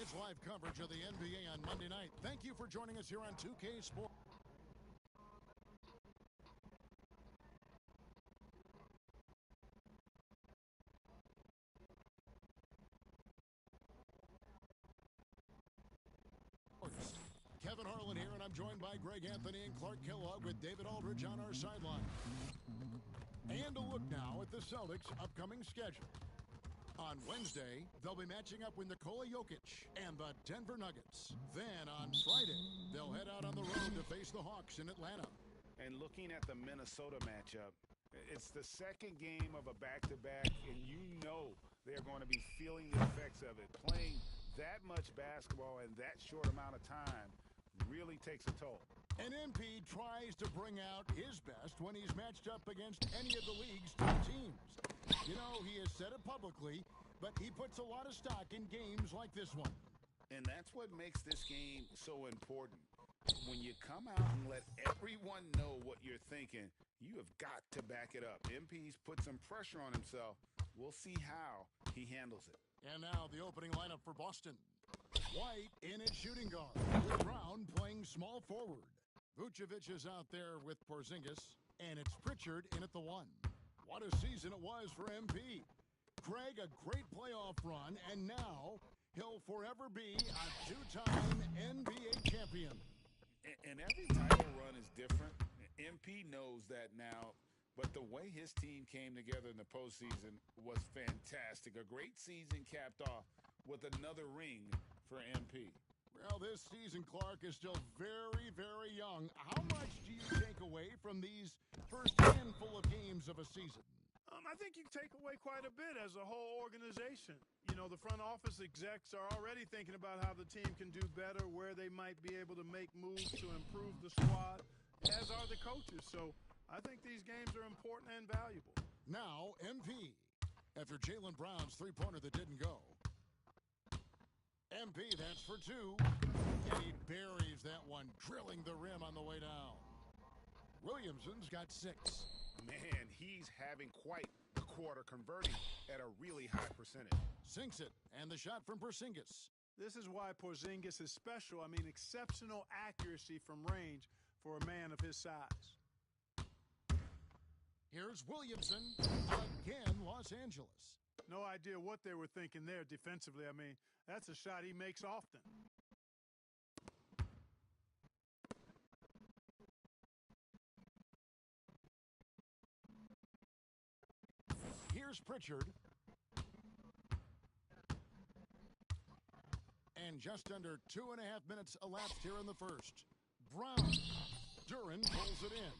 is live coverage of the NBA on Monday night. Thank you for joining us here on 2K Sports. Kevin Harlan here, and I'm joined by Greg Anthony and Clark Kellogg with David Aldridge on our sideline. And a look now at the Celtics' upcoming schedule. On Wednesday, they'll be matching up with Nikola Jokic and the Denver Nuggets. Then on Friday, they'll head out on the road to face the Hawks in Atlanta. And looking at the Minnesota matchup, it's the second game of a back-to-back, and you know they're going to be feeling the effects of it. Playing that much basketball in that short amount of time really takes a toll. And MP tries to bring out his best when he's matched up against any of the league's top teams. You know, he has said it publicly, but he puts a lot of stock in games like this one. And that's what makes this game so important. When you come out and let everyone know what you're thinking, you have got to back it up. MP's put some pressure on himself. We'll see how he handles it. And now the opening lineup for Boston. White in at shooting guard, with Brown playing small forward. Vucevic is out there with Porzingis, and it's Pritchard in at the 1. What a season it was for MP. Craig, a great playoff run, and now he'll forever be a two-time NBA champion. And every title run is different. MP knows that now, but the way his team came together in the postseason was fantastic. A great season capped off with another ring for MP. Well, this season, Clark, is still very, very young. How much do you take away from these first handful of games of a season? I think you take away quite a bit as a whole organization. You know, the front office execs are already thinking about how the team can do better, where they might be able to make moves to improve the squad, as are the coaches. So I think these games are important and valuable. Now, MP, after Jaylen Brown's three-pointer that didn't go. MP, that's for 2, and he buries that one, drilling the rim on the way down. Williamson's got 6. Man, he's having quite the quarter, converting at a really high percentage. Sinks it, and the shot from Porzingis. This is why Porzingis is special. I mean, exceptional accuracy from range for a man of his size. Here's Williamson, again, Los Angeles. No idea what they were thinking there defensively. I mean, that's a shot he makes often. Here's Pritchard. And just under 2.5 minutes elapsed here in the first. Brown. Duran pulls it in.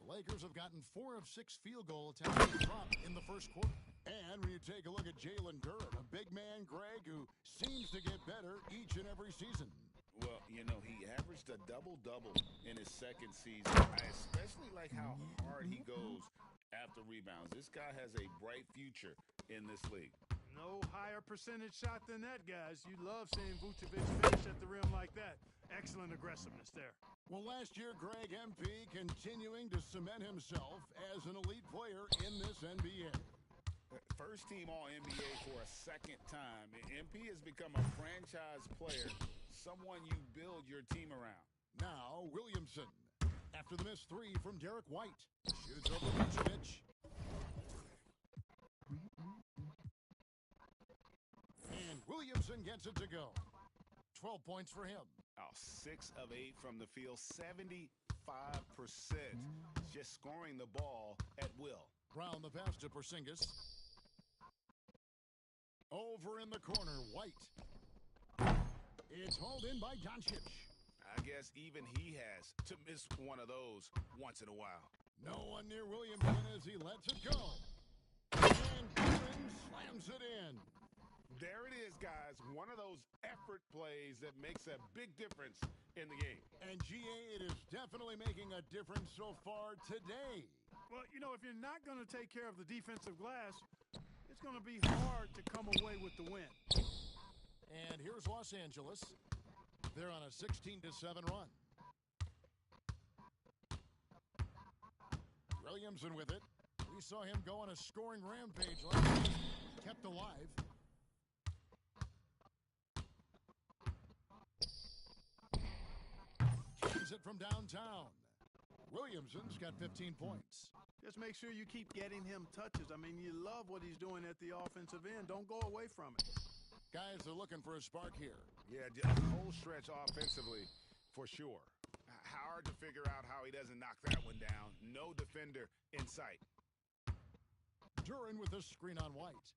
The Lakers have gotten 4 of 6 field goal attempts to drop in the first quarter. And when you take a look at Jalen Duran, a big man, Greg, who seems to get better each and every season. Well, you know, he averaged a double-double in his second season. I especially like how hard he goes after rebounds. This guy has a bright future in this league. No higher percentage shot than that, guys. You love seeing Vucevic finish at the rim like that. Excellent aggressiveness there. Well, last year, Greg MP continuing to cement himself as an elite player in this NBA. First team All-NBA for a second time. MP has become a franchise player, someone you build your team around. Now, Williamson, after the missed 3 from Derek White, shoots over Vucevic. And Williamson gets it to go. 12 points for him. Oh, 6 of 8 from the field, 75%. Just scoring the ball at will. Brown the pass to Porzingis. Over in the corner, White. It's hauled in by Doncic. I guess even he has to miss one of those once in a while. No one near Williamson as he lets it go. And Duran slams it in. There it is, guys. One of those effort plays that makes a big difference in the game. And GA, it is definitely making a difference so far today. Well, you know, if you're not going to take care of the defensive glass, it's going to be hard to come away with the win. And here's Los Angeles. They're on a 16-7 run. Williamson with it. We saw him go on a scoring rampage last week. Kept alive. from downtown. Williamson's got 15 points. Just make sure you keep getting him touches. I mean, you love what he's doing at the offensive end. Don't go away from it. Guys are looking for a spark here. Yeah, just whole stretch offensively, for sure. Hard to figure out how he doesn't knock that one down. No defender in sight. Duran with a screen on White.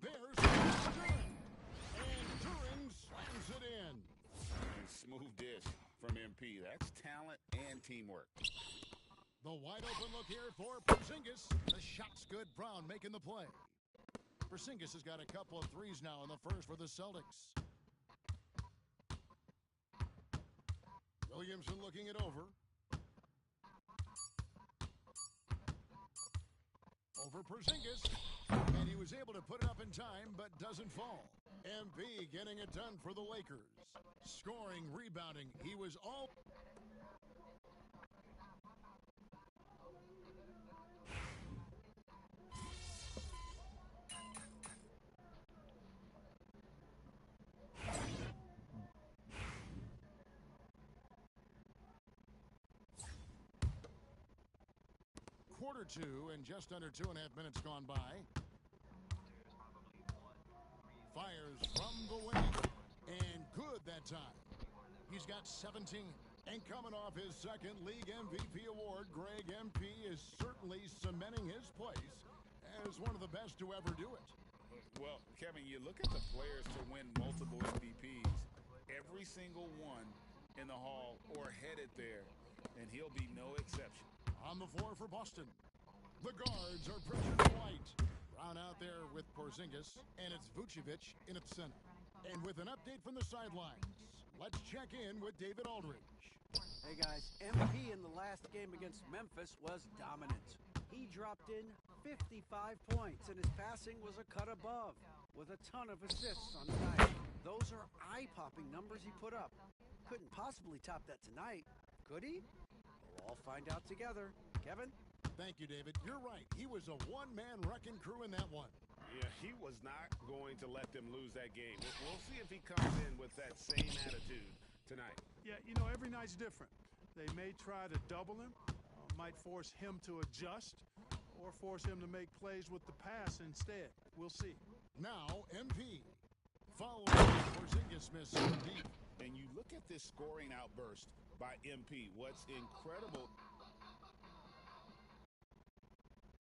There's Duran. And Duran slams it in. And smooth dish from MP. That's talent and teamwork. The wide open look here for Porzingis. The shot's good. Brown making the play. Porzingis has got a couple of threes now in the first for the Celtics. Williamson looking it over. Over Porzingis. And he was able to put it up in time, but doesn't fall. MP getting it done for the Lakers. Scoring, rebounding. He was all... Quarter two and just under 2.5 minutes gone by. Fires from the wing. And good that time. He's got 17. And coming off his second league MVP award, Greg MP is certainly cementing his place as one of the best to ever do it. Well, Kevin, you look at the players to win multiple MVPs. Every single one in the hall or headed there, and he'll be no exception. On the floor for Boston. The guards are Pritchard and White. Brown out there with Porzingis, and it's Vucevic in at center. And with an update from the sidelines, let's check in with David Aldridge. Hey guys, MP in the last game against Memphis was dominant. He dropped in 55 points, and his passing was a cut above, with a ton of assists on the night. Those are eye-popping numbers he put up. Couldn't possibly top that tonight, could he? We'll all find out together. Kevin? Thank you, David. You're right. He was a one-man wrecking crew in that one. Yeah, he was not going to let them lose that game. We'll see if he comes in with that same attitude tonight. Yeah, you know, every night's different. They may try to double him, might force him to adjust, or force him to make plays with the pass instead. We'll see. Now, MP. Following Porzingis miss deep. And you look at this scoring outburst by MP. What's incredible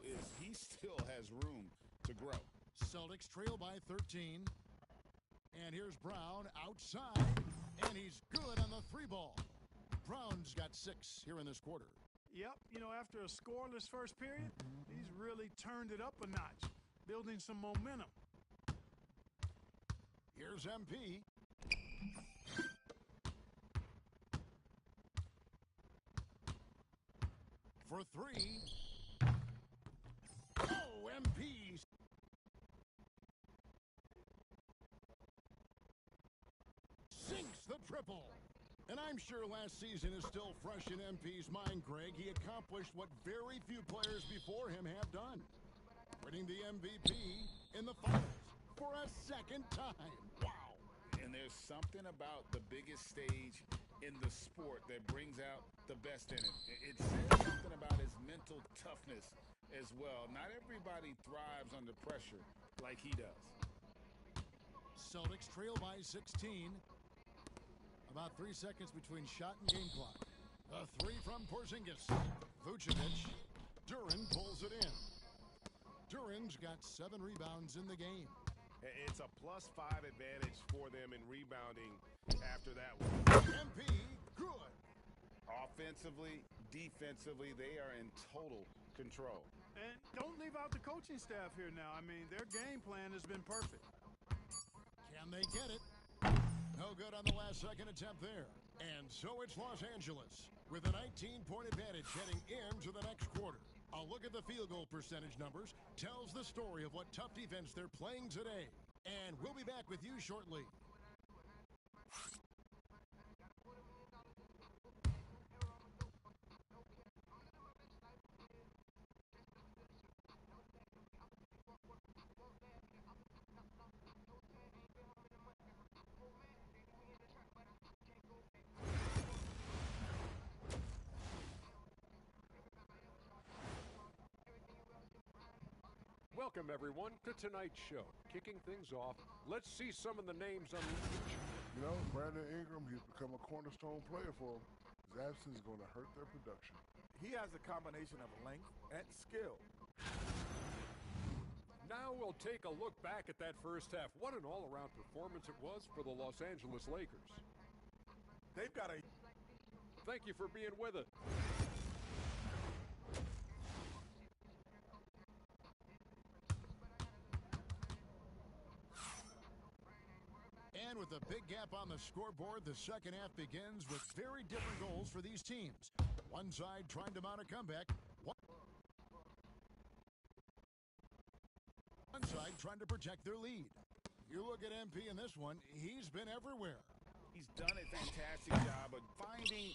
is he still has room to grow. Celtics trail by 13. And here's Brown outside. And he's good on the three ball. Brown's got 6 here in this quarter. Yep, you know, after a scoreless first period, he's really turned it up a notch, building some momentum. Here's MP. For 3. Oh, MP. Sinks the triple. And I'm sure last season is still fresh in MP's mind, Greg. He accomplished what very few players before him have done. Winning the MVP in the finals for a second time. Wow. And there's something about the biggest stage in the sport that brings out the best in him. It says something about his mental toughness as well. Not everybody thrives under pressure like he does. Celtics trail by 16. About 3 seconds between shot and game clock. A 3 from Porzingis. Vucevic. Duran pulls it in. Duran's got 7 rebounds in the game. It's a +5 advantage for them in rebounding after that one. MP, good. Offensively, defensively, they are in total control. And don't leave out the coaching staff here now. I mean, their game plan has been perfect. Can they get it? No good on the last second attempt there. And so it's Los Angeles with a 19-point advantage heading into the next quarter. A look at the field goal percentage numbers tells the story of what tough defense they're playing today. And we'll be back with you shortly. Welcome, everyone, to tonight's show. Kicking things off, let's see some of the names on the feature. You know, Brandon Ingram, he's become a cornerstone player for them. His absence is going to hurt their production. He has a combination of length and skill. Now we'll take a look back at that first half. What an all-around performance it was for the Los Angeles Lakers. They've got a... Thank you for being with us. And with a big gap on the scoreboard, the second half begins with very different goals for these teams. One side trying to mount a comeback. One side trying to protect their lead. You look at MP in this one, he's been everywhere. He's done a fantastic job of finding...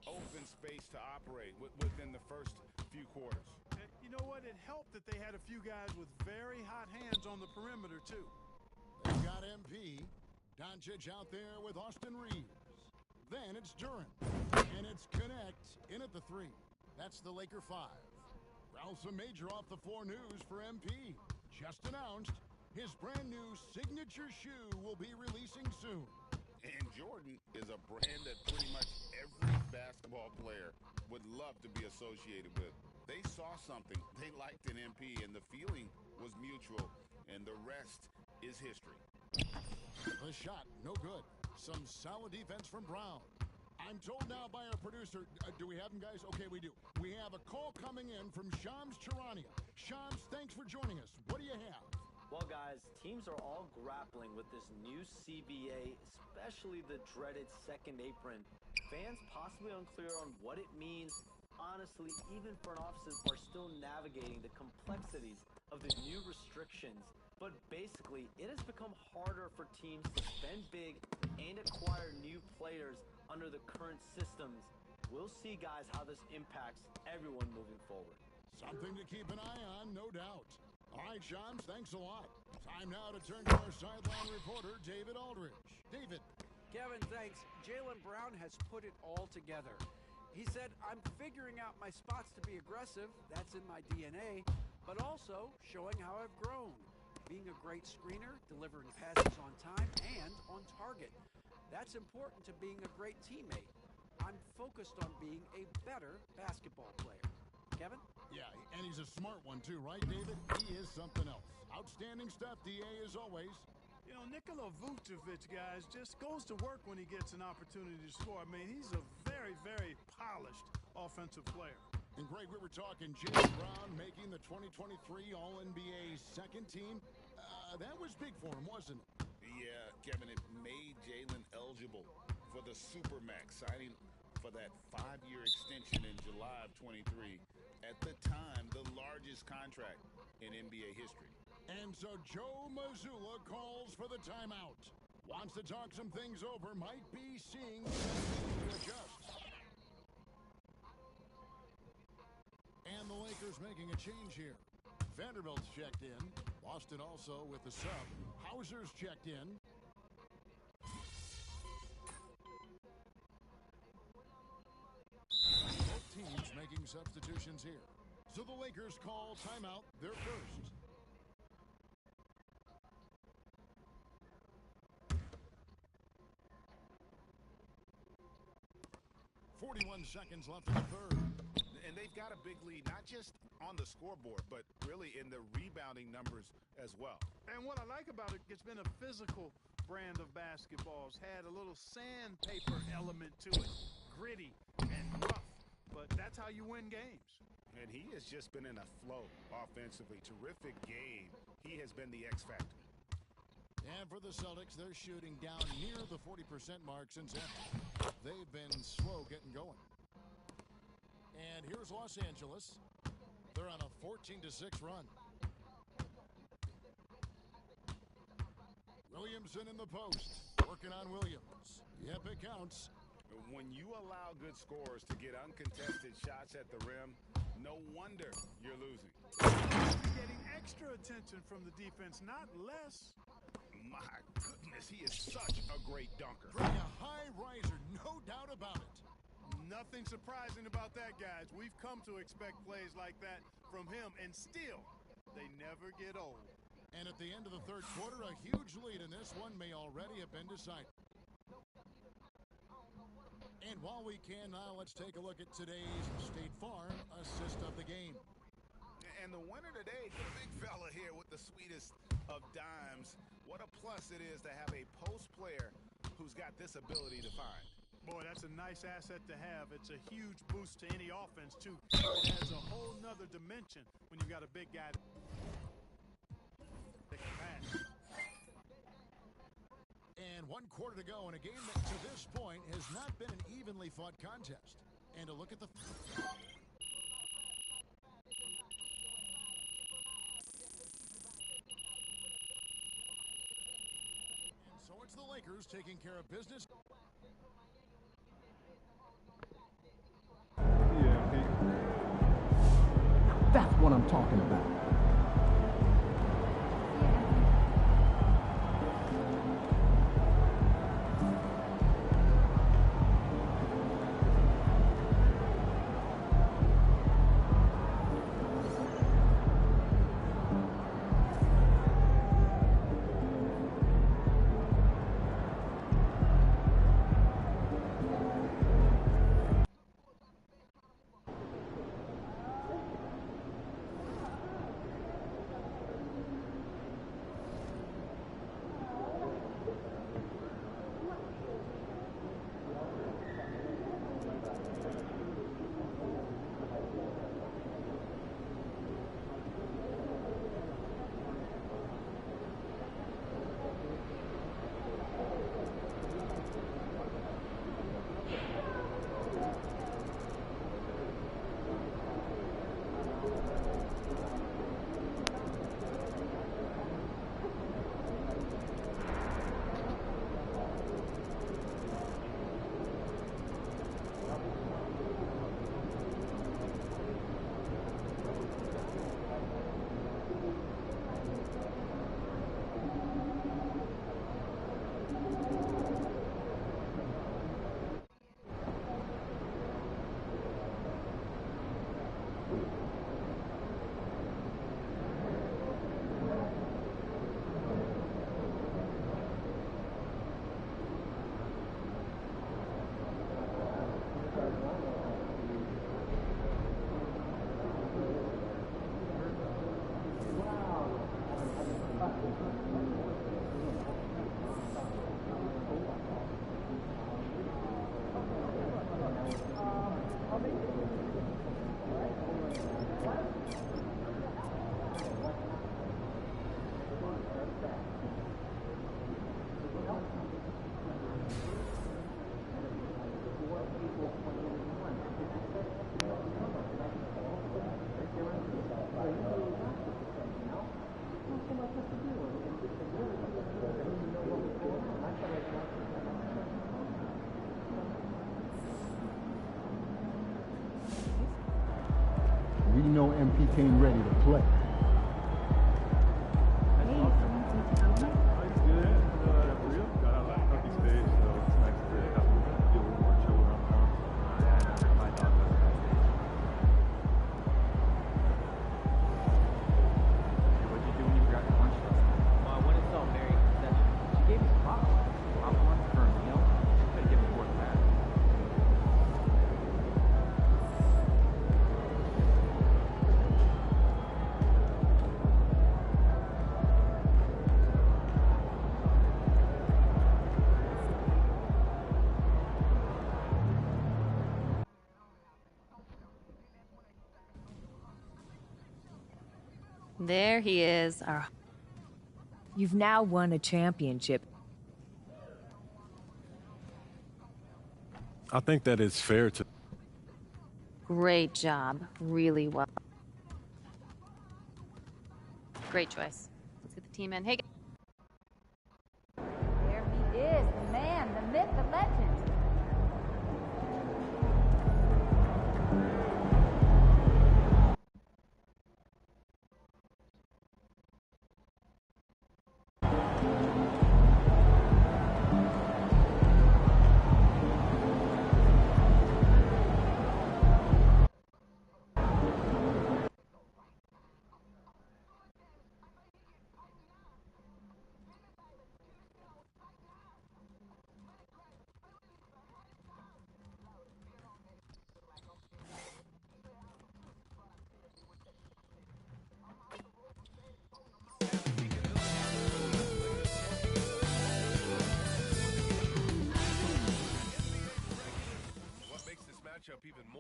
open space to operate within the first few quarters. You know what? It helped that they had a few guys with very hot hands on the perimeter, too. They've got MP. Doncic out there with Austin Reeves. Then it's Duran. And it's Connect in at the 3. That's the Laker 5. Ralph Major off the floor news for MP. Just announced his brand new signature shoe will be releasing soon. And Jordan is a brand that pretty much every basketball player would love to be associated with. They saw something they liked in MP, and the feeling was mutual, and the rest is history. The shot, no good. Some solid defense from Brown. I'm told now by our producer, do we have him, guys? Okay, we do. We have a call coming in from Shams Charania. Shams, thanks for joining us. What do you have? Well, guys, teams are all grappling with this new CBA, especially the dreaded second apron. Fans possibly unclear on what it means. Honestly, even front offices are still navigating the complexities of the new restrictions. But basically, it has become harder for teams to spend big and acquire new players under the current systems. We'll see, guys, how this impacts everyone moving forward. Something to keep an eye on, no doubt. All right, Shams, thanks a lot. Time now to turn to our sideline reporter, David Aldridge. David. Kevin, thanks. Jaylen Brown has put it all together. He said, I'm figuring out my spots to be aggressive. That's in my DNA. But also showing how I've grown. Being a great screener, delivering passes on time and on target. That's important to being a great teammate. I'm focused on being a better basketball player. Kevin? Yeah, and he's a smart one too, right, David? He is something else. Outstanding stuff, DA, as always. You know, Nikola Vucevic, guys, just goes to work when he gets an opportunity to score. I mean, he's a very, very polished offensive player. And Greg, we were talking Jaylen Brown making the 2023 All-NBA second team. That was big for him, wasn't it? Yeah, Kevin, it made Jaylen eligible for the Supermax, signing for that 5-year extension in July of 23. At the time, the largest contract in NBA history. And so Joe Mazzulla calls for the timeout. Wants to talk some things over, might be seeing something to adjust. And the Lakers making a change here. Vanderbilt's checked in. Boston also with the sub. Hauser's checked in. Both teams making substitutions here. So the Lakers call timeout, their first. .41 seconds left in the third. And they've got a big lead, not just on the scoreboard, but really in the rebounding numbers as well. And what I like about it, it's been a physical brand of basketball. It's had a little sandpaper element to it, gritty and rough, but that's how you win games. And he has just been in a flow offensively. Terrific game. He has been the X factor. And for the Celtics, they're shooting down near the 40% mark since after. They've been slow getting going. And here's Los Angeles. They're on a 14-6 run. Williamson in the post. Working on Williams. Yep, it counts. When you allow good scorers to get uncontested shots at the rim, no wonder you're losing. Getting extra attention from the defense, not less. My goodness, he is such a great dunker. Bring a high riser, no doubt about it. Nothing surprising about that, guys. We've come to expect plays like that from him, and still, they never get old. And at the end of the third quarter, a huge lead in this one may already have been decided. And while we can now, let's take a look at today's State Farm assist of the game. And the winner today, the big fella here with the sweetest of dimes. What a plus it is to have a post player who's got this ability to find. Boy, that's a nice asset to have. It's a huge boost to any offense, too. It adds a whole nother dimension when you've got a big guy that can pass. And 1 quarter to go in a game that to this point has not been an evenly fought contest. And a look at the... So it's the Lakers taking care of business. That's what I'm talking about. We know MP came ready to play. There he is. You've now won a championship. I think that it's fair to... Great job. Really well. Great choice. Let's get the team in. Hey,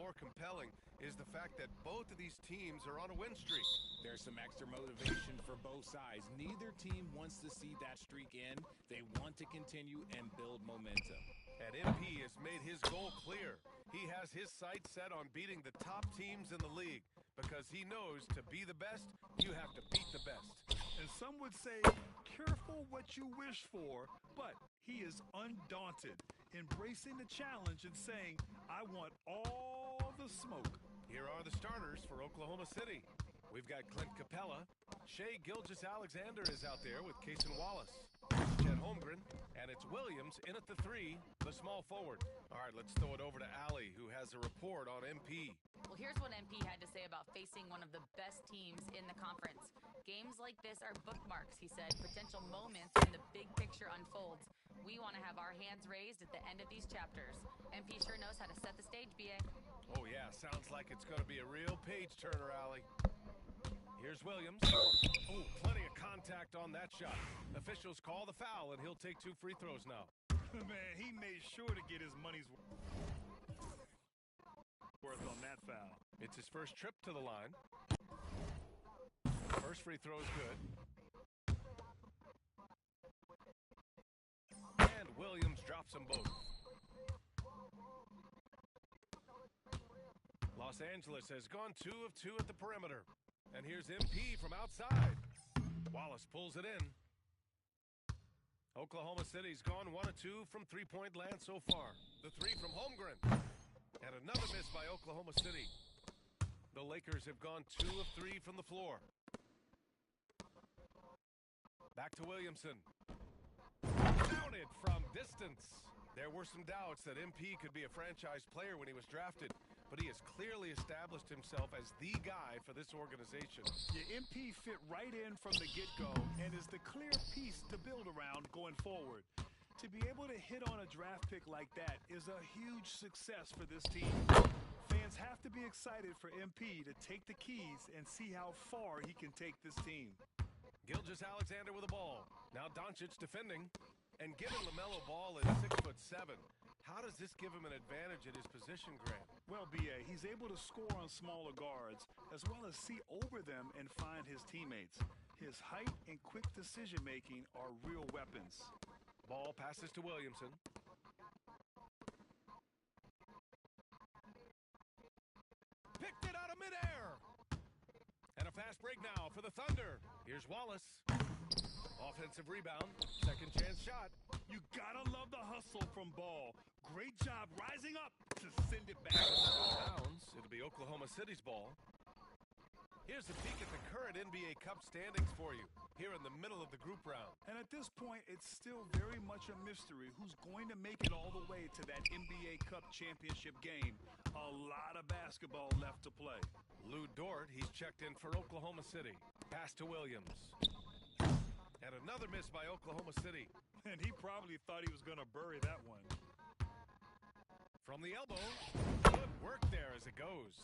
more compelling is the fact that both of these teams are on a win streak. There's some extra motivation for both sides. Neither team wants to see that streak end. They want to continue and build momentum. And MP has made his goal clear. He has his sights set on beating the top teams in the league because he knows to be the best, you have to beat the best. And some would say, careful what you wish for, but he is undaunted, embracing the challenge and saying, I want all the smoke. Here are the starters for Oklahoma City. We've got Clint Capella. Shea Gilgeous-Alexander is out there with Cason Wallace. Chet Holmgren, and it's Williams in at the 3, the small forward. All right, let's throw it over to Allie, who has a report on MP. Well, here's what MP had to say about facing one of the best teams in the conference. Games like this are bookmarks, he said, potential moments when the big picture unfolds. We want to have our hands raised at the end of these chapters. MP sure knows how to set the stage, BA. Oh, yeah, sounds like it's going to be a real page-turner, Allie. Here's Williams. Oh, plenty of contact on that shot. Officials call the foul, and he'll take 2 free throws now. Man, he made sure to get his money's worth on that foul. It's his first trip to the line. First free throw is good. And Williams drops them both. Los Angeles has gone 2 of 2 at the perimeter. And here's MP from outside. Wallace pulls it in. Oklahoma City's gone 1 of 2 from three-point land so far. The 3 from Holmgren. And another miss by Oklahoma City. The Lakers have gone 2 of 3 from the floor. Back to Williamson. Counted from distance. There were some doubts that MP could be a franchise player when he was drafted, but he has clearly established himself as the guy for this organization. Yeah, MP fit right in from the get-go and is the clear piece to build around going forward. To be able to hit on a draft pick like that is a huge success for this team. Fans have to be excited for MP to take the keys and see how far he can take this team. Gilgeous-Alexander with the ball. Now Doncic defending. And given LaMelo Ball is 6'7", how does this give him an advantage at his position, Grant? Well, BA, he's able to score on smaller guards as well as see over them and find his teammates. His height and quick decision-making are real weapons. Ball passes to Williamson. Picked it out of midair. And a fast break now for the Thunder. Here's Wallace. Offensive rebound. Second chance shot. You gotta love the hustle from Ball. Great job rising up to send it back. Bounds. It'll be Oklahoma City's ball. Here's a peek at the current NBA Cup standings for you, here in the middle of the group round. And at this point, it's still very much a mystery who's going to make it all the way to that NBA Cup championship game. A lot of basketball left to play. Lou Dort, he's checked in for Oklahoma City. Pass to Williams. And another miss by Oklahoma City. And he probably thought he was going to bury that one. From the elbow, good work there as it goes.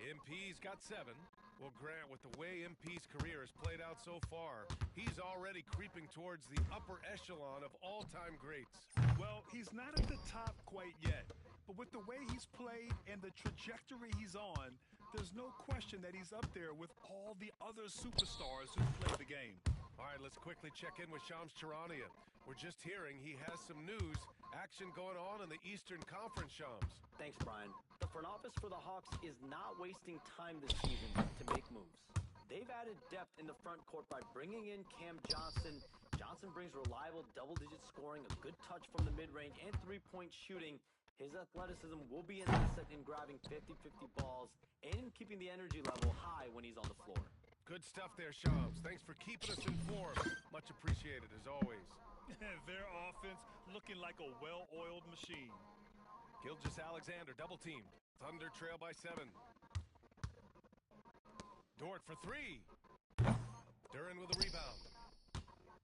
MP's got 7. Well, Grant, with the way MP's career has played out so far, he's already creeping towards the upper echelon of all-time greats. Well, he's not at the top quite yet, but with the way he's played and the trajectory he's on, there's no question that he's up there with all the other superstars who play the game. All right, let's quickly check in with Shams Charania. We're just hearing he has some news, action going on in the Eastern Conference, Shams. Thanks, Brian. The front office for the Hawks is not wasting time this season to make moves. They've added depth in the front court by bringing in Cam Johnson. Johnson brings reliable double-digit scoring, a good touch from the mid-range, and three-point shooting. His athleticism will be an asset in grabbing 50-50 balls and keeping the energy level high when he's on the floor. Good stuff there, Shams. Thanks for keeping us informed. Much appreciated, as always. Their offense looking like a well-oiled machine. Gilgeous-Alexander double-teamed. Thunder trail by 7. Dort for 3. Duren with a rebound.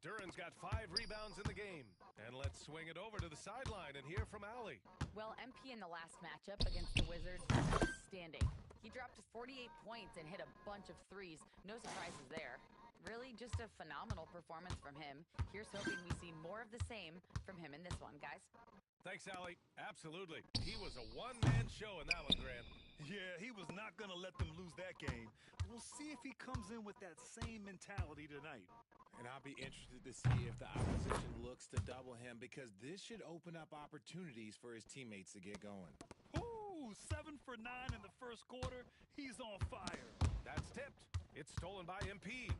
Duren's got 5 rebounds in the game. And let's swing it over to the sideline and hear from Allie. Well, MP in the last matchup against the Wizards was outstanding. He dropped 48 points and hit a bunch of threes. No surprises there. Really just a phenomenal performance from him. Here's hoping we see more of the same from him in this one, guys. Thanks, Allie. Absolutely. He was a one-man show in that one, Grant. Yeah, he was not going to let them lose that game. We'll see if he comes in with that same mentality tonight. And I'll be interested to see if the opposition looks to double him, because this should open up opportunities for his teammates to get going. Ooh, 7 for 9 in the first quarter. He's on fire. That's tipped. It's stolen by MP.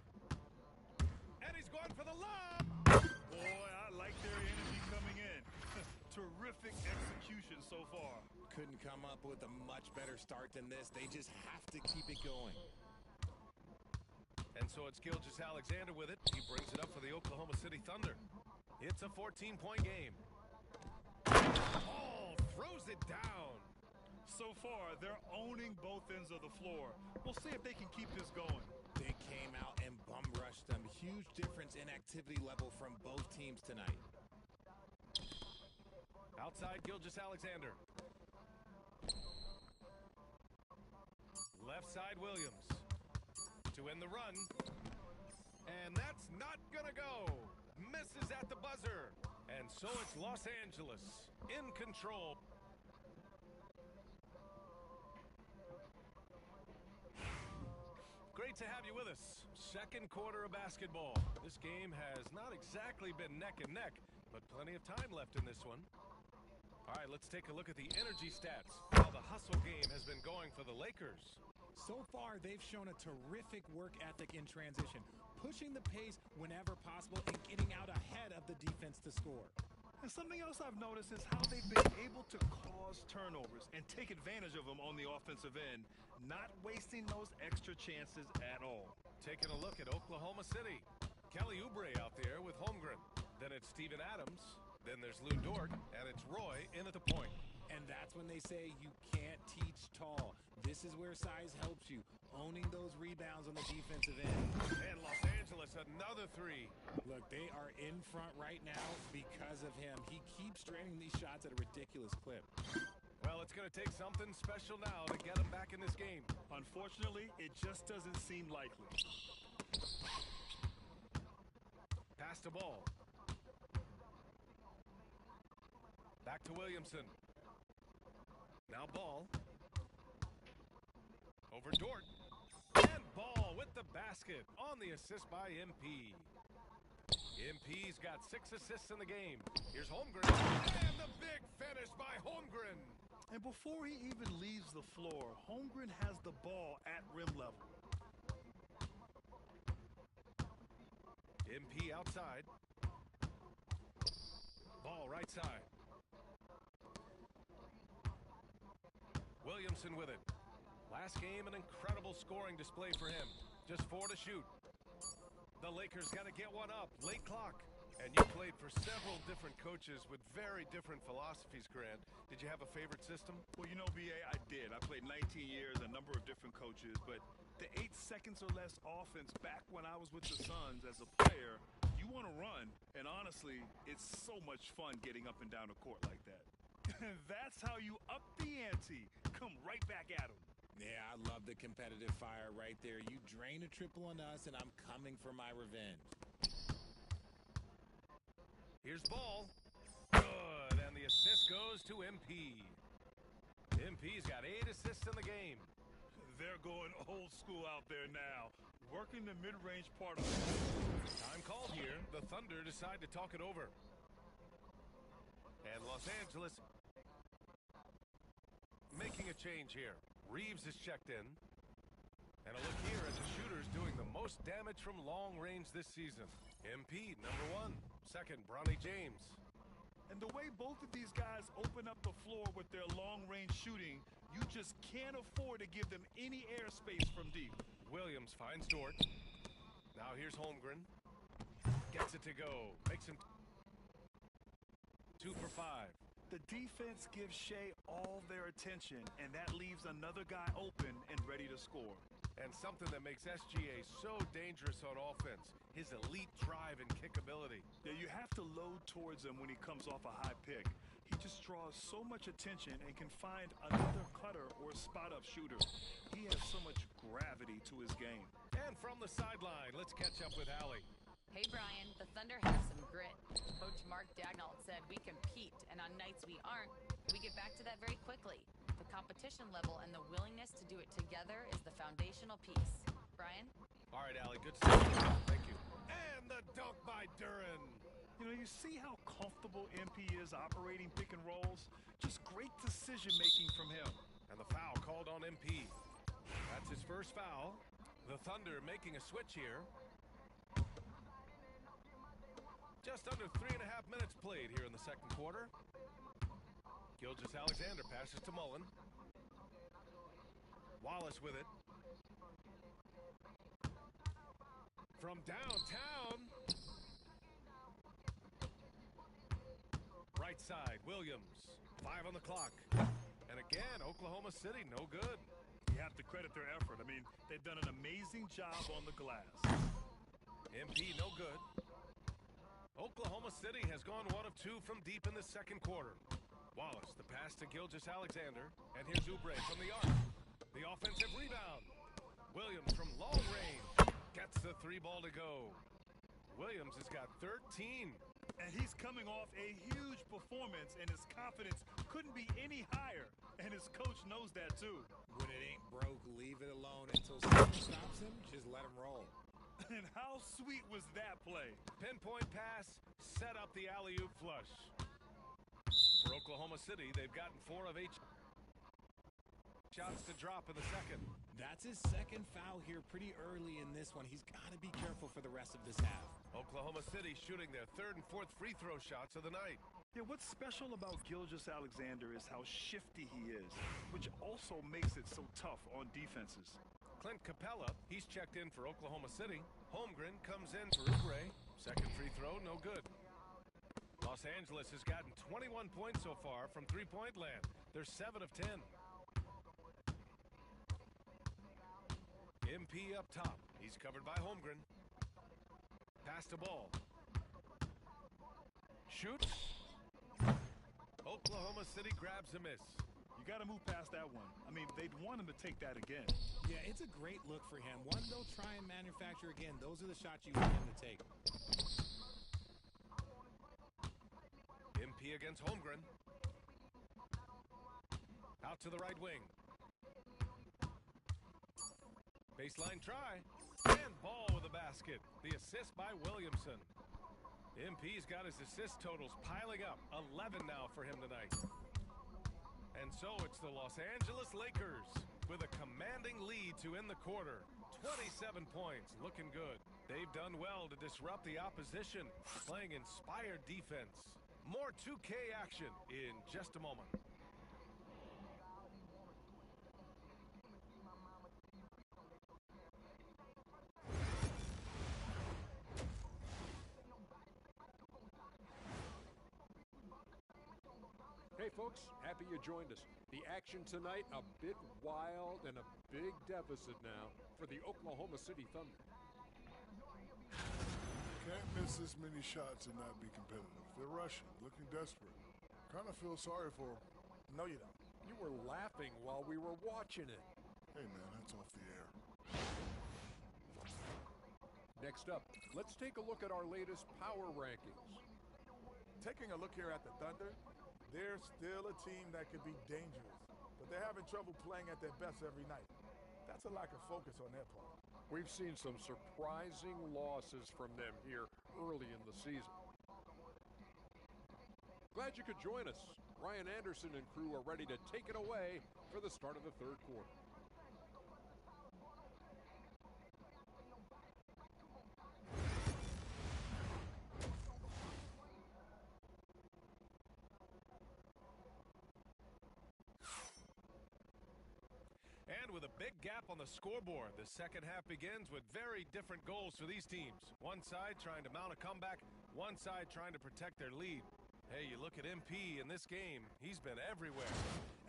And he's going for the lob. Boy, I like their energy coming in. Terrific execution so far. Couldn't come up with a much better start than this. They just have to keep it going. And so it's Gilgeous-Alexander with it. He brings it up for the Oklahoma City Thunder. It's a 14-point game. Ball throws it down. So far, they're owning both ends of the floor. We'll see if they can keep this going. They came out and bum rushed them. Huge difference in activity level from both teams tonight. Outside Gilgeous-Alexander. Left side Williams to end the run. And that's not gonna go. Misses at the buzzer. And so it's Los Angeles in control. Great to have you with us. Second quarter of basketball. This game has not exactly been neck and neck, but plenty of time left in this one. All right, let's take a look at the energy stats. How the hustle game has been going for the Lakers. So far, they've shown a terrific work ethic in transition, pushing the pace whenever possible and getting out ahead of the defense to score. And something else I've noticed is how they've been able to cause turnovers and take advantage of them on the offensive end, not wasting those extra chances at all. Taking a look at Oklahoma City. Kelly Oubre out there with Holmgren. Then it's Steven Adams. Then there's Lou Dort, and it's Roy in at the point. And that's when they say you can't teach tall. This is where size helps you, owning those rebounds on the defensive end. And Los Angeles, another three. Look, they are in front right now because of him. He keeps draining these shots at a ridiculous clip. Well, it's going to take something special now to get him back in this game. Unfortunately, it just doesn't seem likely. Pass the ball. Back to Williamson. Now Ball. Over Dort. And Ball with the basket on the assist by MP. MP's got 6 assists in the game. Here's Holmgren. And the big finish by Holmgren. And before he even leaves the floor, Holmgren has the ball at rim level. MP outside. Ball right side. Williamson with it. Last game, an incredible scoring display for him. Just 4 to shoot. The Lakers got to get one up. Late clock. And you played for several different coaches with very different philosophies, Grant. Did you have a favorite system? Well, you know, B.A., I did. I played 19 years, a number of different coaches. But the 8 seconds or less offense back when I was with the Suns as a player, you want to run. And honestly, it's so much fun getting up and down the court like that. That's how you up the ante. Come right back at him. Yeah, I love the competitive fire right there. You drain a triple on us, and I'm coming for my revenge. Here's Ball. Good, and the assist goes to MP. MP's got 8 assists in the game. They're going old school out there now, working the mid-range part of it. Time called here. The Thunder decide to talk it over. And Los Angeles making a change here. Reeves is checked in. And a look here at the shooters doing the most damage from long range this season. MP, number 1. Second, Bronny James. And the way both of these guys open up the floor with their long-range shooting, you just can't afford to give them any airspace from deep. Williams finds Dort. Now here's Holmgren. Gets it to go. Makes him 2 for 5. The defense gives Shea all their attention, and that leaves another guy open and ready to score. And something that makes SGA so dangerous on offense, his elite drive and kickability. Yeah, you have to load towards him when he comes off a high pick. He just draws so much attention and can find another cutter or spot-up shooter. He has so much gravity to his game. And from the sideline, let's catch up with Allie. Hey, Brian, the Thunder have some grit. Coach Mark Dagnall said we compete, and on nights we aren't, we get back to that very quickly. The competition level and the willingness to do it together is the foundational piece. Brian? All right, Allie, good stuff. Thank you. And the dunk by Duran. You know, you see how comfortable MP is operating pick and rolls? Just great decision-making from him. And the foul called on MP. That's his first foul. The Thunder making a switch here. Just under 3.5 minutes played here in the second quarter. Gilgeous-Alexander passes to Mullen. Wallace with it. From downtown. Right side, Williams. 5 on the clock. And again, Oklahoma City, no good. You have to credit their effort. I mean, they've done an amazing job on the glass. MP, no good. Oklahoma City has gone 1 of 2 from deep in the second quarter. Wallace, the pass to Gilgeous-Alexander. And here's Oubre from the arc. The offensive rebound. Williams from long range. Gets the 3 ball to go. Williams has got 13. And he's coming off a huge performance, and his confidence couldn't be any higher. And his coach knows that, too. When it ain't broke, leave it alone until someone stops him. Just let him roll. And how sweet was that play? Pinpoint pass, set up the alley-oop flush. For Oklahoma City, they've gotten 4 of 8 shots to drop in the second. That's his second foul here pretty early in this one. He's got to be careful for the rest of this half. Oklahoma City shooting their 3rd and 4th free throw shots of the night. Yeah, what's special about Gilgeous-Alexander is how shifty he is, which also makes it so tough on defenses. Clint Capella, he's checked in for Oklahoma City. Holmgren comes in for Oubre. Second free throw, no good. Los Angeles has gotten 21 points so far from three-point land. They're 7 of 10. MP up top. He's covered by Holmgren. Pass to ball. Shoots. Oklahoma City grabs a miss. You got to move past that one. I mean, they'd want him to take that again. Yeah, it's a great look for him. One they'll try and manufacture again. Those are the shots you want him to take. MP against Holmgren. Out to the right wing. Baseline try. And ball with a basket. The assist by Williamson. MP's got his assist totals piling up. 11 now for him tonight. And so it's the Los Angeles Lakers with a commanding lead to end the quarter. 27 points, looking good. They've done well to disrupt the opposition, playing inspired defense. More 2K action in just a moment. Hey folks, happy you joined us. The action tonight, a bit wild and a big deficit now for the Oklahoma City Thunder. Can't miss this many shots and not be competitive. They're rushing, looking desperate. Kind of feel sorry for them. No, you don't. You were laughing while we were watching it. Hey man, that's off the air. Next up, let's take a look at our latest power rankings. Taking a look here at the Thunder, they're still a team that could be dangerous, but they're having trouble playing at their best every night. That's a lack of focus on their part. We've seen some surprising losses from them here early in the season. Glad you could join us. Ryan Anderson and crew are ready to take it away for the start of the third quarter. And with a big gap on the scoreboard, the second half begins with very different goals for these teams. One side trying to mount a comeback, one side trying to protect their lead. Hey, you look at MP in this game, he's been everywhere.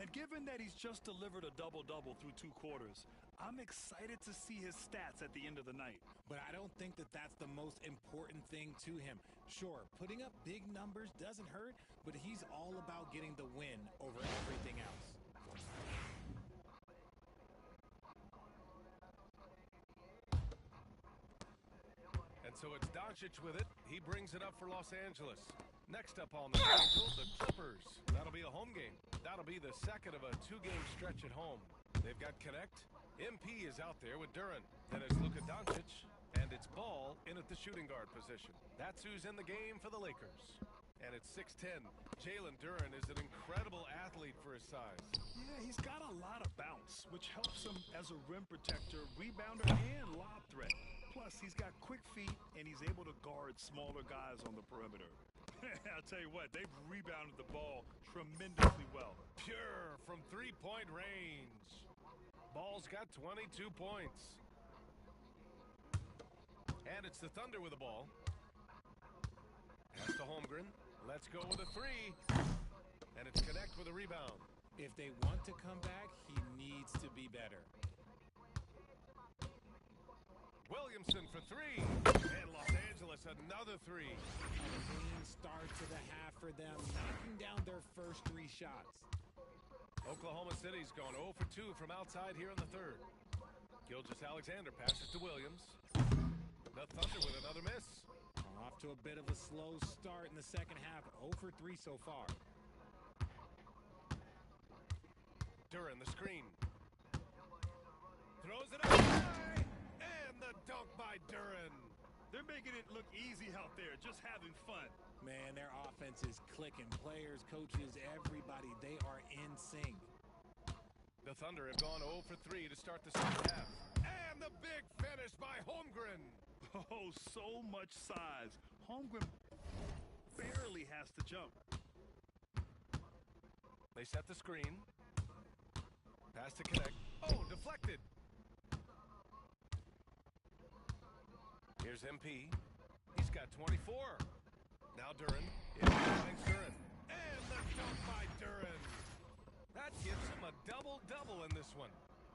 And given that he's just delivered a double-double through 2 quarters, I'm excited to see his stats at the end of the night. But I don't think that that's the most important thing to him. Sure, putting up big numbers doesn't hurt, but he's all about getting the win over everything else. And so it's Doncic with it. He brings it up for Los Angeles. Next up on the schedule, the Clippers. That'll be a home game. That'll be the second of a two-game stretch at home. They've got Connect. MP is out there with Duren. Then it's Luka Doncic, and it's Ball in at the shooting guard position. That's who's in the game for the Lakers. And it's 6'10". Jalen Duren is an incredible athlete for his size. Yeah, he's got a lot of bounce, which helps him as a rim protector, rebounder, and lob threat. Plus, he's got quick feet, and he's able to guard smaller guys on the perimeter. I'll tell you what, they've rebounded the ball tremendously well. Pure from three-point range. Ball's got 22 points. And it's the Thunder with the ball. Pass to Holmgren. Let's go with a three. And it's Connect with a rebound. If they want to come back, he needs to be better. Williamson for three. And Los Angeles another three. A clean start to the half for them, knocking down their first three shots. Oklahoma City's gone 0 for 2 from outside here in the third. Gilgeous-Alexander passes to Williams. The Thunder with another miss. Off to a bit of a slow start in the second half. 0 for 3 so far. Duren, the screen. Throws it up high. And the dunk by Duren. They're making it look easy out there, just having fun. Man, their offense is clicking. Players, coaches, everybody, they are in sync. The Thunder have gone 0 for 3 to start the second half. And the big finish by Holmgren. Oh, so much size. Holmgren barely has to jump. They set the screen. Pass to Connect. Oh, deflected. Here's MP. He's got 24. Now Duren. Finds Duren. And the dunk by Duren. That gives him a double-double in this one.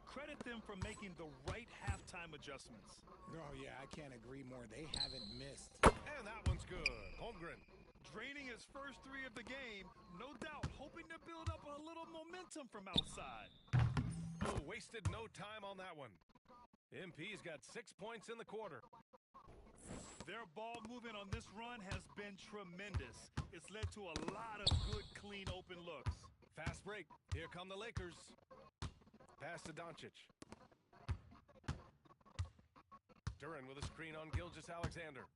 Credit them for making the right halftime adjustments. Oh, yeah, I can't agree more. They haven't missed. And that one's good. Holmgren. Draining his first three of the game, no doubt hoping to build up a little momentum from outside. Oh, wasted no time on that one. MP's got 6 points in the quarter. Their ball movement on this run has been tremendous. It's led to a lot of good, clean, open looks. Fast break. Here come the Lakers. Pass to Doncic. Duren with a screen on Gilgeous-Alexander.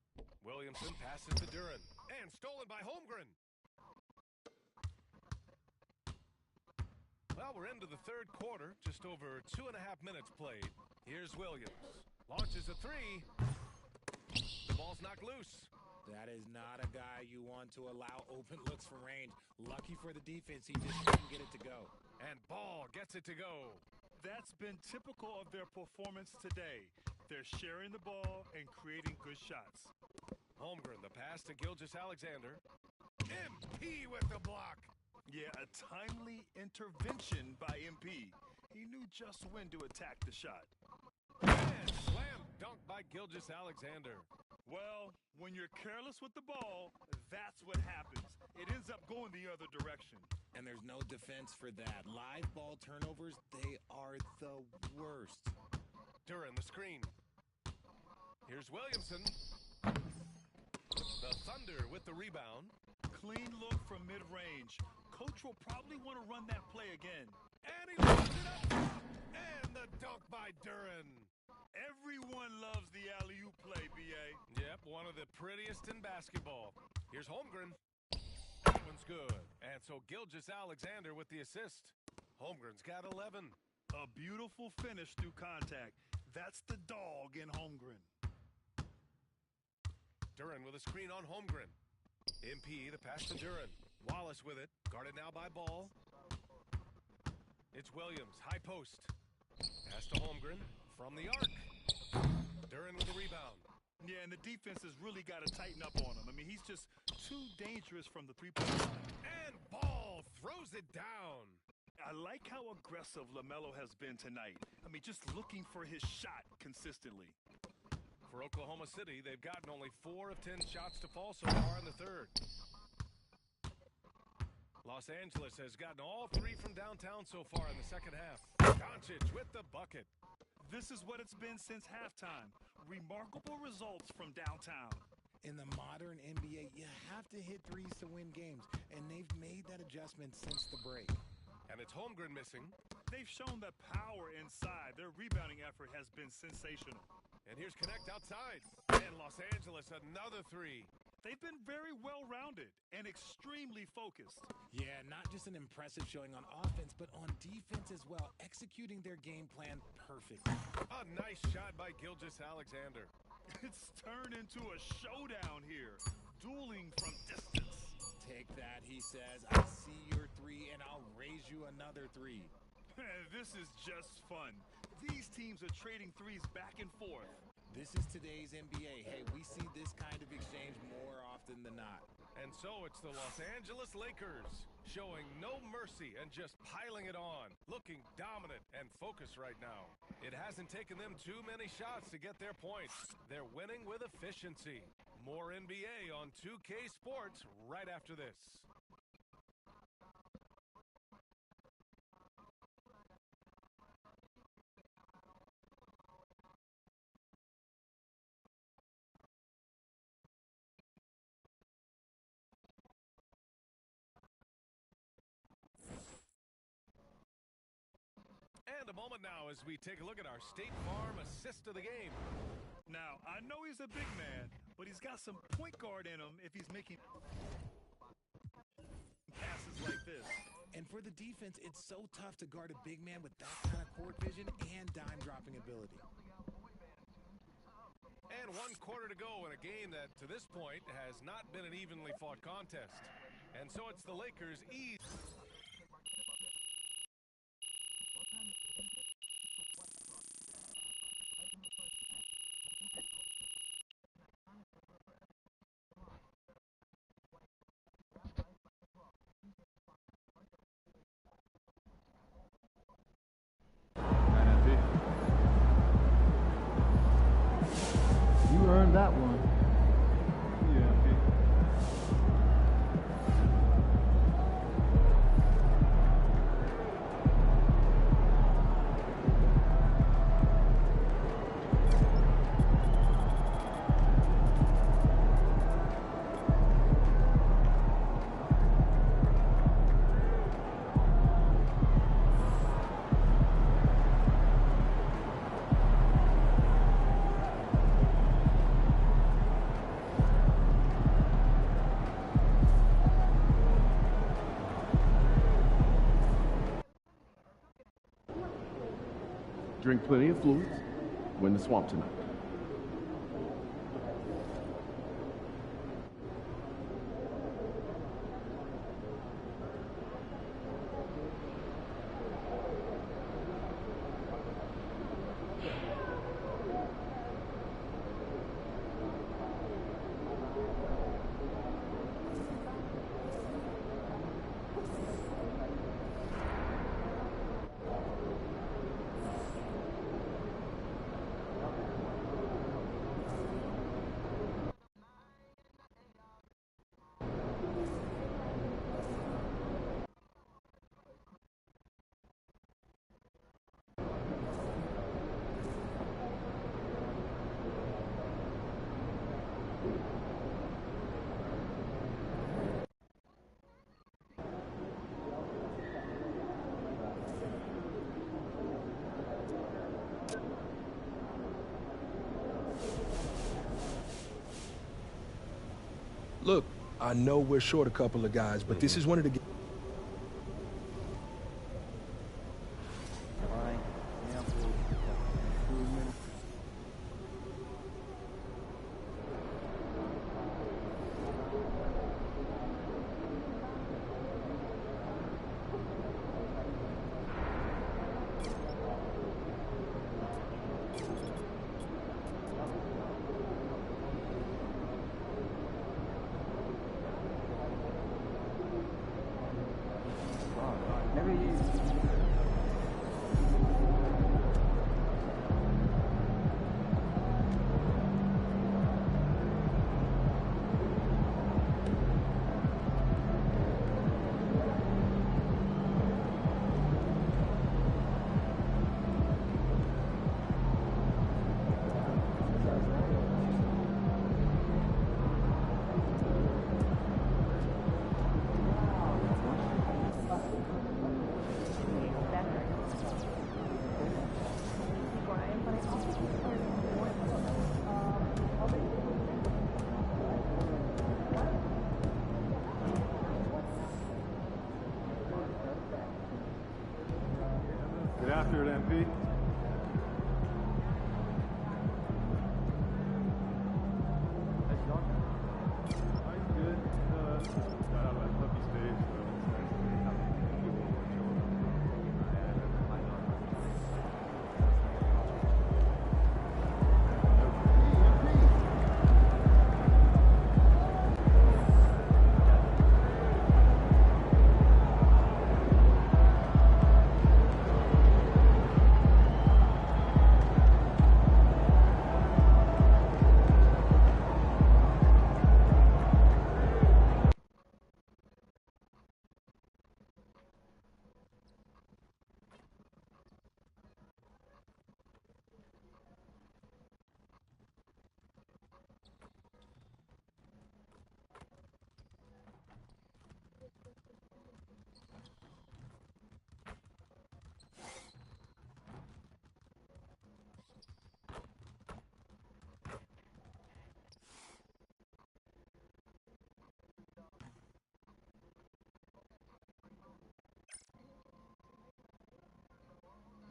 Williamson passes to Duren. And stolen by Holmgren. Well, we're into the third quarter. Just over 2.5 minutes played. Here's Williams. Launches a three. The ball's knocked loose. That is not a guy you want to allow open looks from range. Lucky for the defense, he just couldn't get it to go. And Ball gets it to go. That's been typical of their performance today. They're sharing the ball and creating good shots. Holmgren, the pass to Gilgeous-Alexander. MP with the block. Yeah, a timely intervention by MP. He knew just when to attack the shot. And slam dunk by Gilgeous-Alexander. Well, when you're careless with the ball, that's what happens. It ends up going the other direction. And there's no defense for that. Live ball turnovers, they are the worst. Duren, the screen. Here's Williamson. The Thunder with the rebound. Clean look from mid-range. Coach will probably want to run that play again. And he lifts it up. And the dunk by Duren. Everyone loves the alley-oop play, B.A. Yep, one of the prettiest in basketball. Here's Holmgren. That one's good. And so Gilgeous-Alexander with the assist. Holmgren's got 11. A beautiful finish through contact. That's the dog in Holmgren. Duren with a screen on Holmgren. MP, the pass to Duren. Wallace with it. Guarded now by Ball. It's Williams. High post. Pass to Holmgren. From the arc. Duren with the rebound. Yeah, and the defense has really got to tighten up on him. I mean, he's just too dangerous from the three-point line. And Ball throws it down. I like how aggressive LaMelo has been tonight. I mean, just looking for his shot consistently. For Oklahoma City, they've gotten only 4 of 10 shots to fall so far in the third. Los Angeles has gotten all 3 from downtown so far in the second half. Doncic with the bucket. This is what it's been since halftime. Remarkable results from downtown. In the modern NBA, you have to hit threes to win games, and they've made that adjustment since the break. And it's Holmgren missing. They've shown the power inside. Their rebounding effort has been sensational. And here's Connect outside. And Los Angeles, another three. They've been very well-rounded and extremely focused. Yeah, not just an impressive showing on offense, but on defense as well, executing their game plan perfectly. A nice shot by Gilgeous-Alexander. It's turned into a showdown here, dueling from distance. Take that, he says. I see your three, and I'll raise you another three. This is just fun. These teams are trading threes back and forth. This is today's NBA. Hey, we see this kind of exchange more often than not. And so it's the Los Angeles Lakers, showing no mercy and just piling it on, looking dominant and focused right now. It hasn't taken them too many shots to get their points. They're winning with efficiency. More NBA on 2K Sports right after this. And a moment now as we take a look at our State Farm assist of the game. Now, I know he's a big man, but he's got some point guard in him if he's making passes like this. And for the defense, it's so tough to guard a big man with that kind of court vision and dime-dropping ability. And 1 quarter to go in a game that, to this point, has not been an evenly fought contest. And so it's the Lakers' ease. You earned that one. Drink plenty of fluids. Win the swamp tonight. Look, I know we're short a couple of guys, but this is one of the... Get after it, MP. Nice job. Nice, good. Got out of that puppy stage, so it's nice to have a few more children.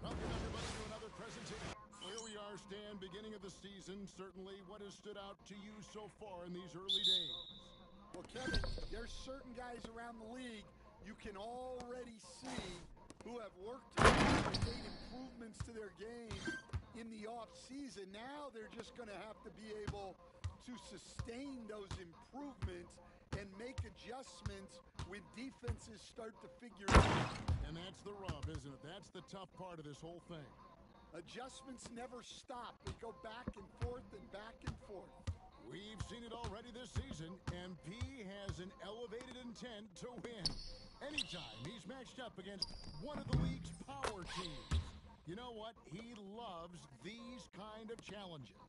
Welcome, everybody, to another presentation. Here we are, Stan, beginning of the season. Certainly, what has stood out to you so far in these early days? Well, Kevin, there's certain guys around the league you can already see who have worked and made improvements to their game in the offseason. Now they're just going to have to be able to sustain those improvements and make adjustments when defenses start to figure it out. And that's the rub, isn't it? That's the tough part of this whole thing. Adjustments never stop. They go back and forth and back and forth. We've seen it already this season. MP has an elevated intent to win. Anytime he's matched up against one of the league's power teams. You know what? He loves these kind of challenges.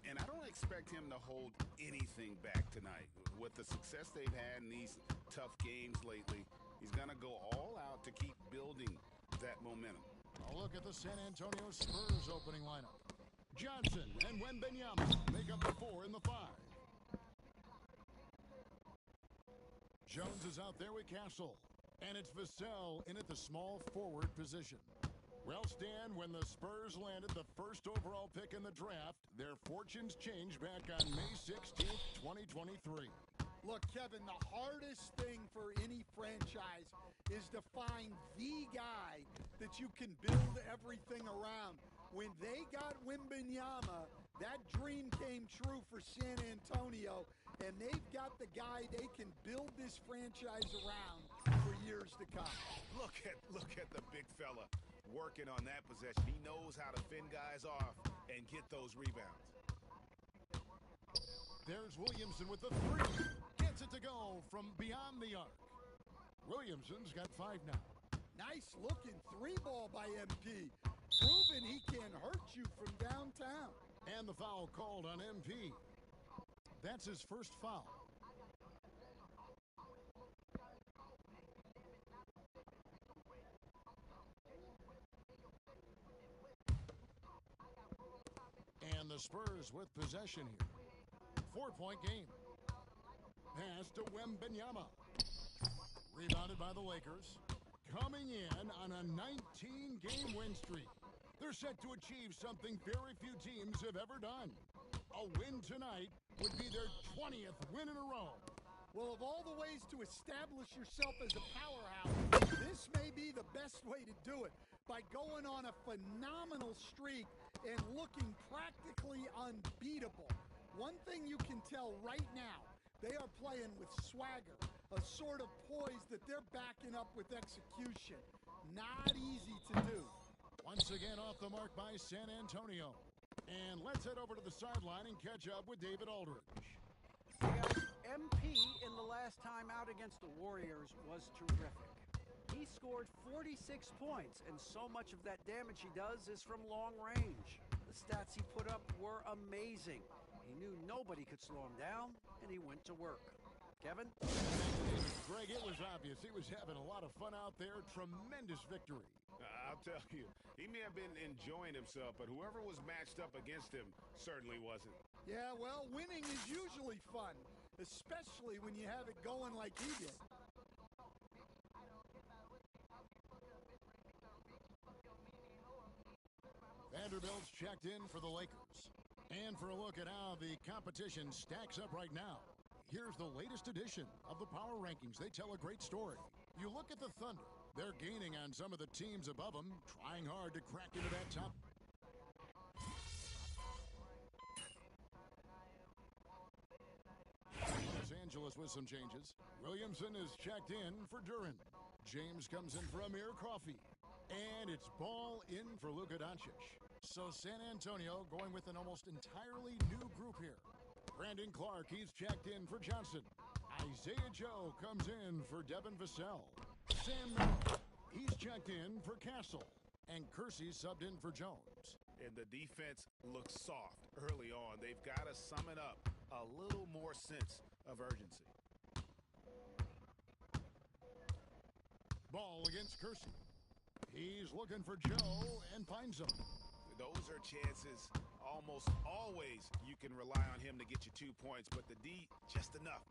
And I don't expect him to hold anything back tonight. With the success they've had in these tough games lately, he's going to go all out to keep building that momentum. A look at the San Antonio Spurs opening lineup. Johnson and Wembanyama make up the 4 and the 5. Jones is out there with Castle. And it's Vassell in at the small forward position. Well, Stan, when the Spurs landed the first overall pick in the draft, their fortunes changed back on May 16th, 2023. Look, Kevin, the hardest thing for any franchise is to find the guy that you can build everything around. When they got Wembanyama, that dream came true for San Antonio, and they've got the guy they can build this franchise around for years to come. Look at the big fella working on that possession. He knows how to fend guys off and get those rebounds. There's Williamson with the 3. Gets it to go from beyond the arc. Williamson's got 5 now. Nice looking 3-ball by MP. Proving he can hurt you from downtown. And the foul called on MP. That's his first foul. And the Spurs with possession here. 4-point game. Pass to Wembanyama. Rebounded by the Lakers. Coming in on a 19-game win streak. They're set to achieve something very few teams have ever done. A win tonight would be their 20th win in a row. Well, of all the ways to establish yourself as a powerhouse, this may be the best way to do it. By going on a phenomenal streak and looking practically unbeatable. One thing you can tell right now, they are playing with swagger, a sort of poise that they're backing up with execution. Not easy to do. Once again off the mark by San Antonio. And let's head over to the sideline and catch up with David Aldridge. Hey guys, MP in the last time out against the Warriors was terrific. He scored 46 points, and so much of that damage he does is from long range. The stats he put up were amazing. He knew nobody could slow him down, and he went to work. Kevin? Greg, it was obvious. He was having a lot of fun out there. Tremendous victory. I'll tell you, he may have been enjoying himself, but whoever was matched up against him certainly wasn't. Yeah, well, winning is usually fun, especially when you have it going like he did. Vanderbilt's checked in for the Lakers. And for a look at how the competition stacks up right now, here's the latest edition of the Power Rankings. They tell a great story. You look at the Thunder. They're gaining on some of the teams above them, trying hard to crack into that top. Los Angeles with some changes. Williamson is checked in for Duran. James comes in for Amir Coffey. And it's Ball in for Luka Doncic. So San Antonio going with an almost entirely new group here. Brandon Clark, he's checked in for Johnson. Isaiah Joe comes in for Devin Vassell. Sam Miller, he's checked in for Castle. And Kersey subbed in for Jones. And the defense looks soft early on. They've got to sum it up a little more sense of urgency. Ball against Kersey. He's looking for Joe and finds him. Those are chances almost always you can rely on him to get you 2 points, but the D just enough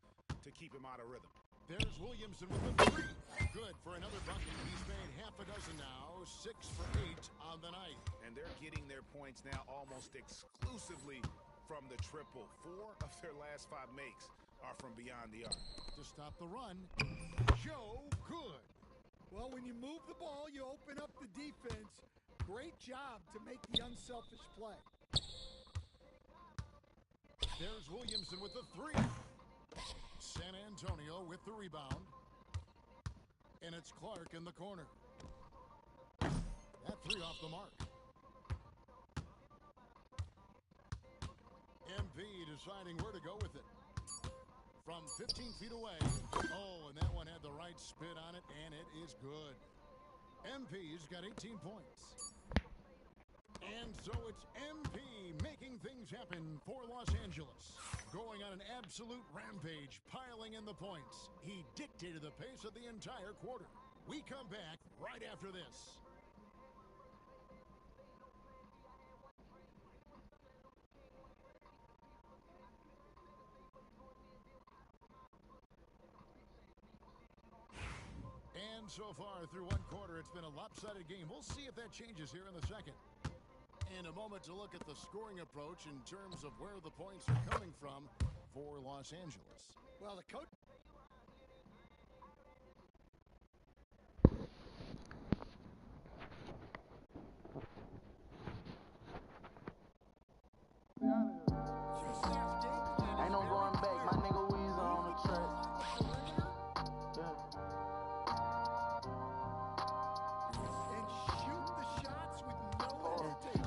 to keep him out of rhythm. There's Williamson with the three. Good for another bucket. He's made half a dozen now, 6 for 8 on the night. And they're getting their points now almost exclusively from the triple. 4 of their last 5 makes are from beyond the arc. To stop the run, Joe good. Well, when you move the ball, you open up the defense. Great job to make the unselfish play. There's Williamson with the three. San Antonio with the rebound. And it's Clark in the corner. That three off the mark. MP deciding where to go with it. From 15 feet away. Oh, and that one had the right spin on it, and it is good. MP's got 18 points. And so it's MP making things happen for Los Angeles. Going on an absolute rampage, piling in the points. He dictated the pace of the entire quarter. We come back right after this. And so far through one quarter, it's been a lopsided game. We'll see if that changes here in the second. And a moment to look at the scoring approach in terms of where the points are coming from for Los Angeles. Well, the coach... Ain't no going back, my nigga Weezer on the track.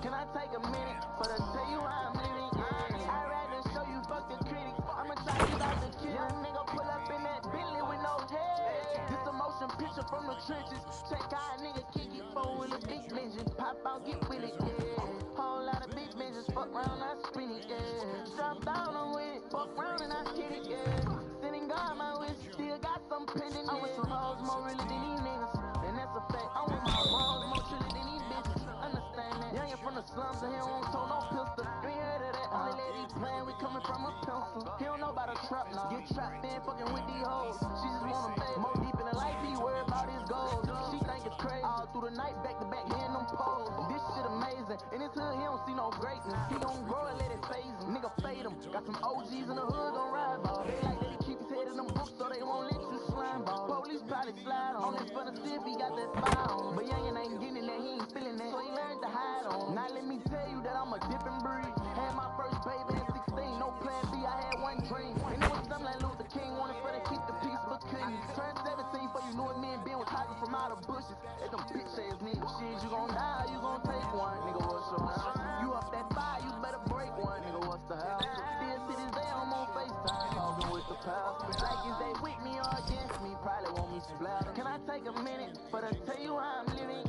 Can I take a minute for to tell you how I'm living? I'd rather show you fuck the critics. I'ma try you about the kid. Young nigga pull up in that Bentley with no head. This a motion picture from the trenches. Check how a nigga kick it forward with a big mention. Pop out, get with it, yeah. Whole lot of big mentions. Fuck round, I spin it, yeah. Drop down, I'm with it. Fuck round and I hit it, yeah. Sitting God my wrist, still got some pending. I'm with some hoes more really than these niggas. And that's a fact. I'm with my hoes more really than these bitches. Understand that. Youngin' from the slums and he don't told no pistol. You ain't heard of that. Only lady playing, we coming from a pencil. He don't know about a trap now. Get trapped in fucking with these hoes. She just wanna play more deep in the life. He worried about his goals. She think it's crazy. All through the night, back to back, hitting them poles. This shit amazing. In his hood, he don't see no greatness. He gon' grow and let it phase him. Nigga fade him. Got some OGs in the hood gon' ride ball. They like that he keep his head in them books so they won't let you slime ball. Police probably slide on his front to see if he got that fire on. But youngin' ain't getting that, he ain't feeling that. So he learned to hide on. Now let me tell you that I'm a different breed. Had my first baby at 16, no plan B, I had one dream. And it was something like Luther King wanted for to keep the peace, but couldn't. Turned 17 for you knew it, me and Ben was hiding from out of bushes. At them bitch ass niggas. Shit, you gon' die, you gon' take one. Nigga, what's your house? You up that fire, you better break one. Nigga, what's the house? Still to this day, I'm on FaceTime, talking with the pastor. Like is they with me or against me? Probably want me splatter. Can I take a minute for to tell you how I'm living?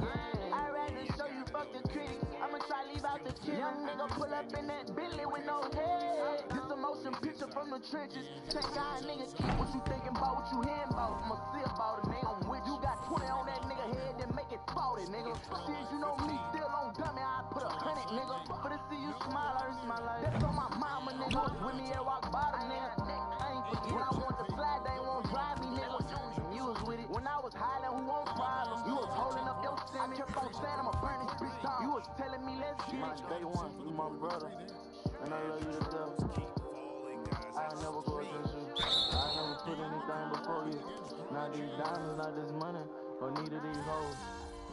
I'd rather show you fuck the critics. I'ma try leave out the kid. Young nigga pull up in that Bentley with no head. This a motion picture from the trenches. Check how a nigga keep what you thinking about, what you hearing about. I'ma see about it, nigga. I'm with you. Got 20 on that nigga head, then make it 40, nigga. Since you know me, still on dummy, I put 100, nigga. For to see you smile, I risk my life. That's on my mama, nigga. With me at rock bottom, nigga. I ain't forget. When I want to slide, they won't drive me, nigga. You was with it. When I was hiding, who won't problem? You was holding up your sin. I kept on saying I'ma burn this bitch down. You was telling me let's get it. Day one, you my brother, and I love you to death. I never go against you. I never put anything before you. Not these diamonds, not this money, or neither these hoes.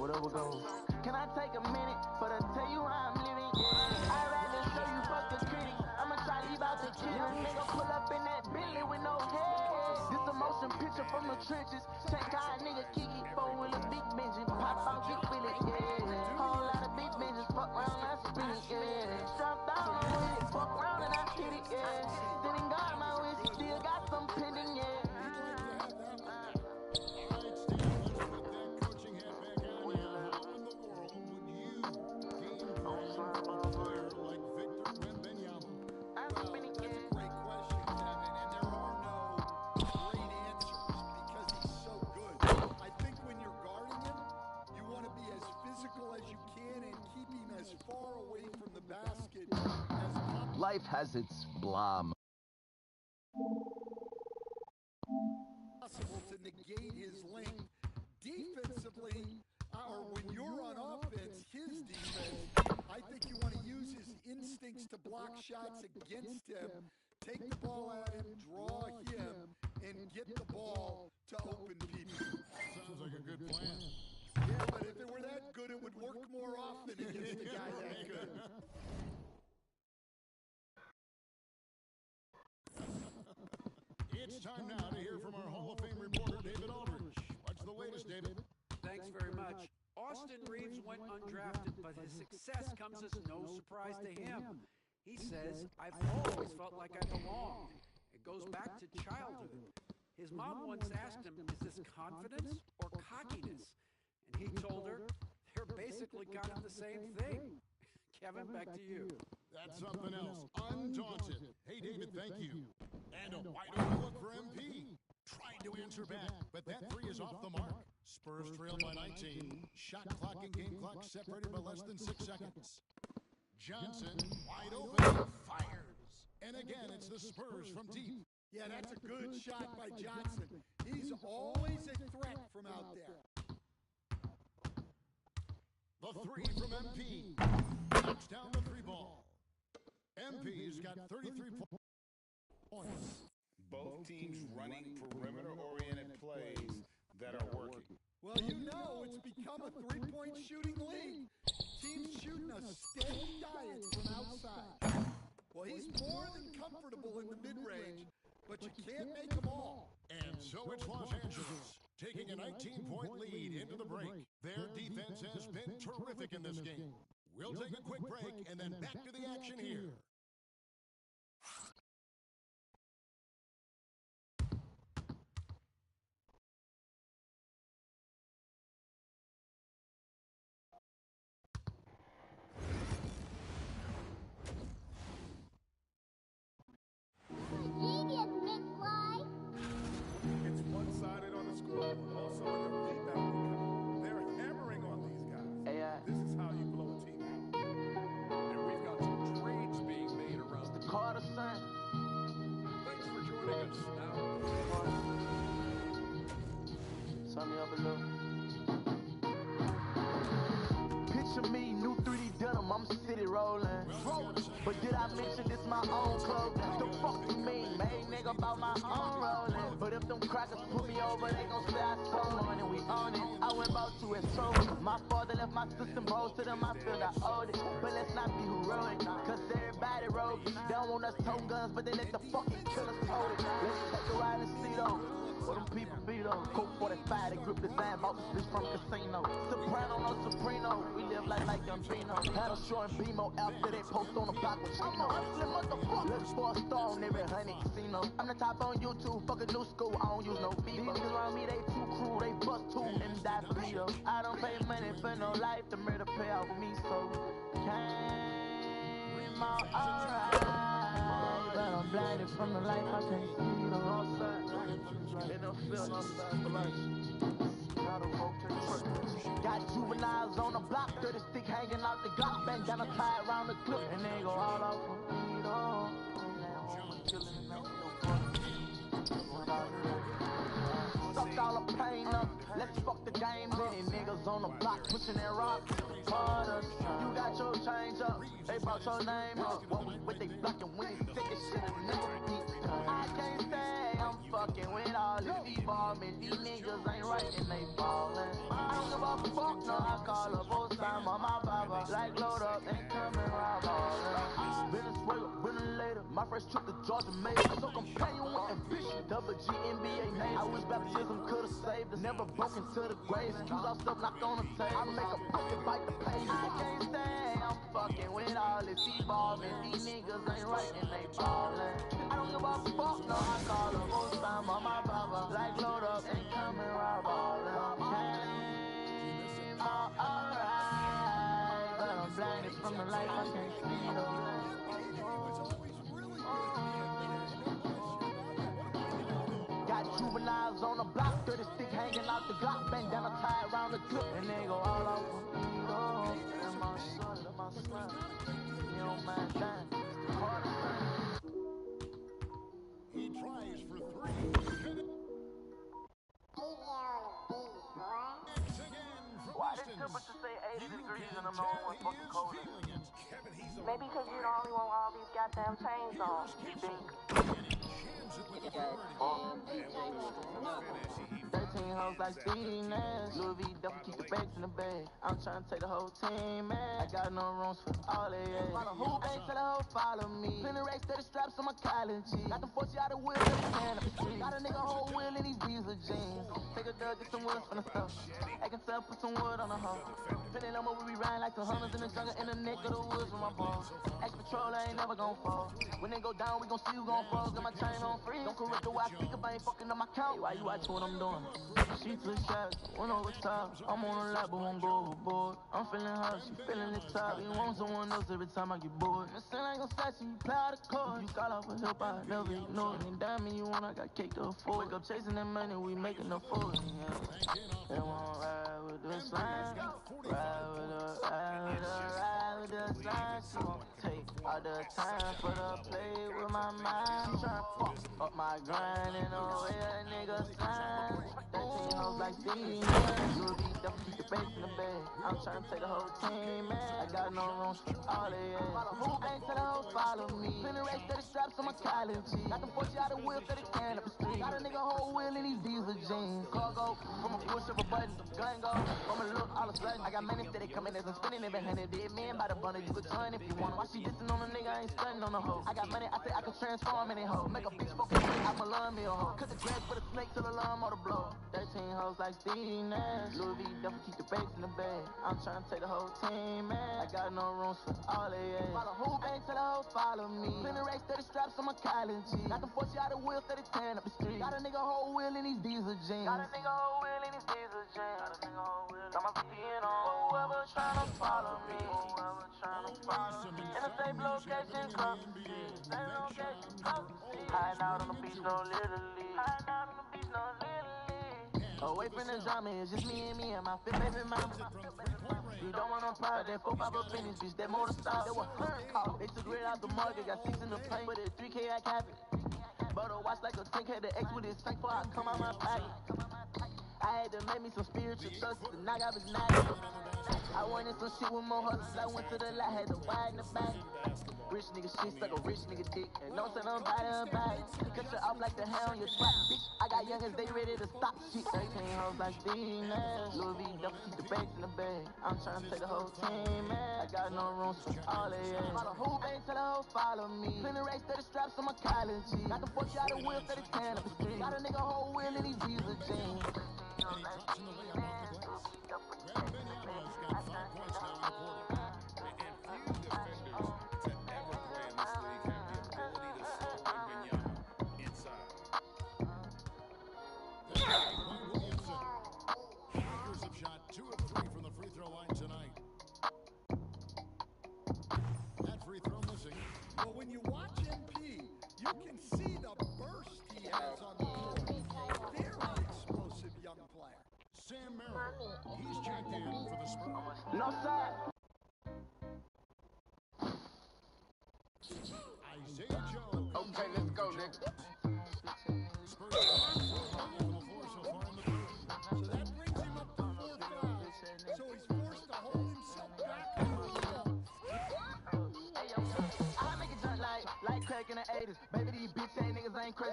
Whatever goes. Can I take a minute for to tell you how I'm living? Yeah. I'd rather show you fuck the critic. I'ma try to leave out the kid. Nigga pull up in that Bentley with no head. This a motion picture from the trenches. Check how a nigga Kiki phone with a big Benji. Pop out, get with it, yeah. Whole lot of big Benjis, fuck round, I spin it, yeah. Strapped down with it, fuck round and I hit it, yeah. Sitting guard my waist, still got some pending, yeah. Life has its blah. Possible to negate his length defensively, or when you're on offense, his defense. I think you want to use his instincts to block shots against him, take the ball at him, draw him, and get the ball to open people. Sounds like a good plan. Yeah, but if it were that good, it would work more often against a guy that good. It's time now to hear from our Hall of Fame reporter, David Aldridge. What's the latest, David? Thanks very much. Austin Reeves went undrafted, but his success comes as no surprise to him. He says, I've always felt like I belonged. It goes back to childhood. His mom once asked him, is this confidence or cockiness? And he told her, they're basically kind of the same thing. Kevin, back to you. That's something else. Undaunted. Hey, David, thank you. And a wide open look for MP. Tried to answer back, but that three is off the mark. Spurs trail by 19. Shot clock and game clock separated by less than 6 seconds. Johnson, wide open, fires. And again, it's the Spurs from deep. Yeah, that's a good shot by Johnson. He's always a threat from out there. The three from MP. Knocks down the three ball. MP's got 33 points. Both teams running perimeter-oriented plays that are working. Well, you know it's become a three-point shooting league. Teams shooting a steady diet from outside. Well, he's more than comfortable in the mid-range, but you can't make them all. And so it's Los Angeles, taking a 19-point lead into the break. Their defense has been terrific in this game. We'll take a quick break and then back to the action here. It's one-sided on the scoreboard, also in the rebounding. They're hammering on these guys. This is how you blow a team out. And we've got some trades being made around the Carter son. Thanks for joining us. Now, Sum me up a little. Picture me, new 3D denim, I'm city rolling. But did I mention this my own clothes? The fuck you mean, made nigga about my own rolling. But if them crackers put me over, they gon' say I stole on it, we own it. I went about to it, so my father left my system bros to them, I feel I owed it. But let's not be heroic, cause everybody rogue. They don't want us tone guns, but they let the fucking killers hold it. Let's take a ride and see though. What them people be though? Coke 45, they grip the sand, bought this bitch from casino. Soprano, no Soprano, we live like Gambino. Had a short and BMO after they post on the block with Chino. Hustling motherfucker, look for a star on every honey casino. I'm the top on YouTube, fuck a new school, I don't use no beat. These niggas around me, they too cruel, they bust too and die beat. I don't pay money for no life, the murder pay off me, so came out alright. But I'm blinded from the light, I can't see the wrong side. They don't feel no got juveniles on the block, 30 stick hanging out the Glock, bandana tied around the clip, and they go all out for me, though. Sucked all the pain up, let's Fuck the game, many niggas on the block pushing that rock. Mother, you got your change up, they brought your name up. But they blocking when they sick, this shit will never be. I can't say I'm fucking with all this evolvement. These niggas ain't right and they ballin'. I don't give a fuck, no, I call up Osama on my baba. Like load up and come and rob all. Venezuela, been later. My first trip to Georgia made it. So companion with ambition. Double G NBA name. I wish baptism could've saved us. Never broken to the grave. Excuse our stuff knocked on the table. I make a pocket bite the page. I can't stay. I'm fucking with all this evolving. These niggas ain't right and they ballin'. I don't give a fuck, no, I call up Osama on my baba. Like load up and come and rob all. Alright, but I'm blinded from the light. I can't see though. Got juveniles on the block, 30 stick hanging out the Glock, bandana tied around the clip, and they go all out for me. Oh, and my son, and my son, you don't mind dying. He tries for three. Why did temperature say 80 degrees and I'm the only one fucking cold? Maybe because you're the only one with all these goddamn chains on, you think? 13 hoes like Steve Nash. Louis V double keep the bags in the bag. I'm trying to take the whole team, man. I got no rooms for all they ass. Follow who ain't tell the hoe follow me. Plenty racks, 30 straps on my collar G. Got the 40 out of wheel, every hand up the street. Got a nigga whole wheel in these diesel jeans. Take a dug, get some woods from the stuff. I can tell, put some wood on the hoe. Depending on what we ride like the hunters in the jungle in the neck of the woods with my balls. Ask patrol, I ain't never gon' fall. When they go down, we gon' see who gon' fall. Got my chain on free. Don't correct the way I speak up, I ain't fucking up my count. Hey, why you watch what I'm doing? She took shots, went over top. I'm on a lap, but won't go overboard. I'm feeling hot, she feeling the top. You want someone else every time I get bored. My son ain't gon' snatch you, play out the chord. If you call out for help, I never ignore it. And diamond you want, I got cake to afford. Wake up chasing that money, we making the food. They won't ride with the slime. Ride with the slime. She won't take all the time for the play with my mind. Tryna fuck up my grind in a way a nigga sign. 13 hoes like Steve Nash. Louis V double keep the bass in the bag. I'm tryna take the whole team, man. I got no rooms for all they ass. Follow who ain't tell the hoe follow me. Plenty racks, 30 straps on my collar G. Got the 40 out of wheel, 30 can up the street. Got a nigga whole wheel in these diesel jeans. Cargo from a push of a button. Gun go from a look all of a sudden. I got money steady coming as I'm spinning every hundred. Dead man by the bundle, you could join if you want. Why she dissing on a nigga, I ain't stunning on a hoe. I got money, I say I can transform in a hoe. Make a bitch focus, I'm a love me a hoe. Cut the grass for the snake till the alarm or the blow. 13 hoes like Steve Nash. Louis V double keep the bass in the bag. I'm trying to take the whole team, man. I got no rooms for all they ass. Follow who ain't tell the hoe follow me. Plenty racks, 30 straps on my collar G. Got the 40 out of wheel, 30 tan up the street. Got a nigga whole wheel in these diesel jeans. Got a nigga whole wheel in these diesel jeans. Got a nigga whole wheel. Got my VPN on. Whoever tryna follow me. Whoever tryna follow me. In the same location, close to see. Same location, close to see. Hiding out on the beach, no little league. Hiding out on the beach, no little league. Away from the drama, it's just me and my fit baby mama. You don't want no pride, that 4-5 up in this bitch, that motor style, that was her call. They took rid out the market, got 6 in the plane, but at 3K I cap it. But a watch like a 10K, the X with his tank before I come out my pocket. I had to make me some spiritual trust to knock out his knife. I wanted some shit with more hustles. I went to the lot, had to widen the back. Rich nigga shit, suck a rich nigga dick. And don't tell nobody about it. Cut you off like the hell on your trap, bitch. I got youngers, they ready to stop shit. 13 hoes like Steve Nash. Louis V double keep the bags in the bag. I'm trying to take the whole team, man. I got no rooms for all they ass. Follow who ain't tell the hoe follow me. Plenty racks, 30 straps on my collar G. Got the 40 out of wheel, 30 tan up the street. Got a nigga whole wheel in these diesel jeans. And he drops in the layup off the glass. Greg Benyama's got 5 points now in the quarter. And few defenders to ever play in this league have the ability to slow Wembanyama inside. Good play by Williamson. Lakers have shot 2 of 3 from the free throw line tonight. That free throw missing. Well, when you watch MP, you can see the burst he has on the court. Very explosive young player. Sam Merrill, he's checked in for the Spurs. No side. Isaiah Joe. Okay, let's go, nigga. Spurs have 4 from the floor so far in the third. So that brings him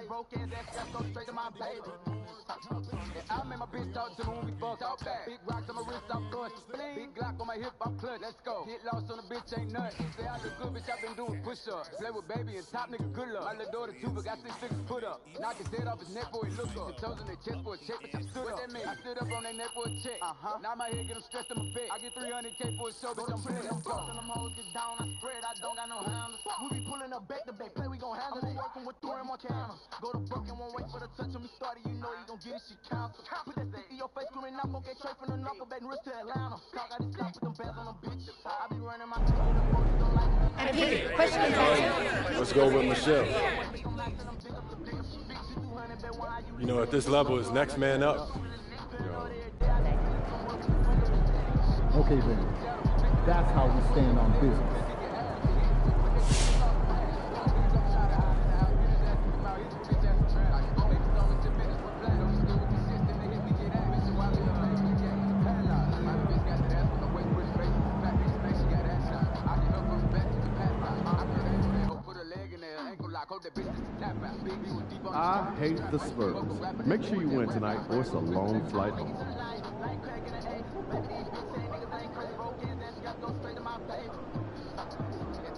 broke ass just go straight to my baby. I made my bitch talk to me when we fuck. Talk back. Big rocks on my wrist, I'm clutch. Big Glock on my hip, I'm clutch. Let's go. Get lost on the bitch, ain't nothing. Say I look good, bitch, I been doing push-ups. Play with baby and top nigga, good luck. My little daughter too, but got 6 figures put up. Knock his head off his neck for he look up. 10 toes in their chest for a check, bitch, I stood up. What that mean? I stood up on their neck for a check. Now my head get them stressed, I'm a vet. I get 300K for a show, bitch, I'm blessed. Let's go. Them hoes get down, I spread, I don't got no handles. We be pulling up back to back, play, we gon' handle it. Working with 3 more cameras. Go to broken, won't wait for the touch on me started, you know you gon' get it, she counsel. Put that stick in your face, screaming up, okay, straight from the knuckle, back and wrist to Atlanta. Talk out this Glock with them bands on them bitch. I be running my clip with them folks, don't like me. MP, question and answer. Let's go with Michelle. You know, at this level, it's next man up. Okay, then. That's how we stand on business. I hate the Spurs. Make sure you win tonight, or it's a long flight home.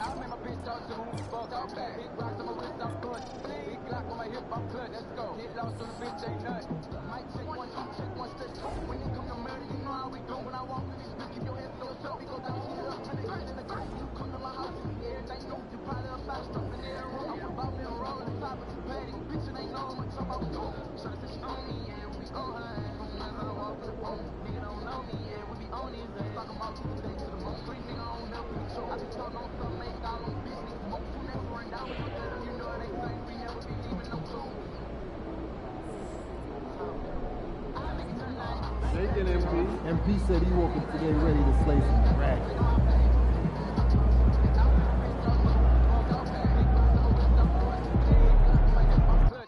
I made my bitch talk to me when we fuck. Talk back. Big rocks on my wrist, I'm clutch. Big Glock on my hip, I'm clutch. Let's go. Get lost on the bitch, ain't nothing. Mic check 1, 2, check 1, straight. When it come to murder, you know how we go. When I walk in this bitch, keep your hands to yourself. We go down, heat it up, turn it crazy in the grass. You come to my house, you see everything new. You probably up 5 stuff in there. I'm about me and roll in the top of the patty. Bitch, it ain't no one talk about go. Shawty said she on me, yeah, we be on her ass. From when I walk in the phone, nigga don't know me, yeah, we be on his ass. Talk about to the day to the most street, nigga on help me. So I be talking on something, make all on business. Smoke 2 next run down with your girl, you know it ain't safe. We never be leaving no clue. Shaking MP. MP said he woke up today ready to slay some dragons.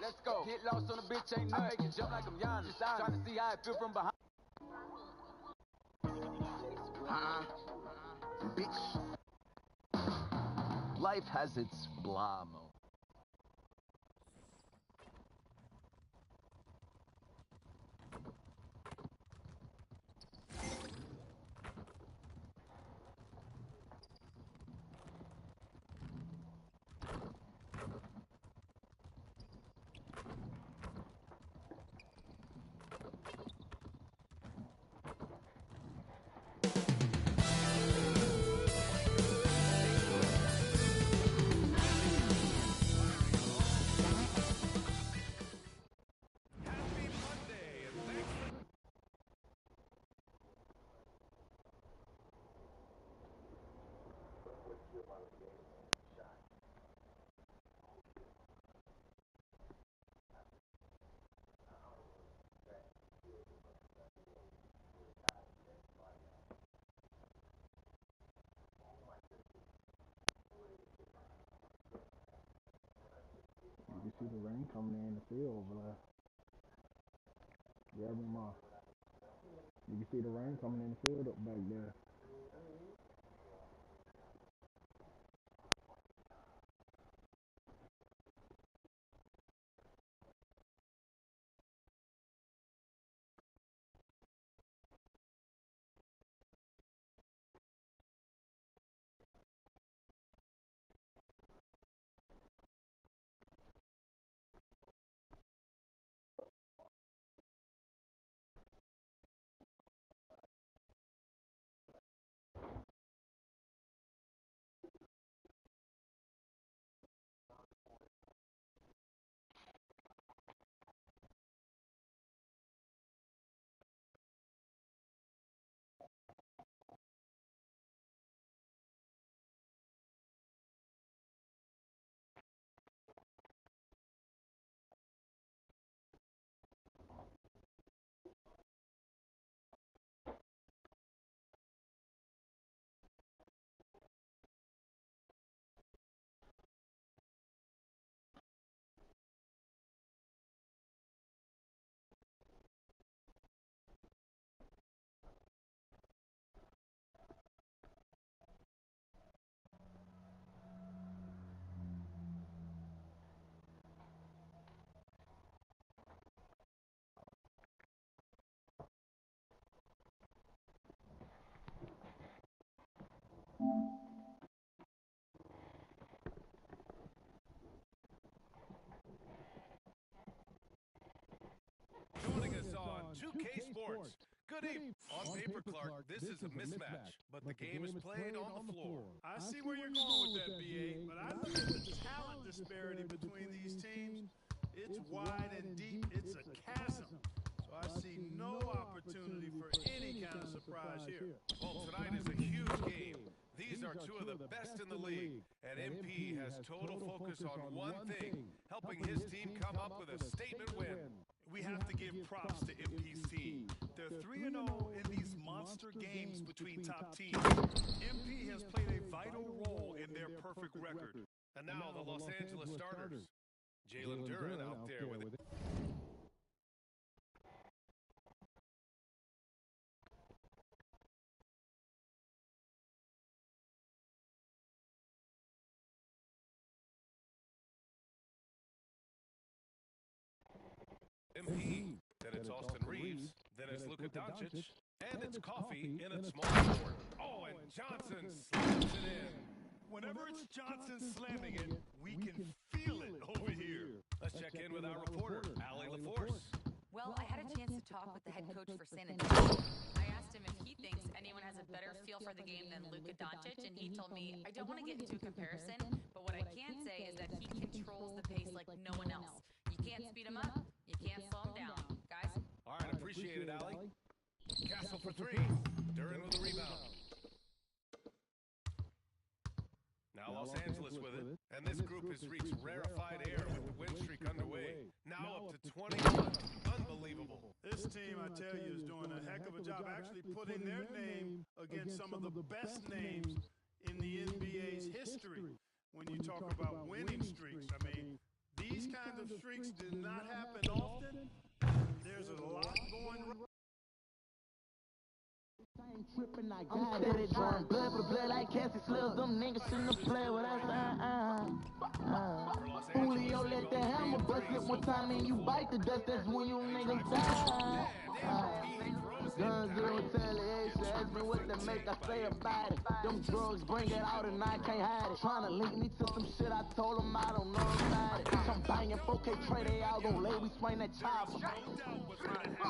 Let's go. Get lost on the bitch, ain't nothing. I make it jump like I'm Giannis. Trying to see how it feel from behind. Bitch. Life has its blah moments. You can see the rain coming in the field over there. Yeah, Mama. You can see the rain coming in the field up back there. Good evening. On paper, Clark, this is a mismatch, but the game is played on the floor. I see where you're going with that, BA, but I look at the talent disparity between these teams. It's wide and deep. It's a chasm. So I see no opportunity for any kind of surprise here. Well, tonight is a huge game. These are two of the best in the league, and MP has total focus on one thing, helping his team come up with a statement win. We have to give props to MP's team. They're 3-0 in these monster games between top teams. MP has played a vital role in their perfect record. And now the Los Angeles starters. Jalen Duren out there with it. MP, then it's Austin Reeves, then it's Luka Doncic, and it's Coffee in a small forward. Oh, and Johnson slams it in. Whenever it's Johnson slamming it, we can feel it over here. Let's check in with our reporter, Allie LaForce. Well, I had a chance to talk with the head coach for Season8. I asked him if he thinks anyone has a better feel for the game than Luka Doncic, and he told me, I don't want to get into a comparison, but what I can say is that he controls the pace like no one else. You can't speed him up, you can't slow him down. Guys? All right, appreciate it, Allie. Castle for three. Duren with the rebound. Now Los Angeles with it, and this group has reached rarefied air with the win streak underway. Now up to 21. Unbelievable. This team, I tell you, is doing a heck of a job actually putting their name against some of the best names in the NBA's history. When you talk about winning streaks, I mean, these kinds of streaks do not happen often. There's a lot going wrong. I'm steady drawing blood for blood like Cassie Slugs. Them niggas shouldn't have played with us. Julio let the hammer bust it one time and you bite the dust. That's when you niggas die. Guns zero retaliation. Ask me what they make I say about it. Them drugs bring it out and I can't hide it. Tryna link me to some shit I told them I don't know about it. Some banging 4K tray, they all gon' lay, we swing that chopper.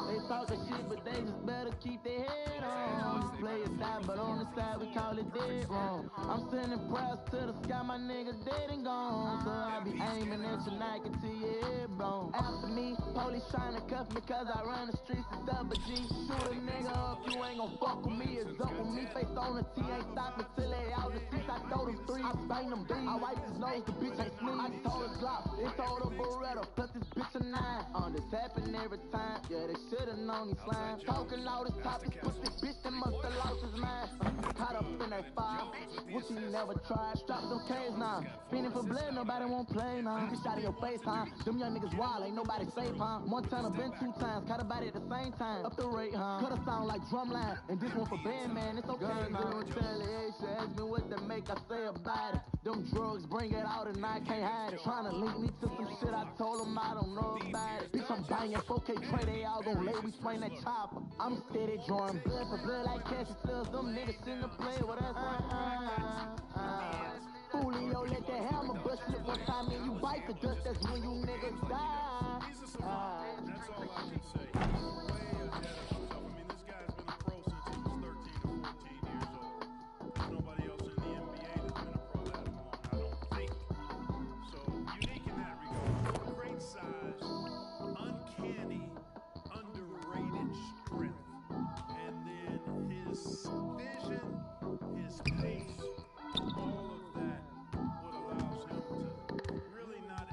They talkin' shit, but they just better keep their head on. Play it die, but on the side we call it dead wrong. I'm sending prayers to the sky, my nigga dead and gone. So I be aiming at your Nike till your head blown. After me, police tryna cuff me cause I run the streets of double G. Shoot a nigga up, you ain't gon' fuck with me. It's up with me, face on the T, ain't stopping till they out the seats. I throw them three, I bang them bees. I wipe his nose, the bitch ain't sneeze. I told her drop, it told her Beretta, plus this bitch a 9. This happen every time, yeah, they should've known he slime. Talking all this topics, put this bitch that musta lost his mind. Caught up in that fire, wish he never tried. Strap them K's now, feeling for blood, nobody won't play now. You get shot in your face, huh? Them young niggas wild, ain't nobody safe, huh? Montana been 2 times, caught a body at the same time. Up the rate, huh? Coulda sound like drumline, and this one for band, man, it's okay. Guns and retaliation, ask me what they make I say about it. Them drugs bring it out and I can't hide it. Tryna link me to some shit I told them I don't know about it. Bitch, I'm banging 4K tray, they all gon' lay, we swing that chopper. I'm steady drawing blood for blood like Cassie Slugs. Them niggas shouldn't play with us. Julio let the hammer bust it one time and you bite the dust. That's when you niggas die. That's all I can say. He's way ahead of himself. I mean, this guy's been a pro since he was 13 or 14 years old. There's nobody else in the NBA that's been a pro that long, I don't think. So, unique in that regard. Great size, uncanny, underrated strength. And then his vision, his pace, all of that, what allows him to really not...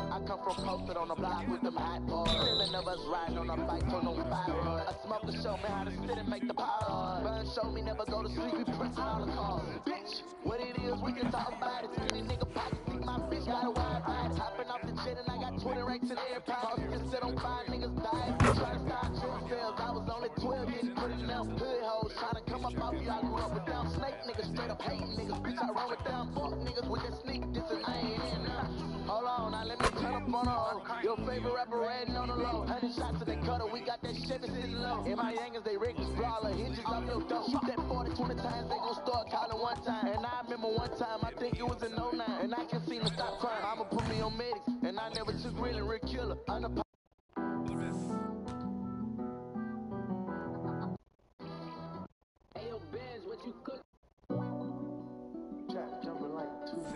I come from posted on the block with them hot boys. 7 of us riding on a bike on no fire. A smoker show me how to sit and make the power. Bun show me never go to sleep, we press all the cars. Bitch, what it is, we can talk about it. Too many nigga pockets, think my bitch got a wide body. Hopping off the jet and I got 20 racks in every pocket. Just sit on 5 niggas dying. Try to start trip sales, I was only 12, getting put in them. Hood hoes trying to come up off you, I grew up with them. Snake niggas, straight up hating niggas, bitch, I run with them. Fuck niggas with that sneak, this and I ain't in there. Hold on, now let me turn up on the hoe. Your favorite rapper riding on the low. 100 shots to the cutter, we got that shit that's sitting low. In my angles, they reckless brawler, hinges on your door. Shoot that 40 20 times, they gon' start calling one time. And I remember one time, I think it was in '09, and I can't seem to stop crying. Mama put me on medics, and I never took really real killer. San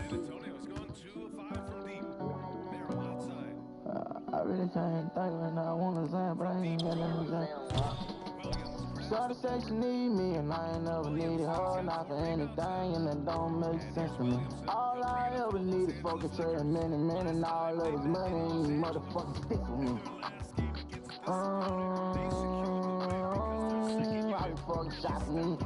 Antonio's gone 2 of 5 from deep. Merrill outside. I really can't think right now. I wanna say, but I ain't got nothing to say. Shorty say she need me, and I ain't never needed her, not for anything, and that don't make sense to me. All I ever need is fucking trading minute, and all of this money ain't these motherfucking sticks with me. I be fucking shots me.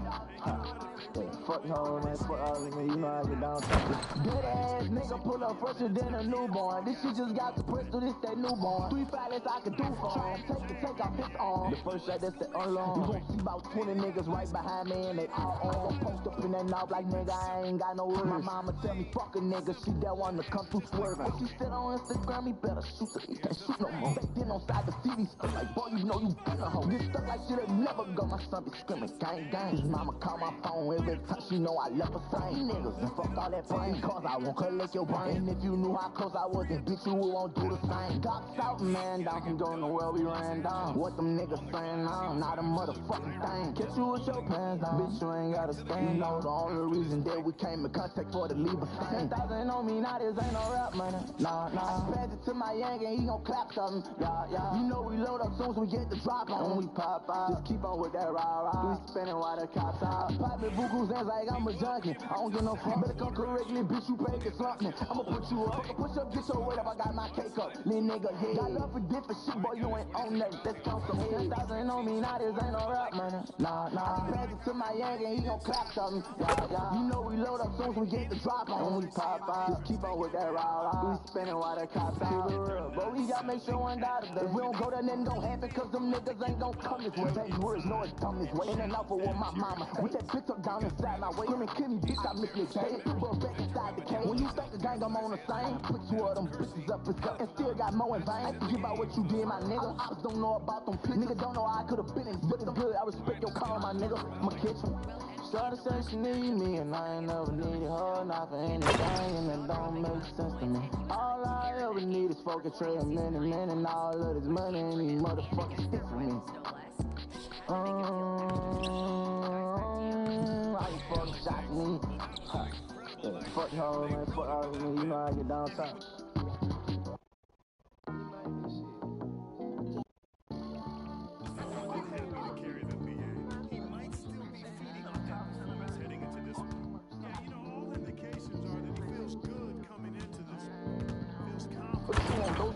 Fuck no, man, fuck all of me, you know I get down to it. Dead ass nigga pull up fresher than a newborn. This shit just got compressed to this that newborn. 3 less I could do for him. Take off his arm. The first shot, that's the alarm. You gon' see about 20 niggas right behind me, and they all on. Post up in that knob like nigga, I ain't got no words. My mama tell me fuck a nigga, she that one to come through swerving. If she still on Instagram, he better shoot her, he can't shoot no more. Back then on side the CD stuck like, boy, you know you been a hoe. This stuck like shit'll never go, my son be screaming gang. His mama call my phone every time she know I left her same niggas. And fuck all that brain, cause I won't collect your brain. And if you knew how close I was, then bitch, you won't do the same. Cops out, man, down from going to where we ran down. What them niggas saying now, not a motherfucking thing. Catch you with your pants down, bitch, you ain't gotta stand. You know the only reason that we came in contact for to leave a stain. 10,000 on me, now this ain't no rap money. Nah. I pass it to my yank and he gon' clap something. Yeah. You know we load up soon as we get the drop on. When we pop out, just keep on with that rah. We spinning while the cops out. Pop me buku's hands like I'm a junkie. I don't get no fuck. Better come correctly, bitch, you paid to something. I'ma put you up. Push up, get your weight up, I got my cake up. Little nigga head. Got love for different shit, boy, you ain't on that. Let's count some heads. 10,000 on me, now this ain't no rap money. Nah. I pass it to my yank and he gon' clap something. Yeah. You know we load up soon as we get the drop on. When we pop out, just keep on with that rah. We spinning while the cops out. Keep it real, but we gotta make sure one die today. If we don't go there, nothing gon' happen, cause them niggas ain't gon' come this way. Baby words, know it's dumb this way. In and out for what my mama say. With that bitch up down inside my way. Screaming, kill me, bitch, I miss me, babe. But back inside the cage. When you think the gang, I'm on the same. Put 2 of them bitches up and still got more in vain. I forget about what you did, my nigga. Ops don't know about them pictures. Nigga don't know I could've been in. But it's good, I respect your call, my nigga. I'ma catch him. Shorty say she need me, and I ain't never needed her, not for anything, and it don't make sense to me. All I ever need is fucking trading minute, and all of this money ain't these motherfucking sticks for me. I just fucking shots me. Fuck y'all, man, fuck all of me, you know I get downtown.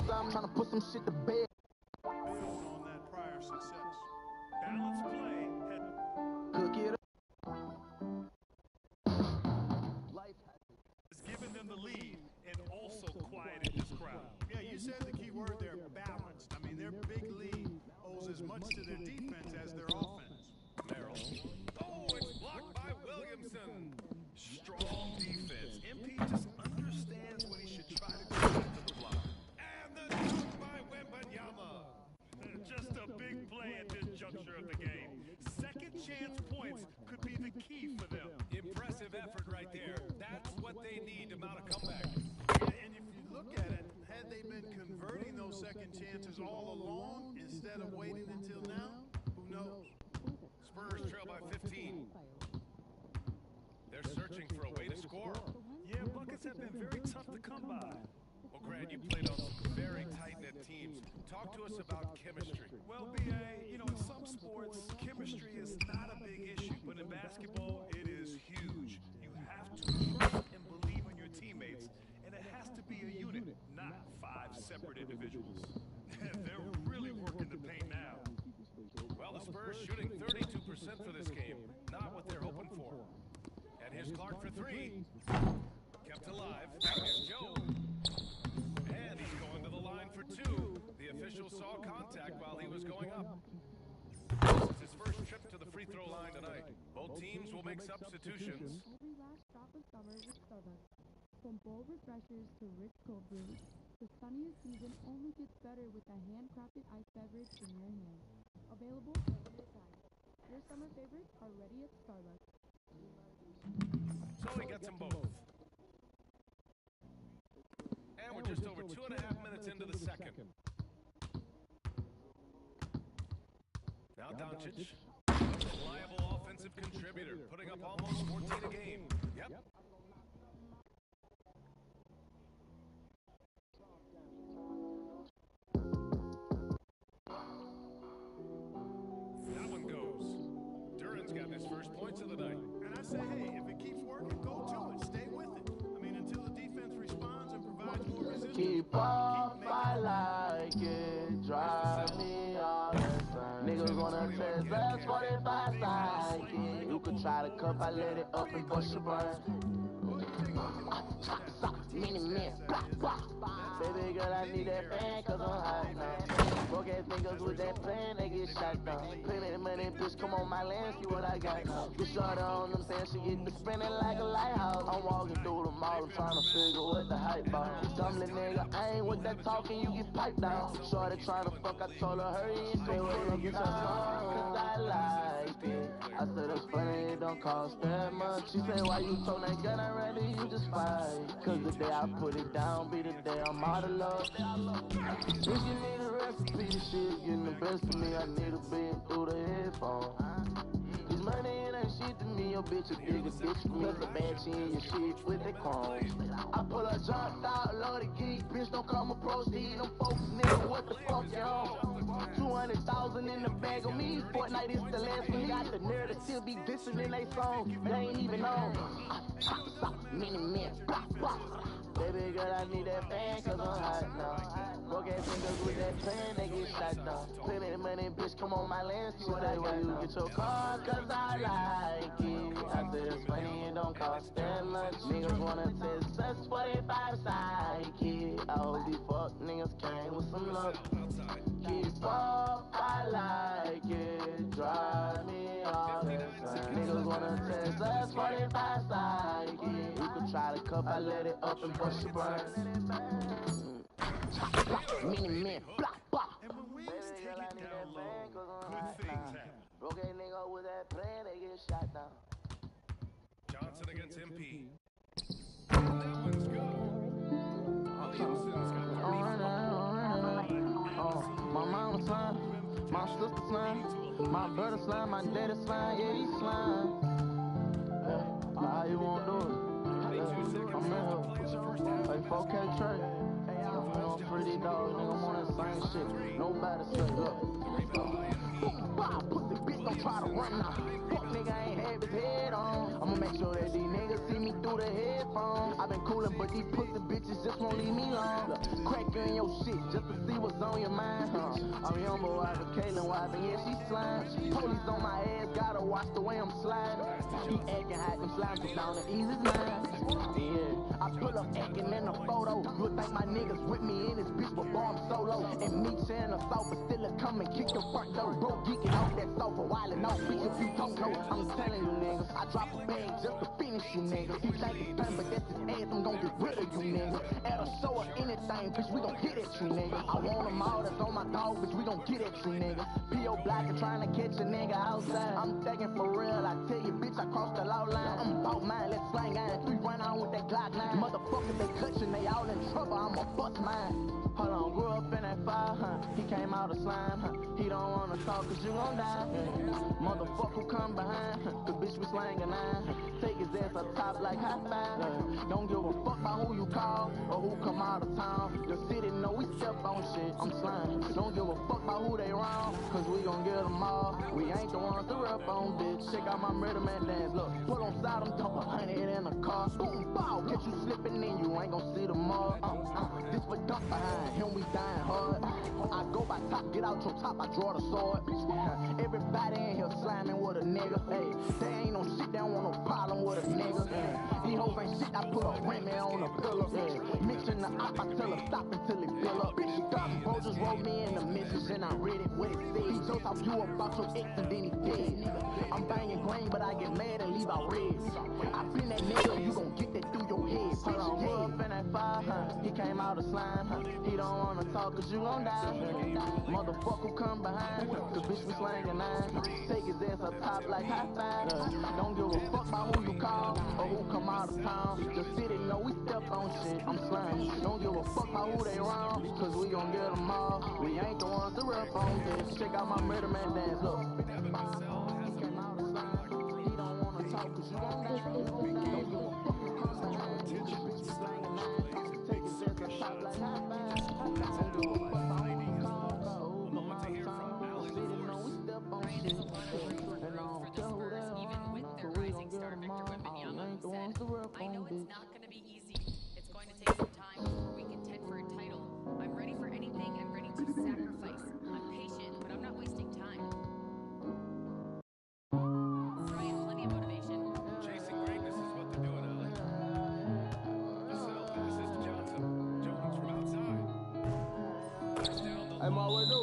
I'm trying to put some shit to bed. Build on that prior success. Balanced play. Cook it up. Has given them the lead and also quieted this crowd. Yeah, you said the key word there, balanced. I mean, their big lead owes as much to their defense as their offense. Merrill. Oh, it's blocked by Williamson. Strong defense. MP just understands when he should try to go after the block. And the dunk by Wembanyama. Just a big play at this juncture of the game. Second chance points could be the key for them. Impressive effort right there. That's what they need to mount a comeback. Yeah, and if you look at it, had they been converting those second chances all along instead of waiting until now, who knows? Spurs trail by 15. They're searching for a way to score. Yeah, buckets have been very tough to come by. Well, Grant, you played on some very tight-knit teams. Talk to us about chemistry. Well, B.A., you know, in some sports, chemistry is not a big issue, but in basketball, it is huge. You have to trust and believe in your teammates, and it has to be a unit, not 5 separate individuals. They're really working the paint now. Well, the Spurs shooting 32% for this game. Not what they're hoping for. And here's Clark for 3. Kept alive. Here's Joe. And he's going to the line for 2. The official saw contact while he was going up. This is his first trip to the free throw line tonight. Both teams will make substitutions. Every last drop of summer with Starbucks. From bold refreshers to rich cold brews, the sunniest season only gets better with a handcrafted iced beverage in your hand. Available at limited time. Your summer favorites are ready at Starbucks. So he gets them both. And we're just over 2.5 minutes into the second. Now Doncic, a reliable offensive contributor, putting up almost 14 a game. Yep. That one goes. Duran's got his first points of the night. And I say, hey, if it keeps working, go to it. Stay with it. I mean, until the defense responds and provides more resistance. Keep up, I like it. Drive me all the time. Niggas wanna test us 45 sidekick. You could try to cup, I let it up and bust your brain. Mini man, block, block. Baby girl, I need that band cause I'm hot now. Broke ass niggas with that plan, they get shot down. Pay me the money, bitch, come on my land, see what I got now. Bitch, shorty on them saying she get to spinning like a lighthouse. I'm walking through the mall, I'm trying to figure what the hype about. Some little nigga, I ain't with that talking, you get piped down. Shorty trying to fuck, I told her hurry and say what you get your car, cause I like it. I said it's funny, it don't cost that much. She said, why you told that gun, I'd rather you just fight. Cause the day I put it down, be the day I'm out of love. If you need a recipe, this shit getting the best of me. I need a bed through the headphone. This money it ain't shit to me, your bitch a bigger bitch for me. Cause the bad she in your shit with the chrome. I pull a jumped out, love the geek. Bitch don't come a proceed, them folks nigga, what the fuck you on? 200,000 in the bag of me. Fortnite is the last one. Got the nerve to still be dissing in they song. They ain't even on. Mini man, block, block. Baby girl, I need that band cause I'm hot now. Broke ass niggas with that plan, they get shot down. Pay me the money, bitch, come on my land, see what I got you. Get your car cause I like it. I said it's funny, it don't cost that much. Niggas wanna test us 45 sidekick. I hope these fuck niggas came with some luck. Keep up, I like it. Drive me all the time. Niggas wanna test us 45 sidekick. You could try to cup, I let it up and bust your brains. Mini man, block, block. And when Wings take it down low, good things happen. Broke a nigga with that plan, they get shot down. Johnson against MP. And that one's good. Williamson's got 34. My mama slime, my sister slime, my brother slime, my daddy slime, yeah, he slime. How you wanna do it? I'm in here, like 4K trade. I'm 3D dog, nigga, I'm on that same shit. Nobody say, look. Pussy bitch, don't try to run now. Fuck nigga, I ain't have his head on. I'ma make sure that these niggas see me through the headphones. I've been coolin', but these pussy bitches just won't leave me alone. Look, crack you in your shit just to see what's on your mind, I'm young boy, wife of Kaylin, wife, and yeah, she slime. Police on my ass, gotta watch the way I'm sliding. He acting hot, them slimes go down to ease his mind. Yeah, I pull up acting in a photo. You'll think my niggas with me in this bitch, but boy, I'm solo. And me sharing a sofa, still a come and kick the front door. Bro, geeking off that sofa, while and off, bitch, if you don't know. I'm telling you niggas, I drop a bag just to finish you niggas. He think it's fun, but that's his ass, I'm gon' get rid of you niggas. At a show or anything, bitch, we gon' hit at you niggas. I want them all, that's on my dog, bitch, we gon' get at you niggas. P.O. Block and trying to catch a nigga outside. I'm thinking for real, I tell you, bitch, I crossed the law line. I'm about mine, let's slang iron. 3 run on with that Glock 9. Motherfuckers, they clutching, they all in trouble, I'ma bust mine. Hold on, grew up in that fire, he came out of slime, he don't wanna talk cause you gon' die. Motherfucker who come behind, cause bitch we slangin' 9. Take his ass up top like high five. Don't give a fuck about who you call or who come out of town. The city know we step on shit, I'm slime. Don't give a fuck about who they wrong, cause we gon' get them all. We ain't the ones to rep on, bitch. Check out my murder man dance, look. Pull on side, I'm dump 100 in a car. Boom, bow, catch you slipping in, you ain't gon' see the mall. This for dump behind him, we dying hard. I go by top, get out your top, I draw the sword. Everybody in here slamming with a nigga. Hey, they ain't no shit, they don't want no problem with a nigga. These hoes ain't shit, I put a Remy on a pillow. Mixing the op, I tell her stop until it fill up. Bitch, stop, bro, just wrote me in the message and I read it, what it said. He told off you about your ex and then he dead. I'm banging green, but I get mad and leave out red. I been that nigga, you gon' get that through your head. Hold on, up in that fire, he came came out of slime. He don't wanna talk cause you gon' die. Motherfucker come behind, cause bitch we slangin' nine. Take his ass up top like high five. Don't give a fuck about who you call or who come out of town. The city know we step on shit, I'm slime. Don't give a fuck about who they wrong, cause we gon' get them all. We ain't the ones to rip on this. Check out my murder man dance, look. He came out of slime. He don't wanna talk cause you gon' die. Don't give a fuck who come behind. Bitch we slangin' nine. Take his ass up top like high five. Don't give a fuck about who you call or who come out of town. The city know we step on shit. And I don't care who they are, cause we gon' get them all. We ain't the ones to rip I know on, it's bitch. not going to be easy. It's going to take some time before we contend for a title. I'm ready for anything and ready to sacrifice. I'm patient, but I'm not wasting time. So I have plenty of motivation. Chasing greatness is what they're doing, Alex. Vassell passes to Johnson. Jones from outside. Puts down the Hey, Ma, what do?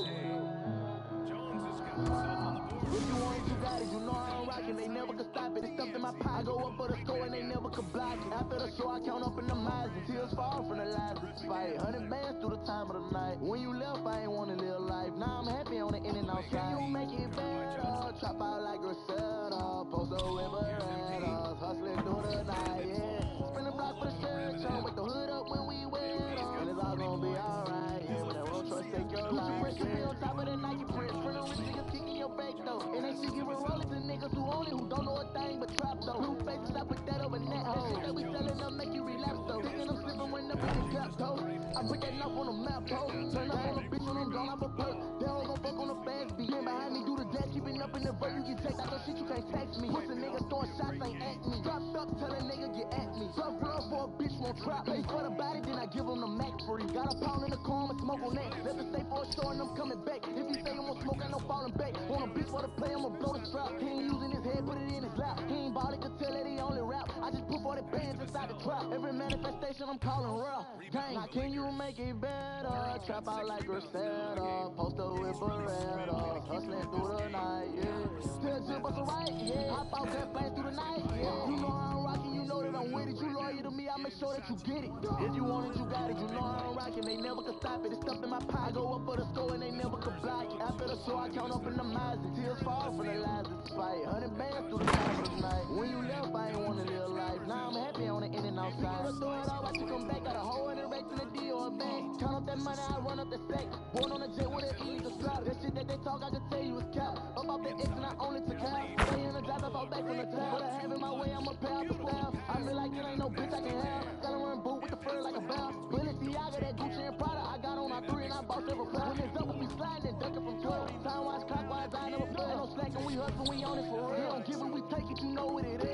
Jones has got himself on the board. If you want it, you got it. You know I don't rock it. They never could stop it. It's stuff in my pocket. I go up for the score and they never could block it. After the show, I count up in the miles and tears fall from the lies. Fight 100 bands through the time of the night. When you left, I ain't want to live life. Now I'm happy on the in and outside. Can you make it better? Trap out like Griselda. Post a with Berettas. Hustling through the night, yeah. Spin the block for the shirt. Show with the hood up when we wear it. And it's all gonna be alright. Yeah, when that road choice take your life. Yeah. On top of the Nike print. Front of rich niggas kicking your back though. And they see giving rollers to niggas who own it, who don't know a thing but trap though. Blue faces, I put that over net hoes. That shit that we sellin' up make you relapse though. Thinking I'm slipping when up in the gap toe. I put that knife on the map post. Turn up on a bitch when I'm gone off a perk. They don't gon' fuck on the fast beat. Been behind me, do the dash, keeping up in the vert. You get checked out your shit, you can't text me. Pussy niggas throwing shots, ain't at me. Dropped up, tell a nigga get at me. Tough real for a bitch, won't trap. Pay for the body, then I give him the Mac free. Got a pound in the car, I'ma smoke on that. Let the stay for a show and I'm coming back. If he say I'm gonna smoke, ain't no falling back. Want a bitch for the play, I'ma blow the strap. He ain't using his head, put it in his lap. He ain't ballin', could tell that he only rap. I just put 40 bands inside the trap. Every manifestation I'm calling real. Gang, now can you make it better? Trap out like Griselda. Poster with Berettas. Hustling through the night, yeah. Tell Jib us a right, yeah. Hop out that plane through the night, yeah. You know I'm rockin', you know that I'm with it. You loyal to me, I make sure that you get it. If you want it, you got it. You know I'm rockin', they never could stop it. It's stuff in my pocket. I go up for the score and they never could block it. After the show, I count up in the miles and tears fall from the lies. It's fight 100 bands through the time of the night. When you left, I ain't wanna live life. Now I'm happy on the in and outside. If you throw it all, watch you come back. Got a hole in the rack in the D or a bag. Count up that money, I run up the stack. Born on the jet with an E to slap. That shit that they talk, I can tell you is cap. Up off the X and I only took half. Stay in the drive, I fall back from the top. But I have it my way, I'ma pay off the staff. I feel like it ain't no bitch I can have. Gotta run boot with the fur like a bell. Balenciaga, that Gucci and Prada. I got on my 3 and I bought several pair. When it's up, we be sliding and ducking from 12. Time watch, clockwise, I never fail. Ain't no slacking, we hustle, we on it for real. We don't give it, we take it, you know what it is.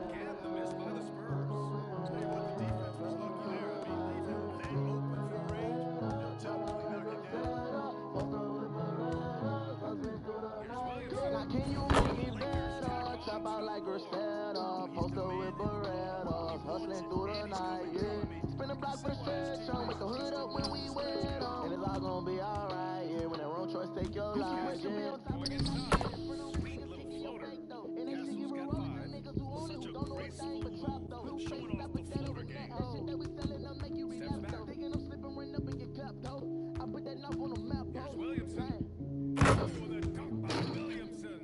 Again, the miss by the Spurs. Tell you what, the defense was lucky there. I mean, leave him that open for range. He'll definitely knock it down. Now can you make it better? Trap out like Griselda. Poster with Berettas. Hustling through the night, yeah. Spin the block for the stretch. Show with the hood up when we wear it on. And it's all gonna be alright, yeah. When that wrong choice take your life, yeah. Going inside. Sweet little floater. Castle's got 5. Such a graceful move. Showing off the floater game. Steps back. Here's Williamson. Oh, the dunk by Williamson.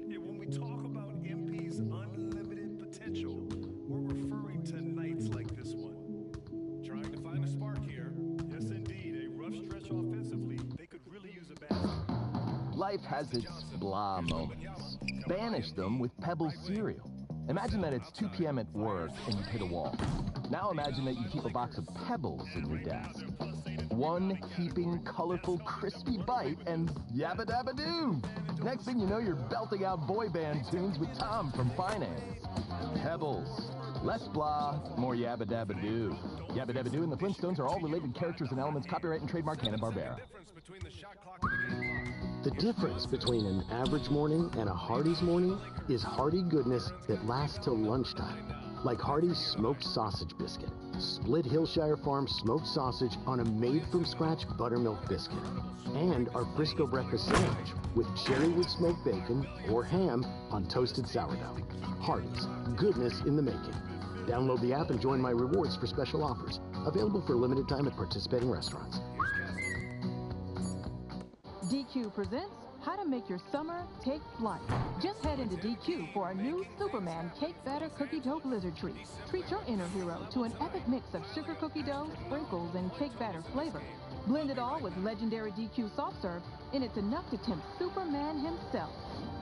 Yeah, when we talk about MP's unlimited potential, we're referring to nights like this one. Trying to find a spark here. Yes, indeed. A rough stretch offensively. They could really use a basket. Life has its blah moments. Banish them with Pebbles cereal. Imagine that it's 2 p.m. at work and you hit a wall. Now imagine that you keep a box of Pebbles in your desk. One heaping, colorful, crispy bite and yabba dabba doo. Next thing you know, you're belting out boy band tunes with Tom from Finance. Pebbles. Less blah, more yabba dabba doo. Yabba dabba doo and the Flintstones are all related characters and elements, copyright and trademark Hanna-Barbera. The difference between an average morning and a Hardee's morning is hearty goodness that lasts till lunchtime. Like Hardee's smoked sausage biscuit. Split Hillshire Farm smoked sausage on a made-from-scratch buttermilk biscuit. And our Frisco breakfast sandwich with cherrywood smoked bacon or ham on toasted sourdough. Hardee's, goodness in the making. Download the app and join my rewards for special offers. Available for a limited time at participating restaurants. DQ presents How to Make Your Summer Take Flight. Just head into DQ for our new Superman Cake Batter Cookie Dough Blizzard Treat. Treat your inner hero to an epic mix of sugar cookie dough, sprinkles, and cake batter flavor. Blend it all with legendary DQ soft serve, and it's enough to tempt Superman himself.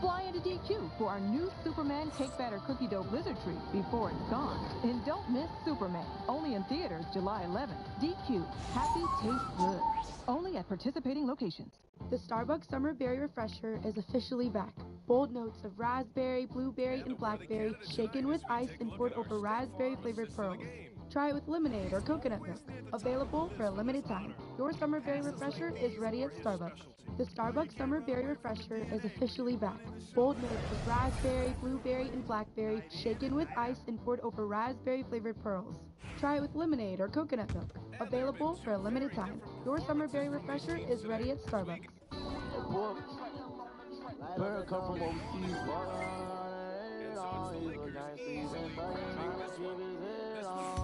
Fly into DQ for our new Superman Cake Batter Cookie Dough Blizzard Treat before it's gone. And don't miss Superman. Only in theaters July 11th. DQ. Happy tastes good. Only at participating locations. The Starbucks Summer Berry Refresher is officially back. Bold notes of raspberry, blueberry, and blackberry shaken with ice and poured over raspberry-flavored pearls. Try it with lemonade or coconut milk. Available for a limited time. Your Summer Berry Refresher is ready at Starbucks. The Starbucks Summer Berry Refresher is officially back. Bold notes of raspberry, blueberry, and blackberry shaken with ice and poured over raspberry-flavored pearls. Try it with lemonade or coconut milk. Available for a limited time. Your Summer Berry Refresher is ready at Starbucks. Bird come from overseas. This one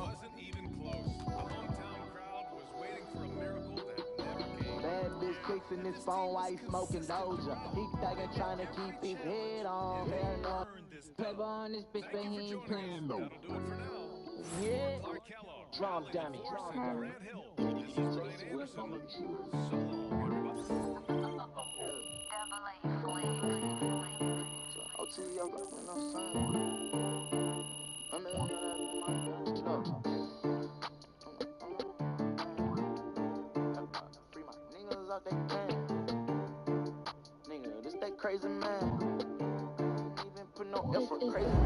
wasn't even close. The hometown crowd was waiting for a miracle that never came. Bad bitch kicks in his phone while he smoking Doja. He thinking trying to keep his head on. Pepper on this bitch, but he ain't playing though. Yeah. Drum dummy. Out they can. Nigga, this that crazy man. Even put no effort, crazy man.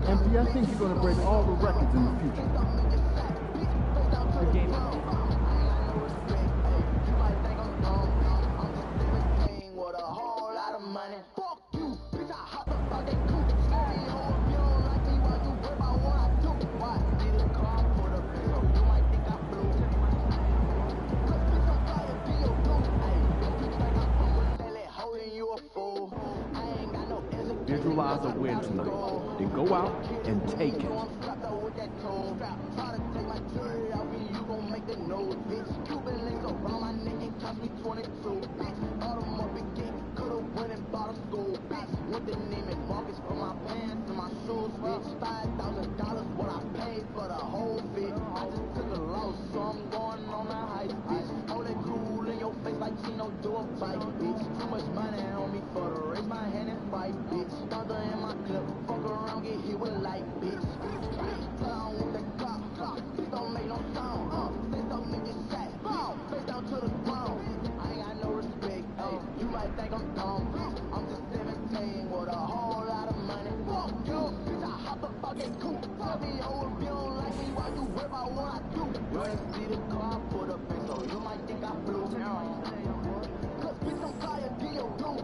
MP, I think you're gonna break all the records in the future. The game is over. With a whole lot of money. Fuck you, bitch, I hopped up out that coupe. Scary hoe, if you don't like me, why you worry about what I do? Why? Need a car for the bitch, so you might think I blew. Visualize a win tonight. Then go out and take it. With the Neiman Marcus for my pants and my shoes, bitch. $5,000 what I paid for the whole fit. I just took a loss, so I'm going on a heist, bitch. All that cool in your face like Chino do a fight, bitch. Too much money on me for to raise my hand and fight, bitch. Thunder in my clip, fuck around, get hit with light, bitch. Put on with the clock, this don't make no sound. Say something, get shot, face down to the ground. I ain't got no respect, you might think I'm dumb. I'm just 17 with a whole lot of money. Fuck you, bitch, I hop up out that coupe. Tell me, oh, if you don't like me, why you worry about what I do? You ain't see the car, put up in, so you might think I blew. Cause bitch, I'm fire, get your blue.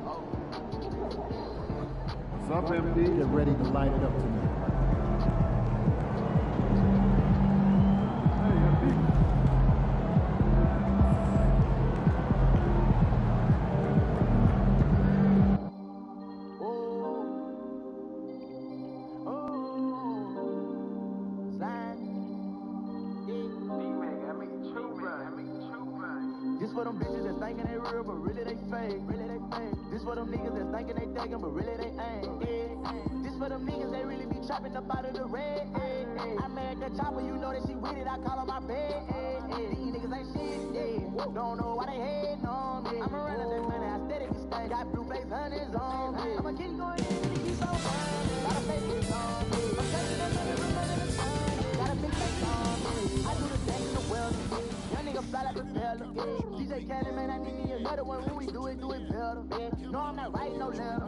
What's up, MP? Get ready to light it up tonight. Hey, MP. This for them bitches that's thinking they real, but really they fake. This for them niggas that's thinking they thinking, but really they ain't. This for them niggas they really be chopping up out of the red. I made the chopper, you know that she with it. I call her my bed. These niggas ain't shit. Don't know why they hating on me. I'ma run out that money, I steady be staying. Got blue face hunters on me. I'ma keep going in, keep so fine. Got a face on me. I'm taking a minute, running the time. Got a big face on me. I do the thing in the world. Young nigga fly like a propeller. DJ Cannon, man, I need me another one. When we do it better. No, I'm not writing no letter.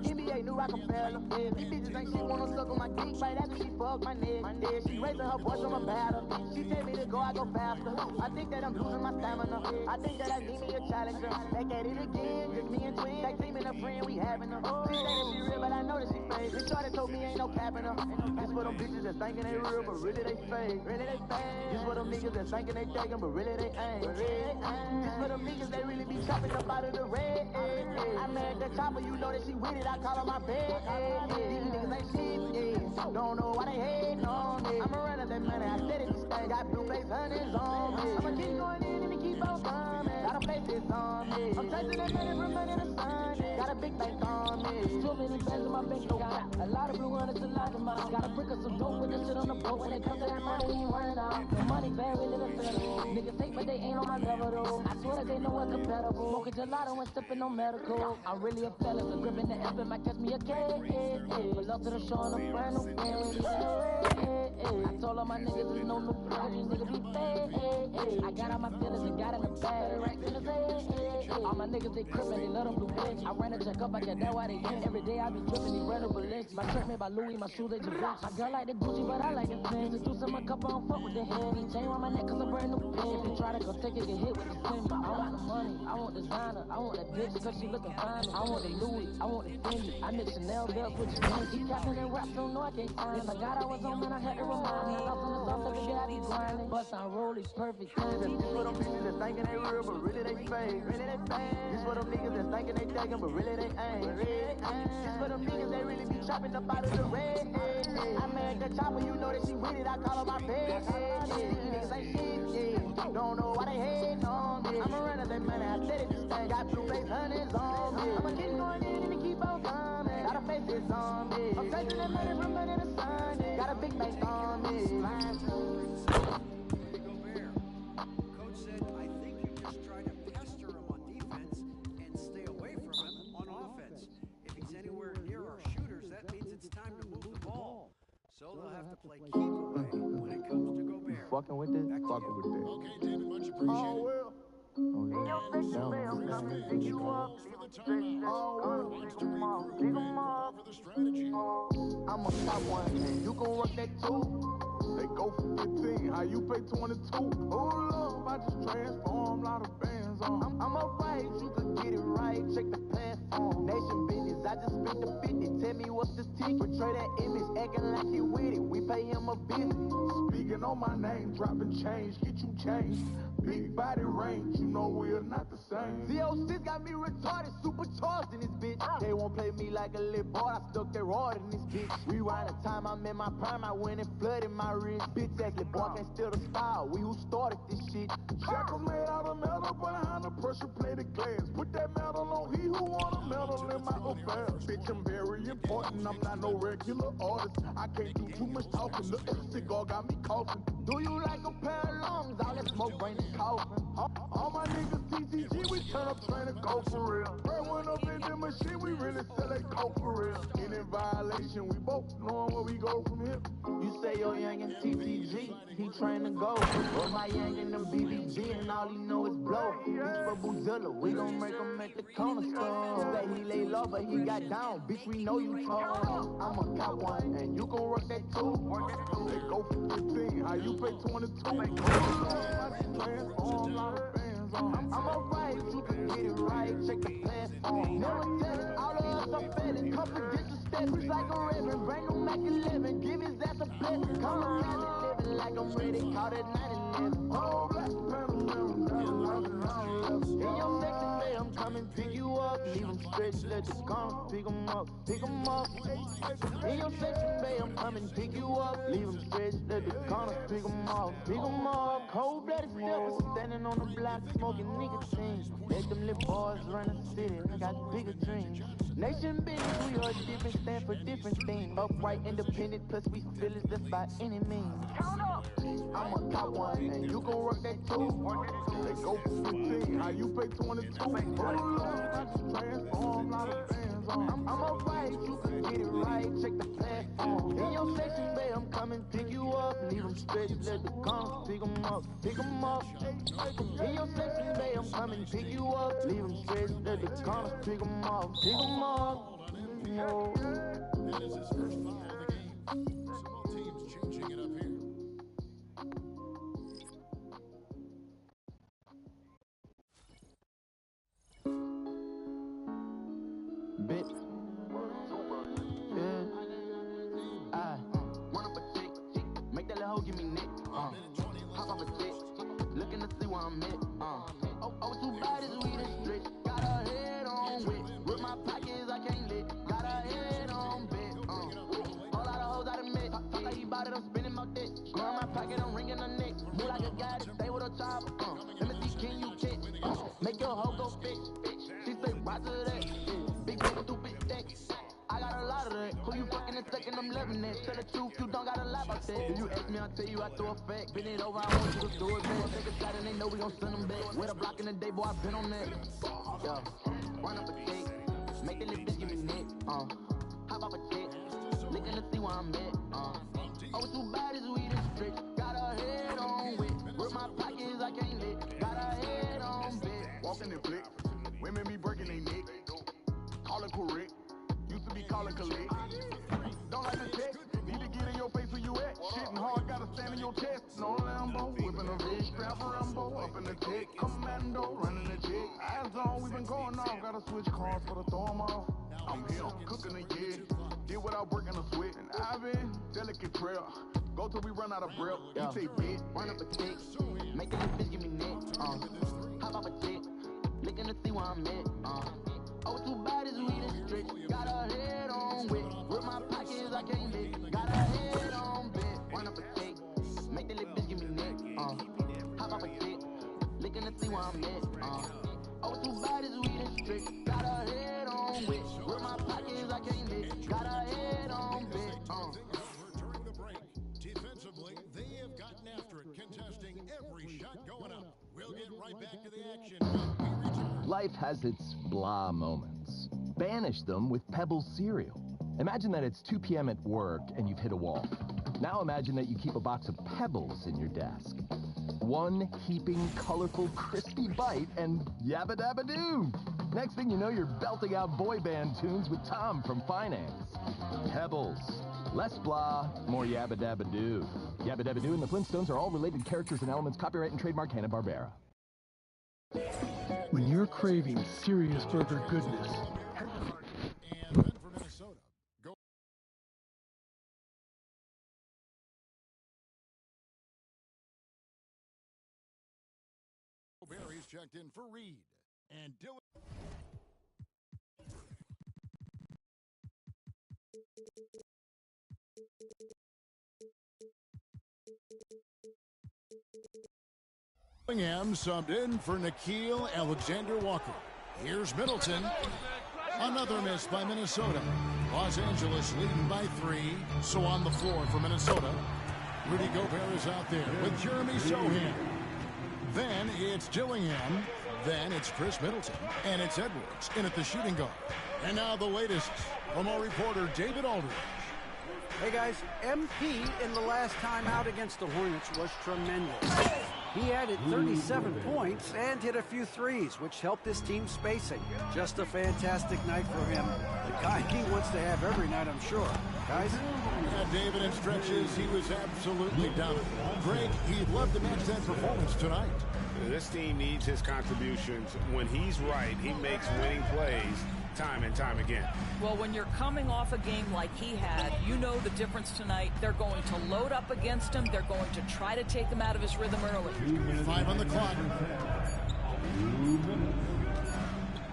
NBA new Rockefeller. These bitches think she wanna suck on my dick right after she fuck my neck. She raising her voice on my battle. She tell me to go, I go faster. I think that I'm losing my stamina. I think that I need me a challenger. Back at it again, just me and Twin. Tag team and a friend, we having her. She say that she real, but I know that she fake. This shorty told me ain't no capping her. This for them bitches that's thinking they real, but really they fake. This for them niggas that's thinking they taking, but really they ain't. This for them niggas they really be chopping up out of the red. I made the chopper, you know that she with it. I call her my bed. These niggas ain't shit. yeah. Don't know why they hating on me. I'ma run up that money, I said it to stay. Got blue face hundreds on me. I'ma keep going in and keep on coming. Got a face that's on me. I'm chasing that money from under the sun. Got a big bank on me. Too many bands in my bank account. A lot of blue hundreds, a lot of miles. Got a brick of some dope with this shit on the boat. When it comes to that money, we ain't running out. The money buried in the federal. Niggas hate, but they ain't on my level though. I swear that they know what's compatible. Smoking gelato and sipping on medical. I'm really a fella, so gripping the F might catch me a K. But love to the show and a brand new friend. I told all my niggas there's no new friends. These niggas be fake. I got all my feelings and got in the bag. Racks in the head. All my niggas they crippin', they love them blue bitch. I ran a check up, I can know why they in. Every day I be drippin', these rental links. My shirt made by Louis, my shoes they just bitch. My girl like the Gucci, but I like the things. Seducing my cup, I don't fuck with the heavy. Chain around my neck cause I'm brand new pin. If you try to go take it, get hit with the pin. I want the money, I want designer. I want that bitch cause she looking fine. I want the Louis, I want the Fendi. I mix Chanel belts with jeans. He capping and rap, so no I can't sign. If I got I was on, man, I had to remind me. Lost in the sauce every day I be grinding. Bust on rollies, perfect timing. This for them bitches that's thinking they real, but really they fake. This for them niggas that's thinking they taking, but really they ain't. This for them niggas they really be chopping up out of the red. I made the chopper, you know that she with it. I call her my bed. Niggas ain't shit. Don't know why they hating on me. I'ma run up that money, I said it to stay. Got blue face hundreds on me. I'ma keep going in and keep on coming. Got a face that's on me. I'm taking that money from under the sun. Got a big bank on me. Coach said, I think you just try to pester him on defense and stay away from him on offense. If he's anywhere near our shooters, that means it's time to move the ball. So they'll have to play keep away when it comes to Gobert. Fucking with this? Fucking with this. Okay, David, much appreciated. Oh, well. In your section, I'm coming to pick you up. Pick 'em up. I'm a top one, and you gon' work that too. They go for 15, how you pay 22? Oh, love, I just transform, lot of bands on. I'm alright, you could get it right, check the platform. Nation business, I just spent the 50, tell me what's the ticket. Portray that image, acting like he with it, we pay him a visit. Speaking on my name, dropping change, get you changed. Big body range, you know we're not the same. CO6 got me retarded, supercharged in this bitch. They won't play me like a little boy, I stuck their rod in this bitch. Rewind the time I'm in my prime, I went and flooded my wrist. Bitch ass little boy can't steal the style, we who started this shit. Shackles made out of metal, behind the pressure plated glass. Put that metal on he who want a medal in my affair. Bitch, I'm very important, I'm not no regular artist. I can't do too much talking, the cigar got me coughing. Do you like a pair of lungs? All that smoke bring the coffin. All my niggas TTG, we turn up trying to go for real. Right one up in the machine, we really sell that coke for real. Any violation, we both knowing where we go from here. You say your youngin' TTG, he train to go. Or my youngin' them BBG and all he know is blow. Bitch for Boozilla, we gon' make him at the corner store. Say he lay low, but he got down. Bitch, we know you tall. I'm a cop one, and you gon' work that too. They go for 15, how you pay 22? I just transform, lot of bands on. I'm alright, you can get it right, check the platform. Never tell it, all of us are failing. Confidential steps like a reverend. Bring him Mac 11, give his ass a blessing. Come on, living like I'm ready, call it 9/11. Oh, Black In your section, say I'm coming, pick you up. Leave him stretched, let the gun pick him up, pick him up. In your section, say I'm coming, pick you up. Leave him stretched, let the gun pick him up, pick him up. Cold-blooded steppers, standing on the block, smoking nicotine. Let them little boys run the city, I got bigger dreams. Nation business, we are different, stand for different things. Upright, independent, plus we feel it just by any means. I'm a top one, and you gon' work that too. They go for 15, how you pay 22? Oh, Lord, I just transform, lot of bands on. I'm alright, you can get it right, check the platform. In your section, babe, I'm coming, pick you up. Leave them stretched, let the guns pick them up, pick them up. In your section, babe, I'm coming, pick you up. Leave them stretched, let the guns pick them up, pick them up. No. That is his first foul of the game. So both teams changing it up here. Bitch. Yeah. I run up a chick, make that little hoe give me neck. Hop off a jet, looking to see where I'm at. Oh, too bad is we this stretch. Got her head on wet. With my pockets, I can't let. Got her head on bed. about it, I'm spinning my dick. Growing my pocket, I'm ringing her neck. Move like a guy that stay with a chopper. Let me see, can you kick? Make your hoe go fix. She say, rise to that. Big paper, stupid deck. I got a lot of that. Who you fucking and second, I'm loving it. Tell the truth, you don't gotta lie about that. If you ask me, I'll tell you I throw a fact. Bend it over, I want you to do it back. Take a shot and they know we gon' send them back. With a block in the day, boy, I been on that. Yeah, run up a cake. Make the little bitch give me neck. Hop off a dick. Looking to see where I'm at. Oh, too bad is weed and strict. Got her head on wet. With my pockets, I can't lit. Got her head on bed. Walking and flick. Women be breaking their neck. Call it correct. Used to be calling collect. Don't like the text. Need to get in your face where you at. Shitting hard, gotta stand in your chest. No Lambo. Whipping a red strap Rambo. Up in the tech. Commando. Running the jet. Eyes on, we been going off. Gotta switch cars for the throw 'em off. I'm here, cooking a year. Did without breaking a sweat. And I've been delicate trail. Go till we run out of breath. Yeah. You say bit. Run up a dick. Make the little bitch give me neck. Hop off a dick. Looking to see where I'm at. Oh, too bad is weed and strict. Got her head on wet. With my pockets, I can't lit. Got her head on bed. Run up a dick. Make the little bitch give me neck. Hop off a dick. Looking to see where I'm at. Oh, too bad is weed and strict. Got her head on wet. With my pockets, I can't lit. Got her head on bed. During the break, defensively, they have gotten after it, contesting every shot going up. We'll get right back to the action when we return. Life has its blah moments. Banish them with Pebbles cereal. Imagine that it's 2 p.m. at work and you've hit a wall. Now imagine that you keep a box of Pebbles in your desk. One heaping, colorful, crispy bite and yabba dabba doo. Next thing you know, you're belting out boy band tunes with Tom from Finance. Pebbles. Less blah, more yabba dabba doo. Yabba dabba doo and the Flintstones are all related characters and elements. Copyright and trademark Hanna-Barbera. When you're craving serious burger goodness, And then for Minnesota, Barry's checked in for Reed. And Dylan. Dillingham subbed in for Nikhil Alexander-Walker. Here's Middleton. Another miss by Minnesota. Los Angeles leading by 3. So on the floor for Minnesota, Rudy Gobert is out there with Jeremy Sohan. Then it's Dillingham. Then it's Chris Middleton. And it's Edwards in at the shooting guard. And now the latest from our reporter David Aldridge. Hey guys, MP in the last time out against the Hornets was tremendous. He added 37 points and hit a few threes, which helped his team spacing. Just a fantastic night for him. The kind he wants to have every night, I'm sure. Guys? Yeah, David, in stretches, he was absolutely dominant. Greg, he loved to match that performance tonight. This team needs his contributions. When he's right, he makes winning plays time and time again. Well, when you're coming off a game like he had, you know the difference tonight. They're going to load up against him. They're going to try to take him out of his rhythm early. 5 on the clock.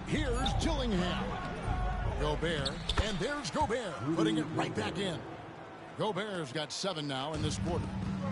Here's Dillingham. Gobert, and there's Gobert, putting it right back in. Gobert's got 7 now in this quarter.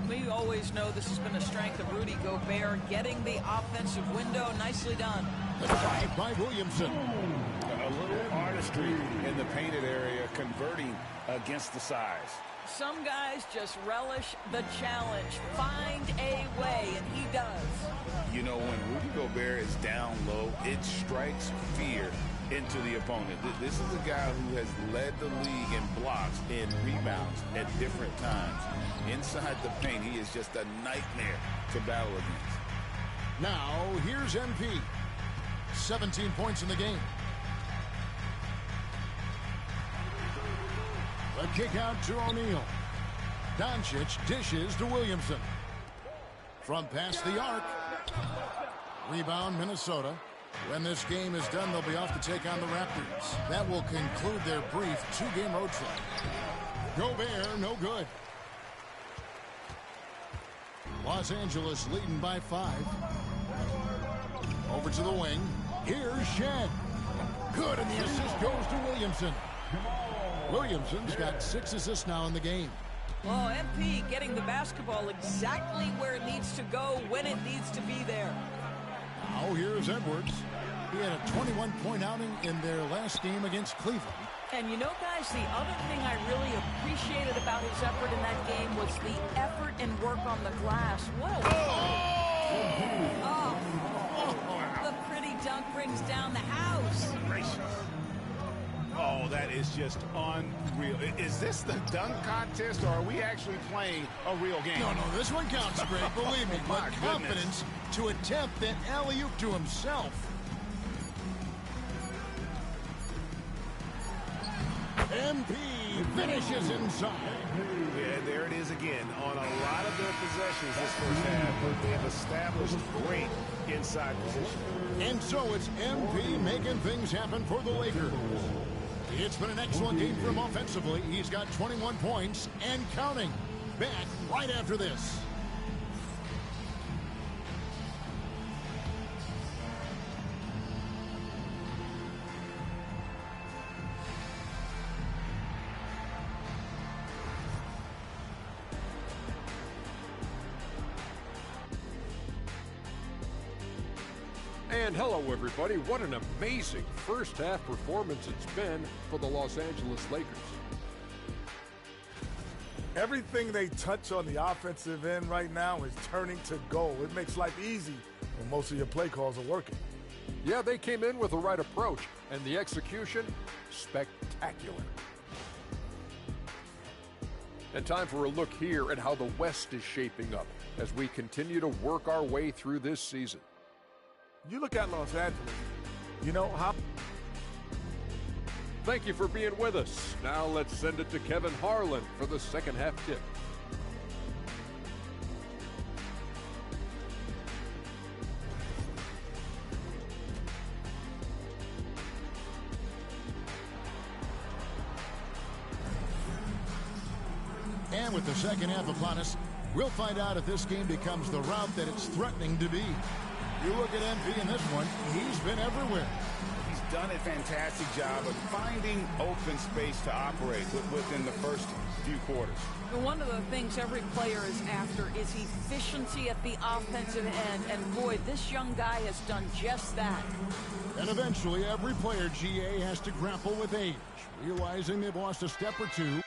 We always know this has been a strength of Rudy Gobert, getting the offensive window. Nicely done. The drive by Williamson. A little artistry in the painted area, converting against the size. Some guys just relish the challenge. Find a way, and he does. You know, when Rudy Gobert is down low, it strikes fear into the opponent. This is a guy who has led the league in blocks and rebounds at different times. Inside the paint, he is just a nightmare to battle against. Now, here's MP. 17 points in the game. The kick out to O'Neal. Doncic dishes to Williamson. From past the arc. Rebound, Minnesota. When this game is done, they'll be off to take on the Raptors. That will conclude their brief 2-game road trip. Gobert, no good. Los Angeles leading by 5. Over to the wing. Here's Shen. Good, and the assist goes to Williamson. Williamson's got 6 assists now in the game. Oh, MP getting the basketball exactly where it needs to go when it needs to be there. Now here's Edwards. He had a 21-point outing in their last game against Cleveland. And you know, guys, the other thing I really appreciated about his effort in that game was the effort and work on the glass. What a... Oh! The pretty dunk brings down the house. Gracious. Oh, that is just unreal. Is this the dunk contest, or are we actually playing a real game? No, this one counts, Greg, believe me. My But confidence to attempt that alley-oop to himself. MP finishes inside. Yeah, there it is again. On a lot of their possessions this first half, they have established great inside position. And so it's MP making things happen for the Lakers. It's been an excellent game for him offensively. He's got 21 points and counting. Back right after this. And hello, everybody. What an amazing first-half performance it's been for the Los Angeles Lakers. Everything they touch on the offensive end right now is turning to goal. It makes life easy when most of your play calls are working. Yeah, they came in with the right approach, and the execution, spectacular. And time for a look here at how the West is shaping up as we continue to work our way through this season. You look at Los Angeles, you know how... Thank you for being with us. Now let's send it to Kevin Harlan for the second half tip. And with the second half upon us, we'll find out if this game becomes the route that it's threatening to be. You look at MP in this one, he's been everywhere. He's done a fantastic job of finding open space to operate within the first few quarters. One of the things every player is after is efficiency at the offensive end, and boy, this young guy has done just that. And eventually, every player, GA, has to grapple with age, realizing they've lost a step or two.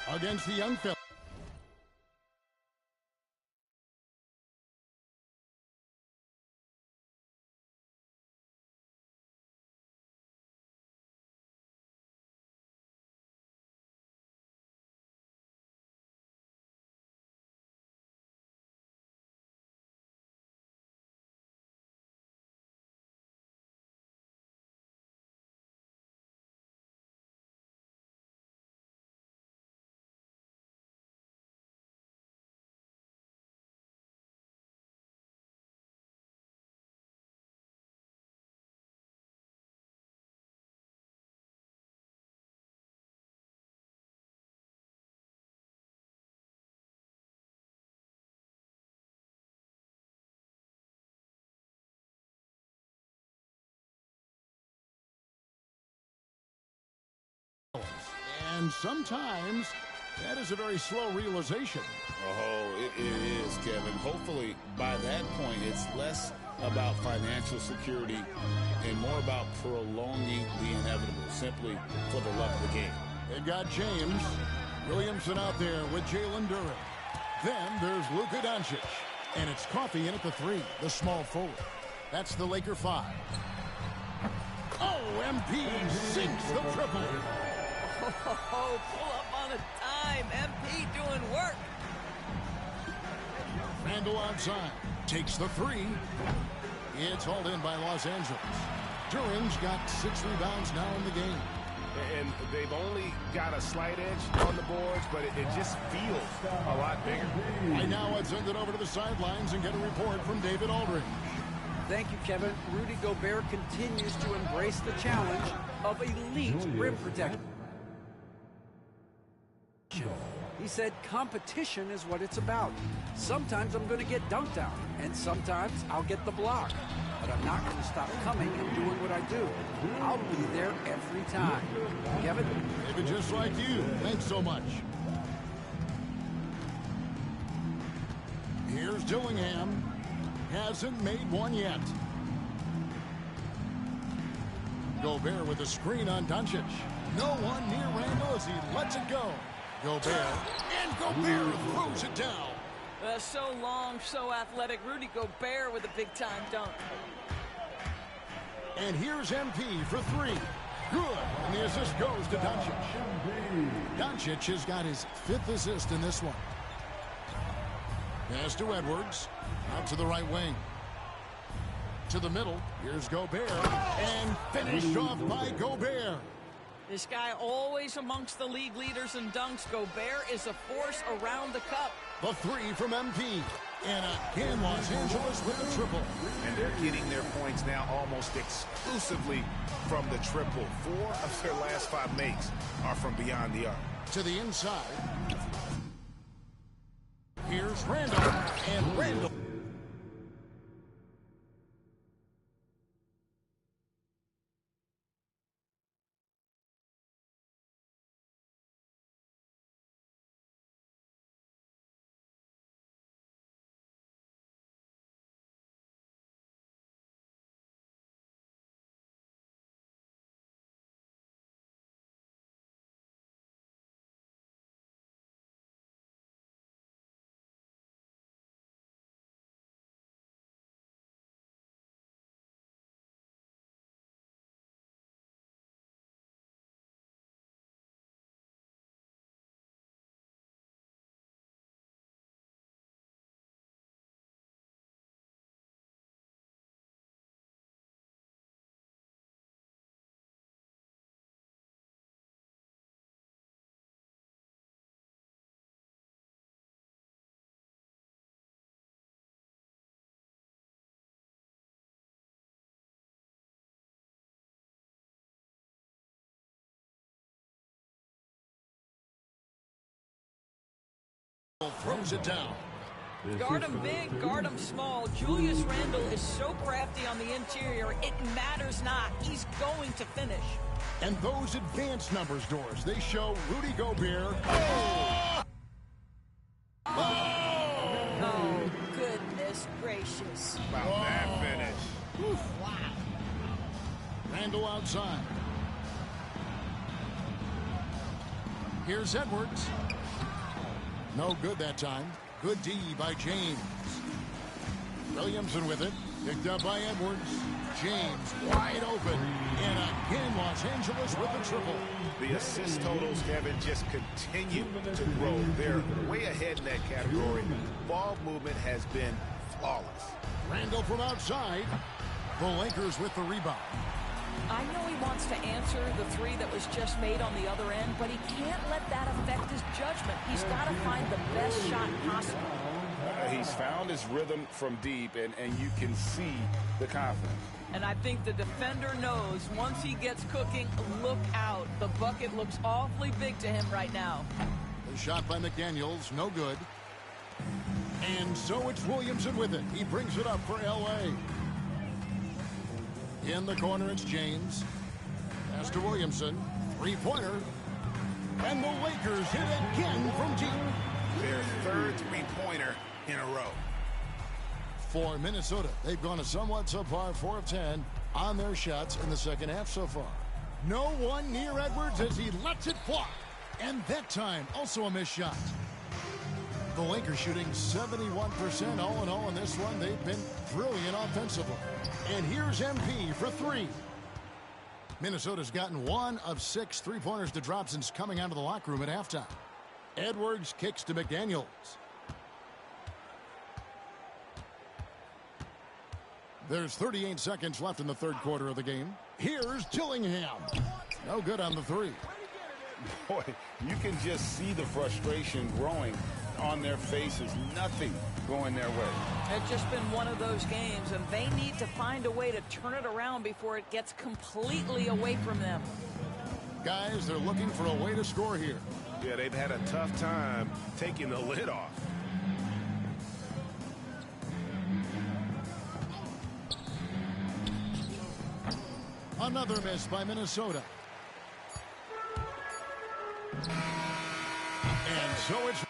Against the young fella. And sometimes that is a very slow realization. Oh, it is, Kevin. Hopefully, by that point, it's less about financial security and more about prolonging the inevitable, simply for the love of the game. They've got James Williamson out there with Jalen Duren. Then there's Luka Doncic. And it's Coffee in at the 3, the small forward. That's the Laker 5. Oh, MP sinks the triple. Oh, pull up on a dime. MP doing work. Randall outside. Takes the 3. It's hauled in by Los Angeles. Duren's got 6 rebounds now in the game. And they've only got a slight edge on the boards, but it just feels a lot bigger. Right now, I'd send it over to the sidelines and get a report from David Aldridge. Thank you, Kevin. Rudy Gobert continues to embrace the challenge of elite rim protection. He said competition is what it's about. Sometimes I'm going to get dunked out, and sometimes I'll get the block. But I'm not going to stop coming and doing what I do. I'll be there every time. Kevin? Maybe just like you. Thanks so much. Here's Dillingham. Hasn't made one yet. Gobert with a screen on Doncic. No one near Randall as he lets it go. Gobert. And Gobert throws it down. So long, so athletic. Rudy Gobert with a big-time dunk. And here's MP for 3. Good. And the assist goes to Doncic. Doncic has got his 5th assist in this one. Pass to Edwards. Out to the right wing. To the middle. Here's Gobert. And finished off by Gobert. This guy always amongst the league leaders in dunks. Gobert is a force around the cup. The 3 from MP. And again, Los Angeles with the triple. And they're getting their points now almost exclusively from the triple. 4 of their last 5 makes are from beyond the arc. To the inside. Here's Randall. And Randall. Throws it down. Guard him big, guard him small. Julius Randle is so crafty on the interior, it matters not. He's going to finish. And those advanced numbers, Doris, they show Rudy Gobert. Oh! Oh, goodness gracious. About that finish. Oof. Wow. Randle outside. Here's Edwards. No good that time. Good D by James. Williamson with it. Picked up by Edwards. James wide open. And again, Los Angeles with the triple. The assist totals, Kevin, just continue to grow. They're way ahead in that category. Ball movement has been flawless. Randall from outside. The Lakers with the rebound. I know he wants to answer the 3 that was just made on the other end, but he can't let that affect his judgment. He's got to find the best shot possible. He's found his rhythm from deep, and you can see the confidence. And I think the defender knows once he gets cooking, look out. The bucket looks awfully big to him right now. The shot by McDaniels, no good. And so it's Williamson with it. He brings it up for L.A. In the corner, it's James. Pass to Williamson. Three-pointer. And the Lakers hit again from deep. Their third three-pointer in a row. For Minnesota, they've gone a somewhat subpar 4 of 10 on their shots in the second half so far. No one near Edwards as he lets it fly. And that time, also a missed shot. The Lakers shooting 71% all in all in this one. They've been brilliant offensively. And here's MP for 3. Minnesota's gotten 1 of 6 three-pointers to drop since coming out of the locker room at halftime. Edwards kicks to McDaniels. There's 38 seconds left in the third quarter of the game. Here's Dillingham. No good on the 3. Boy, you can just see the frustration growing on their faces. Nothing going their way. It's just been one of those games, and they need to find a way to turn it around before it gets completely away from them. Guys, they're looking for a way to score here. Yeah, they've had a tough time taking the lid off. Another miss by Minnesota. And so it's...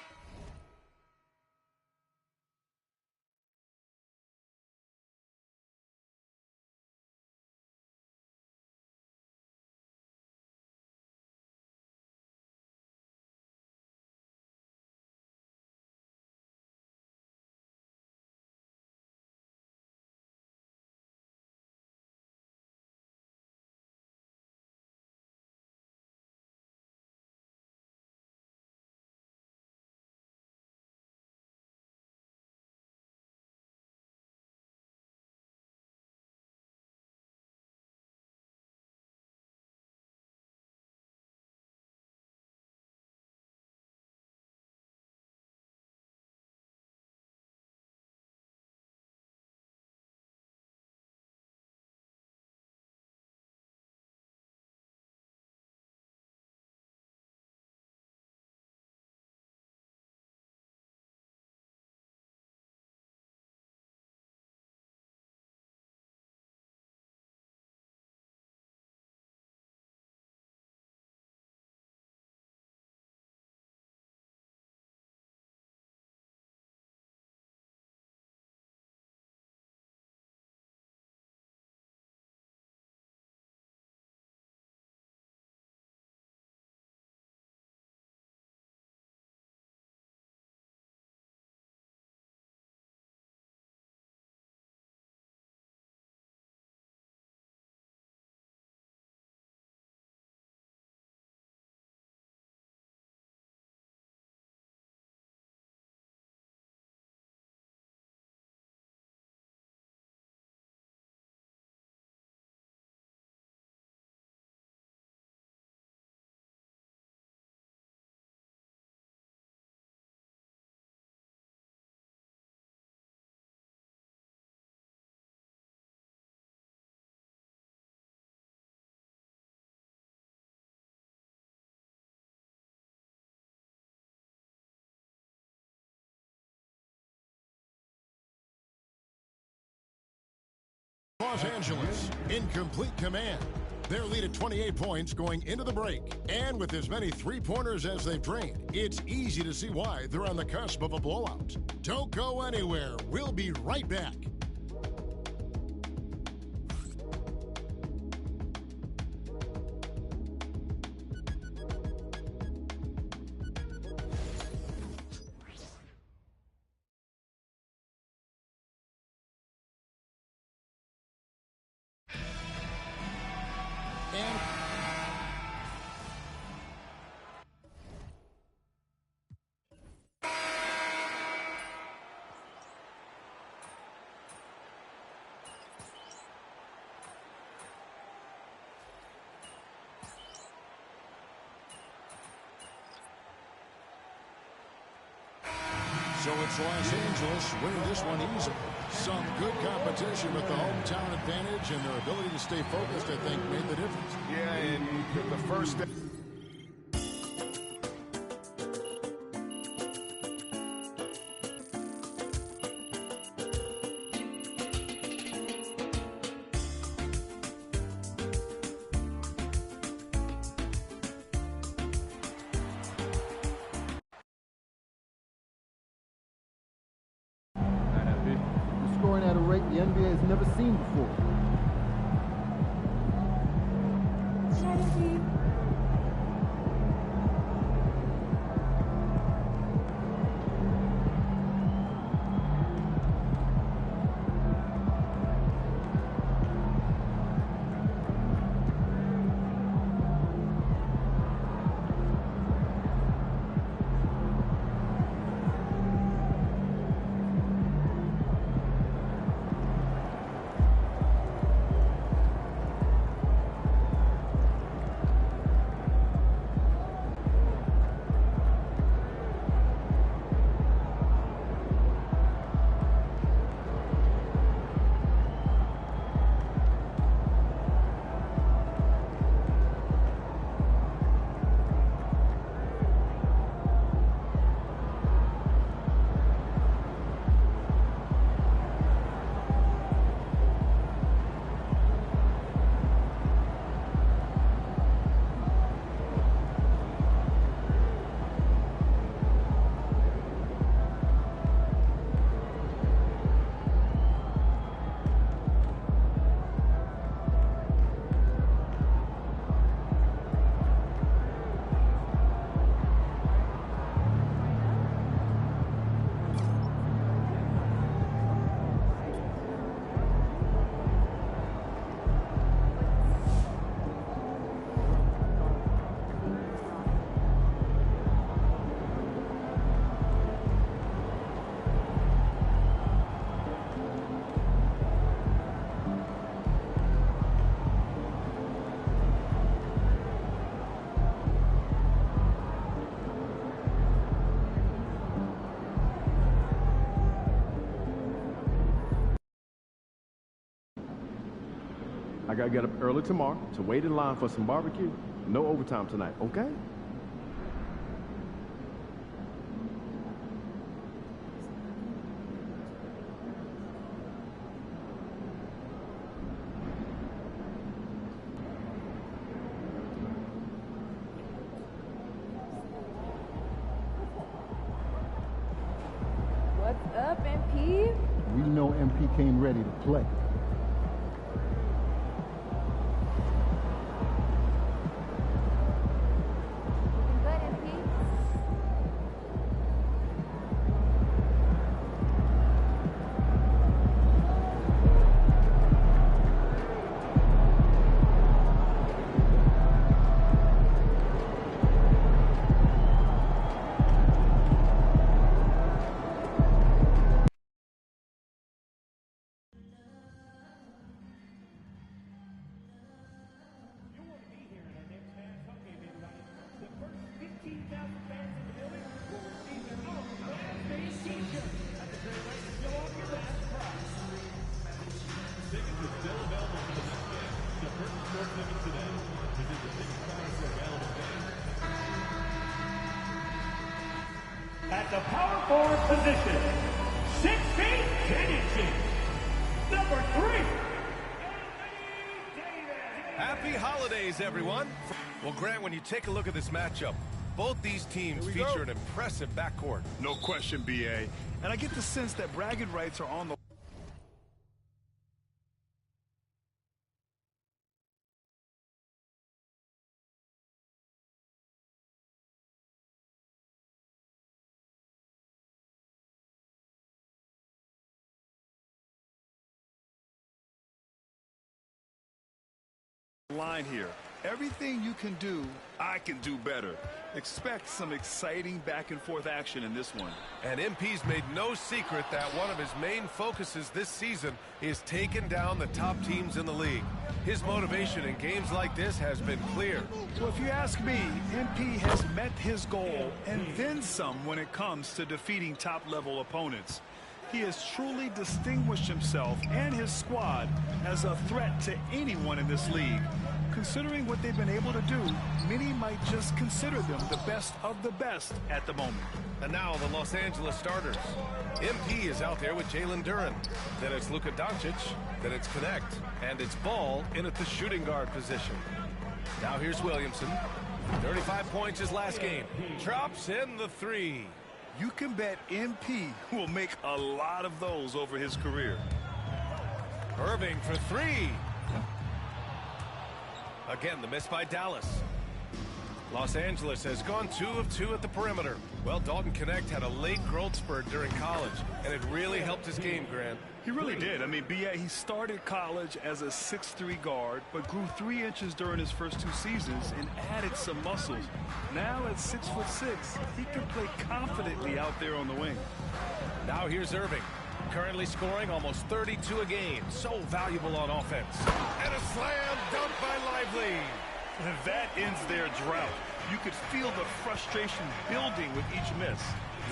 Los Angeles in complete command. Their lead at 28 points going into the break. And with as many three-pointers as they've drained, it's easy to see why they're on the cusp of a blowout. Don't go anywhere. We'll be right back. So it's Los Angeles winning this one easily. Some good competition with the hometown advantage, and their ability to stay focused, I think, made the difference. Yeah, and the first step. rate the NBA has never seen before. I gotta get up early tomorrow to wait in line for some barbecue. No overtime tonight, okay? What's up, MP? We know MP came ready to play. At the power forward position, 6 feet 10 inches, number 3. Happy holidays, everyone. Well, Grant, when you take a look at this matchup, both these teams feature an impressive backcourt. No question, B.A. And I get the sense that bragging rights are on the line here. Everything you can do, I can do better. Expect some exciting back and forth action in this one. And MP's made no secret that one of his main focuses this season is taking down the top teams in the league. His motivation in games like this has been clear. So if you ask me, MP has met his goal and then some when it comes to defeating top-level opponents. He has truly distinguished himself and his squad as a threat to anyone in this league. Considering what they've been able to do, many might just consider them the best of the best at the moment. And now the Los Angeles starters. MP is out there with Jalen Duren. Then it's Luka Doncic. Then it's Connect. And it's Ball in at the shooting guard position. Now here's Williamson. 35 points his last game. Drops in the three. You can bet MP will make a lot of those over his career. Irving for three. Again, the miss by Dallas. Los Angeles has gone 2 of 2 at the perimeter. Well, Dalton Connect had a late growth spurt during college, and it really helped his game, Grant. He really did. I mean, B.A., he started college as a 6'3" guard, but grew 3 inches during his first 2 seasons and added some muscles. Now at 6'6", he can play confidently out there on the wing. Now here's Irving, currently scoring almost 32 a game. So valuable on offense. And a slam dunk by Lively. And that ends their drought. You could feel the frustration building with each miss.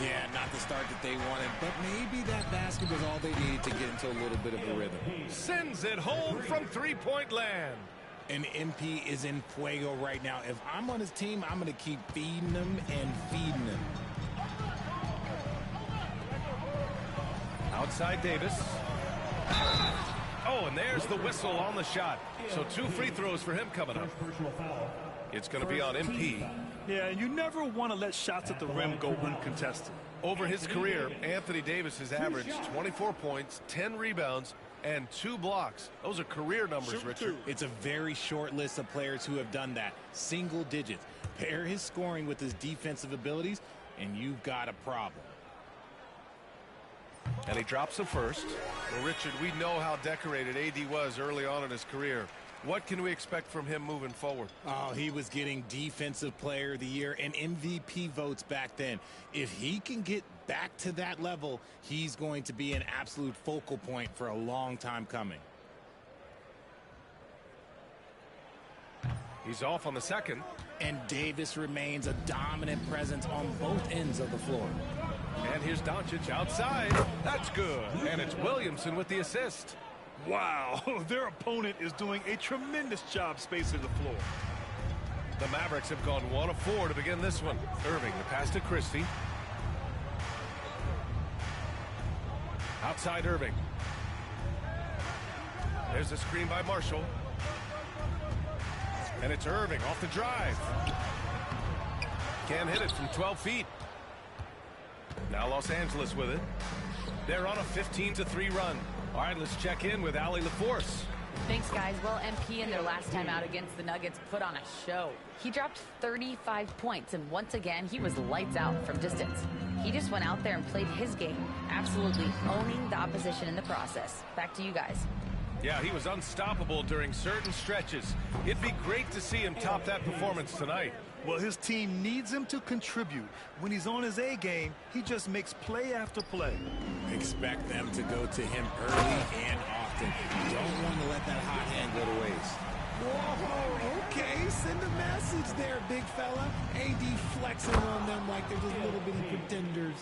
Yeah, not the start that they wanted, but maybe that basket was all they needed to get into a little bit of a rhythm. Sends it home from three-point land. And MP is in fuego right now. If I'm on his team, I'm going to keep feeding him and feeding him. Outside Davis. Oh, and there's the whistle on the shot. So 2 free throws for him coming up. It's going to be on MP. Yeah, and you never want to let shots at the rim go uncontested. Over his career, Anthony Davis has averaged 24 points, 10 rebounds, and 2 blocks. Those are career numbers, Richard. It's a very short list of players who have done that. Single digits. Pair his scoring with his defensive abilities, and you've got a problem. And he drops the first. Well, Richard, we know how decorated AD was early on in his career. What can we expect from him moving forward? Oh, he was getting Defensive Player of the Year and MVP votes back then. If he can get back to that level, he's going to be an absolute focal point for a long time coming. He's off on the second. And Davis remains a dominant presence on both ends of the floor. And here's Doncic outside. That's good. And it's Williamson with the assist. Wow, their opponent is doing a tremendous job spacing the floor. The Mavericks have gone 1 of 4 to begin this one. Irving, the pass to Christie. Outside Irving. There's a screen by Marshall. And it's Irving off the drive. Can't hit it from 12 feet. Now Los Angeles with it. They're on a 15-3 run. All right, let's check in with Allie LaForce. Thanks, guys. Well, MP in their last time out against the Nuggets put on a show. He dropped 35 points, and once again, he was lights out from distance. He just went out there and played his game, absolutely owning the opposition in the process. Back to you guys. Yeah, he was unstoppable during certain stretches. It'd be great to see him top that performance tonight. Well, his team needs him to contribute. When he's on his A game, he just makes play after play. Expect them to go to him early and often. You don't want to let that hot hand go to waste. Whoa, okay, send a message there, big fella. AD flexing on them like they're just little bitty pretenders.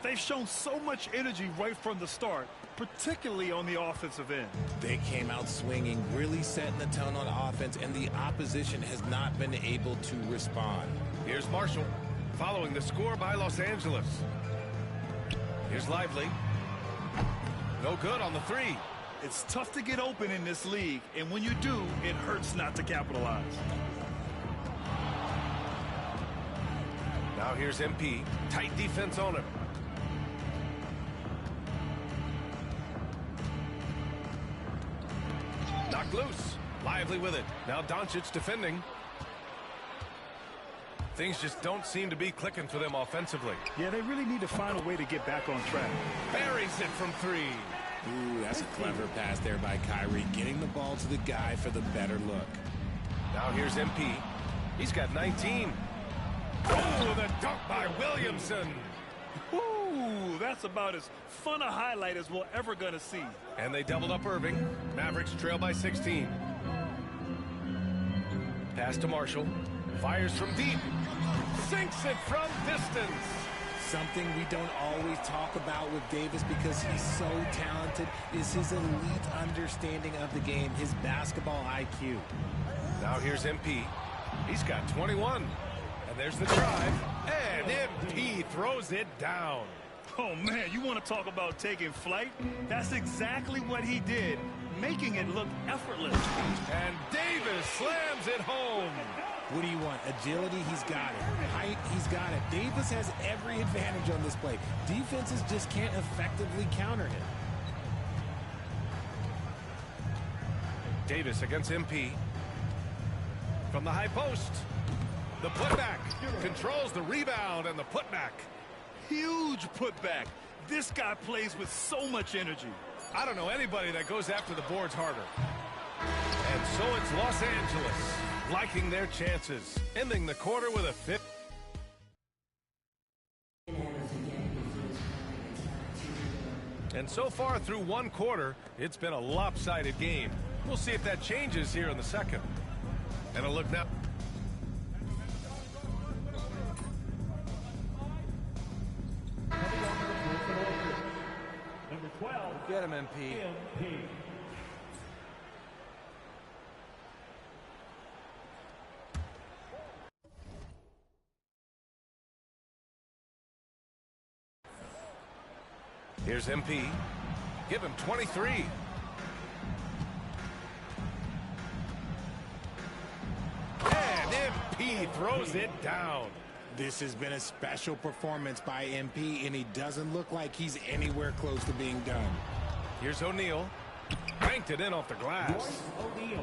They've shown so much energy right from the start, particularly on the offensive end. They came out swinging, really setting the tone on offense, and the opposition has not been able to respond. Here's Marshall, following the score by Los Angeles. Here's Lively. No good on the three. It's tough to get open in this league, and when you do, it hurts not to capitalize. Now here's MP. Tight defense on him. Knocked loose. Lively with it. Now Doncic defending. Things just don't seem to be clicking for them offensively. Yeah, they really need to find a way to get back on track. Buries it from 3. Ooh, that's a clever pass there by Kyrie, getting the ball to the guy for the better look. Now here's MP. He's got 19. Oh, the dunk by Williamson. Ooh, that's about as fun a highlight as we're ever going to see. And they doubled up Irving. Mavericks trail by 16. Pass to Marshall. Fires from deep. Sinks it from distance. Something we don't always talk about with Davis because he's so talented is his elite understanding of the game, his basketball IQ. Now here's MP. He's got 21. And there's the drive. And MP throws it down. Oh, man, you want to talk about taking flight? That's exactly what he did, making it look effortless. And Davis slams it home. What do you want? Agility, he's got it. Height, he's got it. Davis has every advantage on this play. Defenses just can't effectively counter him. Davis against MP. From the high post. The putback. Controls the rebound and the putback. Huge putback. This guy plays with so much energy. I don't know anybody that goes after the boards harder. And so it's Los Angeles liking their chances, ending the quarter with a 50. And so far through one quarter, it's been a lopsided game. We'll see if that changes here in the second. And a look now. Number 12. Get him, MP. Here's MP. Give him 23. And MP throws it down. This has been a special performance by MP, and he doesn't look like he's anywhere close to being done. Here's O'Neal. Banked it in off the glass.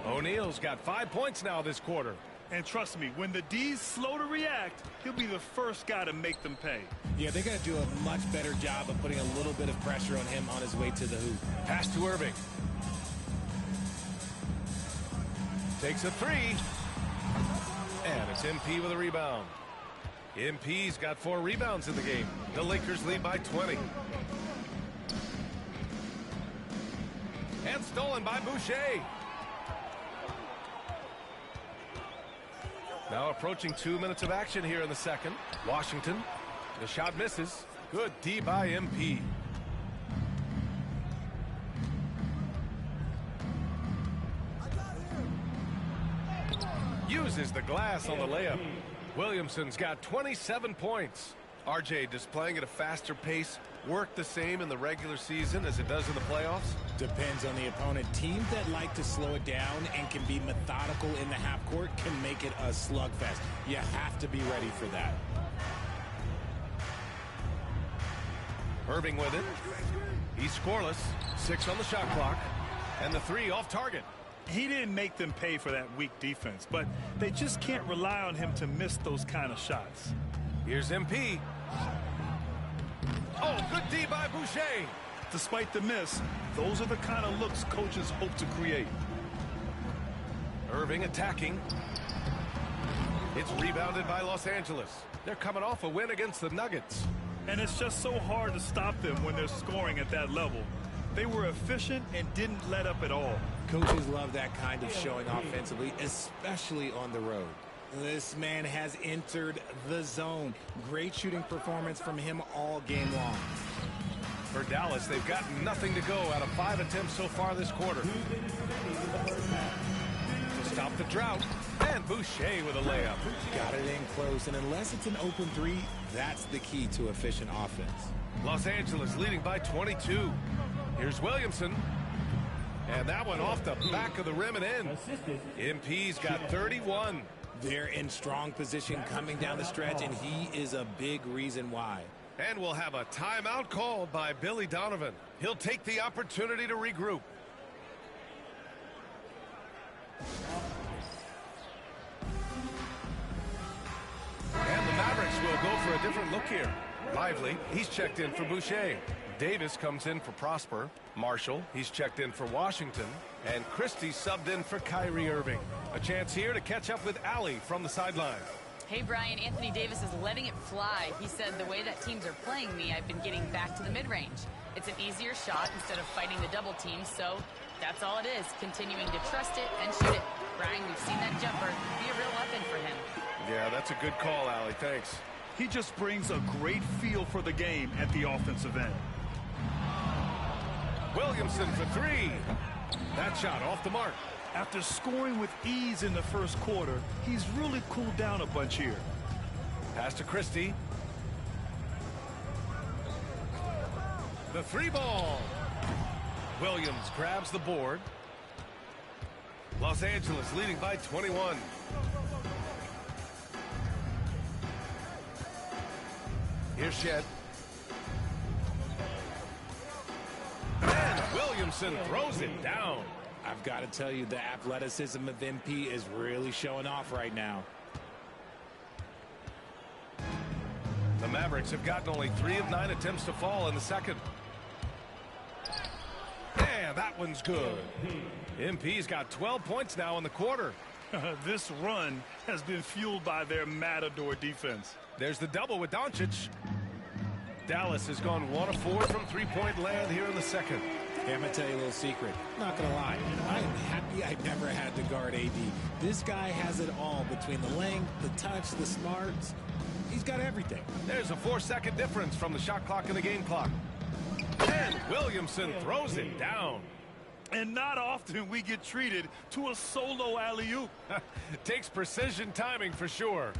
O'Neal's got 5 points now this quarter. And trust me, when the D's slow to react, he'll be the first guy to make them pay. Yeah, they're going to do a much better job of putting a little bit of pressure on him on his way to the hoop. Pass to Irving. Takes a three. And it's MP with a rebound. MP's got 4 rebounds in the game. The Lakers lead by 20. And stolen by Boucher. Now approaching 2 minutes of action here in the second. Washington. The shot misses. Good D by MP. Uses the glass on the layup. Williamson's got 27 points. RJ displaying at a faster pace. Work the same in the regular season as it does in the playoffs? Depends on the opponent. Teams that like to slow it down and can be methodical in the half court can make it a slugfest. You have to be ready for that. Irving with it. He's scoreless. 6 on the shot clock. And the 3 off target. He didn't make them pay for that weak defense, but they just can't rely on him to miss those kind of shots. Here's MP. Oh, good D by Boucher. Despite the miss, those are the kind of looks coaches hope to create. Irving attacking. It's rebounded by Los Angeles. They're coming off a win against the Nuggets. And it's just so hard to stop them when they're scoring at that level. They were efficient and didn't let up at all. Coaches love that kind of showing offensively, especially on the road. This man has entered the zone. Great shooting performance from him all game long. For Dallas, they've got nothing to go out of 5 attempts so far this quarter. To stop the drought, and Boucher with a layup. Got it in close, and unless it's an open 3, that's the key to efficient offense. Los Angeles leading by 22. Here's Williamson. And that one off the back of the rim and in. MP's got 31. They're in strong position coming down the stretch, and he is a big reason why. And we'll have a timeout called by Billy Donovan. He'll take the opportunity to regroup. And the Mavericks will go for a different look here. Lively, he's checked in for Boucher. Davis comes in for Prosper. Marshall, he's checked in for Washington. And Christie subbed in for Kyrie Irving. A chance here to catch up with Allie from the sideline. Hey, Brian, Anthony Davis is letting it fly. He said, the way that teams are playing me, I've been getting back to the mid-range. It's an easier shot instead of fighting the double team, so that's all it is, continuing to trust it and shoot it. Brian, we've seen that jumper be a real weapon for him. Yeah, that's a good call, Allie. Thanks. He just brings a great feel for the game at the offensive end. Williamson for 3. That shot off the mark. After scoring with ease in the first quarter, he's really cooled down a bunch here. Pass to Christie. The 3 ball. Williams grabs the board. Los Angeles leading by 21. Here's Shed. And Williamson throws it down. I've got to tell you, the athleticism of MP is really showing off right now. The Mavericks have gotten only 3 of 9 attempts to fall in the second. Yeah, that one's good. MP's got 12 points now in the quarter. This run has been fueled by their Matador defense. There's the double with Doncic. Dallas has gone 1 of 4 from three-point land here in the second. Hey, I'm going to tell you a little secret. Not going to lie. I am happy I never had to guard AD. This guy has it all between the length, the touch, the smarts. He's got everything. There's a 4-second difference from the shot clock and the game clock. And Williamson throws it down. And not often we get treated to a solo alley-oop. Takes precision timing for sure.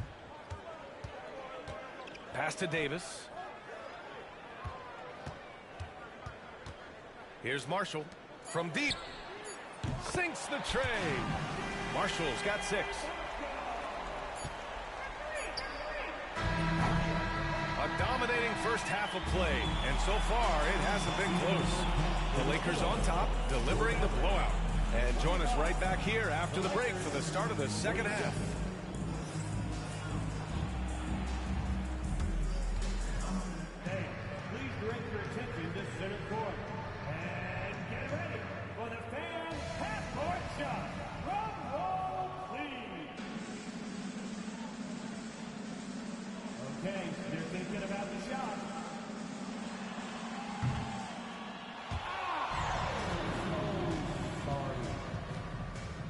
Pass to Davis. Here's Marshall from deep. Sinks the tray. Marshall's got 6. A dominating first half of play, and so far it hasn't been close. The Lakers on top, delivering the blowout. And join us right back here after the break for the start of the second half. Hey, please direct your attention to center court. And get ready for the fan half-court shot. Drum roll, please. Okay, they're thinking about the shot.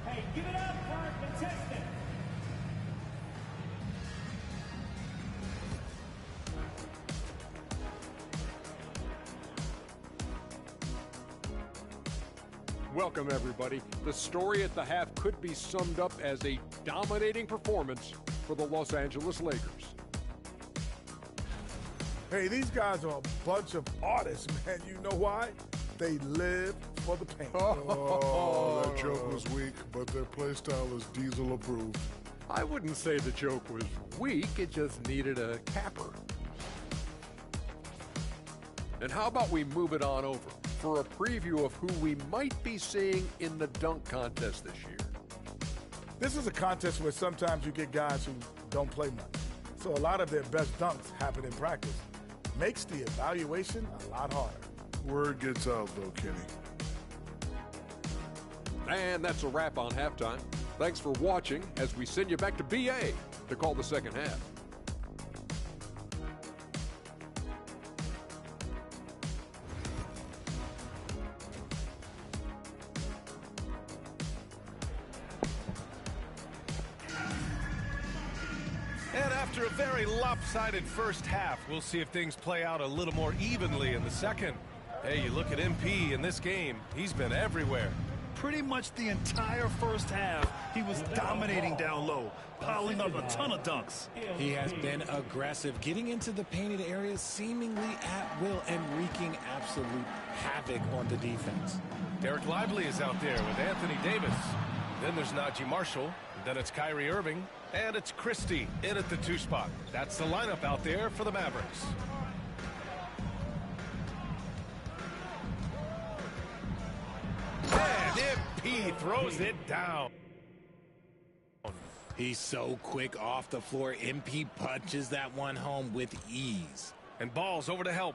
Hey, give it up for our contestant. Welcome, everybody. The story at the half could be summed up as a dominating performance for the Los Angeles Lakers. Hey, these guys are a bunch of artists, man. You know why? They live for the paint. Oh, that joke was weak, but their play style is Diesel approved. I wouldn't say the joke was weak, it just needed a capper. And how about we move it on over for a preview of who we might be seeing in the dunk contest this year. This is a contest where sometimes you get guys who don't play much. So a lot of their best dunks happen in practice. Makes the evaluation a lot harder. Word gets out, though, Kenny. And that's a wrap on halftime. Thanks for watching as we send you back to BA to call the second half. And after a very lopsided first half, we'll see if things play out a little more evenly in the second. Hey, you look at MP in this game, he's been everywhere. Pretty much the entire first half, he was dominating down low, piling up a ton of dunks. He has been aggressive, getting into the painted areas seemingly at will and wreaking absolute havoc on the defense. Derek Lively is out there with Anthony Davis. Then there's Najee Marshall. Then it's Kyrie Irving. And it's Christie in at the 2 spot. That's the lineup out there for the Mavericks. And MP throws it down. He's so quick off the floor. MP punches that one home with ease. And Ball's over to help.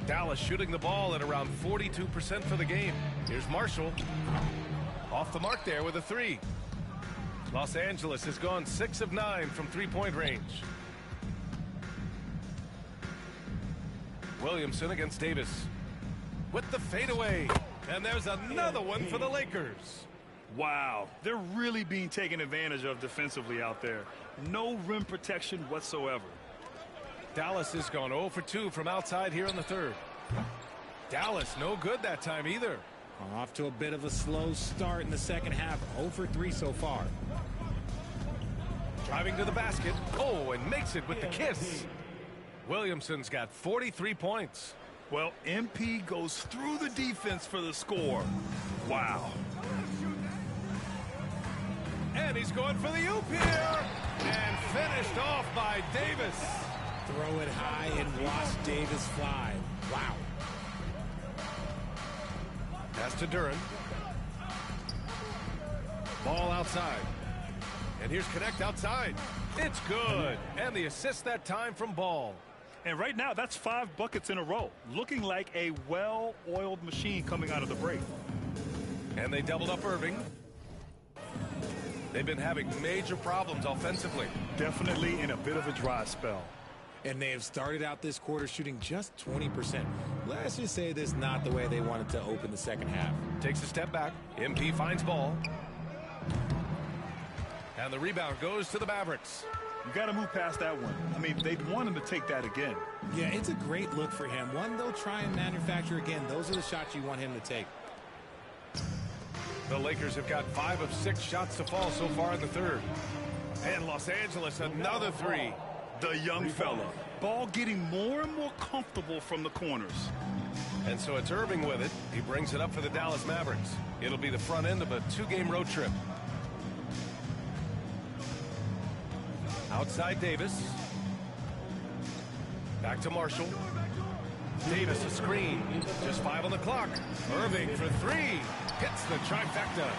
Dallas shooting the ball at around 42% for the game. Here's Marshall. Off the mark there with a 3. Los Angeles has gone 6 of 9 from three-point range. Williamson against Davis with the fadeaway. And there's another one for the Lakers. Wow, they're really being taken advantage of defensively out there. No rim protection whatsoever. Dallas has gone 0 for 2 from outside here in the third. Dallas no good that time either. Off to a bit of a slow start in the second half. 0 for 3 so far. Driving to the basket. Oh, and makes it with the kiss. Williamson's got 43 points. Well, MP goes through the defense for the score. Wow. And he's going for the oop here. And finished off by Davis. Throw it high and watch Davis fly. Wow. Pass to Duran. Ball outside. And here's Connect outside. It's good. And the assist that time from Ball. And right now, that's 5 buckets in a row. Looking like a well-oiled machine coming out of the break. And they doubled up Irving. They've been having major problems offensively. Definitely in a bit of a dry spell. And they have started out this quarter shooting just 20%. Let's just say this is not the way they wanted to open the second half. Takes a step back. MP finds Ball. And the rebound goes to the Mavericks. You got to move past that one. I mean, they'd want him to take that again. Yeah, it's a great look for him. One they'll try and manufacture again. Those are the shots you want him to take. The Lakers have got 5 of 6 shots to fall so far in the third. And Los Angeles, another 3. The young fella. Ball getting more and more comfortable from the corners. And so it's Irving with it. He brings it up for the Dallas Mavericks. It'll be the front end of a 2-game road trip. Outside Davis. Back to Marshall. Davis a screen. Just 5 on the clock. Irving for 3. Hits the trifecta.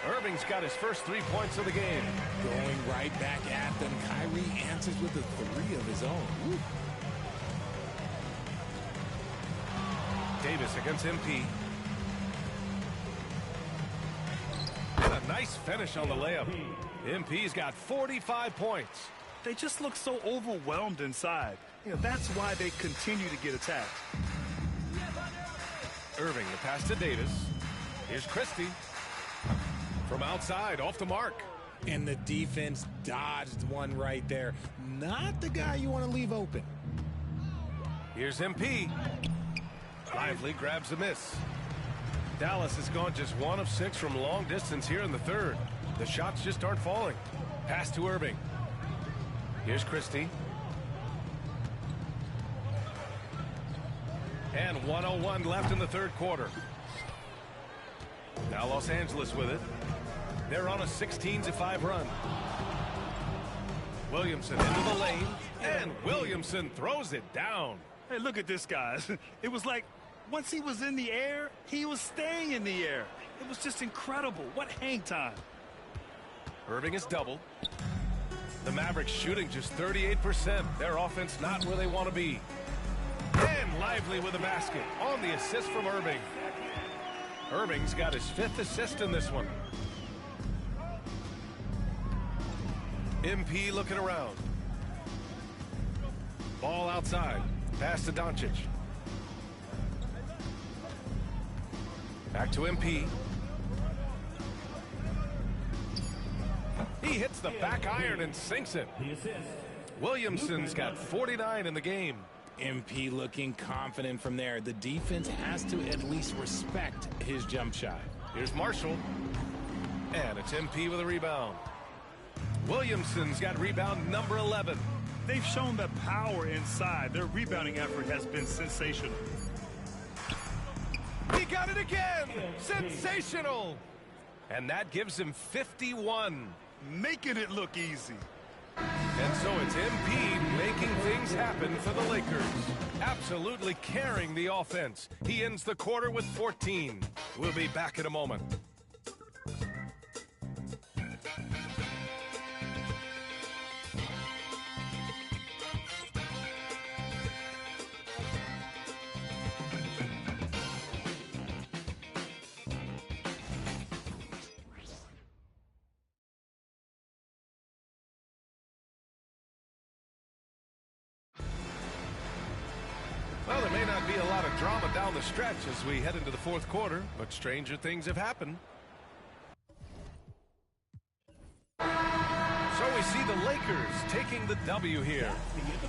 Irving's got his first 3 points of the game. Going right back at them. Kyrie answers with a 3 of his own. Woo. Davis against MP. And a nice finish on the layup. MP's got 45 points. They just look so overwhelmed inside. You know, that's why they continue to get attacked. Irving, the pass to Davis. Here's Christie. From outside, off the mark. And the defense dodged one right there. Not the guy you want to leave open. Here's MP. Lively grabs a miss. Dallas has gone just 1 of 6 from long distance here in the third. The shots just aren't falling. Pass to Irving. Here's Christie. And 1:01 left in the third quarter. Now Los Angeles with it. They're on a 16-5 run. Williamson into the lane. And Williamson throws it down. Hey, look at this, guys. It was like once he was in the air, he was staying in the air. It was just incredible. What hang time. Irving is doubled. The Mavericks shooting just 38%. Their offense not where they want to be. And Lively with a basket on the assist from Irving. Irving's got his 5th assist in this one. MP looking around. Ball outside. Pass to Doncic. Back to MP. He hits the back iron and sinks it. Williamson's got 49 in the game. MP looking confident from there. The defense has to at least respect his jump shot. Here's Marshall. And it's MP with a rebound. Williamson's got rebound number 11. They've shown the power inside. Their rebounding effort has been sensational. He got it again! Sensational! And that gives him 51. Making it look easy. And so it's MP making things happen for the Lakers. Absolutely carrying the offense. He ends the quarter with 14. We'll be back in a moment. Well, there may not be a lot of drama down the stretch as we head into the fourth quarter, but stranger things have happened. So we see the Lakers taking the W here.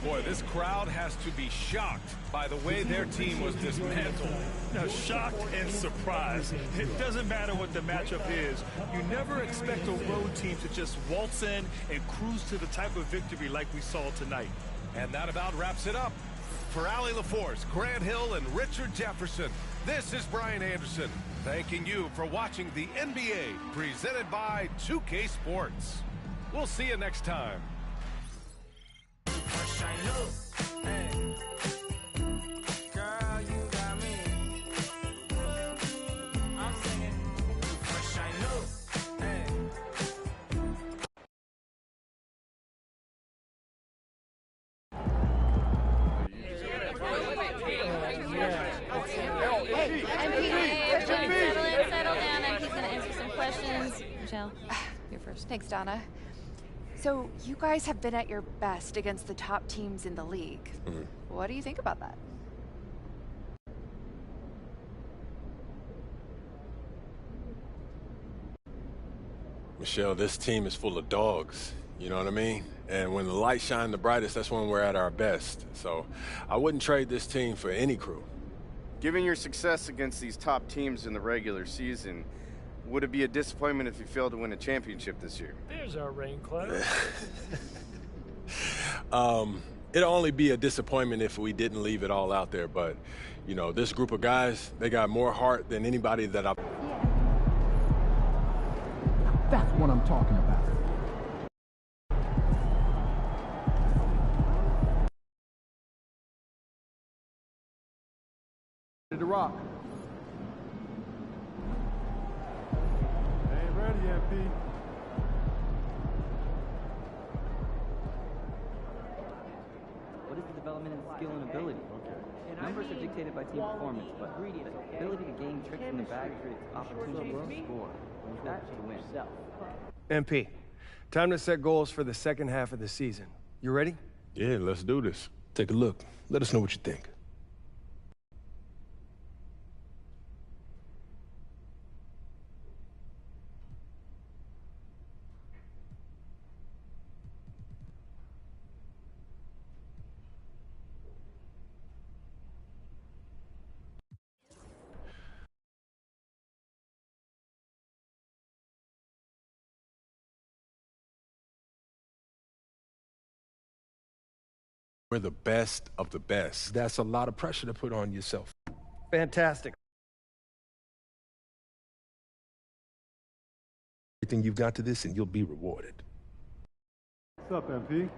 Boy, this crowd has to be shocked by the way their team was dismantled. Now, shocked and surprised. It doesn't matter what the matchup is. You never expect a road team to just waltz in and cruise to the type of victory like we saw tonight. And that about wraps it up. For Allie LaForce, Grant Hill, and Richard Jefferson, this is Brian Anderson, thanking you for watching the NBA presented by 2K Sports. We'll see you next time. I'm singing, fresh I know, hey. Settle down, and he's gonna answer some questions. Michelle, you're first. Thanks, Donna. So, you guys have been at your best against the top teams in the league. What do you think about that? Michelle, this team is full of dogs, you know what I mean? And when the lights shine the brightest, that's when we're at our best. So I wouldn't trade this team for any crew. Given your success against these top teams in the regular season, would it be a disappointment if you failed to win a championship this year? There's our rain cloud. It'll only be a disappointment if we didn't leave it all out there. But, you know, this group of guys, they got more heart than anybody that I've... That's what I'm talking about. To rock. Ain't ready yet, Pete. What is the development in skill and ability? Numbers are dictated by team performance, but the ability to gain tricks in the bag creates opportunity to score. That should win. MP, time to set goals for the second half of the season. You ready? Yeah, let's do this. Take a look. Let us know what you think. We're the best of the best. That's a lot of pressure to put on yourself. Fantastic. Everything you've got to this, and you'll be rewarded. What's up, MP?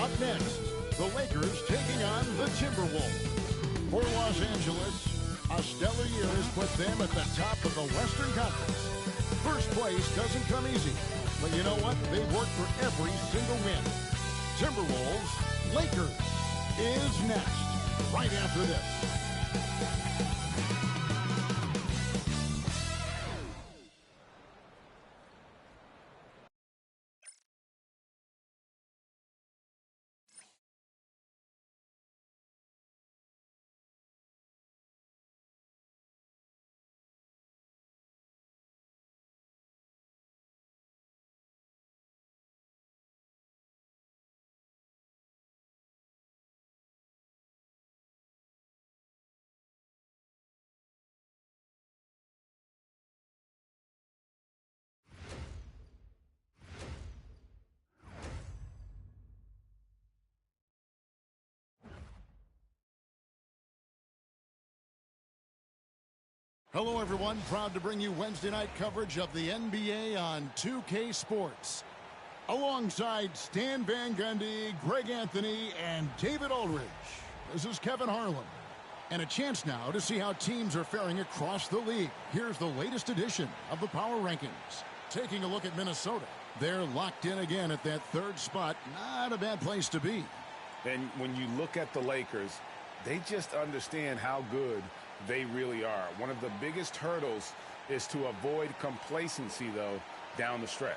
Up next, the Lakers taking on the Timberwolves. For Los Angeles, a stellar year has put them at the top of the Western Conference. First place doesn't come easy, but you know what? They've worked for every single win. Timberwolves, Lakers is next, right after this. Hello, everyone. Proud to bring you Wednesday night coverage of the NBA on 2K Sports. Alongside Stan Van Gundy, Greg Anthony, and David Aldridge, this is Kevin Harlan. And a chance now to see how teams are faring across the league. Here's the latest edition of the Power Rankings. Taking a look at Minnesota. They're locked in again at that third spot. Not a bad place to be. And when you look at the Lakers, they just understand how good they really are. One of the biggest hurdles is to avoid complacency, though, down the stretch.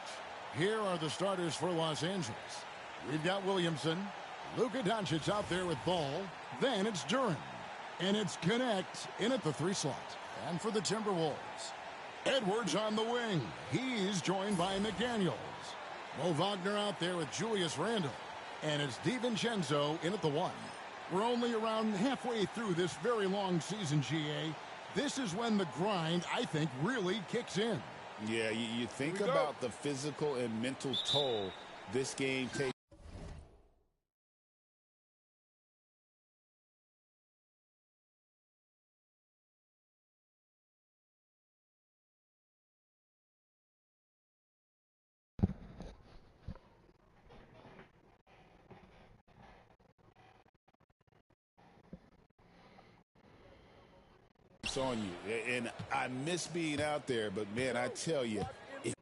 Here are the starters for Los Angeles. We've got Williamson. Luka Doncic out there with ball. Then it's Duren. And it's Connect in at the 3 slot. And for the Timberwolves, Edwards on the wing. He's joined by McDaniels. Mo Wagner out there with Julius Randle. And it's DiVincenzo in at the 1. We're only around halfway through this very long season, GA. This is when the grind, I think, really kicks in. Yeah, you think about the physical and mental toll this game takes. On you, and I miss being out there, but man, I tell you, it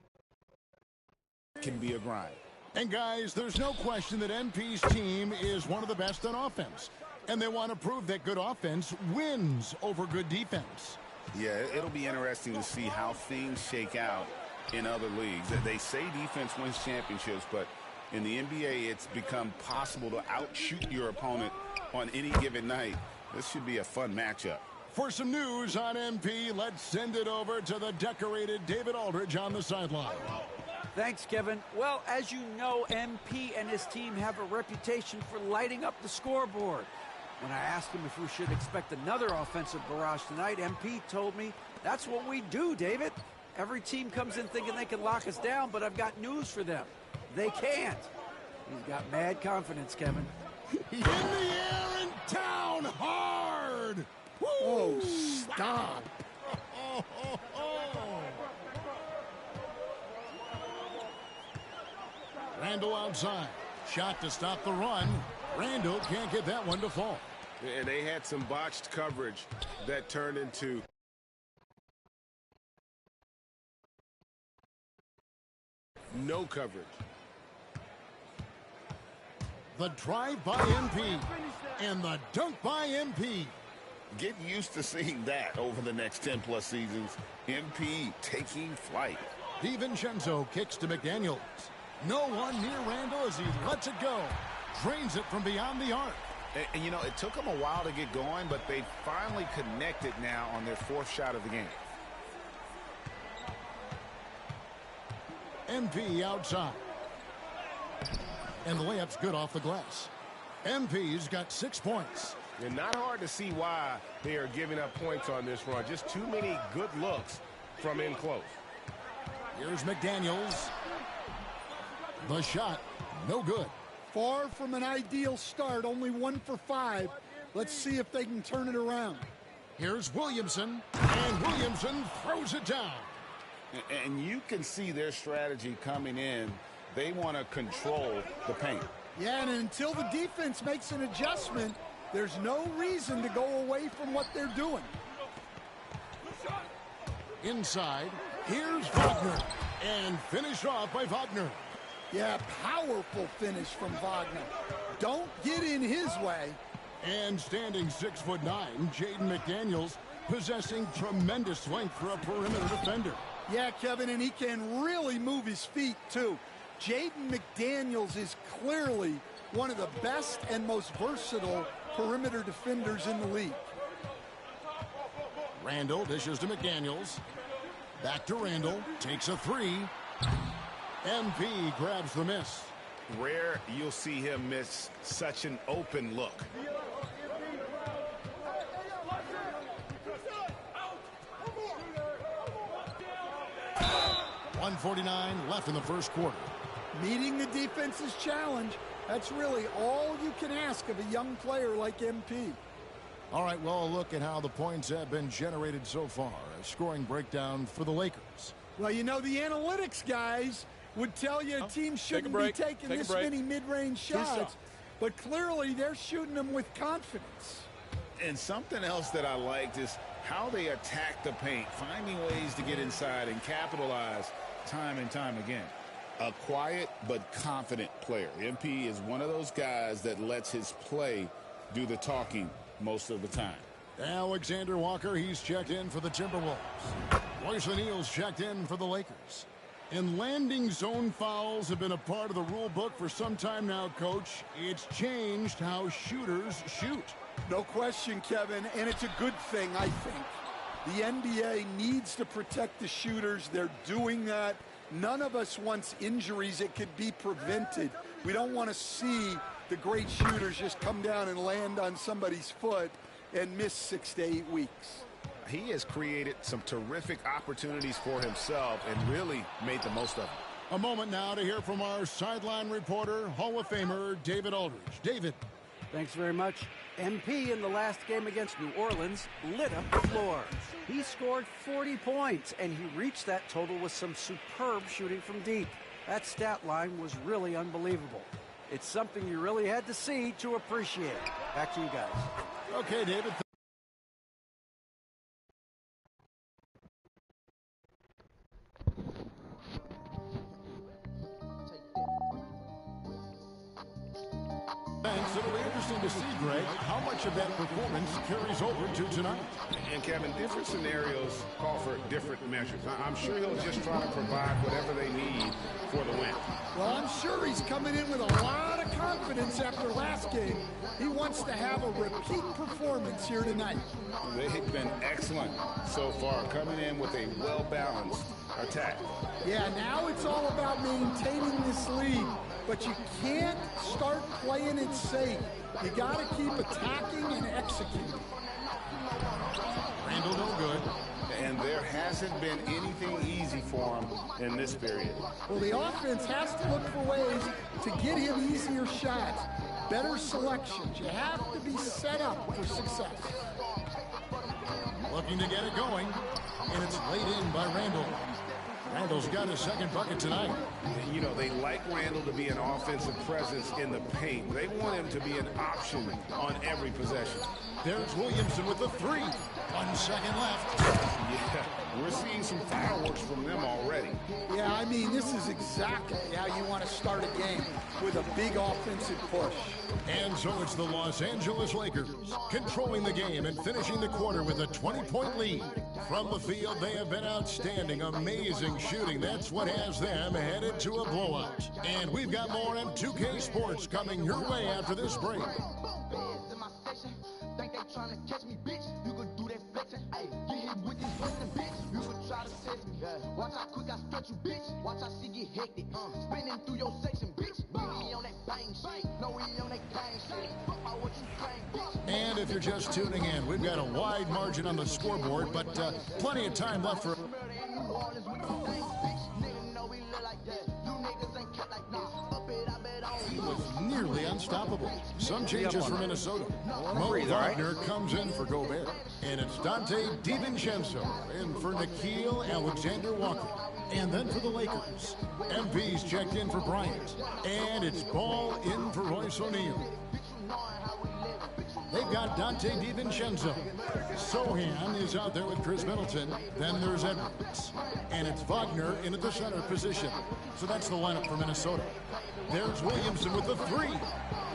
can be a grind. And guys, there's no question that NP's team is one of the best on offense, and they want to prove that good offense wins over good defense. Yeah, it'll be interesting to see how things shake out in other leagues. They say defense wins championships, but in the NBA, it's become possible to outshoot your opponent on any given night. This should be a fun matchup. For some news on MP, let's send it over to the decorated David Aldridge on the sideline. Thanks, Kevin. Well, as you know, MP and his team have a reputation for lighting up the scoreboard. When I asked him if we should expect another offensive barrage tonight, MP told me that's what we do, David. Every team comes in thinking they can lock us down, but I've got news for them. They can't. He's got mad confidence, Kevin. In the air and down hard! Woo! Oh, stop. Randle outside. Shot to stop the run. Randle can't get that one to fall. And they had some botched coverage that turned into no coverage. The drive by MP and the dunk by MP. Get used to seeing that over the next 10-plus seasons. MP taking flight. DiVincenzo kicks to McDaniels. No one near Randle as he lets it go. Drains it from beyond the arc. And you know, it took them a while to get going, but they finally connected now on their 4th shot of the game. MP outside. And the layup's good off the glass. MP's got 6 points. And not hard to see why they are giving up points on this run. Just too many good looks from in close. Here's McDaniels. The shot, no good. Far from an ideal start, only 1 for 5. Let's see if they can turn it around. Here's Williamson, and Williamson throws it down. And you can see their strategy coming in. They want to control the paint. Yeah, and until the defense makes an adjustment, there's no reason to go away from what they're doing. Inside, here's Wagner. And finished off by Wagner. Yeah, powerful finish from Wagner. Don't get in his way. And standing 6'9", Jaden McDaniels, possessing tremendous length for a perimeter defender. Yeah, Kevin, and he can really move his feet, too. Jaden McDaniels is clearly one of the best and most versatile perimeter defenders in the league. Randall dishes to McDaniels. Back to Randall, takes a three. MP grabs the miss. Rare you'll see him miss such an open look. .149 left in the first quarter. Meeting the defense's challenge, that's really all you can ask of a young player like MP. All right, well, a look at how the points have been generated so far. A scoring breakdown for the Lakers. Well, you know, the analytics guys would tell you a team shouldn't be taking this many mid-range shots, but clearly they're shooting them with confidence. And something else that I liked is how they attack the paint, finding ways to get inside and capitalize time and time again. A quiet but confident player. MP is one of those guys that lets his play do the talking most of the time. Alexander Walker, he's checked in for the Timberwolves. Royce O'Neal's checked in for the Lakers. And landing zone fouls have been a part of the rule book for some time now, Coach. It's changed how shooters shoot. No question, Kevin, and it's a good thing, I think. The NBA needs to protect the shooters. They're doing that. None of us wants injuries that could be prevented. We don't want to see the great shooters just come down and land on somebody's foot and miss 6 to 8 weeks. He has created some terrific opportunities for himself and really made the most of them. A moment now to hear from our sideline reporter, Hall of Famer David Aldridge. David. Thanks very much. MP in the last game against New Orleans lit up the floor. He scored 40 points, and he reached that total with some superb shooting from deep. That stat line was really unbelievable. It's something you really had to see to appreciate. Back to you guys. Okay, David. Thanks. It'll be interesting to see, Greg, how much of that performance carries over to tonight. And, Kevin, different scenarios call for different measures. I'm sure he'll just try to provide whatever they need for the win. Well, I'm sure he's coming in with a lot of confidence after last game. He wants to have a repeat performance here tonight. They've been excellent so far, coming in with a well-balanced attack. Yeah, now it's all about maintaining this lead. But you can't start playing it safe. You got to keep attacking and executing. Randall no good. And there hasn't been anything easy for him in this period. Well, the offense has to look for ways to get him easier shots, better selections. You have to be set up for success. Looking to get it going, and it's laid in by Randall. Randall's got his second bucket tonight. You know, they like Randall to be an offensive presence in the paint. They want him to be an option on every possession. There's Williamson with the three. 1 second left. Yeah, we're seeing some fireworks from them already. Yeah, I mean, this is exactly how you want to start a game, with a big offensive push. And so it's the Los Angeles Lakers controlling the game and finishing the quarter with a 20-point lead. From the field, they have been outstanding, amazing shooting. That's what has them headed to a blowout. And we've got more M2K Sports coming your way after this break. Think they tryna catch me, bitch. You could do that flexing. Ay, get hit with this bustin', bitch. You could try to test me. Watch how quick I stretch you, bitch. Watch how shit get hectic. Spinning through your section, bitch. We on that bang shit. No, we on that gang shit. Fuck about what you claim, bitch. And if you're just tuning in, we've got a wide margin on the scoreboard, but plenty of time left for... He was nearly unstoppable. Some changes for Minnesota. Mo Wagner comes in for Gobert. And it's Dante DiVincenzo in for Nickeil Alexander-Walker. And then for the Lakers, MP's checked in for Bryant. And it's Ball in for Royce O'Neal. They've got Dante DiVincenzo. Sohan is out there with Chris Middleton. Then there's Edwards. And it's Wagner in at the center position. So that's the lineup for Minnesota. There's Williamson with the 3.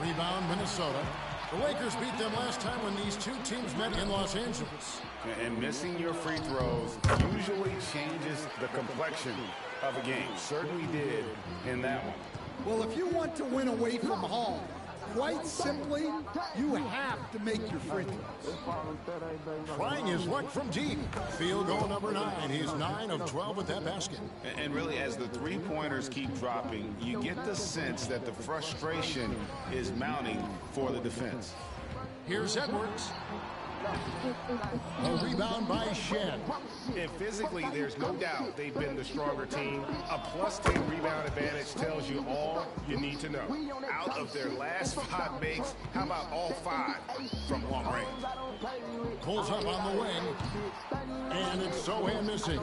Rebound, Minnesota. The Lakers beat them last time when these two teams met in Los Angeles. And missing your free throws usually changes the complexion of a game. Certainly did in that one. Well, if you want to win away from home, quite simply, you have to make your free throws. Trying his luck from deep. Field goal number 9. He's 9 of 12 with that basket. And really, as the three-pointers keep dropping, you get the sense that the frustration is mounting for the defense. Here's Edwards. A rebound by Shed. And physically, there's no doubt they've been the stronger team. A +10 rebound advantage tells you all you need to know. Out of their last 5 makes, how about all 5 from long range? Pulls up on the wing. And it's Sohan missing.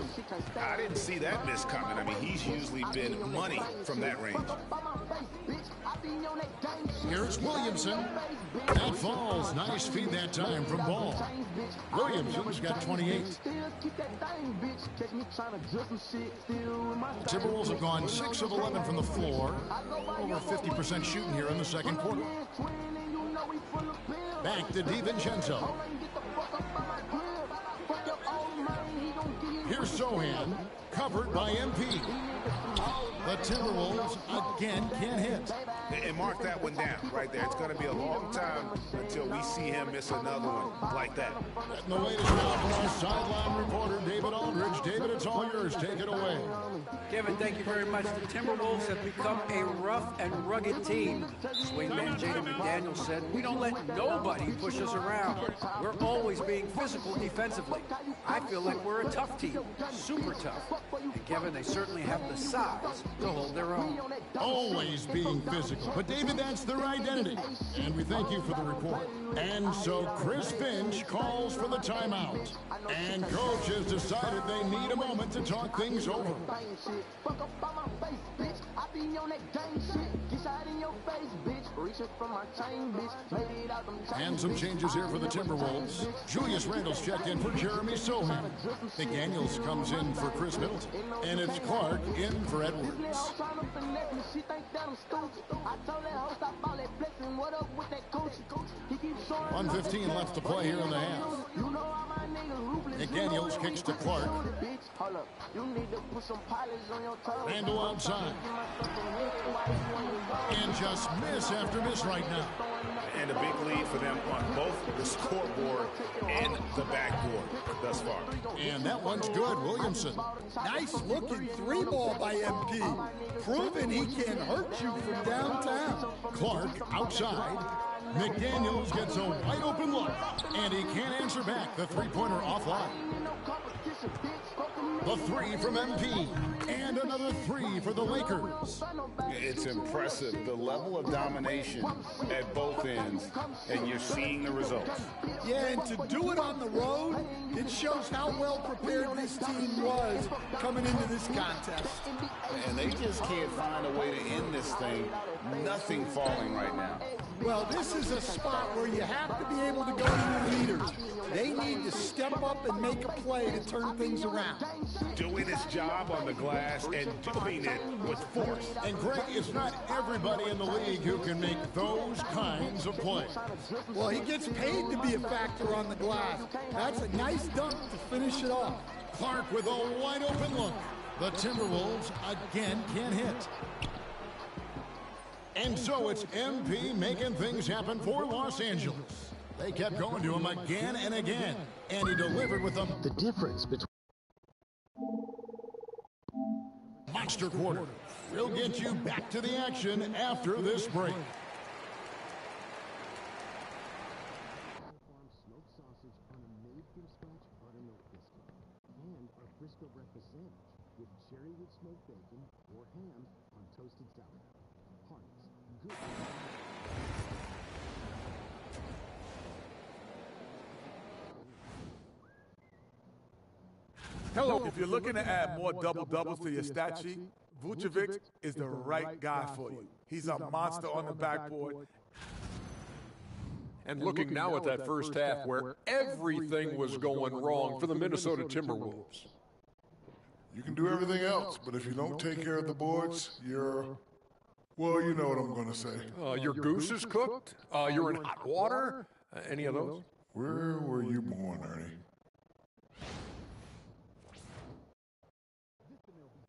I didn't see that miss coming. I mean, he's usually been money from that range. Here's Williamson. That falls. Nice feed that time from Ball. Williamson's got 28. The Timberwolves have gone 6 of 11 from the floor. Over 50% shooting here in the second quarter. Back to DiVincenzo. Here's Sohan, covered by MP. The Timberwolves again can't hit. And mark that one down right there. It's going to be a long time until we see him miss another one like that. And the latest now from our sideline reporter, David Aldridge. David, it's all yours. Take it away. Kevin, thank you very much. The Timberwolves have become a rough and rugged team. Swingman Jaden McDaniels said, "We don't let nobody push us around. We're always being physical defensively. I feel like we're a tough team, super tough." And Kevin, they certainly have the size to hold their own. Always being physical. But David, that's their identity. And we thank you for the report. And so Chris Finch calls for the timeout. And coach has decided they need a moment to talk things over. And some changes here for the Timberwolves. Julius Randle's checked in for Jeremy Sohan. McDaniels comes in for Chris Middleton. And it's Clark in for Edwards. 1:15 left to play here in the half. McDaniels kicks to Clark. Randle outside. And just miss after miss right now. And a big lead for them on both the scoreboard and the backboard thus far. And that one's good. Williamson. Nice looking 3-ball by MP. Proving he can hurt you from downtown. Clark outside. McDaniels gets a wide open look. And he can't answer back. The three-pointer offline. The 3 from MP. And another 3 for the Lakers. It's impressive, the level of domination at both ends, and you're seeing the results. Yeah, and to do it on the road, it shows how well prepared this team was coming into this contest. And they just can't find a way to end this thing. Nothing falling right now. Well, this is a spot where you have to be able to go to your leaders. They need to step up and make a play to turn things around. Doing his job on the glass and doing it with force. And Greg, it's not everybody in the league who can make those kinds of plays. Well, he gets paid to be a factor on the glass. That's a nice dunk to finish it off. Clark with a wide open look. The Timberwolves again can't hit. And so it's MP making things happen for Los Angeles. They kept going to him again and again, and he delivered with them. The difference between Monster Quarter. We'll get you back to the action after this break. Hello. If you're looking to add more double-doubles to your stat sheet, Vucevic is the right guy for you. He's a monster on the backboard. And looking now at that first half where everything was going wrong for the Minnesota Timberwolves. You can do everything else, but if you don't take care of the boards, you're, well, you know what I'm going to say. Your goose is cooked? You're in hot water? Any of those? Where were you born, Ernie?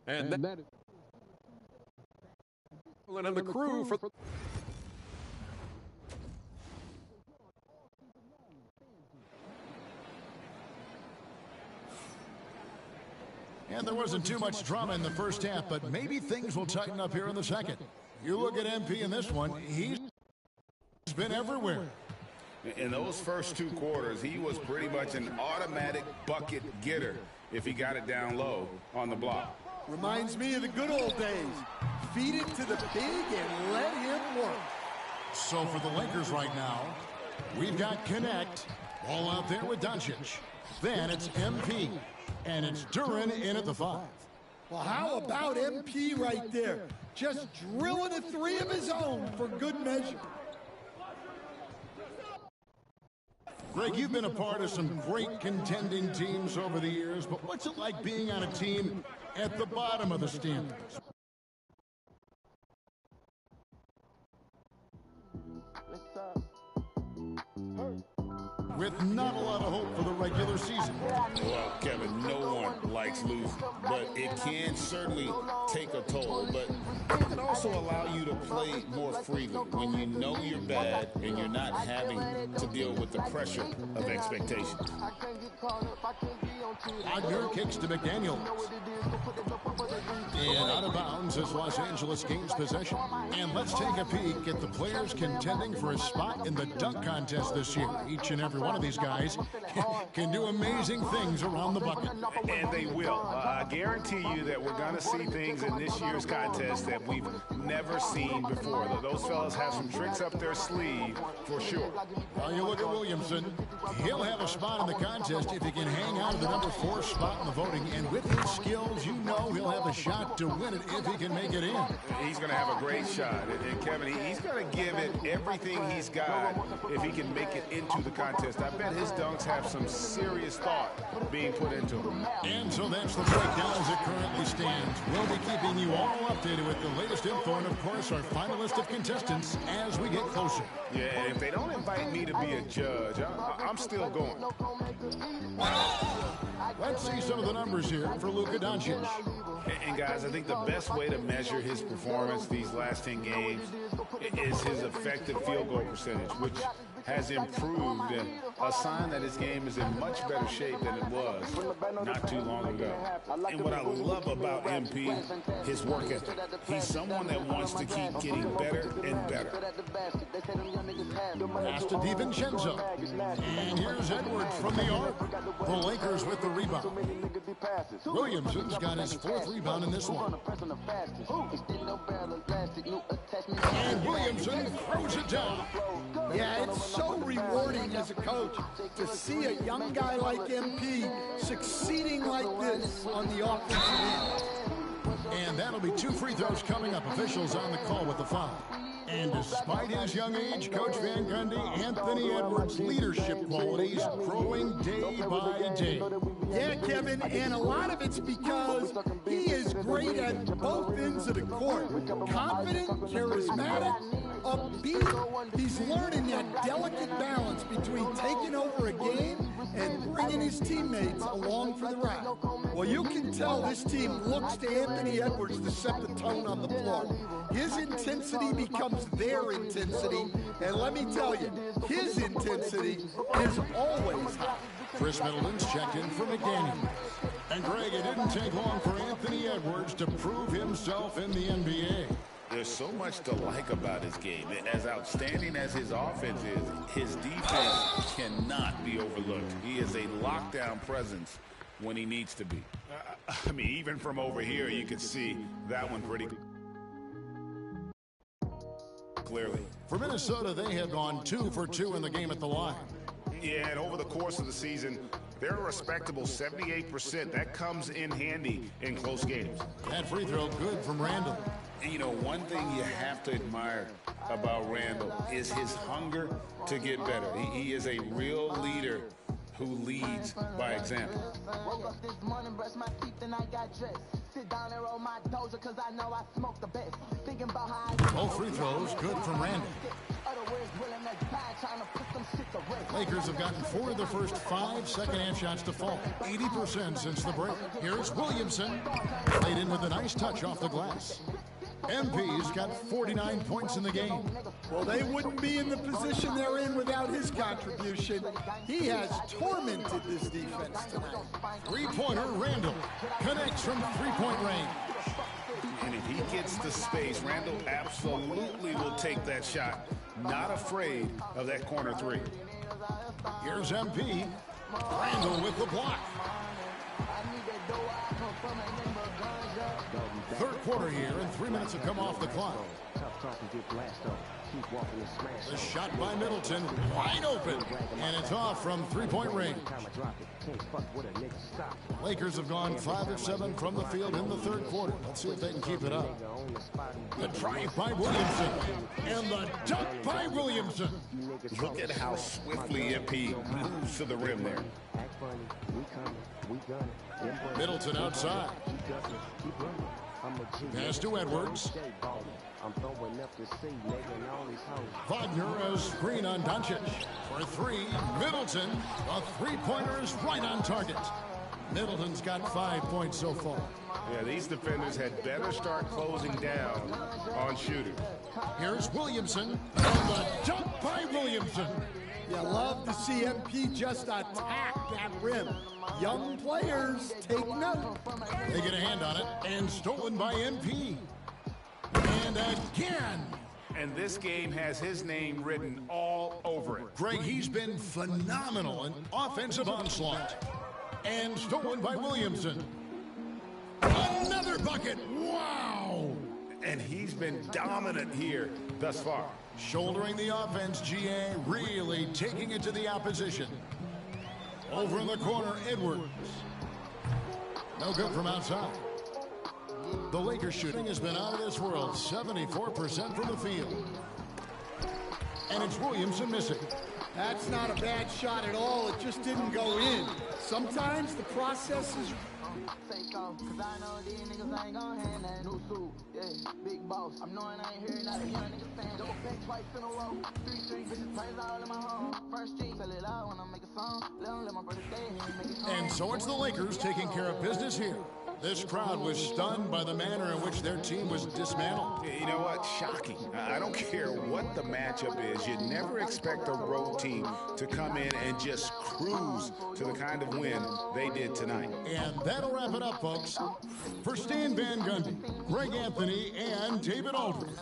And that is... And the crew for... And there wasn't too much drama in the first half, but maybe things will tighten up here in the second. You look at MP in this one, he's been everywhere. In those first 2 quarters, he was pretty much an automatic bucket getter if he got it down low on the block. Reminds me of the good old days. Feed it to the big and let him work. So for the Lakers right now, we've got Connect, ball out there with Doncic. Then it's MP. And it's Duran in at the 5. Well, how about MP right there? Just drilling a 3 of his own for good measure. Greg, you've been a part of some great contending teams over the years, but what's it like being on a team at the bottom of the standings? With not a lot of hope for the regular season. Well, Kevin, no one likes losing, but it can certainly take a toll. But it can also allow you to play more freely when you know you're bad and you're not having to deal with the pressure of expectations. Wagner kicks to McDaniels. And out of bounds as Los Angeles gains possession. And let's take a peek at the players contending for a spot in the dunk contest this year. Each and every one of these guys can do amazing things around the bucket. And they will. I guarantee you that we're going to see things in this year's contest that we've never seen before. Those fellas have some tricks up their sleeve for sure. Well, you look at Williamson. He'll have a spot in the contest if he can hang out at the number 4 spot in the voting. And with his skills, you know he'll have a shot to win it if he can make it in. He's going to have a great shot. And Kevin, he's going to give it everything he's got if he can make it into the contest. I bet his dunks have some serious thought being put into them. And so that's the breakdown as it currently stands. We'll be keeping you all updated with the latest info and, of course, our final list of contestants as we get closer. Yeah, and if they don't invite me to be a judge, I'm still going. Let's see some of the numbers here for Luka Doncic. And guys, I think the best way to measure his performance these last 10 games is his effective field goal percentage, which has improved, a sign that his game is in much better shape than it was not too long ago. And what I love about MP, his work ethic. He's someone that wants to keep getting better and better. Pass to DiVincenzo. And here's Edwards from the arc. The Lakers with the rebound. Williamson's got his 4th rebound in this one. And Williamson throws it down. Yeah, it's so rewarding as a coach to see a young guy like MP succeeding like this on the offensive end. And that'll be 2 free throws coming up. Officials on the call with the foul. And despite his young age, Coach Van Gundy, Anthony Edwards' leadership qualities growing day by day. Yeah, Kevin, and a lot of it's because he is great at both ends of the court. Confident, charismatic, upbeat. He's learning that delicate balance between taking over a game and bringing his teammates along for the ride. Well, you can tell this team looks to Anthony Edwards to set the tone on the floor. His intensity becomes their intensity, and let me tell you, his intensity is always high. Chris Middleton's checked in for McDaniels. And Greg, it didn't take long for Anthony Edwards to prove himself in the NBA. There's so much to like about his game. As outstanding as his offense is, his defense cannot be overlooked. He is a lockdown presence when he needs to be. I mean, even from over here, you could see that one pretty clearly. For Minnesota, they have gone 2 for 2 in the game at the line. Yeah, and over the course of the season, they're a respectable 78%. That comes in handy in close games. That free throw good from Randall. And you know, one thing you have to admire about Randall is his hunger to get better. He is a real leader who leads by example. Woke up this morning, brushed my teeth, and I got dressed. Sit down and roll my doja, cause I know I smoke the best. Thinking about how I Both free throws good from Randall. Lakers have gotten 4 of their first 5 second-half shots to fall. 80% since the break. Here's Williamson. Laid in with a nice touch off the glass. MP's got 49 points in the game. Well, they wouldn't be in the position they're in without his contribution. He has tormented this defense tonight. Three-pointer Randall connects from three-point range. And if he gets to space, Randall absolutely will take that shot. Not afraid of that corner three. Here's MP. Randall with the block. Third quarter here, and 3 minutes have come off the clock. The shot by Middleton, wide open, and it's off from three-point range. Lakers have gone 5 of 7 from the field in the third quarter. Let's see if they can keep it up. The drive by Williamson, and the dunk by Williamson. Look at how swiftly MP moves to the rim there. Middleton outside. Pass to Edwards. Wagner a screen on Doncic. For 3, Middleton. The three-pointer is right on target. Middleton's got 5 points so far. Yeah, these defenders had better start closing down on shooters. Here's Williamson, and the dunk by Williamson. You love to see MP just attack that rim. Young players take note. They get a hand on it, and stolen by MP. And again. And this game has his name written all over it. Greg, he's been phenomenal in offensive onslaught. And stolen by Williamson. Another bucket. Wow. And he's been dominant here thus far. Shouldering the offense, GA really taking it to the opposition. Over in the corner, Edwards. No good from outside. The Lakers shooting has been out of this world, 74% from the field. And it's Williamson missing. That's not a bad shot at all. It just didn't go in. Sometimes the process is... Take off, cause I know these niggas ain't gon' hand that new suit. Yeah, big boss. I'm knowing I ain't hearing that a young nigga stand. Double back twice in a row. 3 strings, bitches plays all in my home. First street, tell it out when I make a song. Let my brother stay here, make it home. And so it's the Lakers taking care of business here. This crowd was stunned by the manner in which their team was dismantled. You know what? Shocking. I don't care what the matchup is. You never expect a road team to come in and just cruise to the kind of win they did tonight. And that'll wrap it up, folks. For Stan Van Gundy, Greg Anthony, and David Aldridge.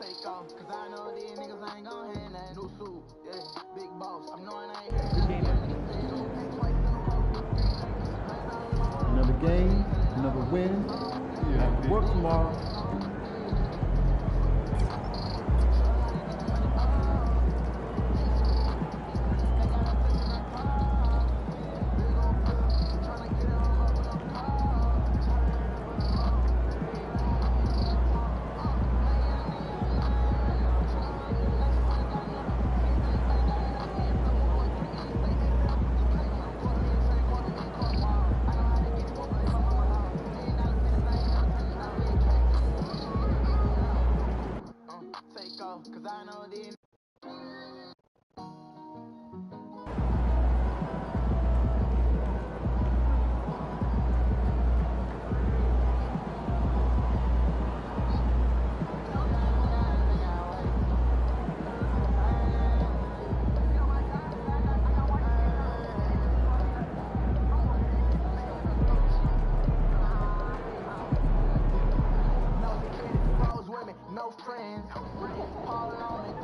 Take off, cause I know these niggas ain't gon' hand that new suit. Yeah, big boss. I'm knowing I ain't Another game, another win. You have to work tomorrow.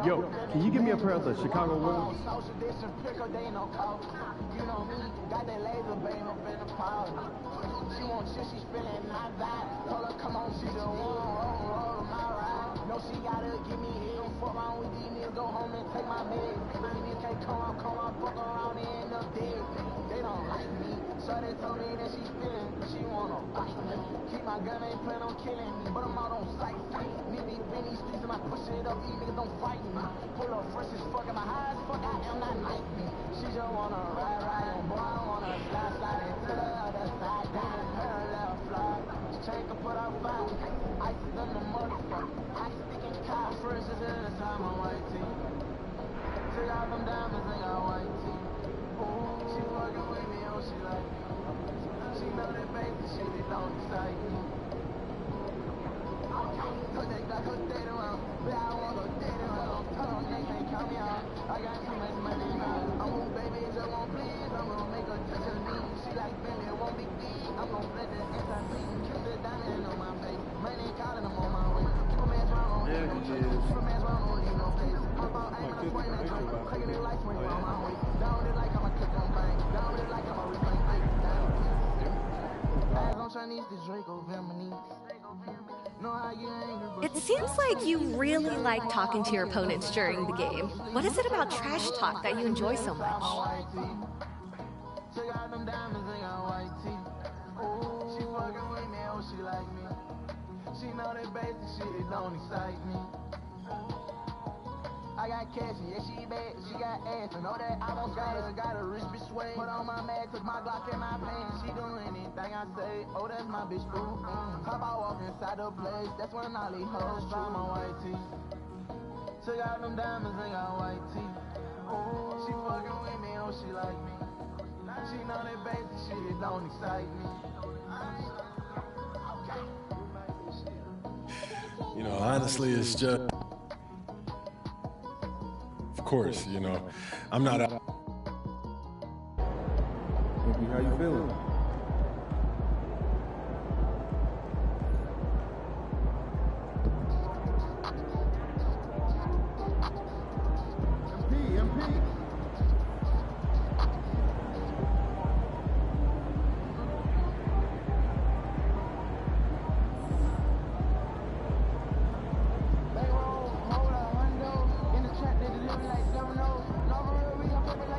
Yo, can you give me a pair of the Chicago Wolves? You know me, got that laser beam up in the powder. She wants shit, she's feeling my vibe. Told her, come on, she just roll my ride. No, she gotta give me hit. Don't fuck around with these niggas, go home and take my meds. These niggas can't come out, fuck around and end up dead. They don't like me, so they told me that she's feeling, she wanna fight me. Keep my gun, ain't plan on killing me, but I'm out on sight. Me be in these streets and I push it up, these niggas don't fight me. Pull up fresh as fuck, and my high as fuck, I am not like me. She just wanna ride, boy, I wanna slide into the other side, down parallel fly. Chain can put out fire, ice is in the motherfucker. I sticking car first is in the time on white tee. Take out them diamonds, they got white tee. She fucking with me, oh, she like me. She know that basic shit, it don't excite me. Cause they got her dead around, but I want her dead around. Tell them they can't count me out, I got too much money now. I'm on baby, just won't please, I'm gonna make her touch her knees. She like Bentley, it won't be deep, I'm gonna let the anti-beat. Kiss the diamond on my face, money calling, I'm on my way. Keep a man's round, don't leave no chase. Keep a man's round, don't leave no place. Pop out, aim, and I swing that drink. Clicking it like swing on my way. Down it like I'm a click on bang. Down it like I'm a reclaim bang. Eyes on Chinese, the Draco Vermonese. It seems like you really like talking to your opponents during the game. What is it about trash talk that you enjoy so much? Check out them diamonds, they got white teeth. She fucking with me, oh, she like me. She know that basic shit, it don't excite me. I got cash, yeah, she bad, she got ass. I know that I almost got a wrist bitch sway. Put on my mag, took my Glock in my pants. She do anything I say, oh, that's my bitch, ooh. Pop out, walk inside the place, that's when all these hoes try my white teeth. Took out them diamonds, they got white teeth. She fucking with me, oh, she like me. She know that basic shit, it don't excite me. You know, honestly, it's just... Of course, you know, I'm not out. How you feeling?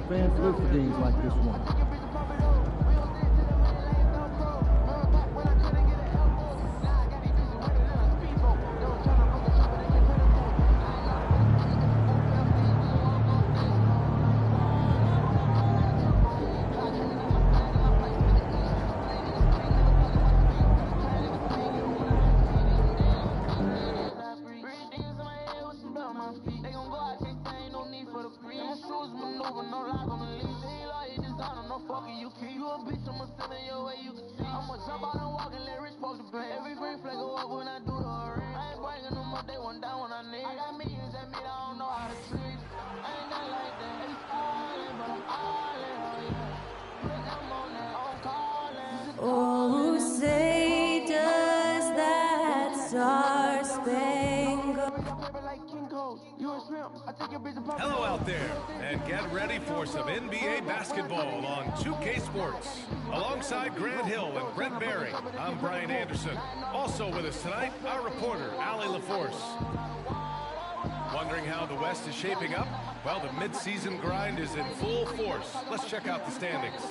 Fans live for games like this one. Oh, say does that star-spangled... Hello out there, and get ready for some NBA basketball on 2K Sports. Alongside Grant Hill and Brent Barry, I'm Brian Anderson. Also with us tonight, our reporter, Allie LaForce. Wondering how the West is shaping up? Well, the mid-season grind is in full force. Let's check out the standings.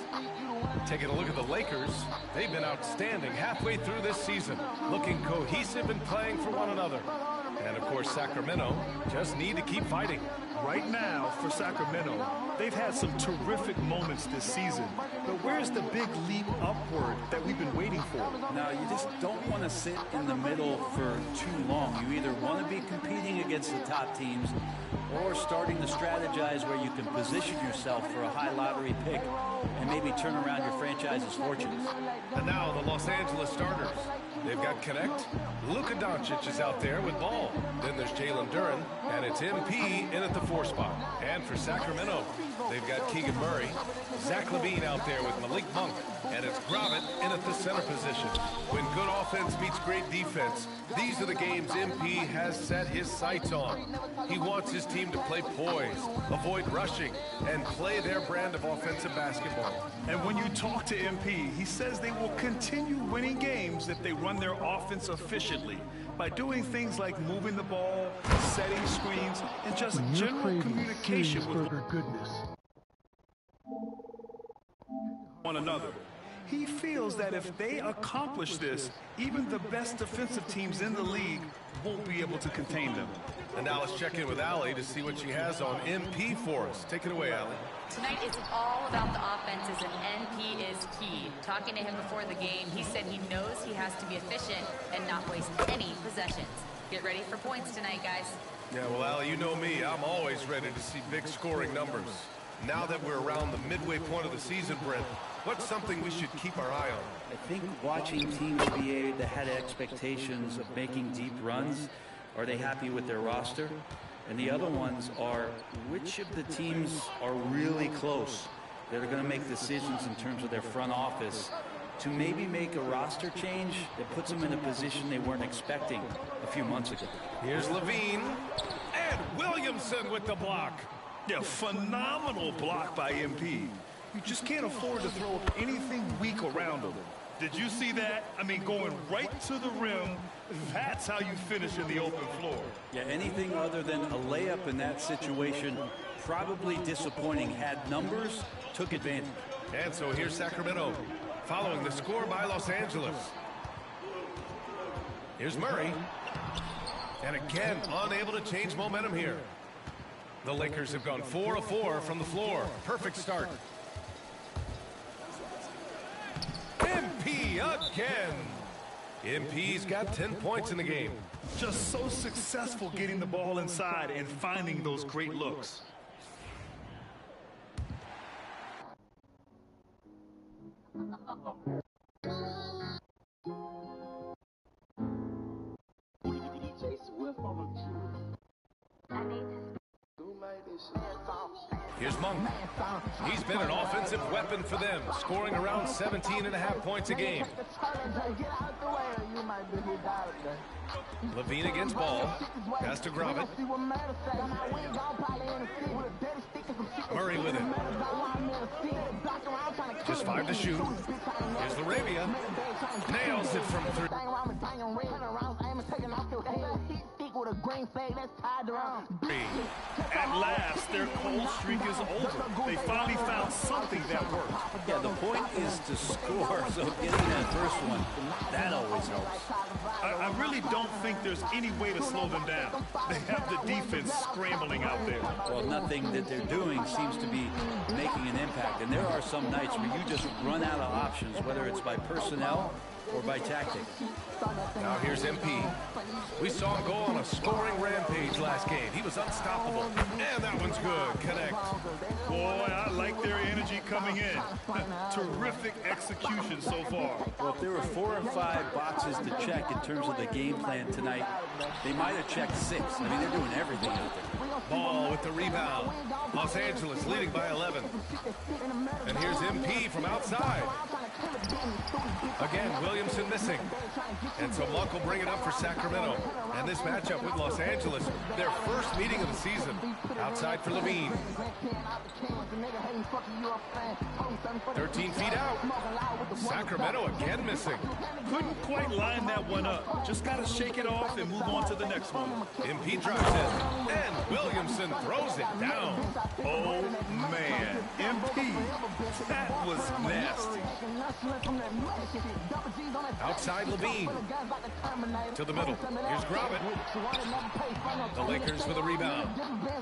Taking a look at the Lakers, they've been outstanding halfway through this season, looking cohesive and playing for one another. And of course, Sacramento just need to keep fighting. Right now, for Sacramento, they've had some terrific moments this season. But where's the big leap upward that we've been waiting for? No, you just don't want to sit in the middle for too long. You either want to be competing against the top teams or starting to strategize where you can position yourself for a high lottery pick and maybe turn around your franchise's fortunes. And now the Los Angeles starters. They've got Connect. Luka Doncic is out there with ball. Then there's Jalen Duren, and it's MP in at the 4 spot. And for Sacramento, they've got Keegan Murray, Zach LaVine out there with Malik Monk, and it's Gravett in at the center position. When good offense offense meets great defense, these are the games MP has set his sights on. He wants his team to play poised, avoid rushing, and play their brand of offensive basketball. And when you talk to MP, he says they will continue winning games if they run their offense efficiently by doing things like moving the ball, setting screens, and just general communication with goodness. one another. He feels that if they accomplish this, even the best defensive teams in the league won't be able to contain them. And now let's check in with Allie to see what she has on MP for us. Take it away, Allie. Tonight is all about the offenses, and NP is key. Talking to him before the game, he said he knows he has to be efficient and not waste any possessions. Get ready for points tonight, guys. Yeah, well, Allie, you know me. I'm always ready to see big scoring numbers. Now that we're around the midway point of the season, Brent, what's something we should keep our eye on? I think watching teams that had expectations of making deep runs, are they happy with their roster? And the other ones are, which of the teams are really close that are going to make decisions in terms of their front office to maybe make a roster change that puts them in a position they weren't expecting a few months ago. Here's Levine, and Williamson with the block. Yeah, phenomenal block by MP. You just can't afford to throw anything weak around him. Did you see that? I mean, going right to the rim, that's how you finish in the open floor. Yeah, anything other than a layup in that situation, probably disappointing. Had numbers, took advantage. And so here's Sacramento, following the score by Los Angeles. Here's Murray. And again, unable to change momentum here. The Lakers have gone 4 of 4 from the floor. Perfect start. MP again. MP's got 10 points in the game. Just so successful getting the ball inside and finding those great looks. Here's Monk. He's been an offensive weapon for them, scoring around 17.5 points a game. Levine against Ball. Pass to Gravitt. Murray with it. Just 5 to shoot. Here's Larabia. Nails it from 3. At last, their cold streak is over. They finally found something that worked. Yeah, the point is to score, so getting that first one, that always helps. I really don't think there's any way to slow them down. They have the defense scrambling out there. Well, nothing that they're doing seems to be making an impact. And there are some nights where you just run out of options, whether it's by personnel or by tactics. Now here's MP. We saw him go on a scoring rampage last game. He was unstoppable. And that one's good. Connect. Boy, I like their energy coming in. Terrific execution so far. Well, if there were 4 or 5 boxes to check in terms of the game plan tonight, they might have checked 6. I mean, they're doing everything out there. Ball with the rebound. Los Angeles leading by 11. And here's MP from outside. Again, Williamson missing. And so Monk will bring it up for Sacramento. And this matchup with Los Angeles, their first meeting of the season. Outside for Levine. 13 feet out. Sacramento again missing. Couldn't quite line that one up. Just got to shake it off and move on to the next one. MP drives in. And Williamson throws it down. Oh, man. MP. That was nasty. Outside Levine. To the middle. Here's Gravitt. The Lakers for the rebound.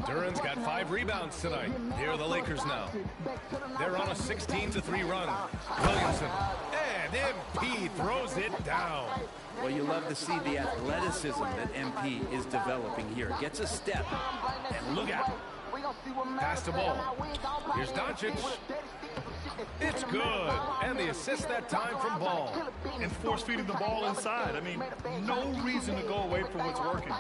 Duran's got 5 rebounds tonight. Here are the Lakers now. They're on a 16-3 run. Williamson. And MP throws it down. Well, you love to see the athleticism that MP is developing here. Gets a step. And look out. Pass the ball. Here's Doncic. It's good. And the assist that time from Ball. And force-feeding the ball inside. I mean, no reason to go away from what's working.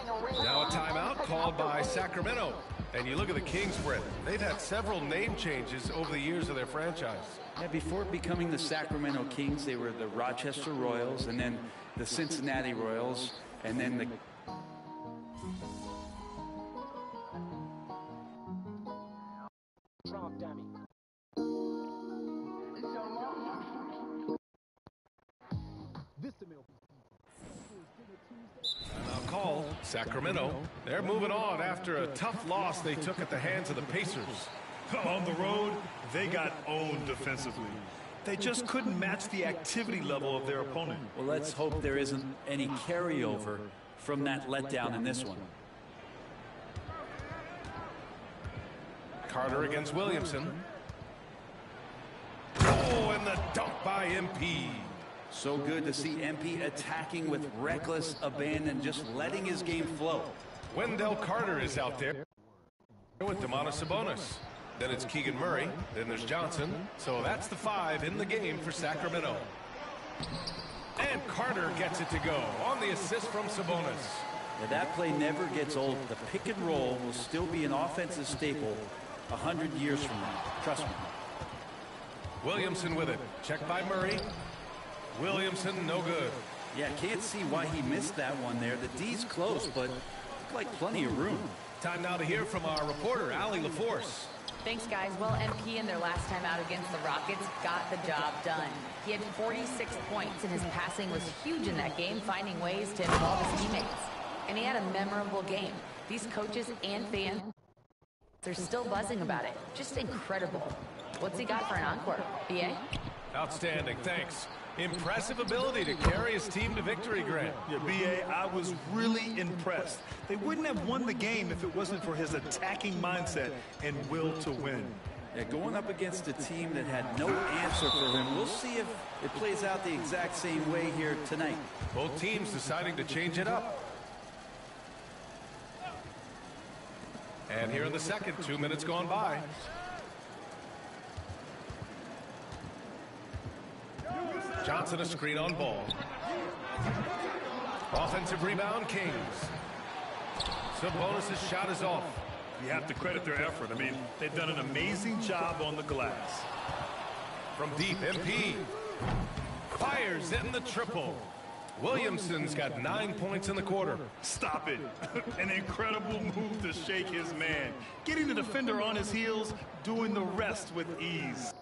Now a timeout called by Sacramento. And you look at the Kings, Brett. They've had several name changes over the years of their franchise. Yeah, before becoming the Sacramento Kings, they were the Rochester Royals, and then the Cincinnati Royals, and then the... Timeout call, Sacramento. They're moving on after a tough loss they took at the hands of the Pacers. On the road, they got owned defensively. They just couldn't match the activity level of their opponent. Well, let's hope there isn't any carryover from that letdown in this one. Carter against Williamson. Oh, and the dunk by MP. So good to see MP attacking with reckless abandon, just letting his game flow. Wendell Carter is out there with Domantas Sabonis. Then it's Keegan Murray. Then there's Johnson. So that's the 5 in the game for Sacramento. And Carter gets it to go on the assist from Sabonis. Yeah, that play never gets old. The pick and roll will still be an offensive staple 100 years from now. Trust me. Williamson with it. Checked by Murray. Williamson, no good. Yeah, can't see why he missed that one there. The D's close, but looked like plenty of room. Time now to hear from our reporter, Allie LaForce. Thanks, guys. Well, MP in their last time out against the Rockets got the job done. He had 46 points, and his passing was huge in that game, finding ways to involve his teammates. And he had a memorable game. These coaches and fans, they're still buzzing about it. Just incredible. What's he got for an encore? BA? Outstanding, thanks. Impressive ability to carry his team to victory, Grant. Yeah, BA, I was really impressed. They wouldn't have won the game if it wasn't for his attacking mindset and will to win. Yeah, going up against a team that had no answer for him, we'll see if it plays out the exact same way here tonight. Both teams deciding to change it up. And here in the second, 2 minutes gone by. Johnson a screen on ball. Offensive rebound, Kings. Sabonis' shot is off. You have to credit their effort. I mean, they've done an amazing job on the glass. From deep, MP fires in the triple. Williamson's got 9 points in the quarter. Stop it. An incredible move to shake his man. Getting the defender on his heels, doing the rest with ease.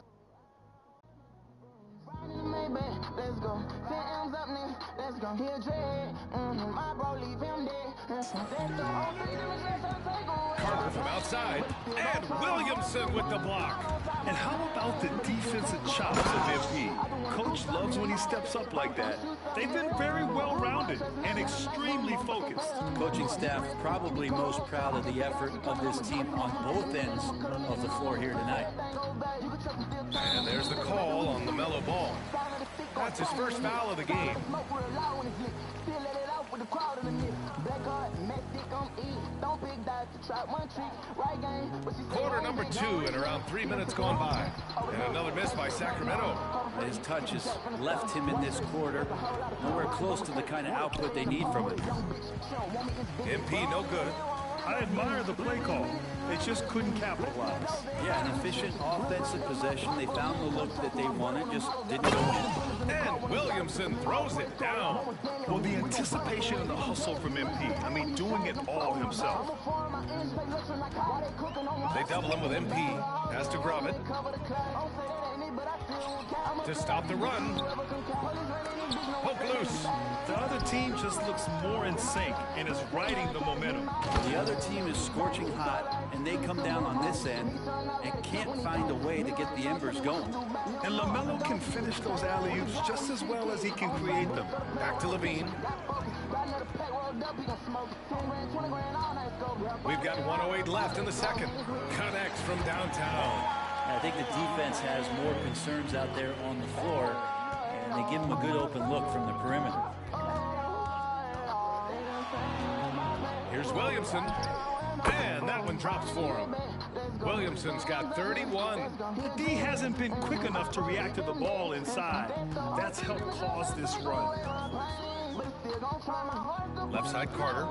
Let's go. 10 M's up next. Let's go. He'll dread. My bro, leave him dead. Carter from outside. And Williamson with the block. And how about the defensive chops of MP? Coach loves when he steps up like that. They've been very well-rounded and extremely focused. Coaching staff probably most proud of the effort of this team on both ends of the floor here tonight. And there's the call on the mellow ball. That's his first foul of the game. Quarter number 2 and around 3 minutes gone by. And another miss by Sacramento. His touch has left him in this quarter. Nowhere close to the kind of output they need from him. MP no good. I admire the play call. They just couldn't capitalize. Yeah, an efficient offensive possession. They found the look that they wanted, just didn't go in. And Williamson throws it down. Well, the anticipation and the hustle from MP. I mean, doing it all himself. They double him with MP. Has to grab it. To stop the run. Poke loose. The other team just looks more in sync and is riding the momentum. The other team is scorching hot, and they come down on this end and can't find a way to get the embers going. And LaMelo can finish those alley-oops just as well as he can create them. Back to Levine. We've got 1:08 left in the second. Connects from downtown. I think the defense has more concerns out there on the floor, and they give them a good open look from the perimeter. Here's Williamson. And that one drops for him. Williamson's got 31. The D hasn't been quick enough to react to the ball inside. That's helped cause this run. Left side Carter.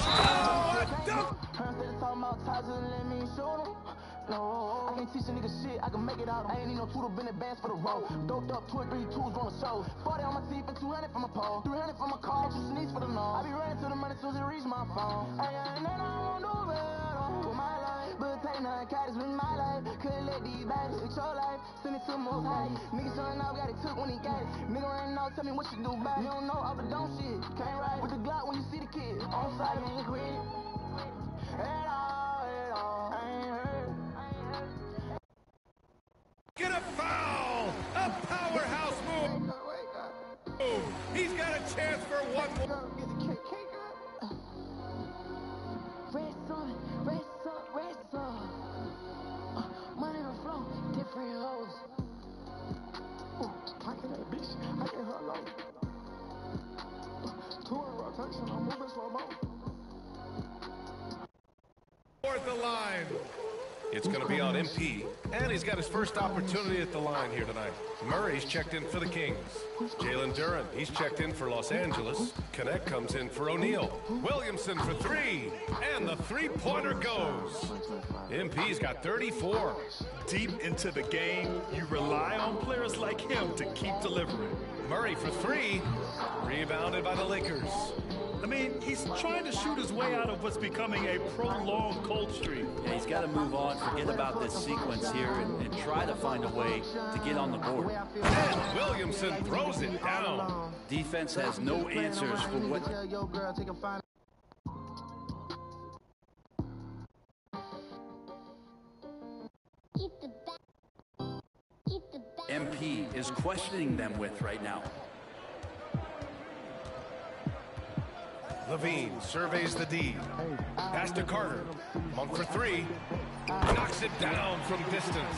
Oh, a dunk! No, I can't teach a nigga shit, I can make it out. I ain't need no tutor, been advanced for the road. Doped up, 2 or 3 tools on the show. 40 on my teeth and 200 from my pole. 300 from my car, 2 sneaks for the nose. I be running to the money soon as it reach my phone. Hey, and then I won't do better with my life. But take none, cat is with my life. Couldn't let these bags with your life. Send it to the most high. Niggas showing out, got it took when he got it. Nigga ain't know, tell me what you do back. You don't know all the dumb shit. Can't ride with the Glock when you see the kid. On side, you ain't quit. At all, I ain't hurt. Get a foul! A powerhouse move! He's got a chance for one more. Rest up. Money on the floor, different hoes. I get that bitch, I get her low. 2 in rotation, I'm moving slow mo. Toward the line. It's going to be on MP, and he's got his first opportunity at the line here tonight. Murray's checked in for the Kings. Jalen Duren, he's checked in for Los Angeles. Connect comes in for O'Neal. Williamson for 3, and the three-pointer goes. MP's got 34. Deep into the game, you rely on players like him to keep delivering. Murray for 3, rebounded by the Lakers. I mean, he's trying to shoot his way out of what's becoming a prolonged cold streak. Yeah, he's got to move on, forget about this sequence here, and try to find a way to get on the board. And Williamson throws it down. Defense has no answers for what... MP is questioning them with right now. Levine surveys the D. Pass to Carter. Monk for 3. Knocks it down from distance.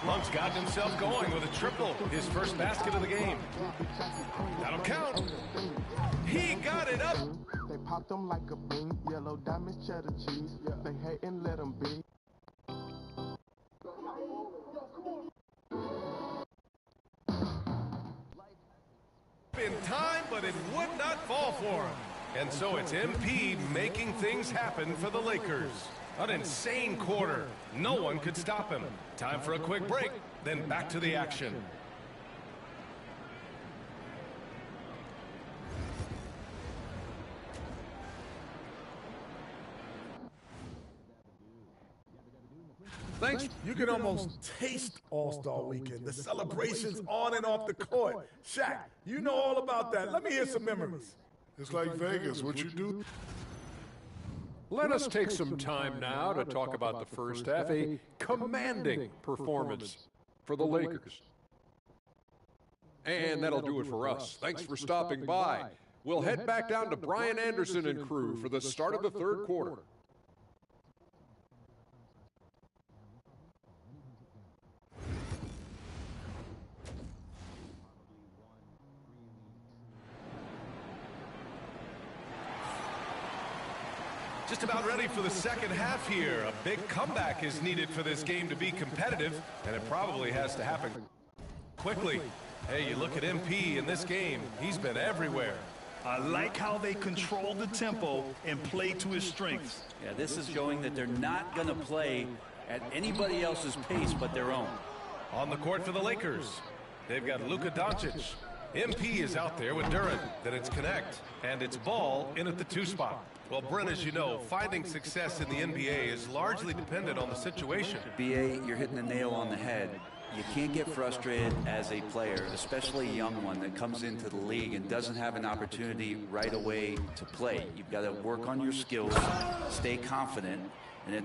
Monk's got himself going with a triple. His first basket of the game. That'll count. He got it up. They pop them like a bean. Yellow diamonds, cheddar cheese. They hate and let them be. In time, but it would not fall for him. And so it's MP making things happen for the Lakers. An insane quarter. No one could stop him. Time for a quick break, then back to the action. Thanks. You can almost taste All-Star Weekend. The celebrations on and off the court. Shaq, you know all about that. Let me hear some memories. It's like Vegas. What you do? Let us take some time now to talk about the first half. A commanding performance for the Lakers. And that'll do it for us. Thanks for stopping by. We'll head back down to Brian Anderson and crew for the start of the third quarter. Just about ready for the second half here. A big comeback is needed for this game to be competitive, and it probably has to happen quickly. Hey, you look at MP in this game, he's been everywhere. I like how they control the tempo and play to his strengths. Yeah, this is showing that they're not going to play at anybody else's pace but their own. On the court for the Lakers, they've got Luka Doncic. MP is out there with Duren. Then it's Connect, and it's Ball in at the 2 spot. Well, Brent, as you know, finding success in the NBA is largely dependent on the situation. BA, you're hitting the nail on the head. You can't get frustrated as a player, especially a young one that comes into the league and doesn't have an opportunity right away to play. You've got to work on your skills, stay confident, and at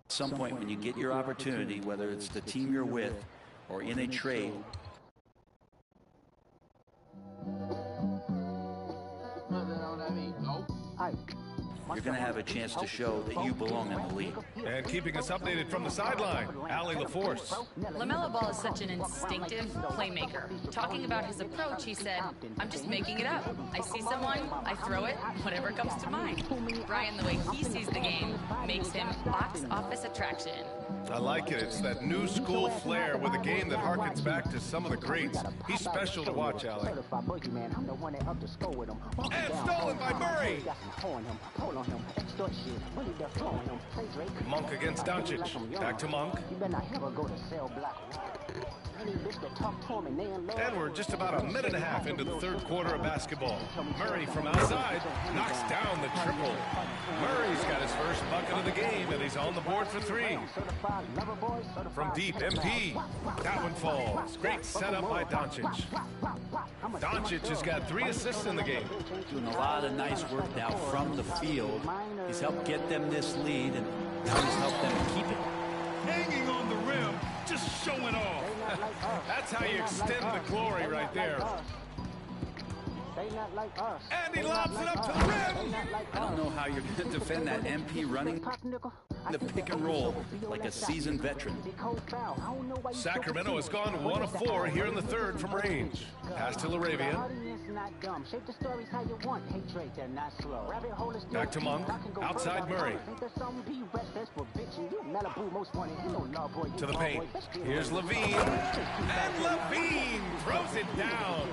some point when you get your opportunity, whether it's the team you're with or in a trade, you're going to have a chance to show that you belong in the league. And keeping us updated from the sideline, Allie LaForce. LaMelo Ball is such an instinctive playmaker. Talking about his approach, he said, "I'm just making it up. I see someone, I throw it, whatever comes to mind." Ryan, the way he sees the game, makes him box office attraction. I like it. It's that new school flair with a game that harkens back to some of the greats. He's special to watch, Allie. And stolen by Murray. Monk against Doncic. Back to Monk. And we're just about a minute and a half into the third quarter of basketball. Murray from outside knocks down the triple. Murray's got his first bucket of the game, and he's on the board for three. From deep, MP. That one falls. Great setup by Doncic. Doncic has got 3 assists in the game. Doing a lot of nice work now from the field. He's helped get them this lead, and now he's helped them keep it. Hanging on the rim, just showing off. That's how you extend the glory right there. And he lobs it up to the rim. I don't know how you're going to defend that MP running the pick and roll like a seasoned veteran. Sacramento has gone 1 of 4 here in the third from range. Pass to LaRavia. Back to Monk. Outside Murray. To the paint. Here's Levine. And Levine throws it down.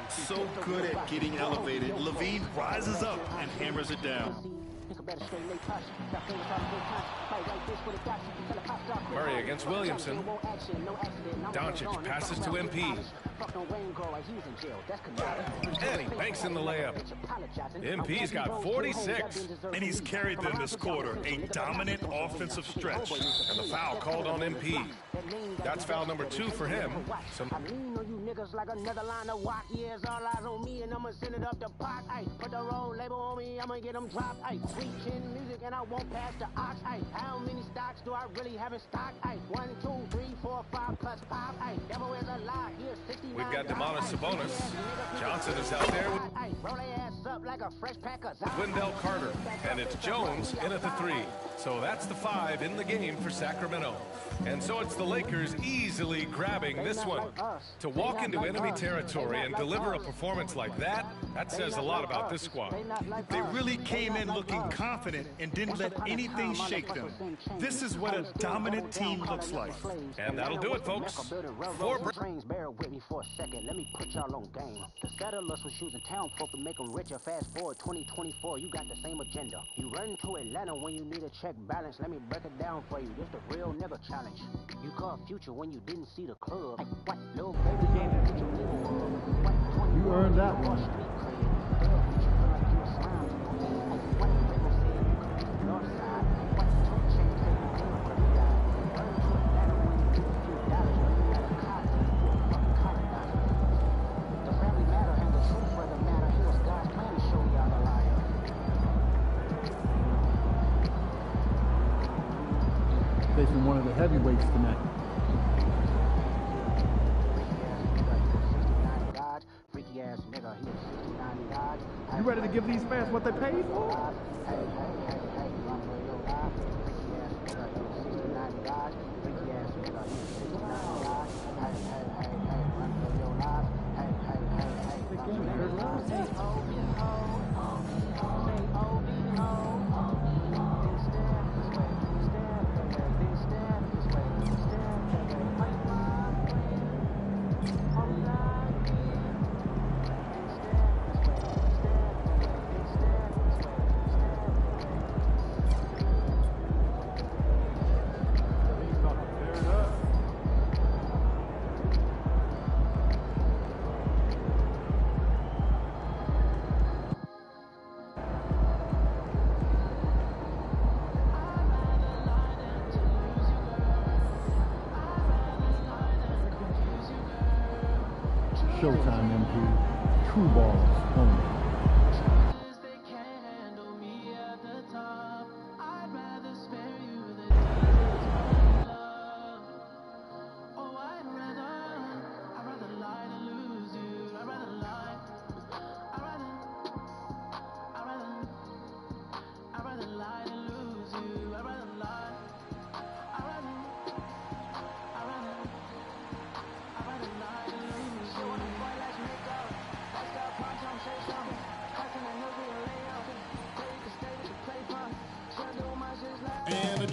So good at getting elevated. Levine rises up and hammers it down. Murray against Williamson. Doncic passes to MP. And he banks in the layup. MP's got 46. And he's carried them this quarter. A dominant offensive stretch. And the foul called on MP. That's foul number 2 for him. Niggas like another line of walk. Years all eyes on me, and I'ma send it up the pot. Ay, put the roll label on me, I'ma get them dropped. Ay, preaching music, and I won't pass the ox. Ay, how many stocks do I really have in stock? Ay, 1, 2, 3, 4, 5 plus 5. Ay, devil is a lie. Here's 69. We've got Demonis Sabonis. Johnson is out there with roll their ass up like a fresh pack of Wendell Carter. And it's Jones in at the 3. So that's the 5 in the game for Sacramento. And so it's the Lakers easily grabbing this one. To walk into enemy territory and deliver a performance like that, that says a lot about this squad. They really came in looking confident and didn't let anything shake them. This is what a dominant team looks like. And that'll do it, folks. Bear with me for a second. Let me put y'all on game. The settlers was using town folk to make them richer. Fast forward 2024, you got the same agenda. You run to Atlanta when you need a check balance. Let me break it down for you. This the real nigga challenge. You call future when you didn't see the club. What little baby game? You earned that one. Facing one of the heavyweights tonight. You ready to give these fans what they paid for? Showtime, MP. True balls only.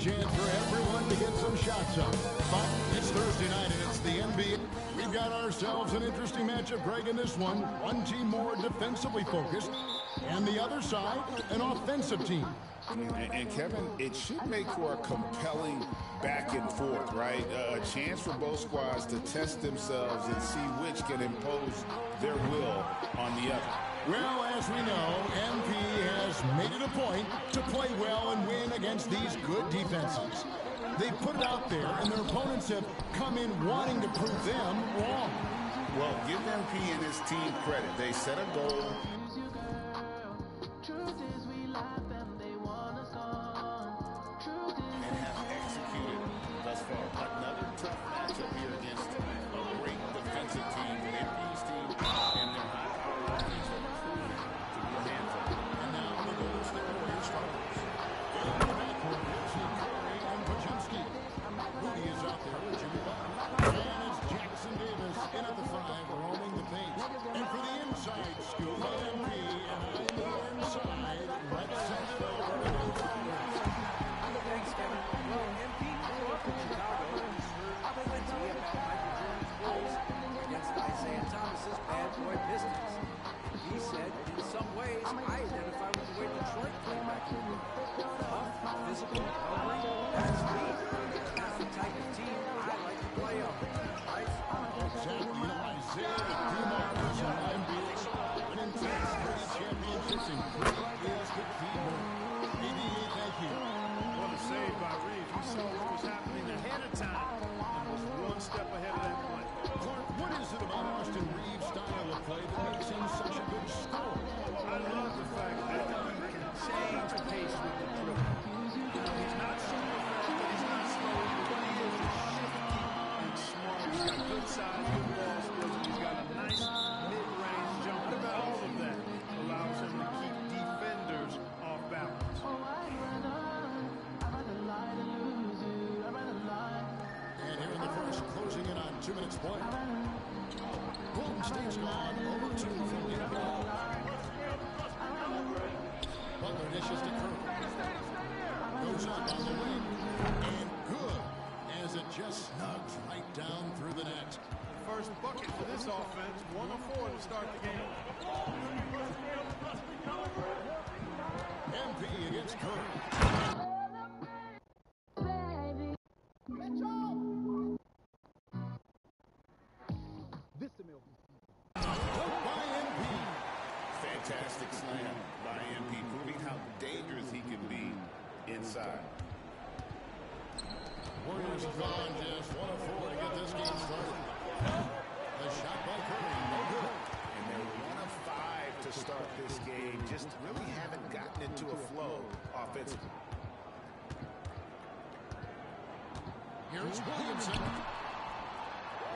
chance for everyone to get some shots up. But it's Thursday night and it's the NBA. We've got ourselves an interesting matchup, Greg, in this one. One team more defensively focused, and the other side, an offensive team. And Kevin, it should make for a compelling back and forth, right? A chance for both squads to test themselves and see which can impose their will on the other. Well, as we know, MP has made it a point to play well and win against these good defenses. They put it out there, and their opponents have come in wanting to prove them wrong. Well, give MP and his team credit. They set a goal. And have executed thus far. Another tough matchup here against a great defensive team, MP's team, and their high-power offense have proven to be a handful. And now the goals their Warriors starters. In the backcourt, it's Curry and Pajemski. Rudy is out there with Jimmy Butler. And it's Jackson Davis in at the 5, roaming the paint. And for the inside scoop, MP, and on the inside, let's send it over to the Warriors. Thanks, Kevin. Well, MP grew up in Chicago and heard plenty about Michael Jordan's Bulls against Isaiah Thomas's bad boy Pistons. He said, in some ways, I identify with the way Detroit played back in the day. Tough, physical, ugly, that's me. That's the type of team I like to play on. Right? Exactly. Isaiah DeMarcus and NBA winning 10 straight championships in great is the key word. ADA, thank you. What a save by Reeves. He saw what was happening ahead of time and was one step ahead of that play. Clark, what is it about Austin Reeves' style of play that makes him such a good scorer? I love the fact that he can change pace with the dribble. He's not super fast, but he's not slow. What he is shifty and smart. He's got good size, good ball skills, and he's got a nice mid-range jumper. All of that allows him to keep defenders off balance. And here in the first, closing in on 2 minutes play. Golden State's gone over 2 from the ball. Butler dishes to Curry. Goes up on the wing. And good, as it just snugs right down through the net. First bucket for this offense, 1 of 4 to start the game. MP against Curry. By MP. Fantastic slam by MP, proving how dangerous he can be inside. Warriors have gone just 1 of 4 to get this game started. The shot by Curry, no good. And they're 1 of 5 to start this game. Just really haven't gotten into a flow offensively. Here's Williamson.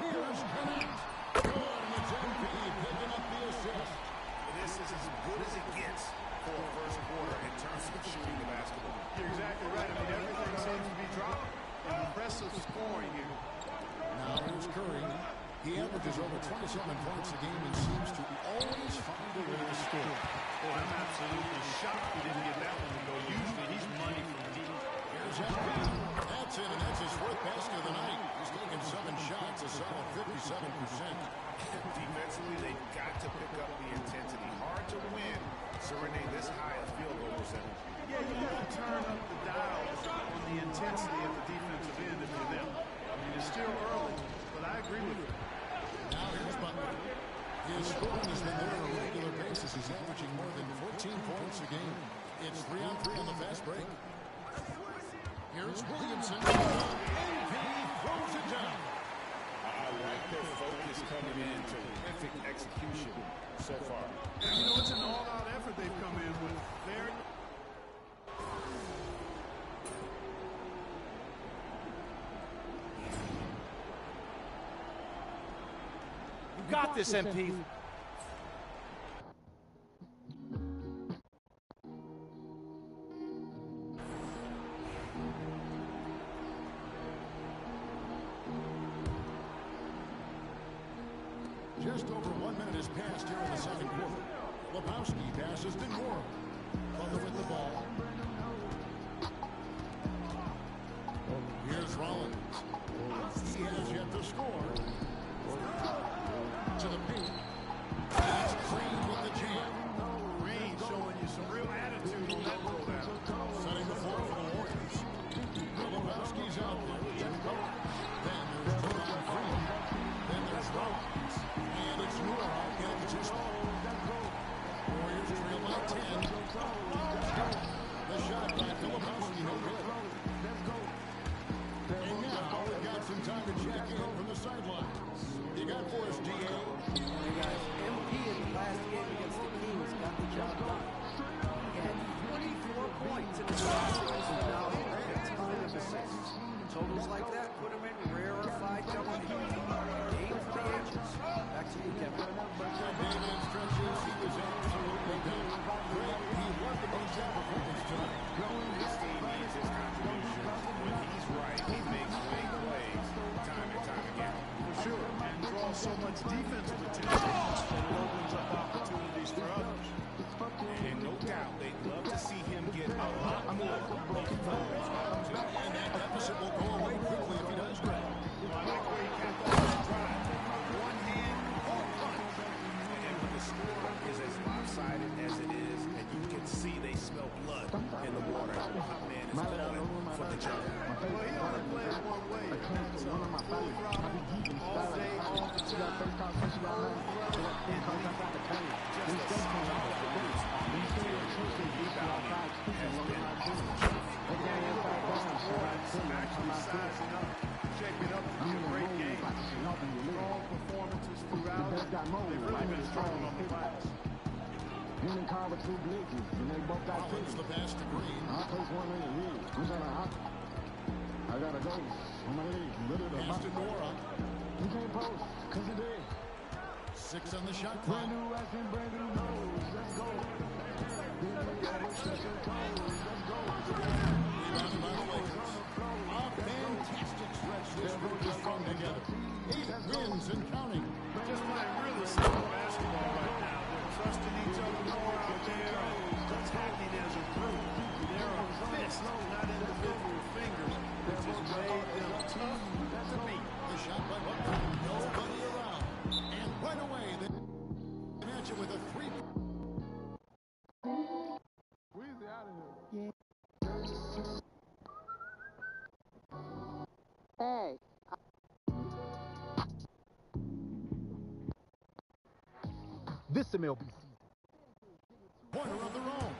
Here's Bennett. Good, and it's MP picking up the assist. This is as good as it gets for a first quarter in terms of shooting the basketball. You're exactly right. I mean, everything seems to be dropping. Impressive scoring here. Now here's Curry. He averages over 27 points a game and seems to always find a way to score. Well, I'm absolutely shocked he didn't get that one to go. Usually he's money from deep. Here's MP. That's it, and that's his 4th basket of the night. He's taken 7 shots, a solid 57%. Defensively, they've got to pick up the intensity. Hard to win, Serenade this high a field goal percentage. Yeah, you got to turn up the dials on the intensity of the defensive end if you're them. I mean, it's still early, but I agree with you. Now here's Butler. His scoring has been there on a regular basis. He's averaging more than 14 points a game. It's 3-on-3 on the fast break. Here's Williamson. MP throws it down. I like their focus coming in. Terrific execution so far. And, you know, it's an all-out effort they've come in with. You got this, MP. Just over 1 minute has passed here in the second quarter. Lebowski passes to Moore. Butler with the ball. Here's Rollins. He has yet to score. To the paint. That's Green with the jam. Green showing you some real attitude on that roll down. Setting the floor for the Warriors. Milwaukee's out there. Then there's Draymond Green. Then there's Rollins. And it's Noor in position. Warriors trail by 10. The shot by Filipowski, no good. And now we've got some time to check in from the sidelines. You got for us, DA. Hey guys, MP in the last game against the Kings got the job done. He had 24 points in his last against the Dallas Mavericks, 5 of assists. Totals like that put him in rarefied company. Game for the ages. Back to you, Kevin. David stretches. He was absolutely good. Great. He loved the most performance tonight. This team needs his contributions. When he's right, he makes big plays time and time again. For sure, and draws so much defensive attention that it opens up opportunities for others. And no doubt, they'd love to see him get a lot more of those opportunities. And that deficit will go away quickly if he does grab. I like where he kept on that drive. One hand, one punch. And when the score is as lopsided as it is, and you can see they smell blood in the water, my man is going for the job. Well, he only plays one way. That's full throttle, all day, all the time. And just a solid release. Rebounding has been awesome. Actually sizing up, shaping up to be a great game. Strong performances throughout. They've really been strong on the glass. Rollins the pass to Green. I gotta go. Pass to Nora. You can't post, cause you did. 6 on the shot clock. Brand new ass and brand new nose. Let's go. Rebounded by the Lakers. A fantastic stretch this group has strung together. 8 wins and counting. Just playing really simple basketball right now. They're trusting each other more out there. Attacking as a group. There are fists, not individual fingers, which has made them tough to beat. The shot by Butler. Nobody around. And right away, they match it with a 3. Weezy out of here. Hey. This MLB season. Pointer of their own.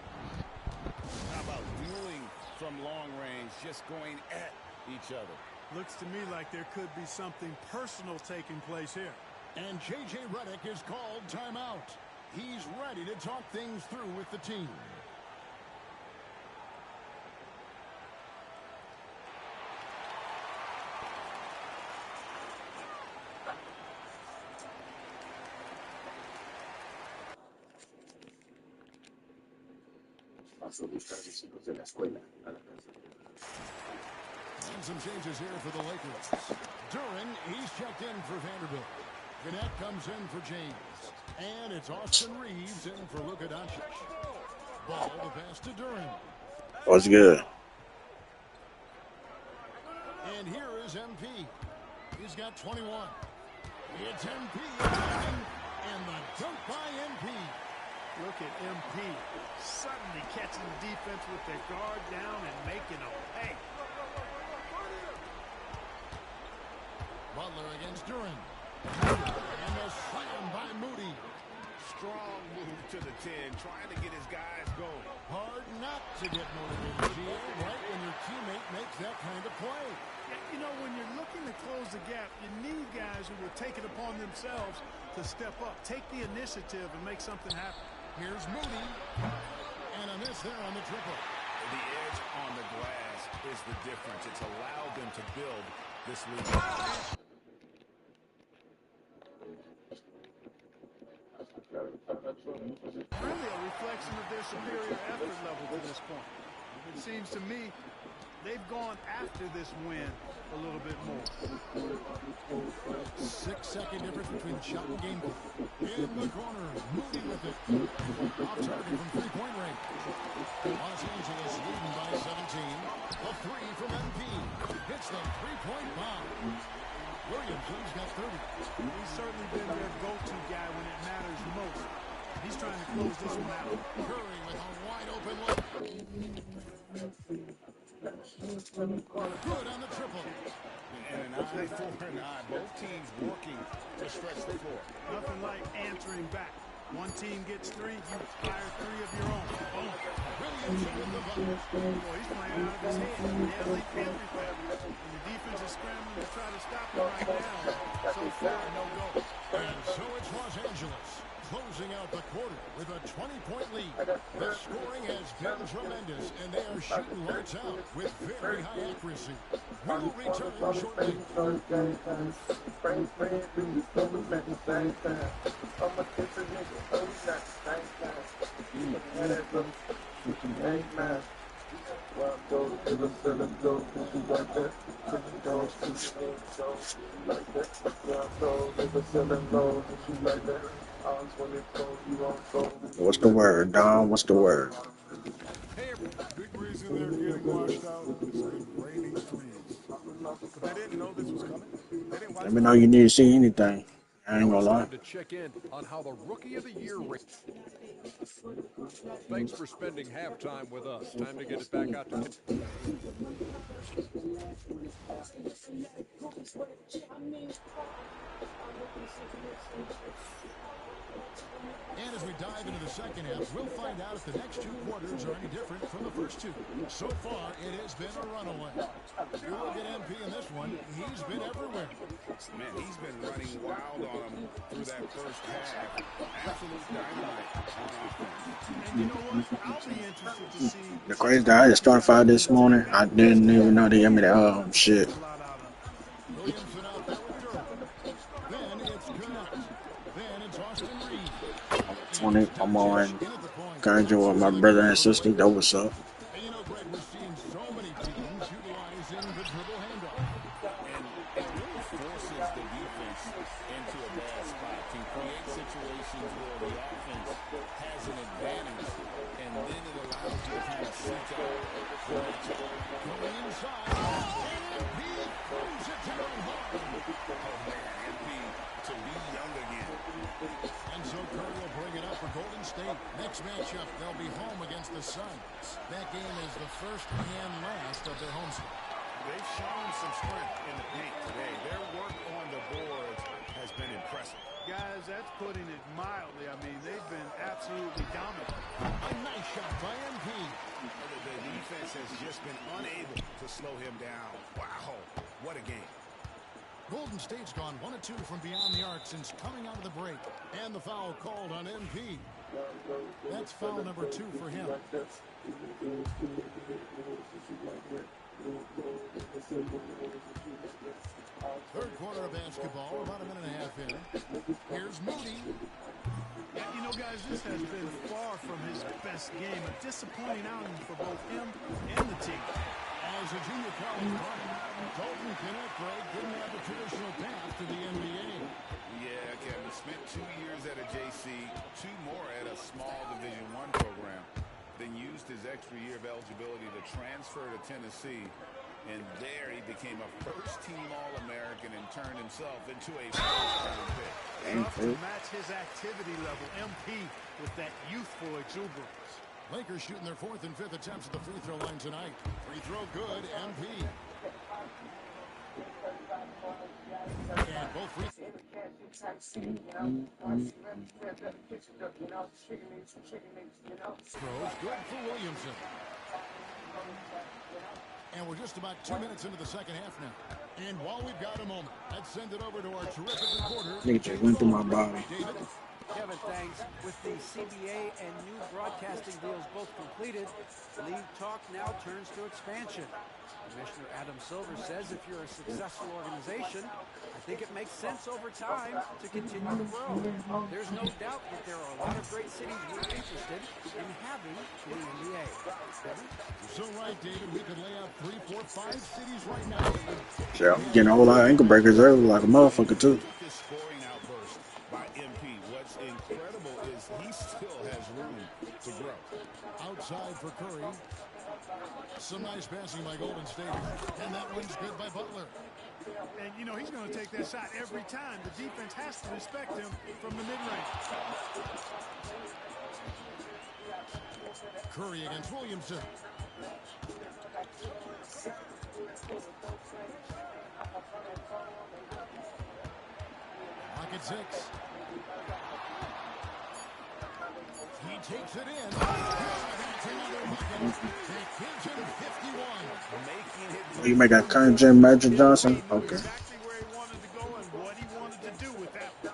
How about dueling from long range, just going at each other? Looks to me like there could be something personal taking place here. And J.J. Redick is called timeout. He's ready to talk things through with the team. Paso a buscar mis hijos de la escuela a la casa. And some changes here for the Lakers. Duran, he's checked in for Vanderbilt. Gannett comes in for James. And it's Austin Reeves in for Luka Doncic. Ball the pass to Duran. What's good? And here is MP. He's got 21. It's MP attacking, and the dunk by MP. Look at MP suddenly catching the defense with their guard down and making a pay. Butler against Duran. And the slam by Moody. Strong move to the 10, trying to get his guys going. Hard not to get motivated, GA, right when your teammate makes that kind of play. Yeah, you know, when you're looking to close the gap, you need guys who will take it upon themselves to step up, take the initiative, and make something happen. Here's Moody. And a miss there on the triple. The edge on the glass is the difference. It's allowed them to build this lead. Really a reflection of their superior effort level to this point. It seems to me they've gone after this win a little bit more. 6-second difference between shot and game ball. In the corner, Moody with it. Off target from three-point range. Los Angeles leading by 17. A 3 from MP. hits the three-point bomb. Williamson's got 30. He's certainly been their go-to guy when it matters most. He's trying to close this one out. Curry with a wide-open look. Good on the triple. And an eye for an eye. Both teams working to stretch the floor. Nothing like answering back. One team gets 3, you fire 3 of your own. Boom. Williamson with the bucket. Boy, he's playing out of his head. Nails everything. And the defense is scrambling to try to stop him right now. So far, no go. And so it's Los Angeles closing out the quarter with a 20-point lead. The scoring has been tremendous, and they are shooting lights out with very high accuracy. We'll return shortly. What's the word, Dom? What's the word? Big reason they're getting washed out is the rainy threes. But they didn't know this was coming. They didn't watch. Let me know you need to see anything. I ain't gonna lie. Time to check in on how the Rookie of the Year race. Thanks for spending halftime with us. Time to get it back out to. And as we dive into the second half, we'll find out if the next 2 quarters are any different from the first 2. So far, it has been a runaway. You look at MP in this one, he's been everywhere. Man, he's been running wild on him through that first half. Absolute dynamite on offense. And you know what? I'll be interested to see. The crazy thing, I just started 5 this morning. I didn't even know they gave me the shit. Williamson out there with Durham. Then it's Connect. Then it's Austin Reed. 20, I'm on encouraging with my brother and sister. That was up. And you know, Greg, we're seeing so many teams utilizing the dribble handoff. And it really forces the defense into a bad spot. Can create situations where the offense has an advantage, and then it allows you to kind of seek out the matchup. Going inside, and MP throws it down hard. Oh, man, MP to be young again. And so Curry will bring it up for Golden State. Next matchup, they'll be home against the Suns. That game is the first and last of their homestand. They've shown some strength in the paint today. Their work on the boards has been impressive. Guys, that's putting it mildly. I mean, they've been absolutely dominant. A nice shot by MP. The defense has just been unable to slow him down. Wow, what a game. Golden State's gone 1 of 2 from beyond the arc since coming out of the break. And the foul called on MP. That's foul number 2 for him. Third quarter of basketball, about a minute and a half in. Here's Moody. Yeah, you know, guys, this has been far from his best game. A disappointing outing for both him and the team. As a junior college runner, Dalton Kenneth, Greg, didn't have the traditional path to the NBA. Yeah, Kevin spent 2 years at a JC, 2 more at a small Division I program, then used his extra year of eligibility to transfer to Tennessee. And there he became a first-team All-American and turned himself into a first-round pick. Tough to match his activity level. MP with that youthful exuberance. Lakers shooting their 4th and 5th attempts at the free throw line tonight. Free throw good, MP. And both free throws good for Williamson. And we're just about 2 minutes into the second half now. And while we've got a moment, let's send it over to our terrific reporter. Nigga just went through my body. David. Kevin, thanks. With the CBA and new broadcasting deals both completed, league talk now turns to expansion. Commissioner Adam Silver says if you're a successful organization, I think it makes sense over time to continue to grow. There's no doubt that there are a lot of great cities we're interested in having in the NBA. You're so right, David. We could lay out 3, 4, 5 cities right now. Shit, I'm getting a whole lot of ankle breakers early like a motherfucker, too. This scoring outburst by MP. What's incredible is he still has room to grow. Outside for Curry. Some nice passing by Golden State. And that one's good by Butler. And, you know, he's going to take that shot every time. The defense has to respect him from the mid-range. Curry against Williamson. Lock at 6. He takes it in. That's another bucket. That gives him 51. You make a current Jim Magic Johnson? Okay. Exactly where he wanted to go and what he wanted to do with that one.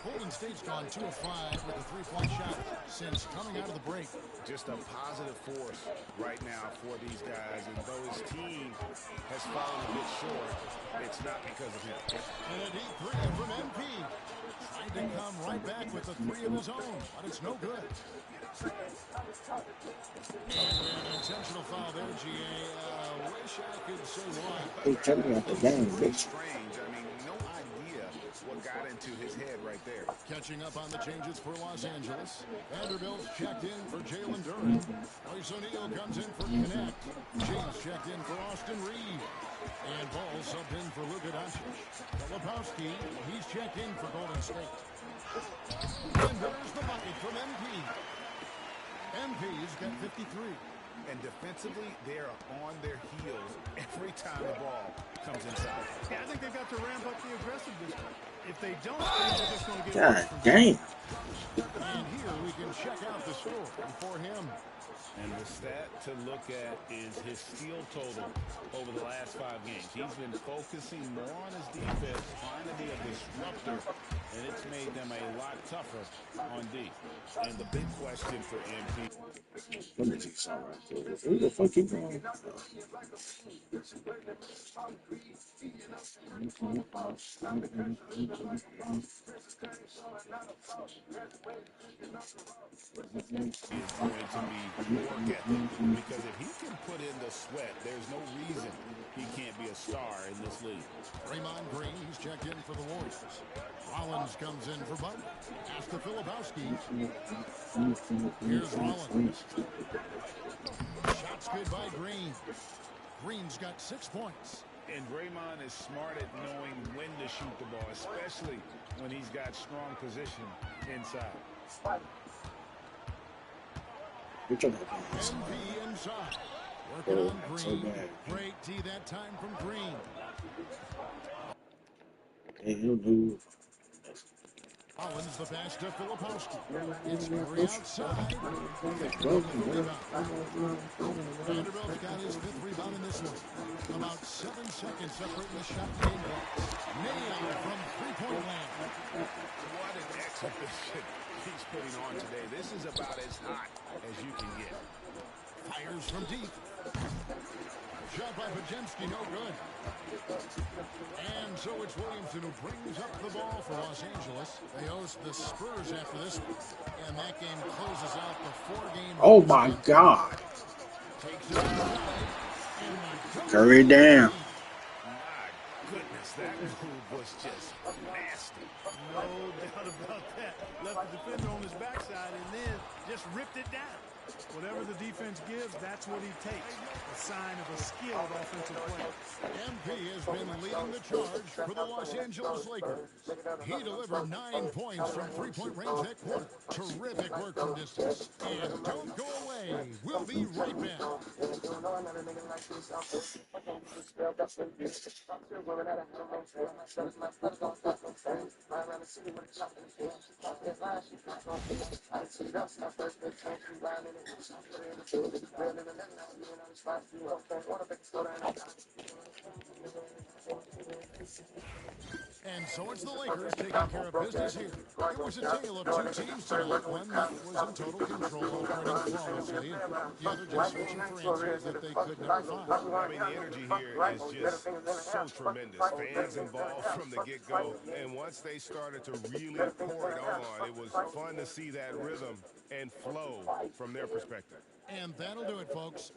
Golden State's gone 2 of 5 with a three-point shot since coming out of the break. Just a positive force right now for these guys. And though his team has fallen a bit short, it's not because of him. And a deep three from MP. Trying to come right back with a three of his own, but it's no good. And an intentional foul there, GA. Wish I could say why. They tell me at the game, bitch. Strange. I mean, no idea what got into his head right there. Catching up on the changes for Los Angeles. Vanderbilt's checked in for Jalen Duren. Royce O'Neal comes in for Connect. James checked in for Austin Reed. And Ball subbed in for Luka Doncic. Filipowski, he's checked in for Golden State. And there's the bucket from MP. MP's got 53. And defensively, they're on their heels every time the ball comes inside. Yeah, I think they've got to ramp up the aggressiveness. If they don't, they're just going to get God damn. And here we can check out the score for him. And the stat to look at is his steal total over the last 5 games. He's been focusing more on his defense, trying to be a disruptor, and it's made them a lot tougher on D. And the big question for MP. Let me take some right there. Who the fuck you going? Is going to be work ethic, because if he can put in the sweat, there's no reason he can't be a star in this league. Draymond Green, he's checked in for the Warriors. Rollins comes in for Butler. Pass to Filipowski. Here's Rollins. Shots good by Green. Green's got 6 points. And Draymond is smart at knowing when to shoot the ball, especially when he's got strong position inside. MP inside. Working on Green. Great D that time from Green. Hey, he'll do. Rollins the pass to Filipowski. It's Curry outside. Vanderbilt's got his 5th rebound in this one. About 7 seconds separating the shot game blocks. Nailed from three-point land. What an exhibition he's putting on today. This is about as hot as you can get. Fires from deep. Shot by Pajemski, no good. And so it's Williamson who brings up the ball for Los Angeles. They host the Spurs after this one. And that game closes out the 4-game. Oh my God. Curry down. My goodness, that move was just nasty. No doubt about that. Left the defender on his backside and then just ripped it down. Whatever the defense gives, that's what he takes. A sign of a skilled offensive player. MP has been leading the charge for the Los Angeles Lakers. He delivered 9 points from three-point range that quarter. Terrific work from distance. And don't go away. We'll be right back. And so it's the Lakers taking care of business here. It was a tale of 2 teams tonight. One that was in total control, operating flawlessly, and the other just searching for answers that they could never find. I mean, the energy here is just so tremendous. Fans involved from the get-go, and once they started to really pour it on, it was fun to see that rhythm and flow from their perspective. And that'll do it, folks.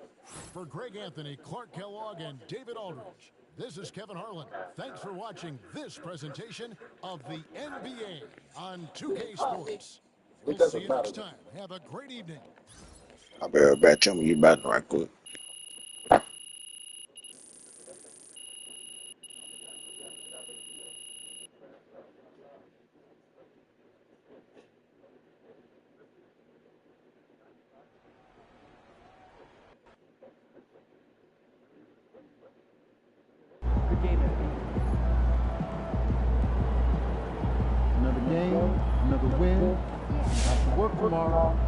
For Greg Anthony, Clark Kellogg, and David Aldridge, this is Kevin Harlan. Thanks for watching this presentation of the NBA on 2K Sports. We'll see you next time. Have a great evening. I'll be right back. Tell me you back right quick. Good game, MP. Another game, another win. Have to work tomorrow.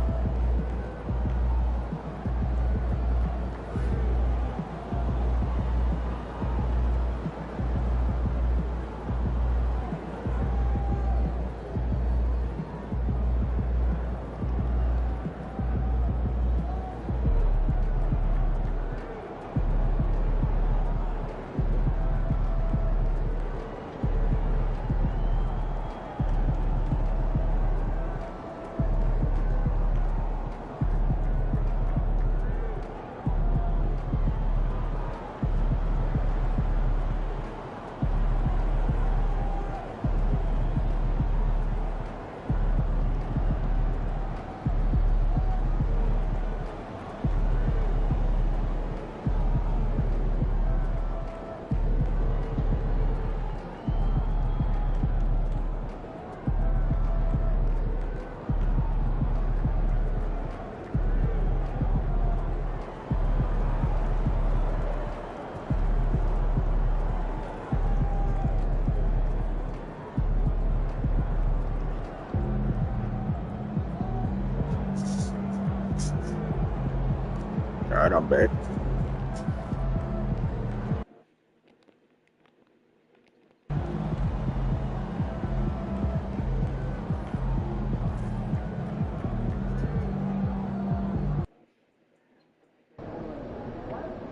All right, I'm back.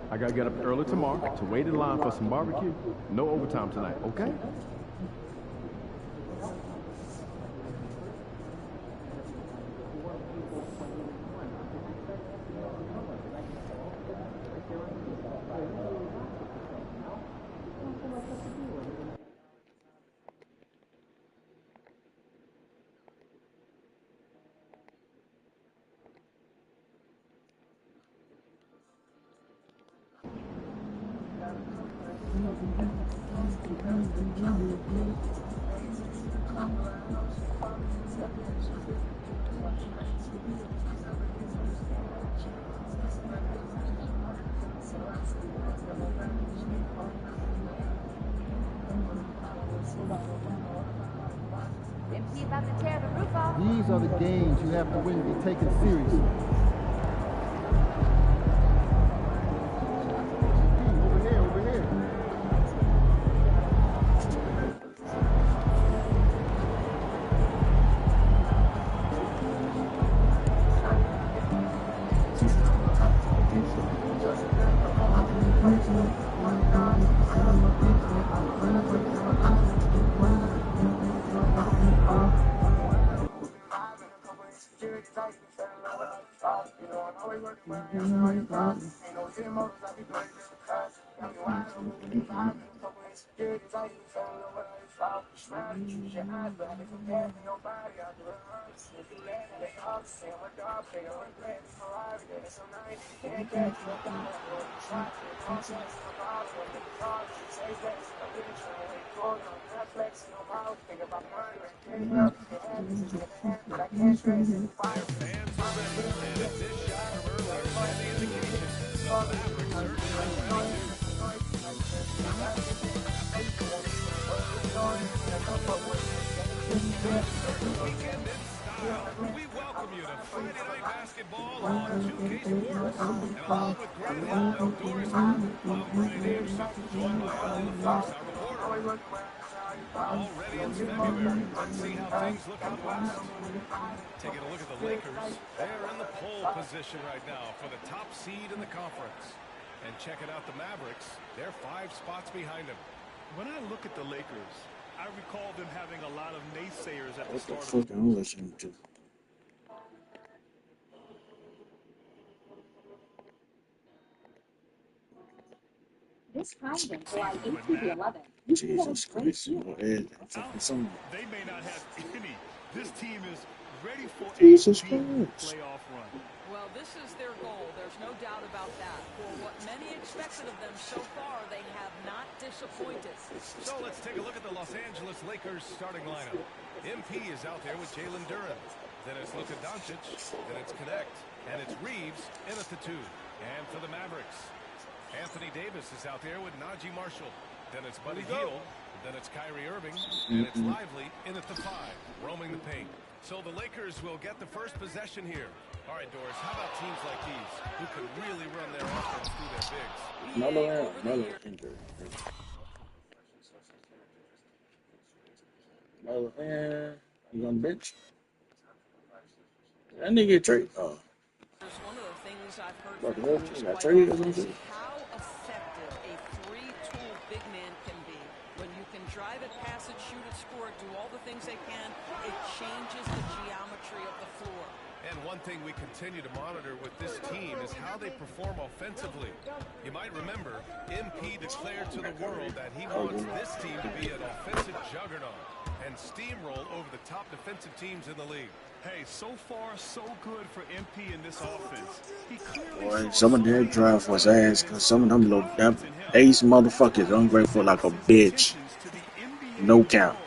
I gotta get up early tomorrow to wait in line for some barbecue. No overtime tonight, okay? MP about to tear the roof off. These are the games you have to win to be taken seriously. Over here, over here. We welcome you to Friday Night Basketball on 2K Sports. And along with Grant Hill, outdoorsman, I'm Brian Anderson, joined by Allie LaFox, our reporter. Already it's February. Let's see how things look out west. Taking a look at the Lakers. They're in the pole position right now for the top seed in the conference. And checking out the Mavericks, they're 5 spots behind them. When I look at the Lakers, I recall them having a lot of naysayers at the What the start of fuck I'm listening to? This Friday, July 8th through the 11th, you can get Jesus a great Christ, deal. what is that fucking song? They may not have any. This team is ready for Jesus a deep Christ. playoff run. Well, this this is their goal. There's no doubt about that. For what many expected of them so far, they have not disappointed. So let's take a look at the Los Angeles Lakers starting lineup. MP is out there with Jalen Duren. Then it's Luka Doncic. Then it's Connect. And it's Reeves in at the 2. And for the Mavericks, Anthony Davis is out there with Najee Marshall. Then it's Buddy Hield. Then it's Kyrie Irving. And it's Lively in at the 5, roaming the paint. So the Lakers will get the first possession here. All right, Doris, how about teams like these who can really run their offense through their bigs? Melo injured. Melo, you on the bench? That nigga get traded. Oh. One of the things I've heard But from the coaches got quite traded or often is something? how effective a three-tool big man can be. When you can drive it, pass it, shoot it, score it, do all the things they can, it changes the geometry of the floor. And one thing we continue to monitor with this team is how they perform offensively. You might remember, MP declared to the world that he wants this team to be an offensive juggernaut and steamroll over the top defensive teams in the league. Hey, so far, so good for MP in this offense. He clearly Boy, some of their draft was ass because some of them little ace motherfuckers ungrateful like a bitch. No count.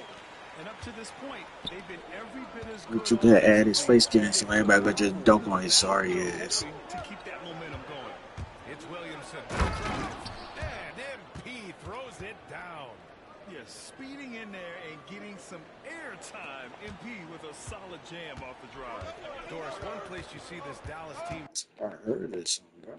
And up to this point, they've been every bit as But you can add his face skin so everybody could just dunk on his sorry ass. to keep that momentum going. It's Williamson. And MP throws it down. Yes, speeding in there and getting some airtime. MP with a solid jam off the drive. Doris, one place you see this Dallas team. I heard this song, bro.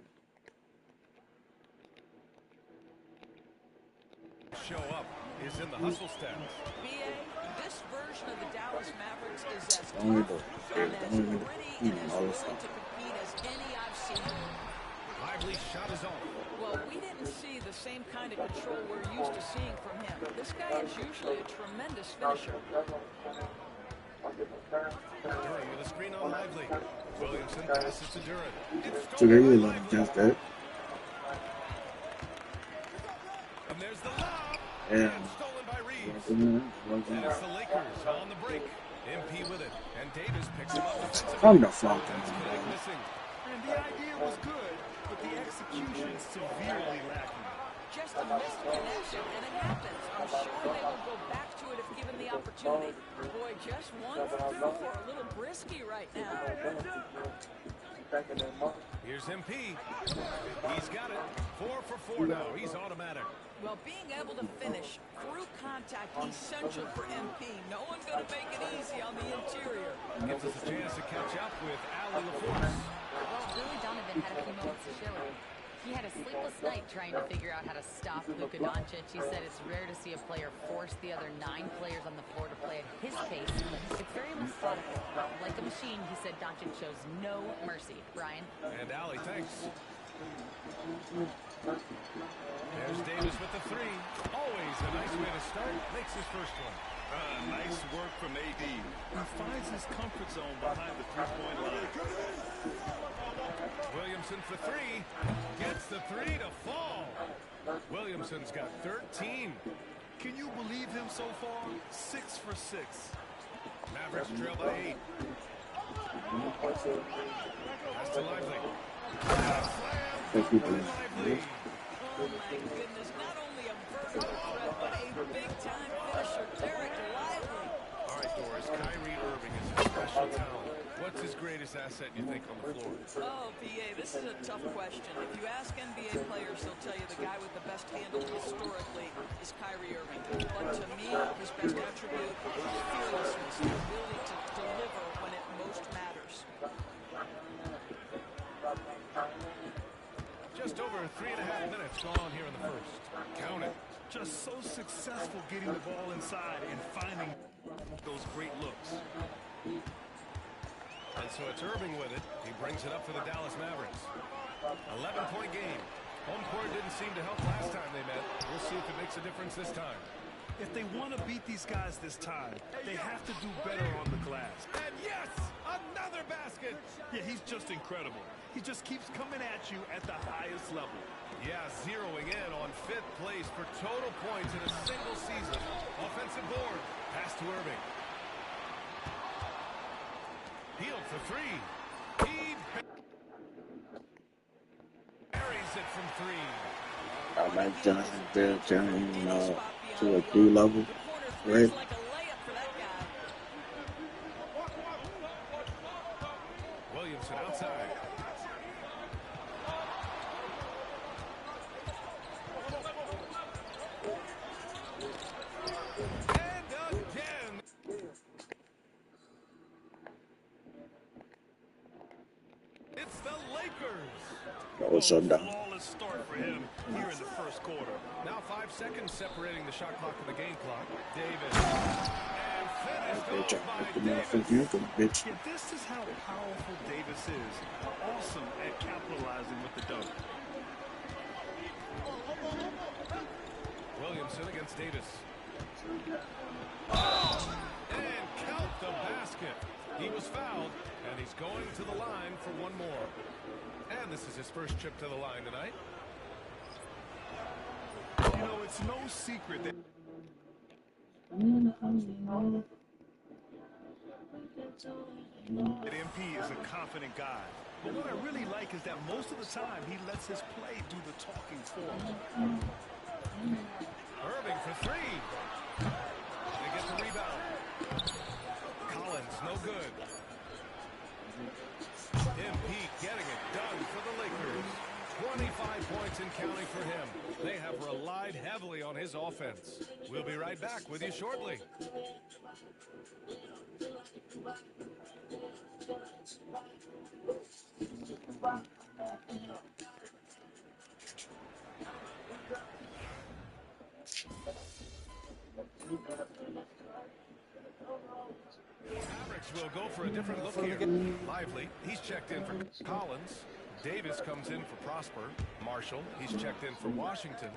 Show up is in the hustle stats. BA, this version of the Dallas Mavericks is as Don't tough and as gritty and as willing to compete as any I've seen. Lively shot is off. Well, we didn't see the same kind of control we're used to seeing from him. This guy is usually a tremendous finisher. Duren with a screen on Lively. Williamson passes to Duren. It's So they stolen really by love Lively. just that. And there's the lob. Yeah. And stolen by Reeves. And it's the Lakers on the break. MP with it. And Davis picks him up defensively. I'm the fucking That's Connect missing. And the idea was good, but the execution severely lacking. Just a missed connection, and it happens. I'm sure they will go back to it if given the opportunity. Boy, just 1 for 4. A little brisky right now. Here's MP. He's got it. 4 for 4 now. He's automatic. Well, being able to finish through contact, essential for MP. No one's going to make it easy on the interior. Gives us a chance to catch up with Allie LaForce. Well, Billy Donovan had a few moments to show it. He had a sleepless night trying to figure out how to stop Luka Doncic. He said it's rare to see a player force the other 9 players on the floor to play at his pace. It's very methodical. Like a machine, he said Doncic shows no mercy. Brian? And Allie, thanks. There's Davis with the 3. Always a nice way to start. Makes his first one. Nice work from AD. He finds his comfort zone behind the three-point line. Williamson for 3. Gets the 3 to fall. Williamson's got 13. Can you believe him so far? 6 for 6. Mavericks trail by 8. Pass to Lively. Lively. Oh, my goodness. Not only a vertical threat, but a big-time finisher. Derek Lively. All right, Doris. Kyrie Irving is a special talent. What's his greatest asset, you think, on the floor? Oh, BA, this is a tough question. If you ask NBA players, they'll tell you the guy with the best handle historically is Kyrie Irving. But to me, his best attribute is his fearlessness, the ability to deliver when it most matters. Just over 3.5 minutes gone here in the first. Count it. Just so successful getting the ball inside and finding those great looks. And so it's Irving with it. He brings it up for the Dallas Mavericks. 11-point game. Home court didn't seem to help last time they met. We'll see if it makes a difference this time. If they want to beat these guys this time, they have to do better on the glass. And yes, another basket. Yeah, he's just incredible. He just keeps coming at you at the highest level. Yeah, zeroing in on 5th place for total points in a single season. Offensive board. Pass to Irving. Hield for 3. I like Johnson Bill turning to a D level, right? Williamson outside. And again. It's the Lakers. Oh, so down. Flawless start for him here in the first quarter. Now 5 seconds separating the shot clock from the game clock. Davis. And finished off by Davis. Yeah, this is how powerful Davis is. Awesome at capitalizing with the dunk. Williamson against Davis. Oh! And count the basket. He was fouled, and he's going to the line for one more. And this is his first trip to the line tonight. You know, it's no secret that MP is a confident guy. But what I really like is that most of the time he lets his play do the talking for him. Irving for three. They get the rebound. Collins, no good. MP getting it done for the Lakers. 25 points and counting for him. They have relied heavily on his offense. We'll be right back with you shortly. Mavericks will go for a different look here. Lively, he's checked in for Collins. Davis comes in for Prosper. Marshall, he's checked in for Washington.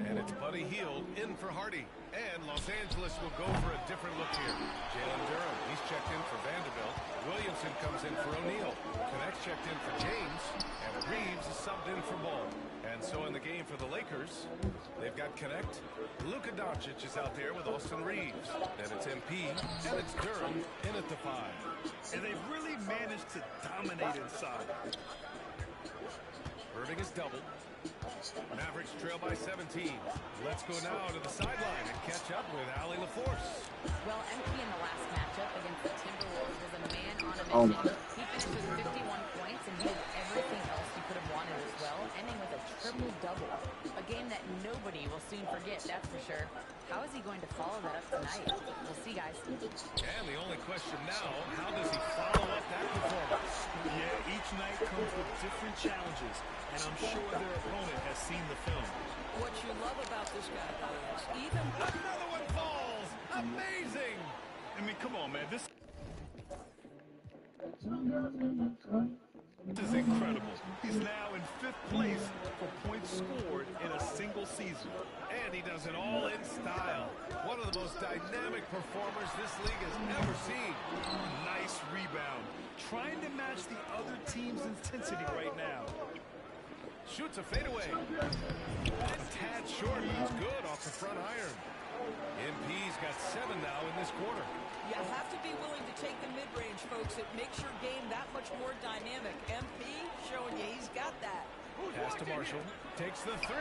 And it's Buddy Hield in for Hardy. And Los Angeles will go for a different look here. Jalen Durham, he's checked in for Vanderbilt. Williamson comes in for O'Neal. Connect checked in for James. And Reeves is subbed in for Ball. And so in the game for the Lakers, they've got Connect. Luka Doncic is out there with Austin Reeves. And it's MP. And it's Durham in at the 5. And they've really managed to dominate inside. Irving is doubled. Mavericks trail by 17. Let's go now to the sideline and catch up with Allie LaForce. Well, MP in the last matchup against the Timberwolves was a man on a mission. He finished with 51 points, and he did everything else he could have wanted as well, ending with a triple-double. A game that nobody will soon forget, that's for sure. How is he going to follow that up tonight? We'll see, guys. And the only question now, how does he follow up that performance? Yeah, each night comes with different challenges, and I'm sure their opponent has seen the film. What you love about this guy, though, is even... Another one falls! Amazing! I mean, come on, man. This is incredible. He's now in 5th place for points scored in a single season. And he does it all in style. One of the most dynamic performers this league has ever seen. Nice rebound. Trying to match the other team's intensity right now. Shoots a fadeaway. A tad short, but it's good off the front iron. MP's got 7 now in this quarter. You have to be willing to take the mid-range, folks. It makes your game that much more dynamic. MP showing you he's got that. Pass to Marshall. Takes the 3.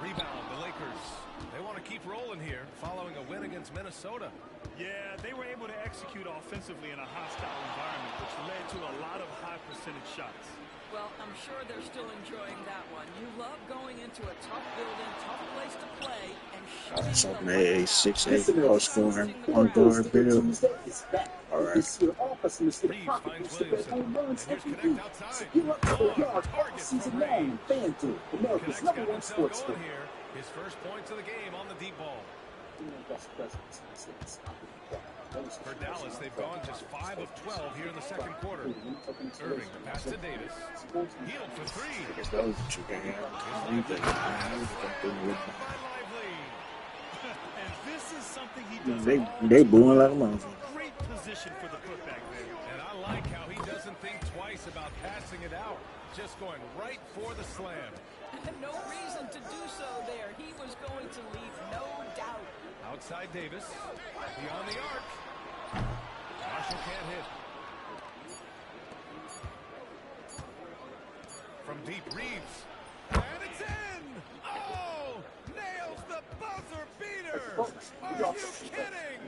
Rebound, the Lakers. They want to keep rolling here following a win against Minnesota. Yeah, they were able to execute offensively in a hostile environment, which led to a lot of high percentage shots. Well, I'm sure they're still enjoying that one. You love going into a tough building, tough place to play, and So made a 6'8" post scoring on guard build. Alright. Reeves finds Williamson. And here's Connect outside. Target for Reeves. Connect's got himself going here. His first points of the game on the deep ball. For Dallas, they've gone just 5 of 12 here in the second quarter. Irving, the pass to Davis. Hield for 3. And this is something he does. They booing like a motherfucker. Great position for the putback there. And I like how he doesn't think twice about passing it out. Just going right for the slam. No reason to do so there. He was going to leave no doubt. Outside Davis. Beyond the arc. Marshall can't hit. From deep, Reeves. And it's in! in! Oh! Nails the buzzer beater! Are you kidding?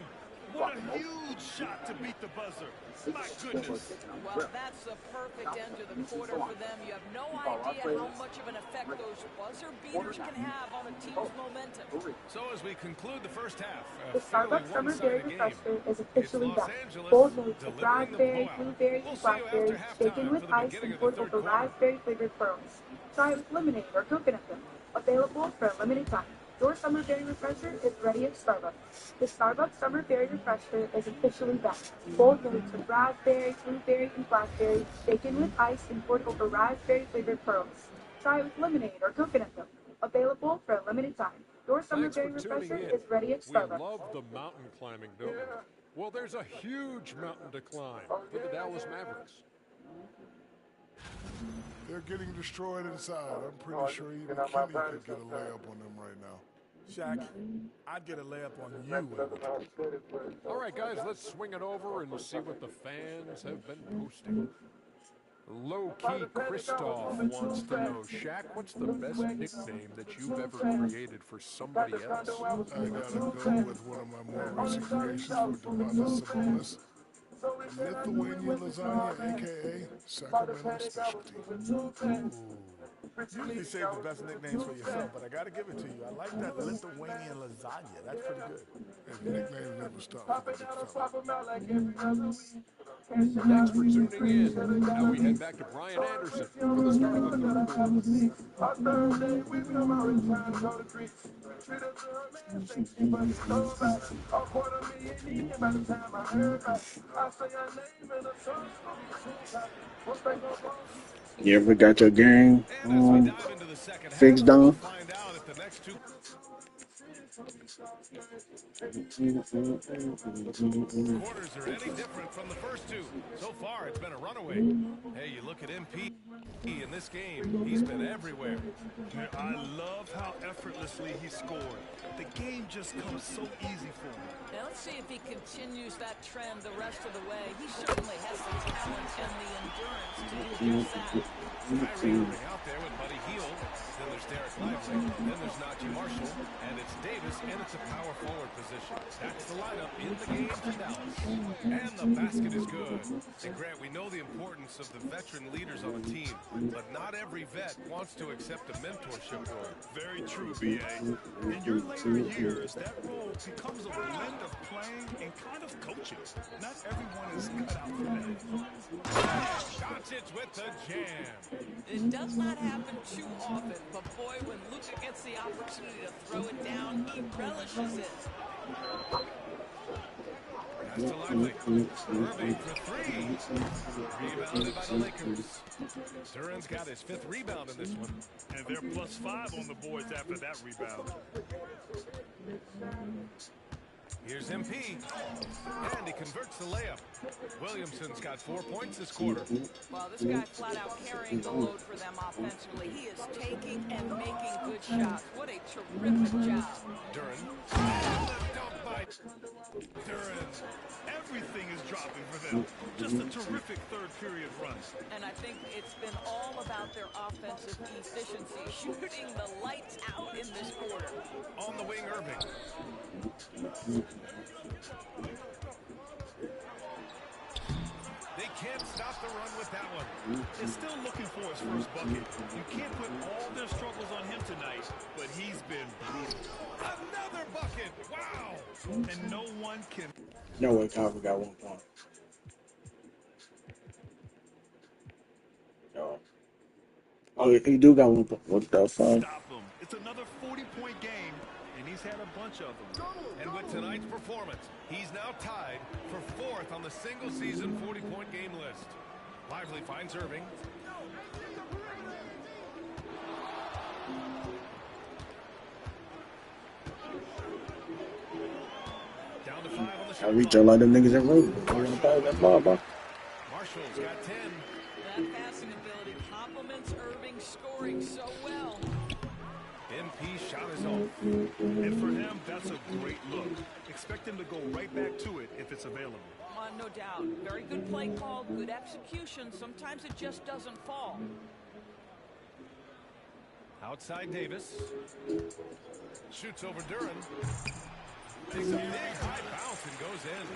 What a huge shot to beat the buzzer. My goodness. Well, that's the perfect end to the quarter for them. You have no idea how much of an effect those buzzer beaters can have on a team's momentum. So as we conclude the first half, The a fairly Starbucks Summer Berry one-sided game. Refresher is It's officially Los back. Angeles Bold notes of delivering the raspberry, blowout. blueberry, We'll and see you blackberry, after shaken halftime with for the ice beginning and of the poured third over quarter. raspberry flavored pearls. Try it with lemonade or coconut milk. Available for a limited time. Your Summer Berry Refresher is ready at Starbucks. The Starbucks Summer Berry Refresher is officially back. Bold notes of raspberry, blueberry, and blackberry, shaken with ice and poured over raspberry flavored pearls. Try it with lemonade or coconut milk. Available for a limited time. Your Summer Thanks Berry for tuning Refresher in. is ready at We Starbucks. love the mountain climbing, don't we? Well, there's a huge mountain to climb for the Dallas Mavericks. They're getting destroyed inside. I'm pretty sure even Kenny could get a layup on them right now. Shaq, I'd get a layup on you. All right, guys, let's swing it over and see what the fans have been posting. Low-key Christoph wants to know, Shaq, what's the best nickname that you've ever created for somebody else? I gotta go with one of my more recent creations for Domantas Sabonis. Lithuanian lasagna, a.k.a. Sacramento specialty. Usually save the best nicknames for yourself, but I gotta give it to you. I like that Lithuanian lasagna. That's pretty good. If nicknames never stop for the big fella. Thanks for tuning in. Now we head back to Brian Anderson for the start of the third quarter. You ever got your game fixed We'll on? find out if the next two quarters are any different from the first two. So far, it's been a runaway. Hey, you look at MP in this game, he's been everywhere. I love how effortlessly he scored. The game just comes so easy for him. Now let's see if he continues that trend the rest of the way. He certainly has the talent and the endurance to do just that. Kyrie Irving out there with Buddy Hield. Then there's Derek Lively. Then there's Najee Marshall. And it's Davis, and it's a power forward position. That's the lineup in the game for Dallas. And the basket is good. And Grant, we know the importance of the veteran leaders on a team, but not every vet wants to accept a mentorship role. Very true, B.A. In your later years, that role becomes a blend of playing and kind of coaching. Not everyone is cut out for that. Doncic with the jam. It does not happen too often, but boy, when Luka gets the opportunity to throw it down, he relishes it. Pass to Lively. Irving for three. Rebounded by the Lakers. Duran's got his fifth rebound in this one. And they're +5 on the boards after that rebound. Here's MP. And he converts the layup. Williamson's got 4 points this quarter. Well, this guy flat out carrying the load for them offensively. He is taking and making good shots. What a terrific job. Duran. Dunk by Duran. Everything is dropping for them. Just a terrific third period run. And I think it's been all about their offensive efficiency, shooting the lights out in this quarter. On the wing, Irving. They can't stop the run with that one. They're still looking for his first bucket. You can't put all their struggles on him tonight, but he's been brutal. Another bucket. Wow. And no one can. No way, Calvin got 1 point. No. Oh, he do got 1 point. What the fuck? Stop him. It's another 40-point game, and he's had a bunch of them. And with tonight's performance, he's now tied for 4th on the single-season 40-point game list. Lively finds Irving. Down to 5 on the shot I reach a lot of niggas that road. I want to pass that ball, bro. Marshall's got 10. That passing ability complements Irving's scoring so well. MP's shot is off. And for him, that's a great look. Expect him to go right back to it if it's available. No doubt. Very good play call, good execution. Sometimes it just doesn't fall. Outside Davis. Shoots over Duran. Takes a big high bounce and goes in.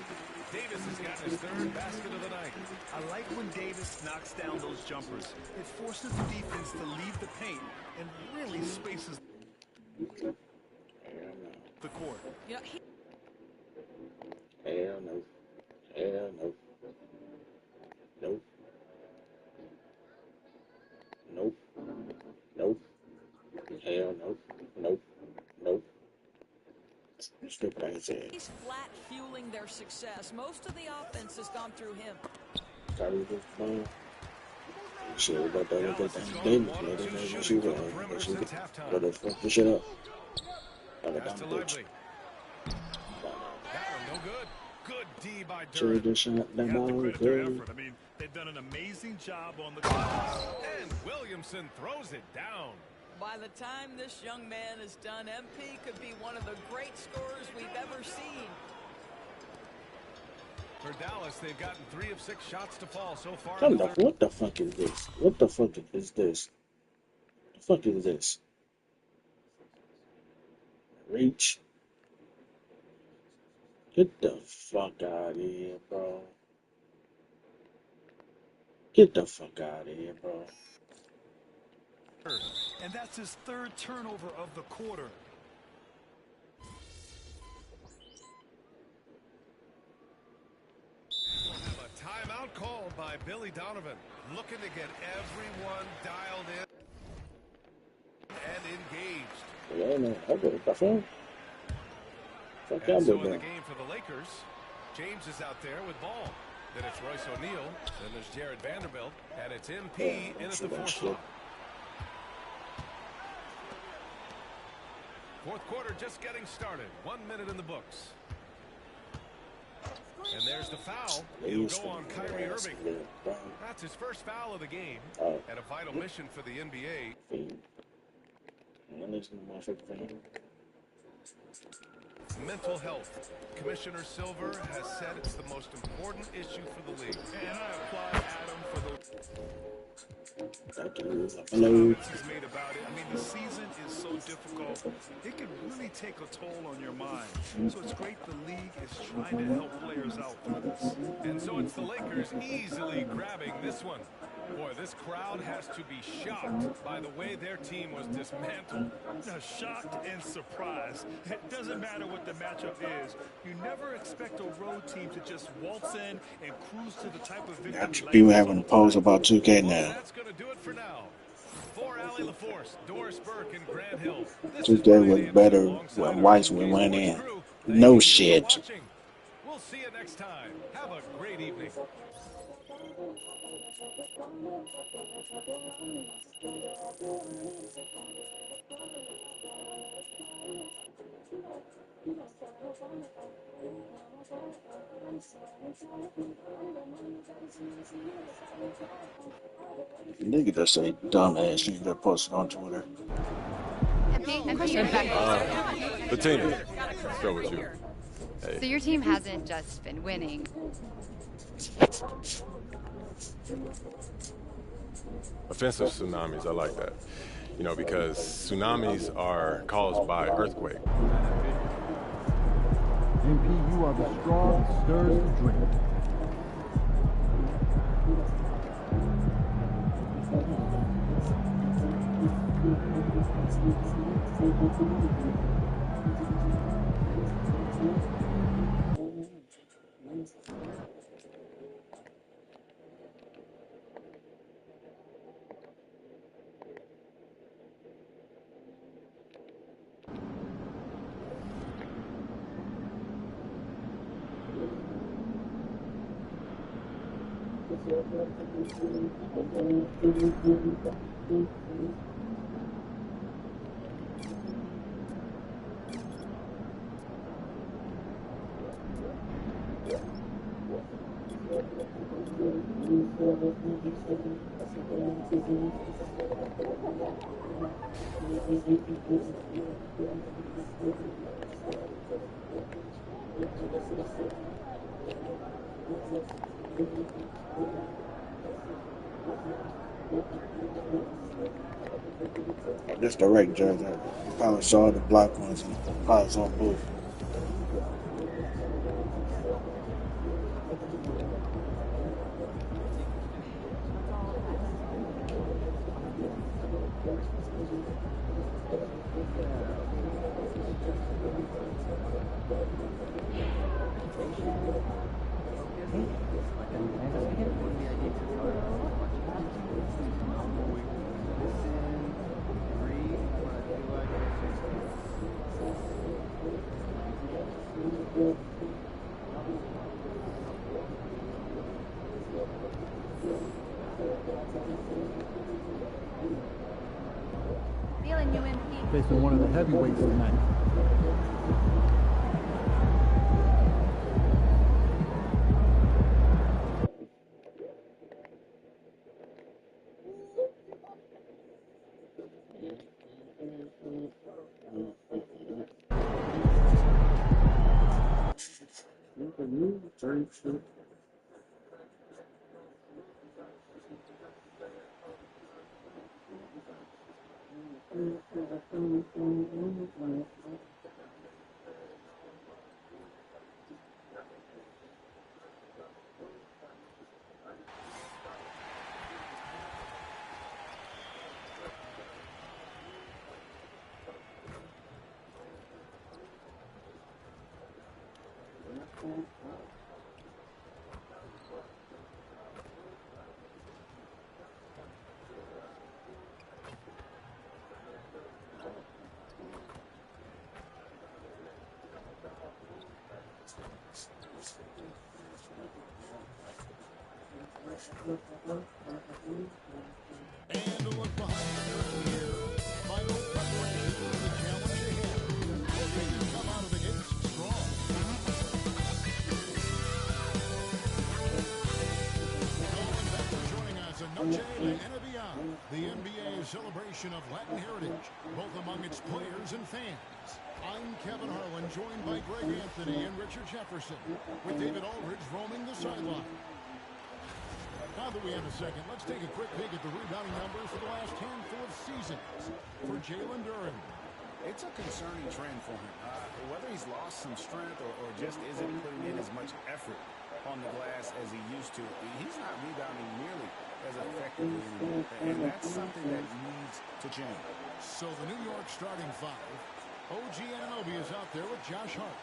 Davis has gotten his third basket of the night. I like when Davis knocks down those jumpers. It forces the defense to leave the paint and really spaces the court. You know, Hell no. Hell no. Nope. Nope. Nope. Hell nope. Nope. Nope. Stupid ass ass. he's flat fueling their success. Most of the offense has gone through him. Sorry, this phone. Shit about that with that damn Davis, man. They know what she was on. But the fuck this shit up. Like a dumb bitch. That one no good. Good D by Should have just shot that ball. Good. I mean, they've done an amazing job on the glass. And Williamson throws it down. By the time this young man is done, MP could be one of the great scorers we've ever seen. For Dallas, they've gotten 3 of 6 shots to fall so far. What the fuck is this? What the fuck is this? The fuck is this? Reach. Get the fuck out of here, bro. Get the fuck out of here, bro. And that's his third turnover of the quarter. We'll have a timeout called by Billy Donovan, looking to get everyone dialed in and engaged. Yeah, man. Okay, that's fine. Fuck y'all And so doing in the that. game for the Lakers, James is out there with ball. Then it's Royce O'Neal. Then there's Jared Vanderbilt. And it's MP in at the 4th slot. Fourth quarter just getting started. 1 minute in the books. And there's the foul. It'll go on Kyrie Irving. That's his first foul of the game. And a vital mission for the NBA. Mental health. Commissioner Silver has said it's the most important issue for the league. And I applaud Adam for the Hello. comments he's made about it. I mean, the season is so difficult. It can really take a toll on your mind. So it's great the league is trying to help players out through this. And so it's the Lakers easily grabbing this one. Boy, this crowd has to be shocked by the way their team was dismantled. Now, shocked and surprised. It doesn't matter what the matchup is. You never expect a road team to just waltz in and cruise to the type of victory. People having a pose about 2K now. That's going to do it for now. For Allie LaForce, Doris Burke, and Grant Hill. 2K was better when Whites would win in. No shit. We'll see you next time. Have a great evening. Nigga just say dumbass shit that posted on Twitter. Bettina, let's go with you. Hey. So your team hasn't just been winning. Offensive tsunamis, I like that. You know, because tsunamis are caused by earthquake. MP, you are the straw that stirs the drink. That's the right jersey. I probably saw the black ones and probably saw both. Facing one of the heavyweights tonight. And a look behind the curtain here. Final preparation for the challenge ahead. Hoping to come out of the gates strong. Hello and thanks for joining us at Noche de NBA, the NBA's celebration of Latin heritage, both among its players and fans. I'm Kevin Harlan, joined by Greg Anthony and Richard Jefferson, with David Aldridge roaming the sideline. Now that we have a second, let's take a quick peek at the rebounding numbers for the last handful of seasons for Jalen Duren. It's a concerning trend for him. Whether he's lost some strength or just isn't putting in as much effort on the glass as he used to, he's not rebounding nearly as effectively anymore. And that's something that needs to change. So the New York starting five. OG Anunoby is out there with Josh Hart.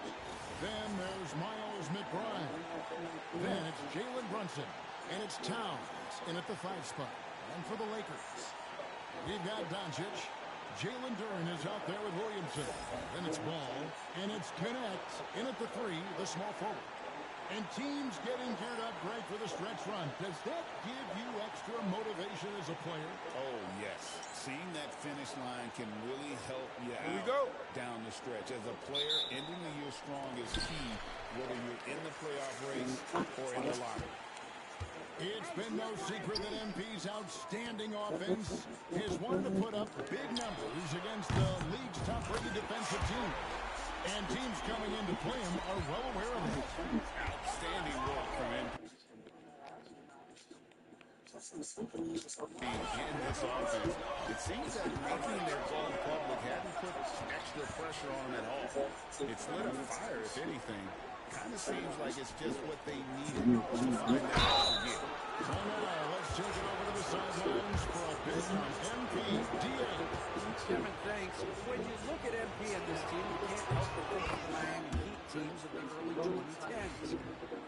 Then there's Miles McBride. Then it's Jalen Brunson. And it's Towns in at the 5 spot. And for the Lakers, we've got Doncic. Jalen Duren is out there with Williamson. Then it's Ball. And it's Connect in at the 3, the small forward. And teams getting geared up, Greg, for the stretch run. Does that give you extra motivation as a player? Oh, yes. Seeing that finish line can really help you out down the stretch. As a player, ending the year strong is key, whether you're in the playoff race or in the lottery. It's been no secret that MP's outstanding offense is one to put up big numbers against the league's top-rated defensive team. And teams coming in to play him are well aware of it. Outstanding work from MP. In this offense, it seems that making their goal public hadn't put extra pressure on them at all. It's lit a fire, if anything. Kind of seems like it's just what they needed to find out to get. So now, let's take it over to the sidelines for a bit from MP DA. Kevin, thanks. When you look at MP and this team, you can't help but think of the Miami Heat teams of the early 2010s.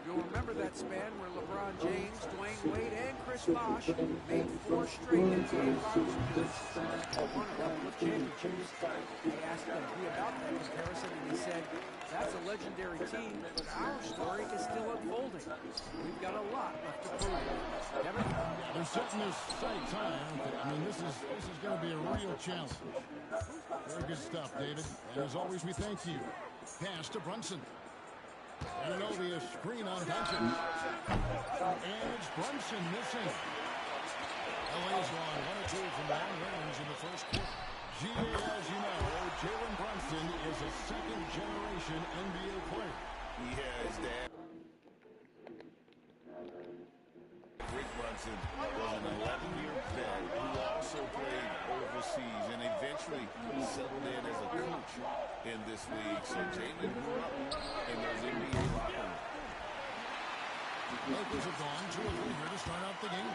You'll remember that span where LeBron James, Dwayne Wade, and Chris Bosh made 4 straight NBA finals. Won a couple of championships. I asked MP about that comparison, and he said, that's a legendary team, but our story is still unfolding. We've got a lot left to prove. Kevin? Yeah, they're setting this sight time. I mean, this is going to be a real challenge. Very good stuff, David. And as always, we thank you. Pass to Brunson. And an obvious screen on Doncic. And it's Brunson missing. LA's gone 1 or 2 from long range in the first quarter. GA, as you know, Jalen Brunson is a second-generation NBA player. Yeah, his dad. Rick Brunson was an 11-year vet this league, so Jalen grew up in those NBA locker rooms. Lakers have gone 2 of 3 here to start out the game.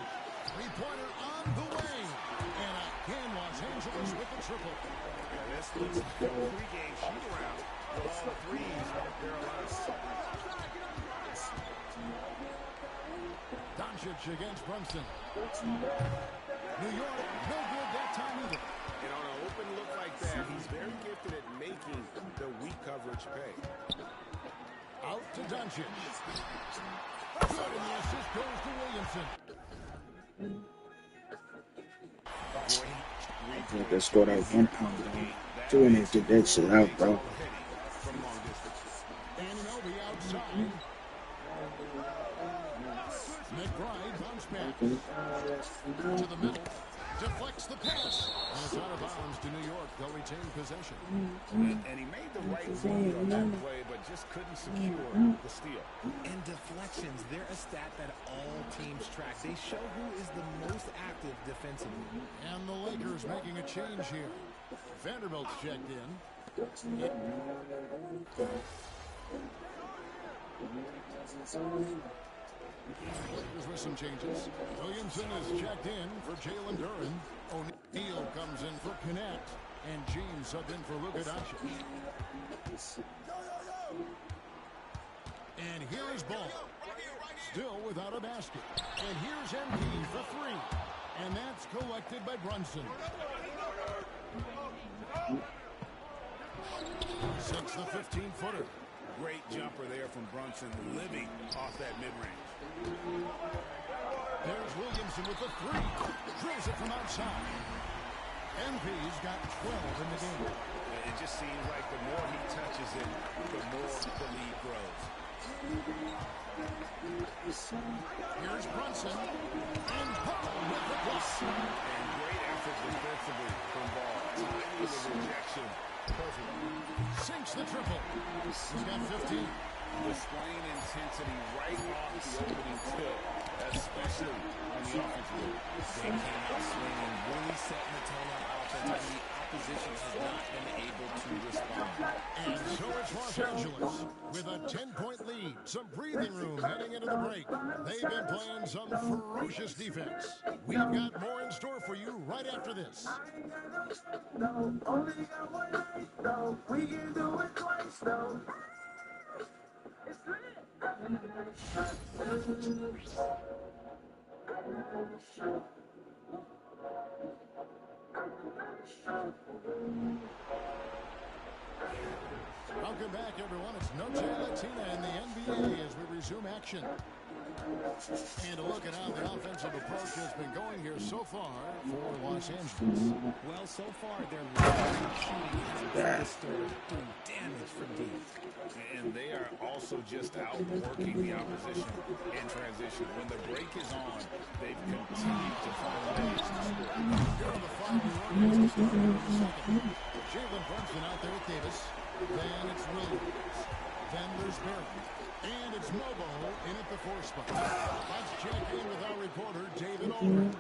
Three-pointer on the way. And again, Los Angeles with the triple. Yeah, this looks like a pregame shoot-around with all the threes they're allowed. Doncic against Brunson. New York, no good that time either. And on an open look like that, he's very gifted at making the weak coverage pay. Out to Doncic. Good, and the assist goes to Williamson. They scored out 1 point, bro. 2 innings, get that shit out, bro. Anunoby outside. McBride bounce back. To the middle. Deflects the pass. And it's out of bounds to New York. They'll retain possession. And he made the right read on that play, but just couldn't secure the steal. And deflections, they're a stat that all teams track. They show who is the most active defensively. And the Lakers making a change here. Vanderbilt's checked in. Lakers with some changes. Williamson is checked in for Jalen Duren. O'Neal comes in for Connect. And James subbed in for Luka Doncic. And here is Ball. Still without a basket. And here's MP for 3. And that's collected by Brunson. Sinks the 15-footer. Great jumper there from Brunson, living off that mid-range. There's Williamson with the 3. Drills it from outside. MP's got 12 in the game. It just seems like the more he touches it, the more the lead grows. Here's Brunson. And Paul with the block. And great effort defensively from Ball. Timing the rejection. Perfect. Sinks the triple. He's got 15. Displaying intensity right off the opening tip, especially on the offensive end. They came out swinging, really setting the tone on offense, and the opposition has not been able to respond. And so it's Los Angeles with a 10-point lead. Some breathing room heading into the break. They've been playing some ferocious defense. We've got more in store for you right after this. We can do it twice, though. Welcome back, everyone. It's Noche Latina in the NBA as we resume action. And a look at how the offensive approach has been going here so far for Los Angeles. Well, so far, their long shooting has been disturbed, doing damage from deep. And they are also just outworking the opposition in transition. When the break is on, they've continued to find ways to score. Here are the 5 New Orleans starting in the second. Jalen Brunson out there with Davis. Then it's Williams. Then there's Barrett. And it's Mobo in at the 4 spot. Let's check in with our reporter, David Aldridge.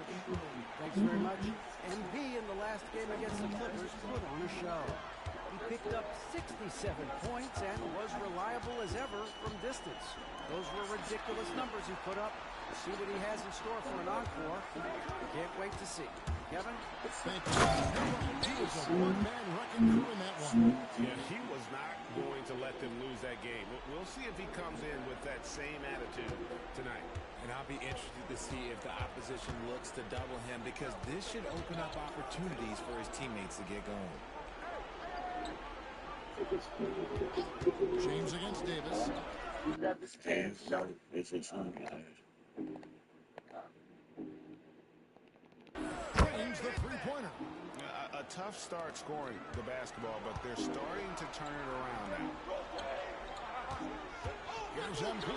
Thanks very much. MP in the last game against the Clippers put on a show. He picked up 67 points and was reliable as ever from distance. Those were ridiculous numbers he put up. See what he has in store for an encore. Can't wait to see. Kevin? Thank you. He was a one-man wrecking crew in that one. Yeah, he was not going to let them lose that game. We'll see if he comes in with that same attitude tonight. And I'll be interested to see if the opposition looks to double him, because this should open up opportunities for his teammates to get going. James against Davis. James the three-pointer. A tough start scoring the basketball, but they're starting to turn it around now. Here's MP.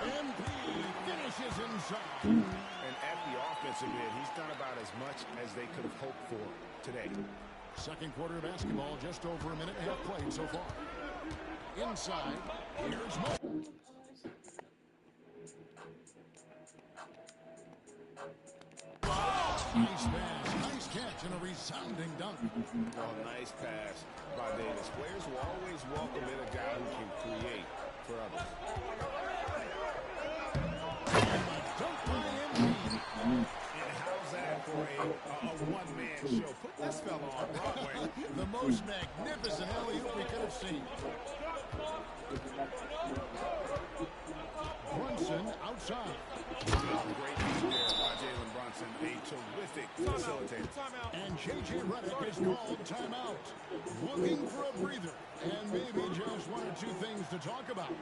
MP finishes inside. And at the offensive end, he's done about as much as they could have hoped for today. Second quarter basketball, just over a minute and a half played so far. Inside, here's Mo. Nice pass, nice catch and a resounding dunk. Oh, nice pass by Davis. Players will always welcome in a guy who can create for others. Dunk by MP. And how's that for a one-man show? Put this fella on Broadway. The most magnificent alley-oop we could have seen. Brunson outside. Great feed there by Jalen Brunson. A terrific facilitator. And J.J. Redick is called timeout. Looking for a breather. And maybe just one or two things to talk about.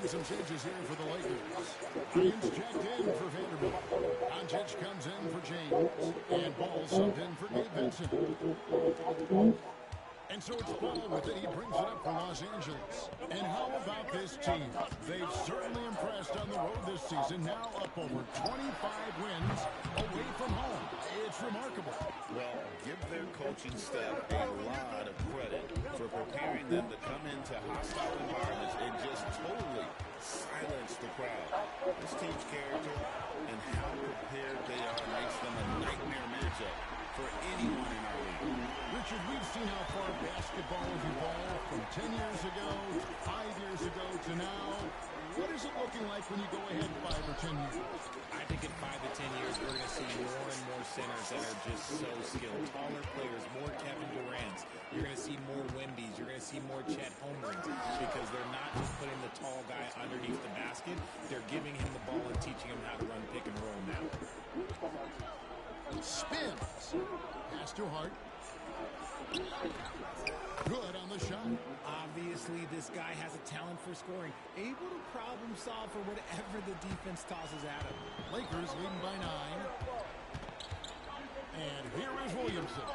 Some changes here for the Lakers. Hines checked in for Vanderbilt. Doncic comes in for James. And Ball subbed in for Gabe Vincent. And so it's Ball with it. He brings it up for Los Angeles. And how about this team? They've certainly impressed on the road this season. Now up over 25 wins away from home. It's remarkable. Well, give their coaching staff a lot of credit for preparing them to come into hostile environments and just totally silence the crowd. This team's character and how prepared they are makes them a nightmare matchup for anyone in our league. Richard, we've seen how far basketball has evolved from 10 years ago, 5 years ago to now. What is it looking like when you go ahead 5 or 10 years? I think in 5 to 10 years, we're going to see more and more centers that are just so skilled. Taller players, more Kevin Durant's. You're going to see more Wemby's. You're going to see more Chet Holmgrens because they're not just putting the tall guy underneath the basket. They're giving him the ball and teaching him how to run pick and roll now. Spins. Pass to Hart. Good on the shot. Obviously, this guy has a talent for scoring. Able to problem solve for whatever the defense tosses at him. Lakers leading by 9. And here is Williamson.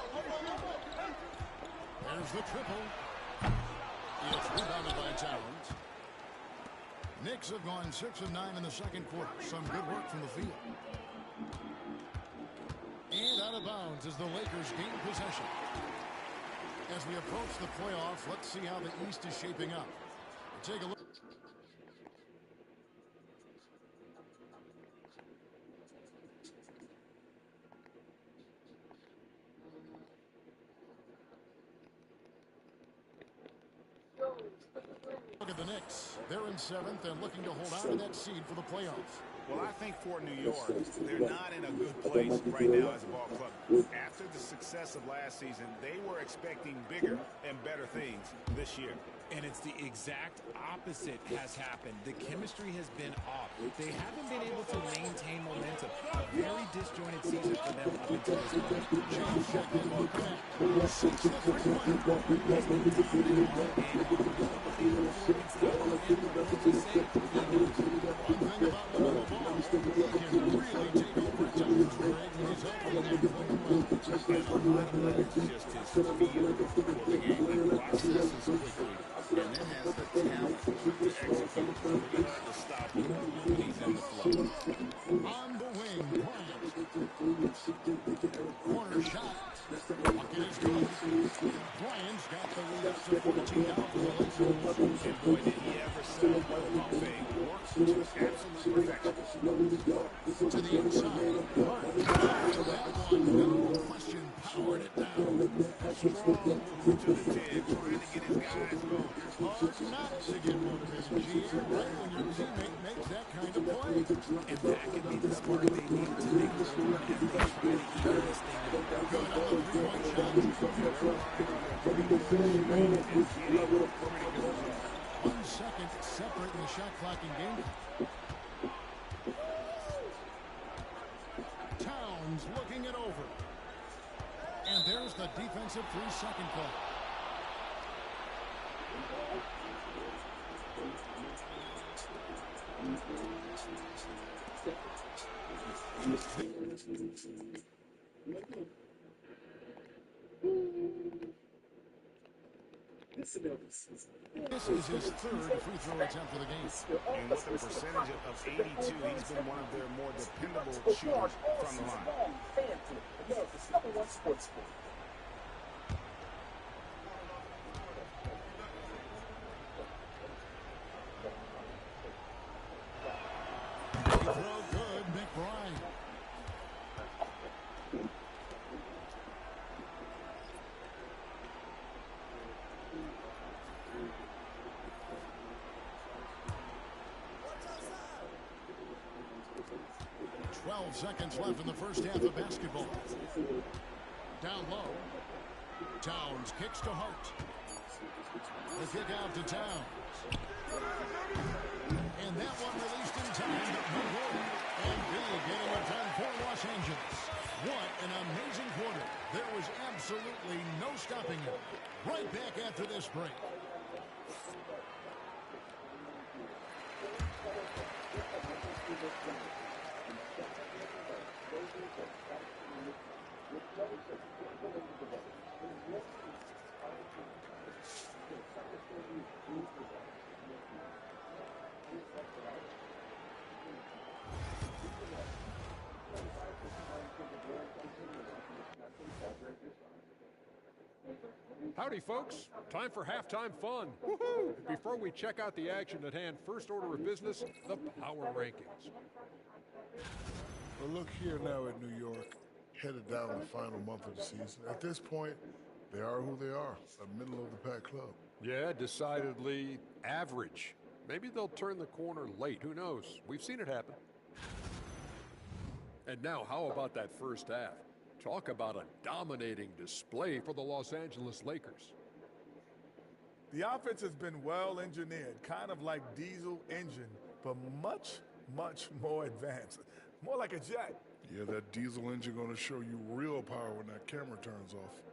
There's the triple. It's rebounded by Towns. Knicks have gone 6 of 9 in the second quarter. Some good work from the field. And out of bounds as the Lakers gain possession. As we approach the playoffs, let's see how the East is shaping up. Take a look. Look at the Knicks. They're in 7th and looking to hold on to that seed for the playoffs. Well, I think for New York, they're not in a good place right now as a ball club. After the success of last season, they were expecting bigger and better things this year. And it's the exact opposite has happened. The chemistry has been off. They haven't been able to maintain momentum. A very disjointed season for them up until this point. James checking will connect. 6 to On the wing, corner shot. Bucket is good. Bryant's got the lead up to 14 now for the Lakers. And boy, did he ever set up with a pump fake. Works to absolute perfection. To the inside. That one, no question, powered it down. Strong move to the 10, trying to get his guys going. Hard not to get motivated, G. Right when your teammate makes that kind of play. And that could be the spark they need to make a little run as they try to even this thing up. Good on the three-point shot. 1 second separate in the shot clock and game. Towns looking it over. And there's the defensive 3-second call. This is his third free throw attempt for the game. And with a percentage of 82, he's been one of their more dependable shooters from the line. 12 seconds left in the first half of basketball. Down low. Towns kicks to Hart. The kick out to Towns. And that one released in time, but no good. And B getting it done for Los Angeles. What an amazing quarter. There was absolutely no stopping it. Right back after this break. Howdy, folks. Time for halftime fun. Woohoo! Before we check out the action at hand, first order of business, the power rankings. Well, look here now at New York, headed down the final month of the season. At this point, they are who they are, a middle-of-the-pack club. Yeah, decidedly average. Maybe they'll turn the corner late. Who knows? We've seen it happen. And now, how about that first half? Talk about a dominating display for the Los Angeles Lakers. The offense has been well engineered, kind of like diesel engine, but much, much more advanced. More like a jet. Yeah, that diesel engine going to show you real power when that camera turns off.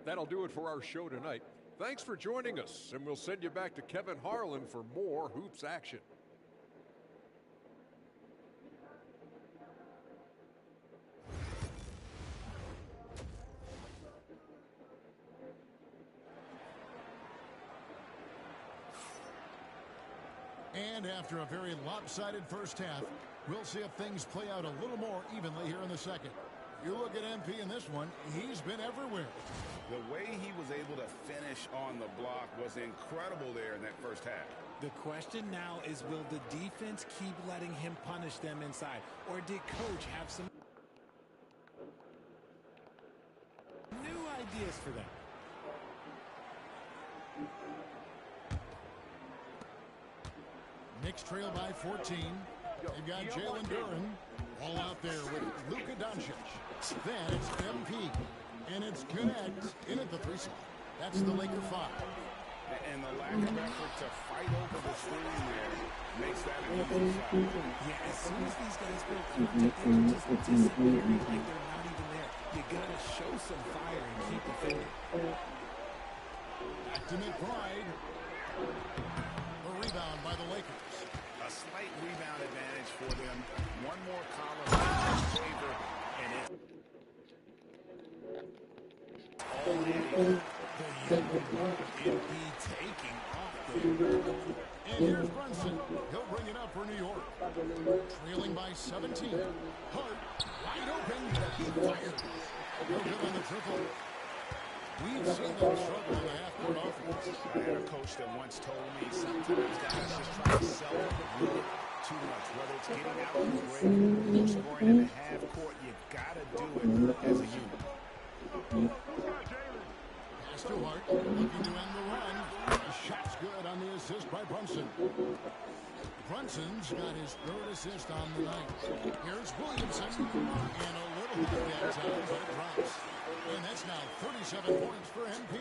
That'll do it for our show tonight. Thanks for joining us, and we'll send you back to Kevin Harlan for more hoops action. And after a very lopsided first half, we'll see if things play out a little more evenly here in the second. You look at MP in this one, he's been everywhere. The way he was able to finish on the block was incredible there in that first half. The question now is, will the defense keep letting him punish them inside? Or did coach have some new ideas for them? Knicks trail by 14. They've got Jalen Duren all out there with Luka Doncic. Then it's MP. And it's Connect in at the 3 spot. That's the Laker 5. And the lack of effort to fight over the screen there makes that an easy shot. Yeah, as soon as these guys go contact, they're just disappearing like they're not even there. You gotta show some fire and keep defending. Back to McBride. The rebound by the Lakers. A slight rebound advantage for them. One more column in his favor, and it all in. MP taking off there. And here's Brunson. He'll bring it up for New York. Trailing by 17. Hart, wide open. Fired. No good on the triple. We've seen them struggle in the half-court offense. I had a coach that once told me sometimes guys just try to self-rule it too much. Whether it's getting out of the break or scoring in the half-court, you got to do it as a unit. Pass to Hart, looking to end the run. The shot's good on the assist by Brunson. Brunson's got his third assist on the night. Here's Williamson, and a little bit downtown, but it drops. And that's now 37 points for MP.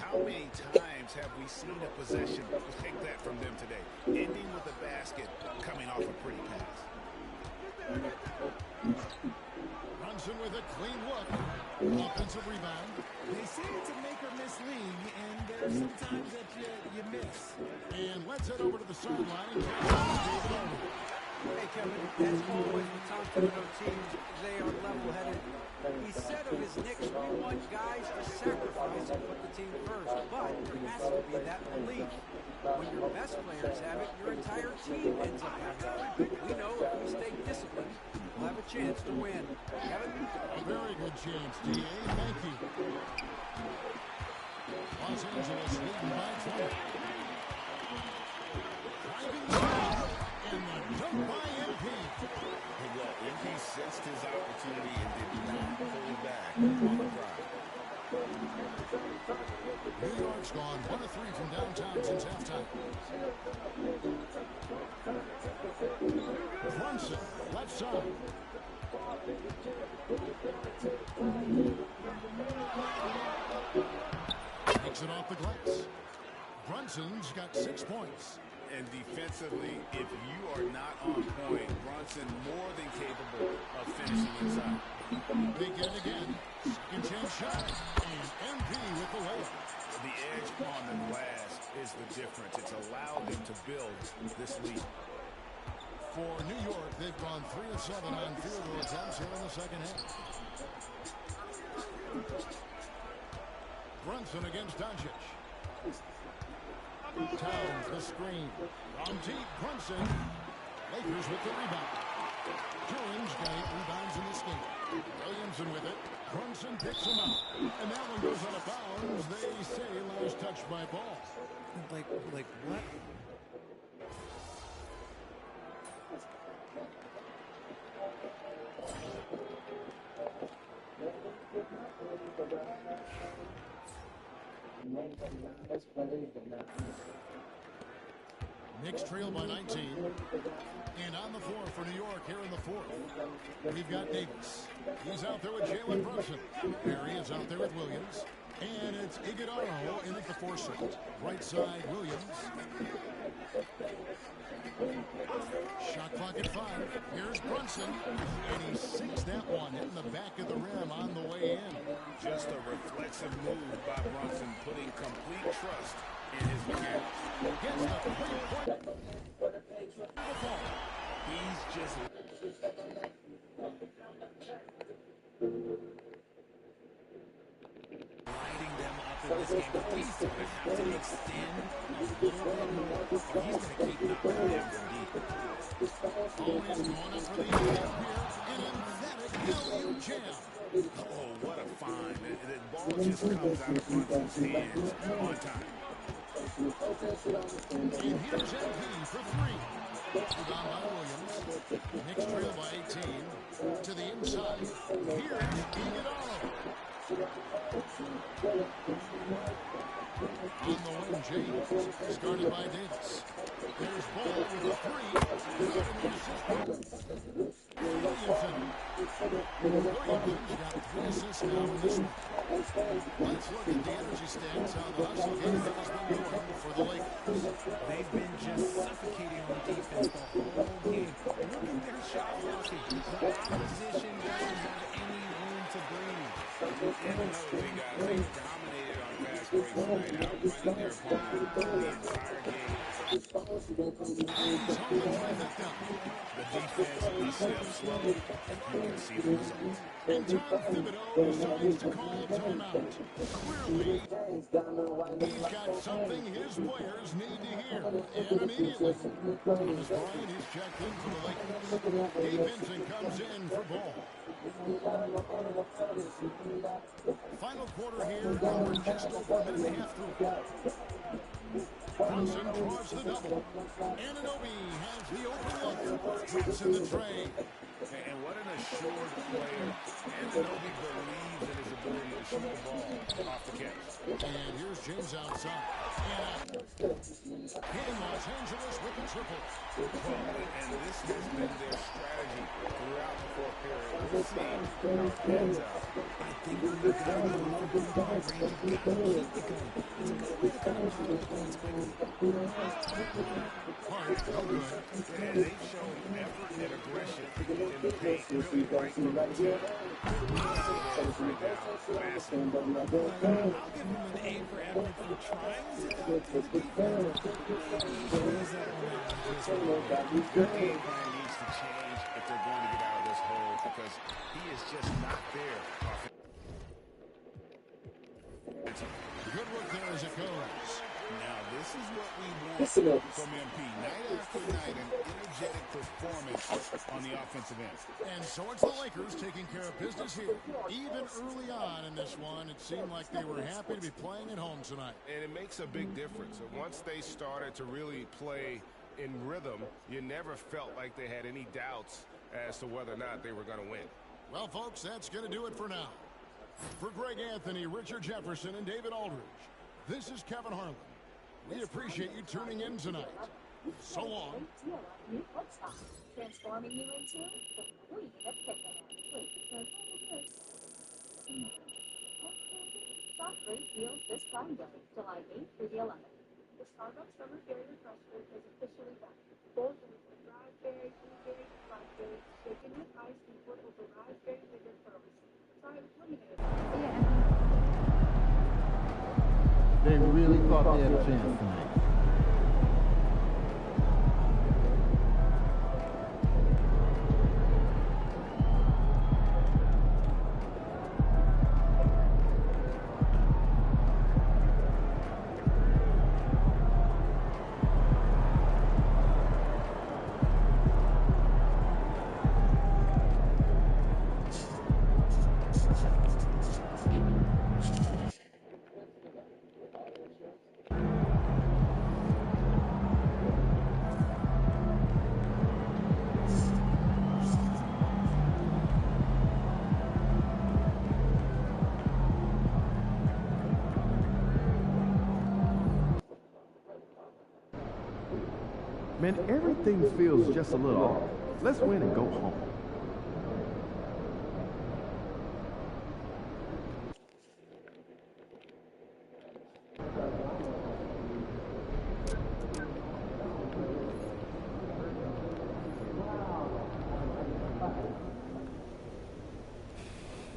How many times have we seen a possession like that from them today? Ending with a basket, coming off a pretty pass. Brunson with a clean look. Offensive rebound. They say it's a make-or-miss league, and there's some times that you miss. And let's head over to the sideline and catch up with David Owen. Hey, Kevin, as always with Tom Thibodeau teams, they are level-headed. He said of his Knicks, we want guys to sacrifice and put the team first, but there has to be that belief. When your best players have it, your entire team ends up having it. We know if we stay disciplined, we'll have a chance to win. Kevin? A very good chance, D.A. Thank you. Los Angeles leading by 20. Driving down, and the dunk by MP. Well, MP sensed his opportunity and did not hold back on the drive. New York's gone 1 of 3 from downtown since halftime. Brunson, left side. Takes it off the glass. Brunson's got 6 points. And defensively, if you are not on point, Brunson more than capable of finishing inside. They get it again. Second chance shot. And MP with the layup. The edge on the glass is the difference. It's allowed them to build this lead. For New York, they've gone 3 of 7 on field goal attempts here in the second half. Brunson against Doncic. Towns the screen. From deep, Brunson. Lakers with the rebound. Jordan's got 8 rebounds in this game. Williamson with it. Brunson picks him up. And that one goes out of bounds. They say last touched by ball. Like what? Knicks trail by 19. And on the floor for New York here in the fourth, we've got Davis. He's out there with Jalen Brunson. Perry is out there with Williams. And it's Iguodala in at the 4 slot. Right side, Williams. Shot clock at 5. Here's Brunson. And he sinks that one, hitting the back of the rim on the way in. Just a reflexive move by Brunson, putting complete trust in his mechanics. Gets the 3-point. He's just... lighting them up in this game. But he's going to have to extend a little bit more if he's going to keep knocking them from deep. Always going up for the here. An emphatic LU jam. Oh, what a find. The ball just comes out of Brunson's hands on time. And here's MP for 3. Rebound by Williams. Knicks trail by 18. To the inside. Here's Iguodala. On the wing, James. Started by Davis. There's Ball with a 3. Williamson. Williamson's got 3 assists now in this one. Let's look at the energy stats. How the hustle game has been going for the Lakers. They've been just suffocating on defense the whole game. Look at their shot velocity. The opposition doesn't have any room to breathe. And another thing, guys, they dominated on fast breaks tonight, outrunning their opponent the entire game. The defense is still slow. You can see the results. And Tom Thibodeau decides to call a timeout. Clearly, he's got something his players need to hear. And immediately, Thomas Bryant is checked in for the Lakers. Gabe Vincent comes in for Ball. Final quarter here, and we're just over a minute and a half through. Brunson draws the double. Anunoby has the open look. Traps in the tray. And what an assured player. Anunoby believes in his ability to shoot the ball off the catch. And here's James outside. And Los Angeles with the triple. And this has been their strategy throughout the fourth period. We'll see how it pans out. I think when you got to go for three-point range, you got to keep it going. It's a good way to kind of pile up points quickly. Hart, no good. And they've shown effort and aggression in the paint really right from the tip. I'll give him an A for effort for trying to adapt to the defense, but maybe he should ease up on that one just a little bit. Their game plan needs to change if they're going to get out of this hole because he is just not there. Good work there as it goes. Now, this is what we want from MP. Night after night, an energetic performance on the offensive end. And so it's the Lakers taking care of business here. Even early on in this one, it seemed like they were happy to be playing at home tonight. And it makes a big difference. Once they started to really play in rhythm, you never felt like they had any doubts as to whether or not they were going to win. Well, folks, that's going to do it for now. For Greg Anthony, Richard Jefferson, and David Aldridge, this is Kevin Harlan. We appreciate you tuning in tonight. So long. Transforming you into the queen of picking it. Shop great deals this Prime Day, July 8th through the 11th. The Starbucks Summer Berry Refresher is officially back. Bold with raspberry, blueberry, blackberry, shaken with ice equal over raspberry liquor pearls. Try it with lemonade. They really thought they had a chance tonight. Man, everything feels just a little off. Let's win and go home.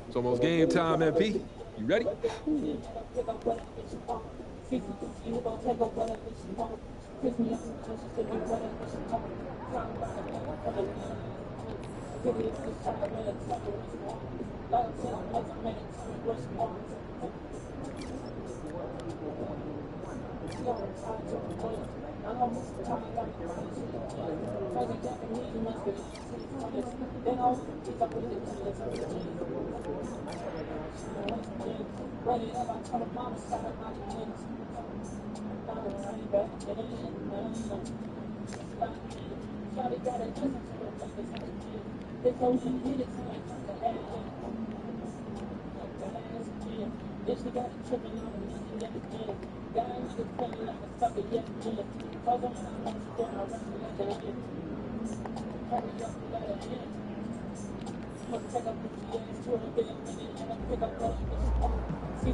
It's almost game time, MP. You ready?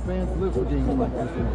Fans live for games like this one.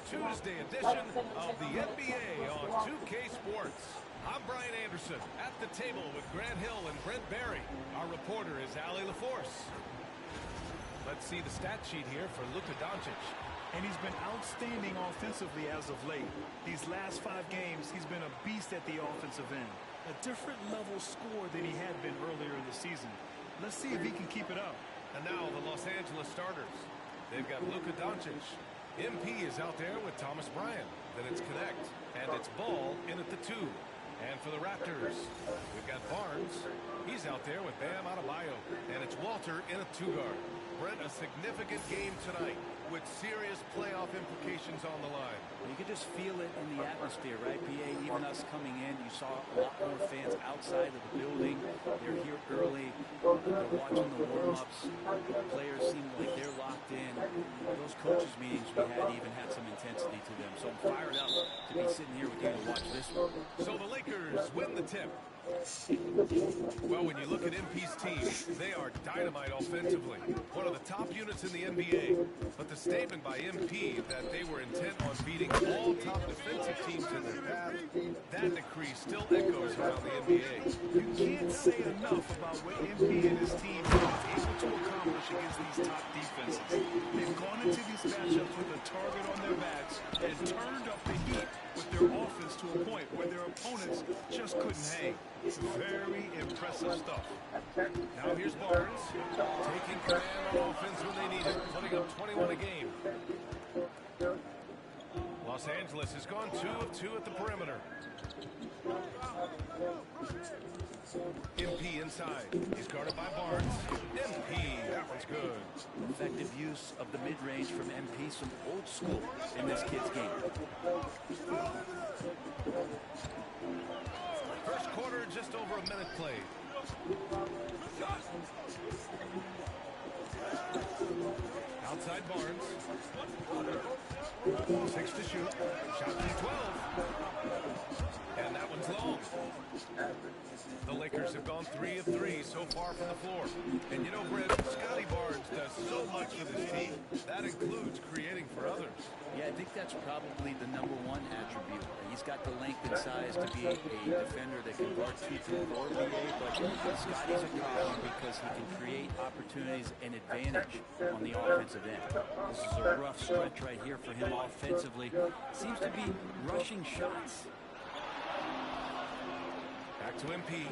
Tuesday edition of the NBA on 2K Sports. I'm Brian Anderson at the table with Grant Hill and Brent Barry. Our reporter is Allie LaForce. Let's see the stat sheet here for Luka Doncic. And he's been outstanding offensively as of late. These last 5 games, he's been a beast at the offensive end. A different level score than he had been earlier in the season. Let's see if he can keep it up. And now the Los Angeles starters. They've got Luka Doncic. MP is out there with Thomas Bryant. Then it's Connect. And it's Ball in at the 2. And for the Raptors, we've got Barnes. He's out there with Bam Adebayo. And it's Walter in a 2-guard. Brent, a significant game tonight with serious playoff implications on the line. You could just feel it in the atmosphere, right, PA? Even us coming in, you saw a lot more fans outside of the building. They're here early. They're watching the warm-ups. Players seem like they're locked in. Those coaches' meetings we had even had some intensity to them. So I'm fired up to be sitting here with you to watch this one. So the Lakers win the tip. Well, when you look at MP's team, they are dynamite offensively. One of the top units in the NBA. But the statement by MP that they were intent on beating all top defensive teams in their path, that decree still echoes around the NBA. You can't say enough about what MP and his team have been able to accomplish against these top defenses. They've gone into these matchups with a target on their backs and turned up the heat with their offense to a point where their opponents just couldn't hang. Very impressive stuff. Now here's Barnes, taking command on offense when they need it, putting up 21 a game. Los Angeles has gone 2 of 2 at the perimeter. MP inside. He's guarded by Barnes. MP, that one's good. Effective use of the mid-range from MP, some old school in this kid's game. First quarter, just over a minute played. Outside Barnes. 6 to shoot. Shot from 12. And that one's long. The Lakers have gone 3 of 3 so far from the floor. And you know, Brent, Scotty Barnes does so much for this team. That includes creating for others. Yeah, I think that's probably the #1 attribute. He's got the length and size to be a defender that can guard 2 through 4 NBA, but Scotty's a problem because he can create opportunities and advantage on the offensive end. This is a rough stretch right here for him offensively. Seems to be rushing shots. Back to MP.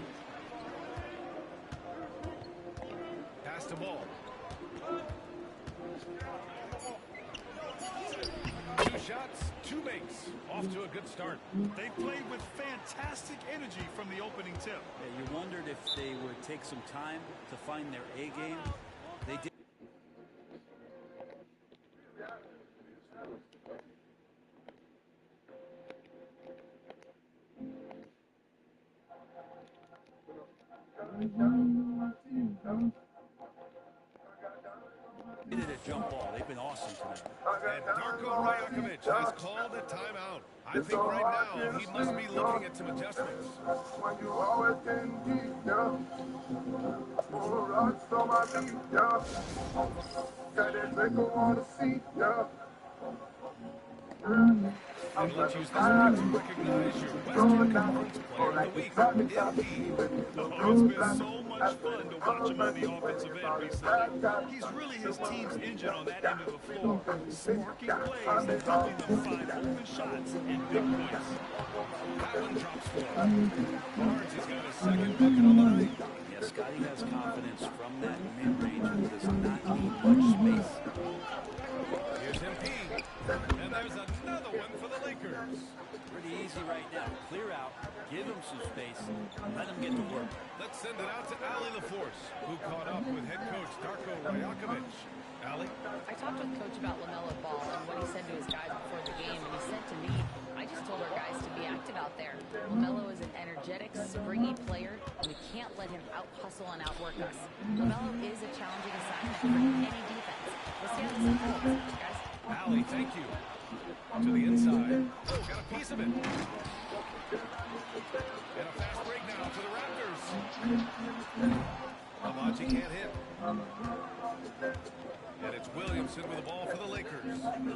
Pass the ball. 2 shots, 2 makes. Off to a good start. They played with fantastic energy from the opening tip. Yeah, you wondered if they would take some time to find their A game. They did. Did a jump ball. They've been awesome tonight. And Darko Rajakovic has called a timeout. I think right now he must be looking at some adjustments. And let's use this moment to recognize your Western Conference Player of the Week, MP. It's been so much fun to watch him on the offensive end recently. He's really his team's engine on that end of the floor, sparking plays and helping them find open shots and big points. That one drops for him. Barnes has got his second bucket on the night. Yeah, Scotty has confidence from that mid-range and does not need much space. Here's MP. And there's another one for the Lakers. Pretty easy right now. Clear out, give him some space, and let him get to work. Let's send it out to Allie LaForce, who caught up with head coach Darko Rajakovic. Allie? I talked with Coach about LaMelo Ball and what he said to his guys before the game, and he said to me, I just told our guys to be active out there. LaMelo is an energetic, springy player, and we can't let him out-hustle and outwork us. LaMelo is a challenging assignment for any defense. We'll see how this unfolds, guys. Allie, thank you. To the inside. Oh, got a piece of it. And a fast break now for the Raptors. Amaji can't hit. And it's Williamson with the ball for the Lakers.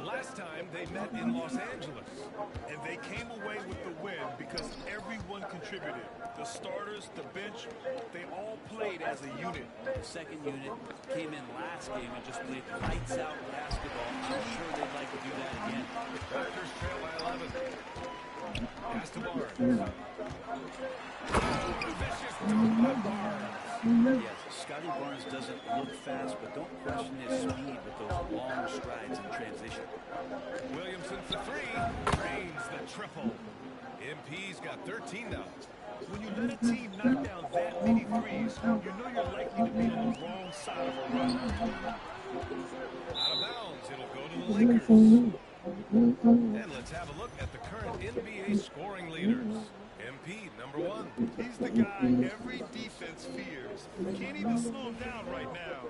Last time they met in Los Angeles. And they came away with the win because everyone contributed. The starters, the bench, they all played as a unit. The second unit came in last game and just played lights out basketball. I'm sure they'd like to do that again. Raptors trail by 11. Pass to Barnes. Vicious dunk by Barnes. Yes, Scotty Barnes doesn't look fast, but don't question his speed with those long strides in transition. Williamson for three. Drains the triple. MP's got 13 now. When you let a team knock down that many threes, you know you're likely to be on the wrong side of a run. Out of bounds, it'll go to the Lakers. And let's have a look at the current NBA scoring leaders. MP, number 1. He's the guy every defense fears. Can't even slow him down right now.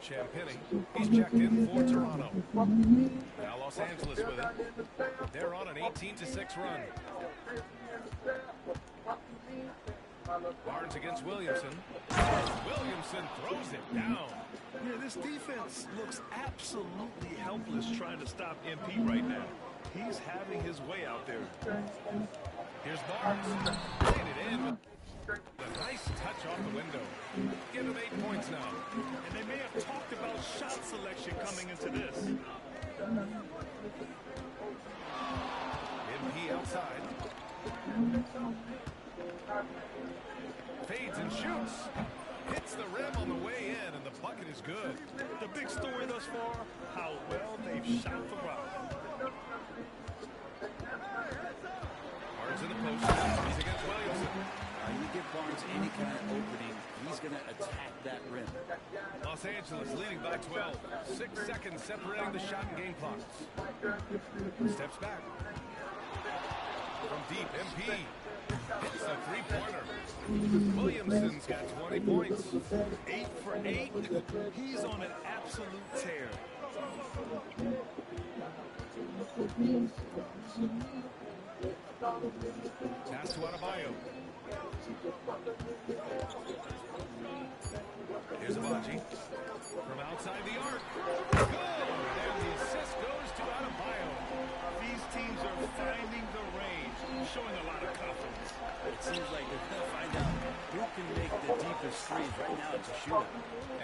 Champagny, he's checked in for Toronto. Now Los Angeles with it. They're on an 18-6 run. Barnes against Williamson. Williamson throws it down. Yeah, this defense looks absolutely helpless trying to stop MP right now. He's having his way out there. Here's Barnes. Played it in. A nice touch off the window. Give him 8 points now. And they may have talked about shot selection coming into this. MP outside. Fades and shoots. Hits the rim on the way in, and the bucket is good. The big story thus far, how well they've shot the rock. Barnes in the post. He's against Williamson. You give Barnes any kind of opening, he's going to attack that rim. Los Angeles leading by 12. 6 seconds separating the shot and game clocks. Steps back. From deep, MP hits a three-pointer. Williamson's got 20 points. 8 for 8. He's on an absolute tear. Pass to Adebayo. Here's Abaji. From outside the arc. Good! And the assist goes to Adebayo. These teams are finding the range, showing a lot of confidence. It seems like they're going to find out who can make the deepest threes. Right now, it's a shootout.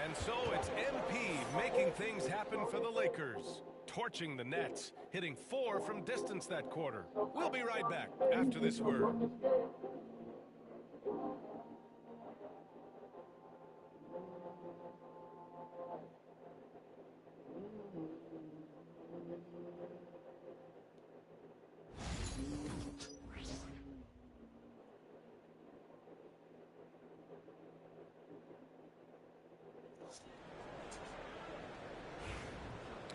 And so it's MP making things happen for the Lakers. Torching the Nets, hitting 4 from distance that quarter. We'll be right back after this word.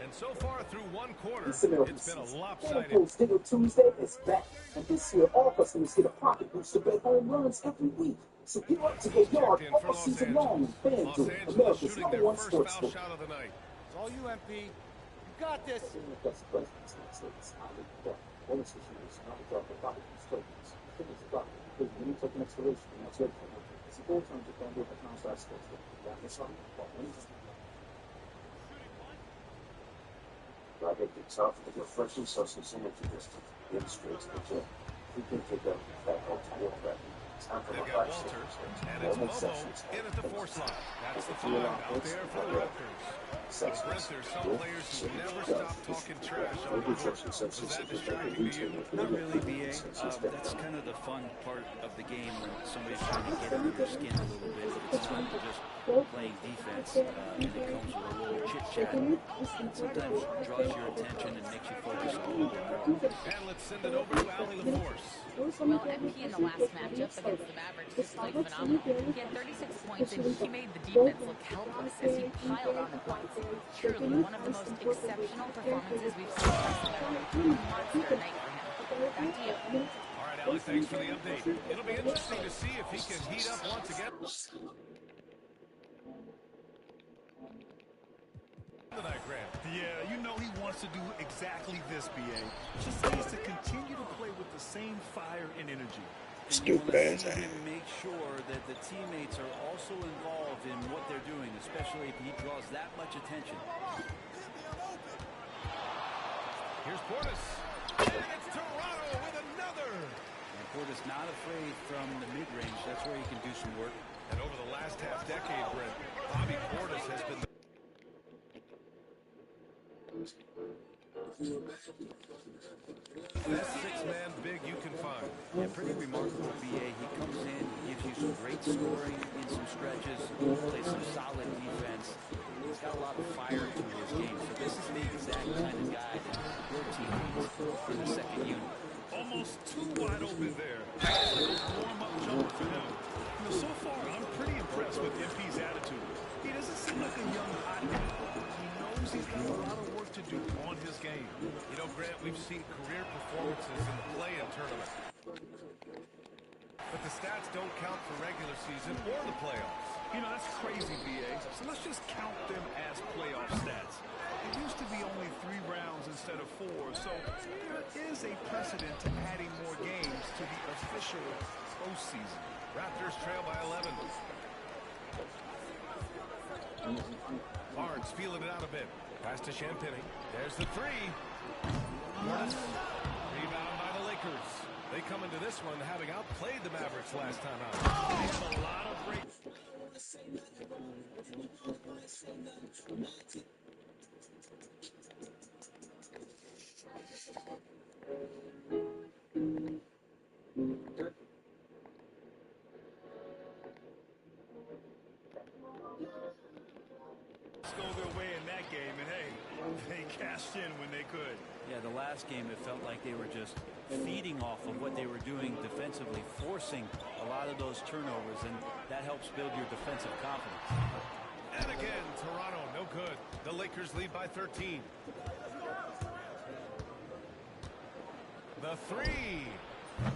And so far through one quarter, it's been a lopsided. Sticker Tuesday is back, and this year all customers get a pocket boost to bet home runs every week. So get up to go yard all season long and FanDuel, America's #1 sports book. Shot of the night. It's all you, MP. You got this. I think it's tough to get fresh resources in it to just demonstrate that we can take that home to work back. They've got Walter, and it's Momo in at the 4 slot. That's the 5 out there for the Raptors. Brent, there's some players who never stop talking trash on the court. Was that distracting to you? Not really, B.A. That's kind of the fun part of the game when somebody's trying to get under your skin a little bit. It's not just playing defense, and it comes with a little chit-chat. Sometimes it draws your attention and makes you focus a little bit more. And let's send it over to Allie LaForce. Well, MP in the last matchup against the Mavericks just played phenomenal. He had 36 points, and he made the defense look helpless as he piled on the points. Truly one of the most exceptional performances we've seen across the Mavericks. A monster night for him. Back to you. All right, Allie, thanks for the update. It'll be interesting to see if he can heat up once again. Tonight, Grant. Yeah, you know he wants to do exactly this, B.A. Just needs to continue to play with the same fire and energy. Stupid ass. And make sure that the teammates are also involved in what they're doing, especially if he draws that much attention. Here's Portis. And it's Toronto with another. And Portis not afraid from the mid-range. That's where he can do some work. And over the last half decade, Brent, Bobby Portis has been the best 6-man big you can find. Yeah, pretty remarkable, B.A. He comes in, gives you some great scoring in some stretches, plays some solid defense. He's got a lot of fire to his game. So this is the exact kind of guy that your team needs in the second unit. Almost too wide open there. It's like a warm-up jumper for him. You know, so far, I'm pretty impressed with MP's attitude. He doesn't seem like a young hothead. He knows he's got a lot of work to do on his game. You know, Grant, we've seen career performances in the play-in tournament. But the stats don't count for regular season or the playoffs. You know, that's crazy, BA. So let's just count them as playoff stats. It used to be only 3 rounds instead of 4, so there is a precedent to adding more games to the official postseason. Raptors trail by 11. Barnes feeling it out a bit. Pass to Champagny. There's the 3. Morris. Rebound by the Lakers. They come into this one having outplayed the Mavericks last time out. They have a lot of great... go their way in that game, and hey, they cashed in when they could. Yeah, the last game it felt like they were just feeding off of what they were doing defensively, forcing a lot of those turnovers, and that helps build your defensive confidence. And again, Toronto, no good. The Lakers lead by 13. The 3.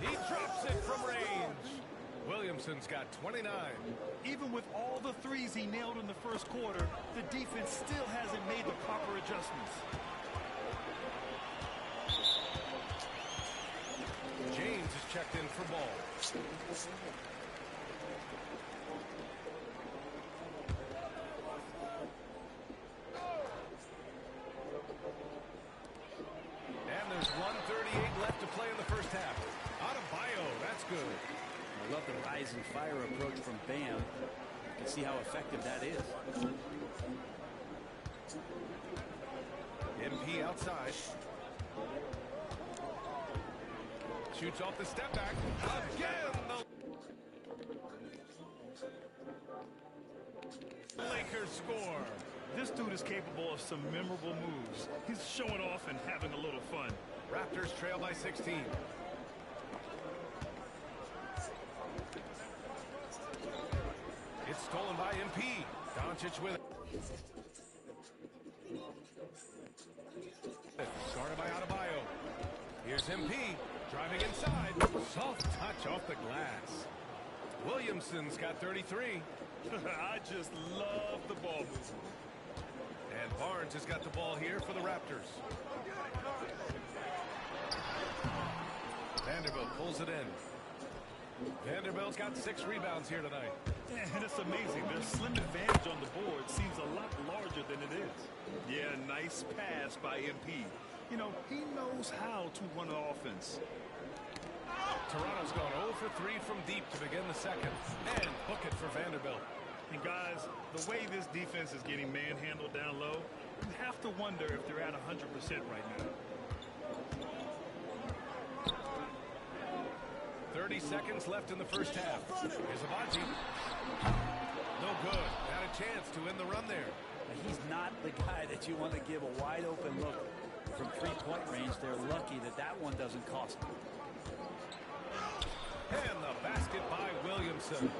He drops it from range. Williamson's got 29. Even with all the threes he nailed in the first quarter, the defense still hasn't made the proper adjustments. James is checked in for ball. And there's 1:38 left to play in the first half. Adebayo, that's good. I love the rise and fire approach from Bam. You can see how effective that is. MP outside. Shoots off the step back. Again, the Lakers score. This dude is capable of some memorable moves. He's showing off and having a little fun. Raptors trail by 16. It's stolen by MP. Doncic with it. Started by Adebayo. Here's MP. Driving inside. Soft touch off the glass. Williamson's got 33. I just love the ball movement. And Barnes has got the ball here for the Raptors. Vanderbilt pulls it in. Vanderbilt's got 6 rebounds here tonight. And it's amazing. Their slim advantage on the board seems a lot larger than it is. Yeah, nice pass by MP. You know, he knows how to run an offense. Toronto's gone 0 for 3 from deep to begin the second. And book it for Vanderbilt. And guys, the way this defense is getting manhandled down low, you have to wonder if they're at 100% right now. 30 seconds left in the first half. Here's Abaji. No good. Had a chance to end the run there. He's not the guy that you want to give a wide open look from 3-point range. They're lucky that that one doesn't cost them. And the basket by Williamson.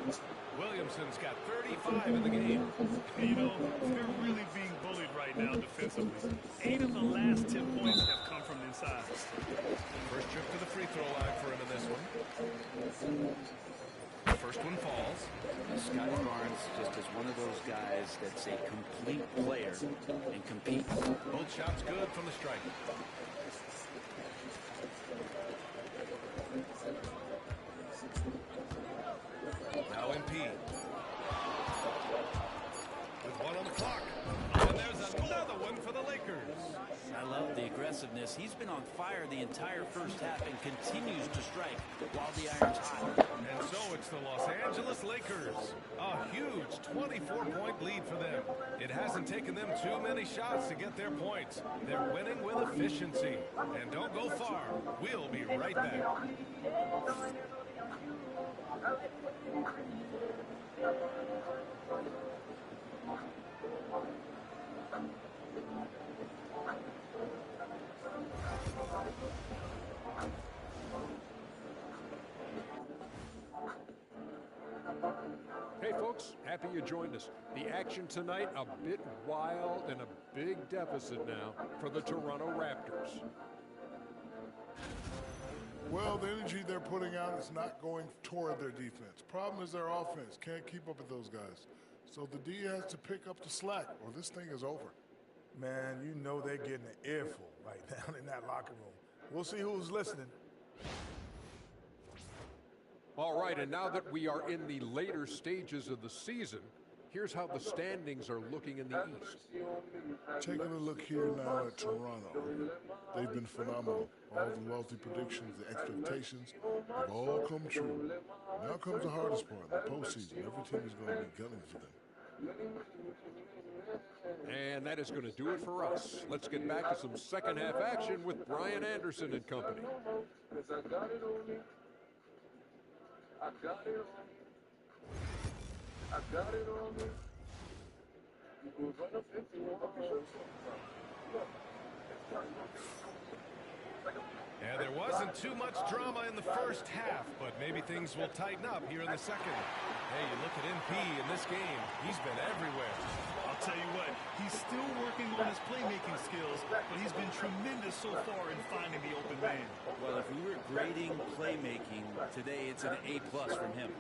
Williamson's got 35 in the game. You know, they're really being bullied right now defensively. 8 of the last 10 points have come from inside. First trip to the free throw line for him in this one. The first one falls. Scotty Barnes just is one of those guys that's a complete player and competes. Both shots good from the strike. Now MP. With 1 on the clock. And there's another one for the Lakers. I love the aggressiveness. He's been on fire the entire first half and continues to strike while the iron's hot. And so it's the Los Angeles Lakers. A huge 24-point lead for them. It hasn't taken them too many shots to get their points. They're winning with efficiency. And don't go far. We'll be right back. Hey folks, happy you joined us. The action tonight a bit wild and a big deficit now for the Toronto Raptors. Well, the energy they're putting out is not going toward their defense. Problem is their offense. Can't keep up with those guys. So the D has to pick up the slack or this thing is over. Man, you know they're getting an earful right now in that locker room. We'll see who's listening. All right, and now that we are in the later stages of the season, here's how the standings are looking in the East. Taking a look here now at Toronto. They've been phenomenal. All the wealthy predictions, the expectations have all come true. Now comes the hardest part, the postseason. Every team is going to be gunning for them. And that is going to do it for us. Let's get back to some second half action with Brian Anderson and company. I got it on me. I got it on me. You can run up if you want. Yeah, there wasn't too much drama in the first half, but maybe things will tighten up here in the second. Hey, you look at MP in this game, he's been everywhere. I'll tell you what, he's still working on his playmaking skills, but he's been tremendous so far in finding the open man. Well, if we were grading playmaking today, it's an A+ from him.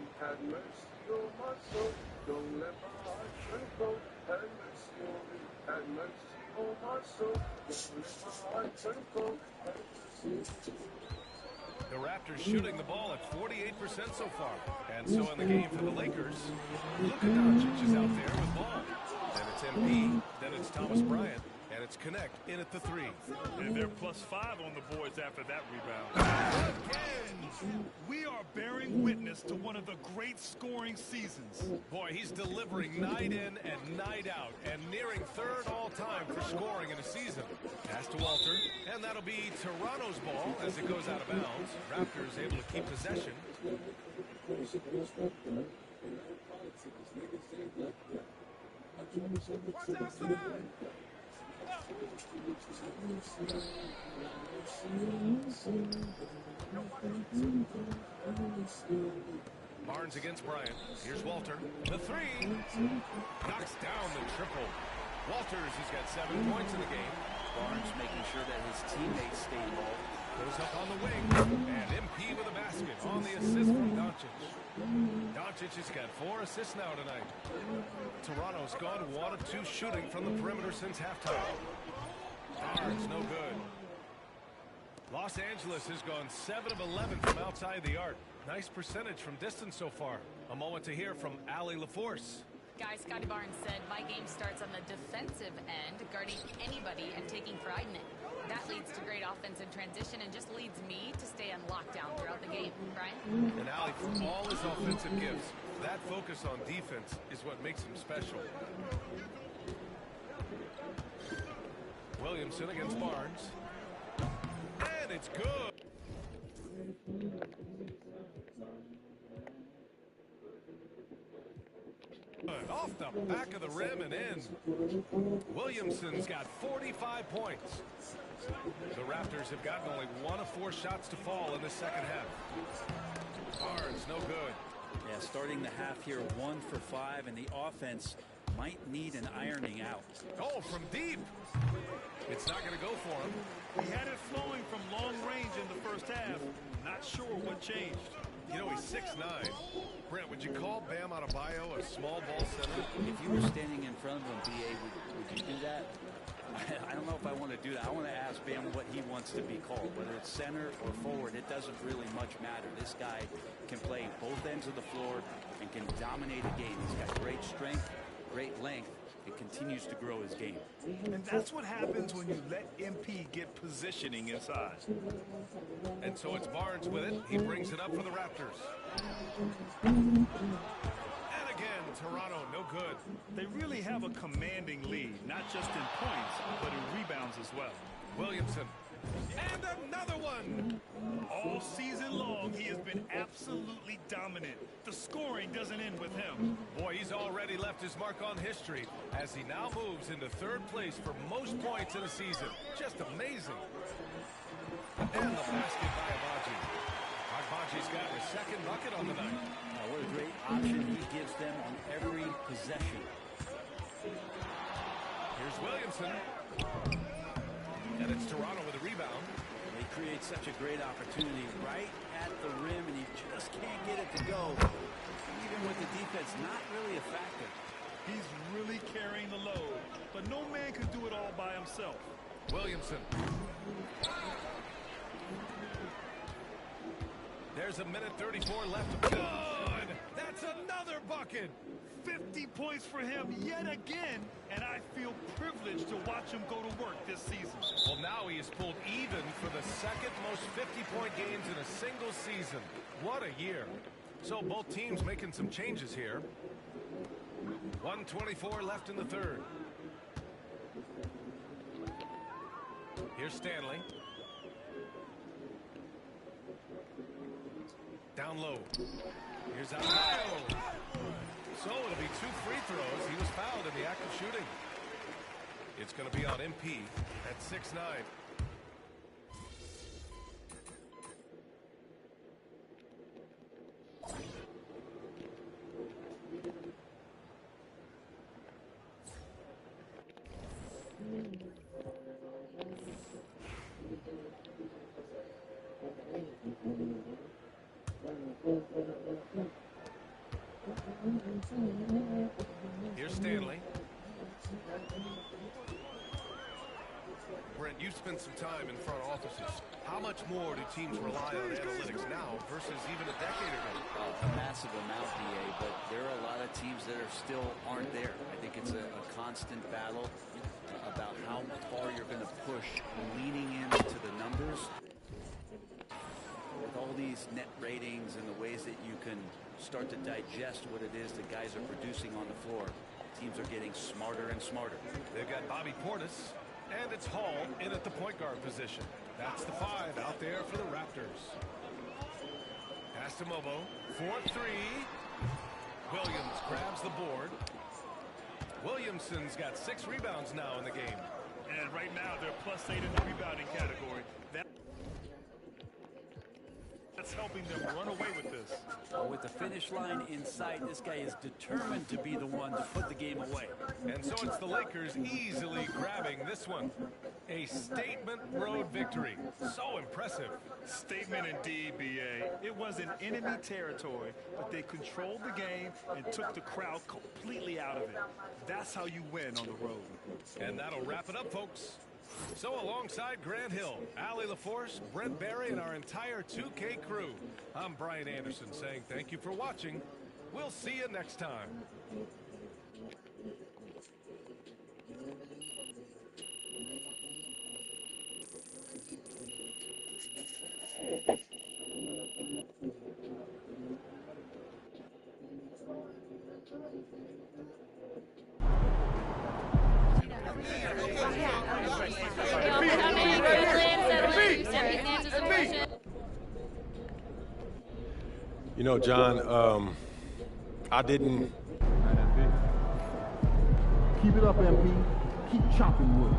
The Raptors shooting the ball at 48% so far. And so in the game for the Lakers, Luka Doncic is out there with ball. Then it's MP, then it's Thomas Bryant, and it's Connect in at the 3. And they're +5 on the boards after that rebound. Again, we are bearing witness to one of the great scoring seasons. Boy, he's delivering night in and night out, and nearing third all-time for scoring in a season. Pass to Walter, and that'll be Toronto's ball as it goes out of bounds. Raptors able to keep possession. What's outside? Barnes against Bryant. Here's Walter. The 3. Knocks down the triple. Walters has got 7 points in the game. Barnes making sure that his teammates stay involved. Goes up on the wing. And MP with a basket on the assist from Doncic. Doncic has got 4 assists now tonight. Toronto's gone 1 of 2 shooting from the perimeter since halftime. Barnes no good. Los Angeles has gone 7 of 11 from outside the arc. Nice percentage from distance so far. A moment to hear from Allie LaForce. Guys, Scotty Barnes said, my game starts on the defensive end, guarding anybody and taking pride in it. That leads to great offense in transition and just leads me to stay on lockdown throughout the game. Brian? And Allie, for all his offensive gifts, that focus on defense is what makes him special. Williamson against Barnes. And it's good. Off the back of the rim and in. Williamson's got 45 points. The Raptors have gotten only 1 of 4 shots to fall in the second half. Barnes, no good. Yeah, starting the half here, 1 for 5, and the offense might need an ironing out. Oh, from deep. It's not going to go for him. He had it flowing from long range in the first half. Not sure what changed. You know, he's 6'9". Brent, would you call Bam Adebayo a small ball center? If you were standing in front of him, BA, would you do that? I don't know if I want to do that. I want to ask Bam what he wants to be called. Whether it's center or forward, it doesn't really much matter. This guy can play both ends of the floor and can dominate a game. He's got great strength, great length, and continues to grow his game. And that's what happens when you let MP get positioning inside. And so it's Barnes with it. He brings it up for the Raptors. And again, Toronto, no good. They really have a commanding lead, not just in points, but in rebounds as well. Williamson. And another one. All All season long, he has been absolutely dominant. The scoring doesn't end with him. Boy, he's already left his mark on history as he now moves into third place for most points in a season. Just amazing. And the basket by Agbaji. Agbaji's got his second bucket on the night. What a great option he gives them on every possession. Here's Williamson. And it's Toronto with a rebound. They create such a great opportunity right at the rim, and he just can't get it to go. Even with the defense not really a factor. He's really carrying the load, but no man can do it all by himself. Williamson. There's a minute 34 left. Good! That's another bucket! 50 points for him yet again, and I feel privileged to watch him go to work this season. Well, now he has pulled even for the second most 50-point games in a single season. What a year. So both teams making some changes here. 1:24 left in the third. Here's Stanley. Down low. Here's Alvarado. So it'll be 2 free throws. He was fouled in the act of shooting. It's going to be on MP at 6'9". Here's Stanley. Brent, you've spent some time in front offices. How much more do teams rely on analytics now versus even a decade ago? A massive amount, DA, but there are a lot of teams that aren't there. I think it's a constant battle about how far you're going to push, leaning into the numbers. With all these net ratings and the ways that you can start to digest what it is that guys are producing on the floor, teams are getting smarter and smarter. They've got Bobby Portis, and it's Hall in at the point guard position. That's the 5 out there for the Raptors. Pass to Mobo for 3. Williams grabs the board. Williamson's got 6 rebounds now in the game. And right now, they're +8 in the rebounding category. That's helping them run away with this. With the finish line in sight, this guy is determined to be the one to put the game away. And so it's the Lakers easily grabbing this one. A statement road victory. So impressive. Statement indeed, BA. It was in enemy territory, but they controlled the game and took the crowd completely out of it. That's how you win on the road. And that'll wrap it up, folks. So alongside Grant Hill, Allie LaForce, Brent Barry, and our entire 2K crew, I'm Brian Anderson saying thank you for watching. We'll see you next time. You know, John, I didn't. Keep it up, MP. Keep chopping wood.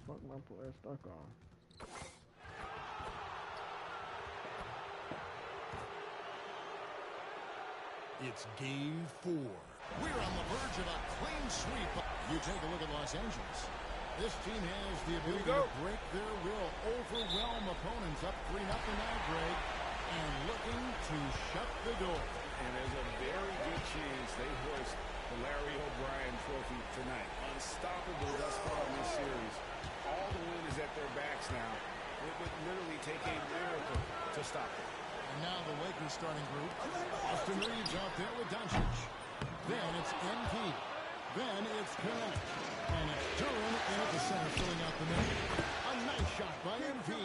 Fuck my player stuck on. It's game 4. We're on the verge of a clean sweep. You take a look at Los Angeles. This team has the ability to break their will, overwhelm opponents up 3-0 now, Greg, and looking to shut the door. And there's a very good chance they hoist the Larry O'Brien Trophy tonight. Unstoppable thus far in this series. All the wind is at their backs now. It would literally take a miracle to stop them. And now the Lakers starting group. Austin Reeves out there with Doncic. Then it's MP. Then it's Connect. And it's Duran in at the center filling out the middle. A nice shot by MP.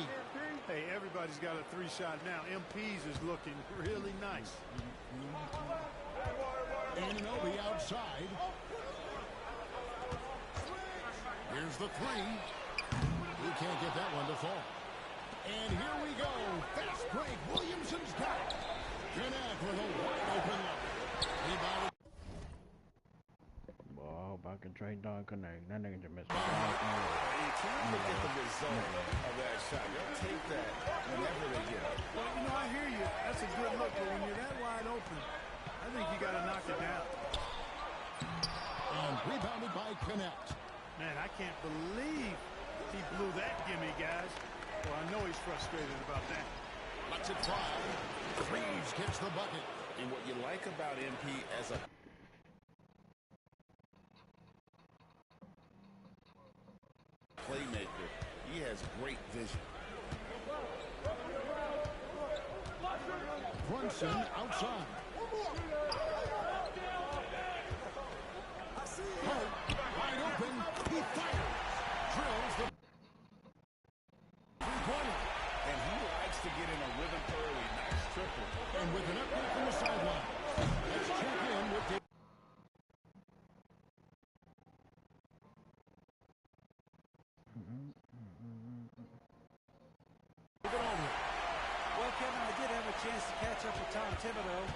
Hey, everybody's got a 3-shot now. MP's is looking really nice. Anunoby outside. Here's the 3. He can't get that one to fall. And here we go. Fast break. Williamson's got it. Connect with a wide open look. Rebounded. Boy, I hope I can trade Don Connect. That nigga just missed. You can't look at the result of that shot. They'll take that whenever they get it. Well, you know, I hear you. That's a good look, but when you're that wide open, I think you got to knock it down. And rebounded by Connect. Man, I can't believe he blew that gimme, guys. Well, I know he's frustrated about that. Lets it fly. Reeves gets the bucket. And what you like about MP as a playmaker, he has great vision. Brunson outside. Hope wide open. He fires. Drills the three-pointer. And he likes to get in a rhythm early. Nice triple. And with an update from the sideline. Let's check in with the... Well, Kevin, I did have a chance to catch up with Tom Thibodeau.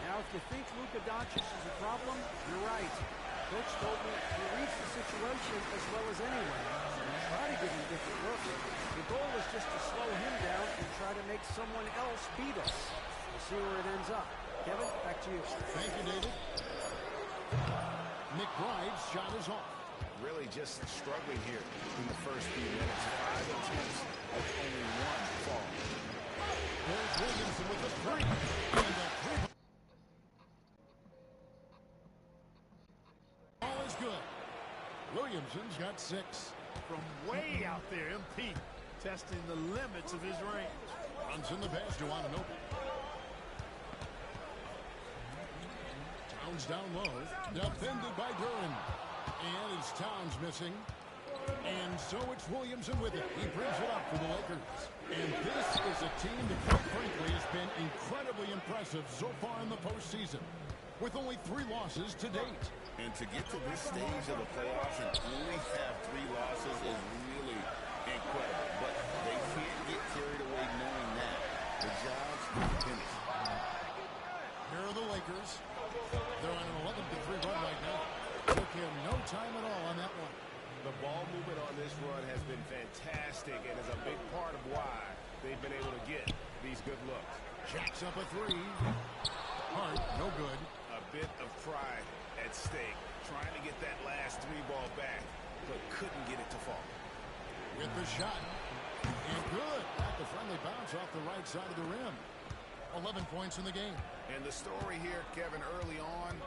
Now, if you think Luka Doncic is a problem, you're right. Coach told me he reads the situation as well as anyone. Try to give him different looks. The goal is just to slow him down and try to make someone else beat us. We'll see where it ends up. Kevin, back to you. Thank you, David. McBride's shot is off. Really just struggling here in the first few minutes. 5 attempts with only 1 fall. There's Williamson with the 3. And the 3. All is good. Williamson's got 6. From way out there, MP testing the limits of his range. Runs in the pass to Anunoby. Towns down low. Defended by Duran. And it's Towns missing. And so it's Williamson with it. He brings it up for the Lakers. And this is a team that, quite frankly, has been incredibly impressive so far in the postseason, with only 3 losses to date. And to get to this stage of the playoffs and only have 3 losses is really incredible. But they can't get carried away knowing that. The job's not finished. Here are the Lakers. They're on an 11-3 run right now. Took him no time at all on that one. The ball movement on this run has been fantastic and is a big part of why they've been able to get these good looks. Jacks up a 3. Hart, no good. A bit of pride at stake, trying to get that last 3 ball back, but couldn't get it to fall. With the shot. And good. At the friendly bounce off the right side of the rim. 11 points in the game. And the story here, Kevin, early on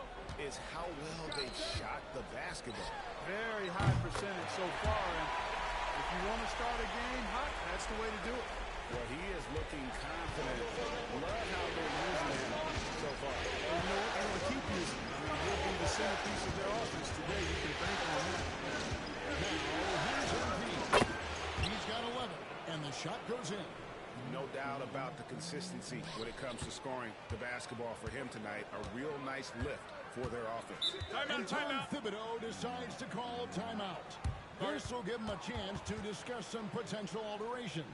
is how well they shot the basketball. Very high percentage so far. And if you want to start a game hot, that's the way to do it. Well, he is looking confident. Love how they're using him so far. And you know what? They're going to keep using him. I mean, he'll be the centerpiece of their offense today. You can bank on that. Now, here's MP. He's got 11. And the shot goes in. No doubt about the consistency when it comes to scoring the basketball for him tonight. A real nice lift for their offense. And Tom Thibodeau decides to call timeout. This will give him a chance to discuss some potential alterations.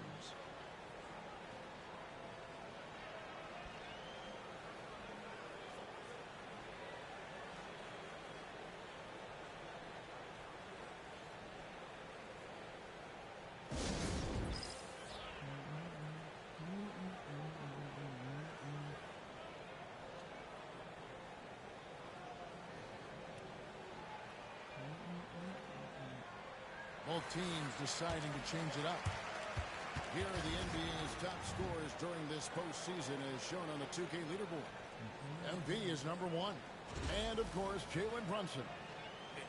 Both teams deciding to change it up. Here are the NBA's top scorers during this postseason as shown on the 2K leaderboard. MP is #1. And, of course, Jalen Brunson.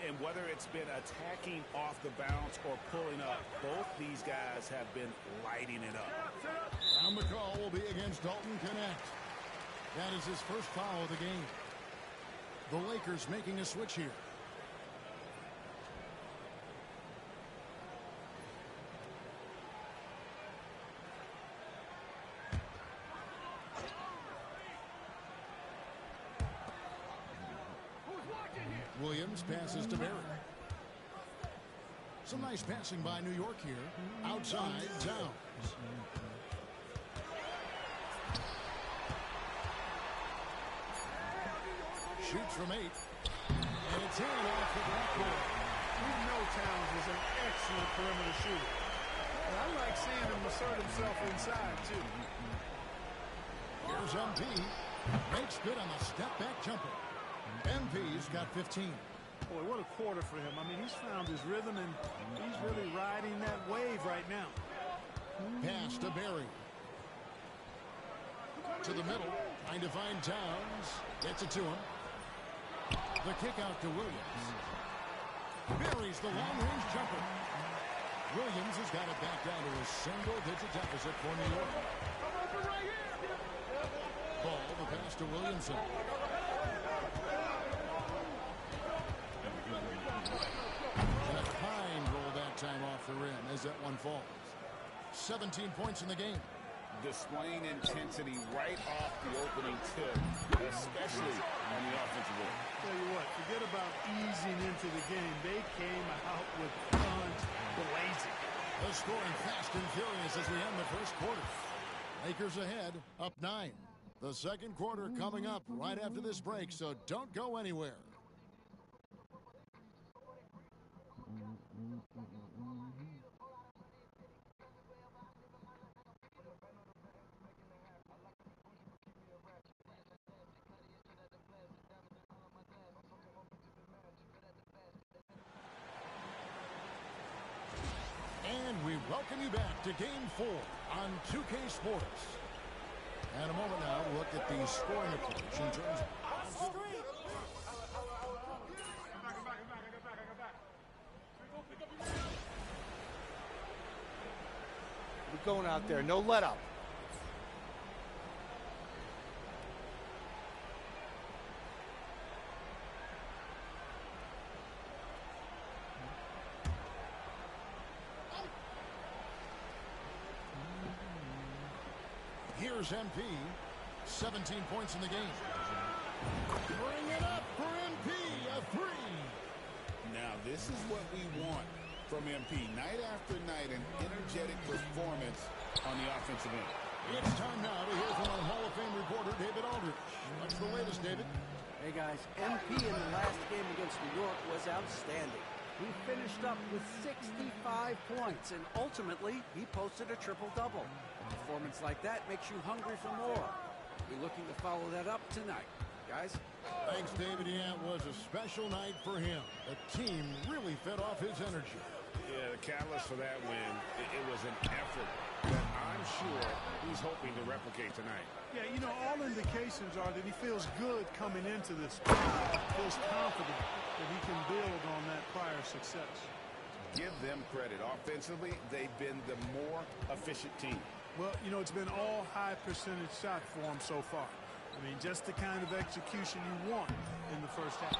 And whether it's been attacking off the bounce or pulling up, both these guys have been lighting it up. On the call will be against Dalton Connect. That is his first foul of the game. The Lakers making a switch here. Williams passes to Barry. Some nice passing by New York here. Outside, Towns. Shoots from 8. And it's in off the backboard. We know Towns is an excellent perimeter shooter. And I like seeing him assert himself inside, too. Here's MP. Makes good on the step-back jumper. MP's got 15. Boy, what a quarter for him. I mean, he's found his rhythm, and he's really riding that wave right now. Pass to Barry. To the middle. Trying to find Towns. Gets it to him. The kick out to Williams. Barry's the long-range jumper. Williams has got it back down to a single-digit deficit for New York. Ball, the pass to Williamson. And a fine roll that time off the rim as that one falls. 17 points in the game. Displaying intensity right off the opening tip, especially on the offensive end. Tell you what, forget about easing into the game. They came out with guns blazing. The scoring fast and furious as we end the first quarter. Lakers ahead, up 9. The second quarter coming up right after this break, so don't go anywhere. And we welcome you back to Game 4 on 2K Sports. And a moment now, look at the scoring approach in terms of... We're going out there, no let up. Here's MP, 17 points in the game. Bring it up for MP, a 3. Now, this is what we want from MP. Night after night, an energetic performance on the offensive end. It's time now to hear from our Hall of Fame reporter, David Aldridge. What's the latest, David? Hey, guys, MP in the last game against New York was outstanding. He finished up with 65 points, and ultimately, he posted a triple-double. A performance like that makes you hungry for more. We're looking to follow that up tonight. Guys? Thanks, David. Yeah, it was a special night for him. The team really fed off his energy. Yeah, the catalyst for that win, it was an effort that I'm sure he's hoping to replicate tonight. Yeah, you know, all indications are that he feels good coming into this. Feels confident that he can build on that prior success. Give them credit. Offensively, they've been the more efficient team. Well, you know, it's been all high percentage shot for him so far. I mean, just the kind of execution you want in the first half.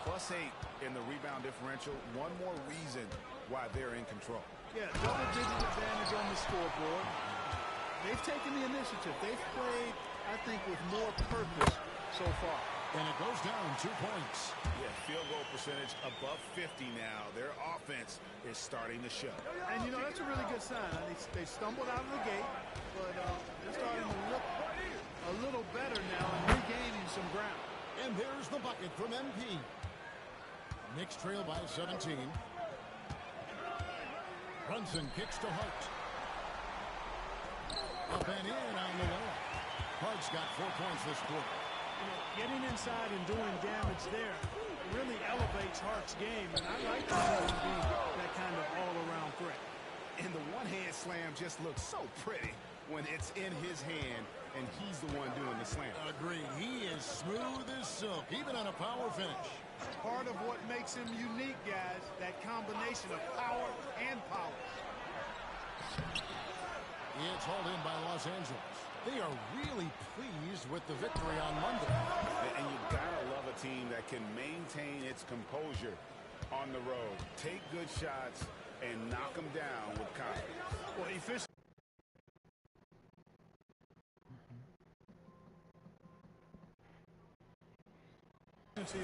+8 in the rebound differential. One more reason why they're in control. Yeah, double-digit advantage on the scoreboard. they've taken the initiative. They've played, I think, with more purpose so far. And it goes down 2 points. Yeah, field goal percentage above 50 now. Their offense is starting to show. And, you know, that's a really good sign. They stumbled out of the gate, but they're starting to look a little better now and regaining some ground. And there's the bucket from MP. Knicks trail by 17. Brunson kicks to Hart. Up and in on the layup. Hart's got 4 points this quarter. You know, getting inside and doing damage there really elevates Hart's game, and I like to see him be that kind of all-around threat. And the one-hand slam just looks so pretty when it's in his hand and he's the one doing the slam. Agreed. He is smooth as silk, even on a power finish. Part of what makes him unique, guys, that combination of power and polish. It's hauled in by Los Angeles. They are really pleased with the victory on Monday. And you gotta love a team that can maintain its composure on the road, take good shots, and knock them down with confidence. Well, efficiency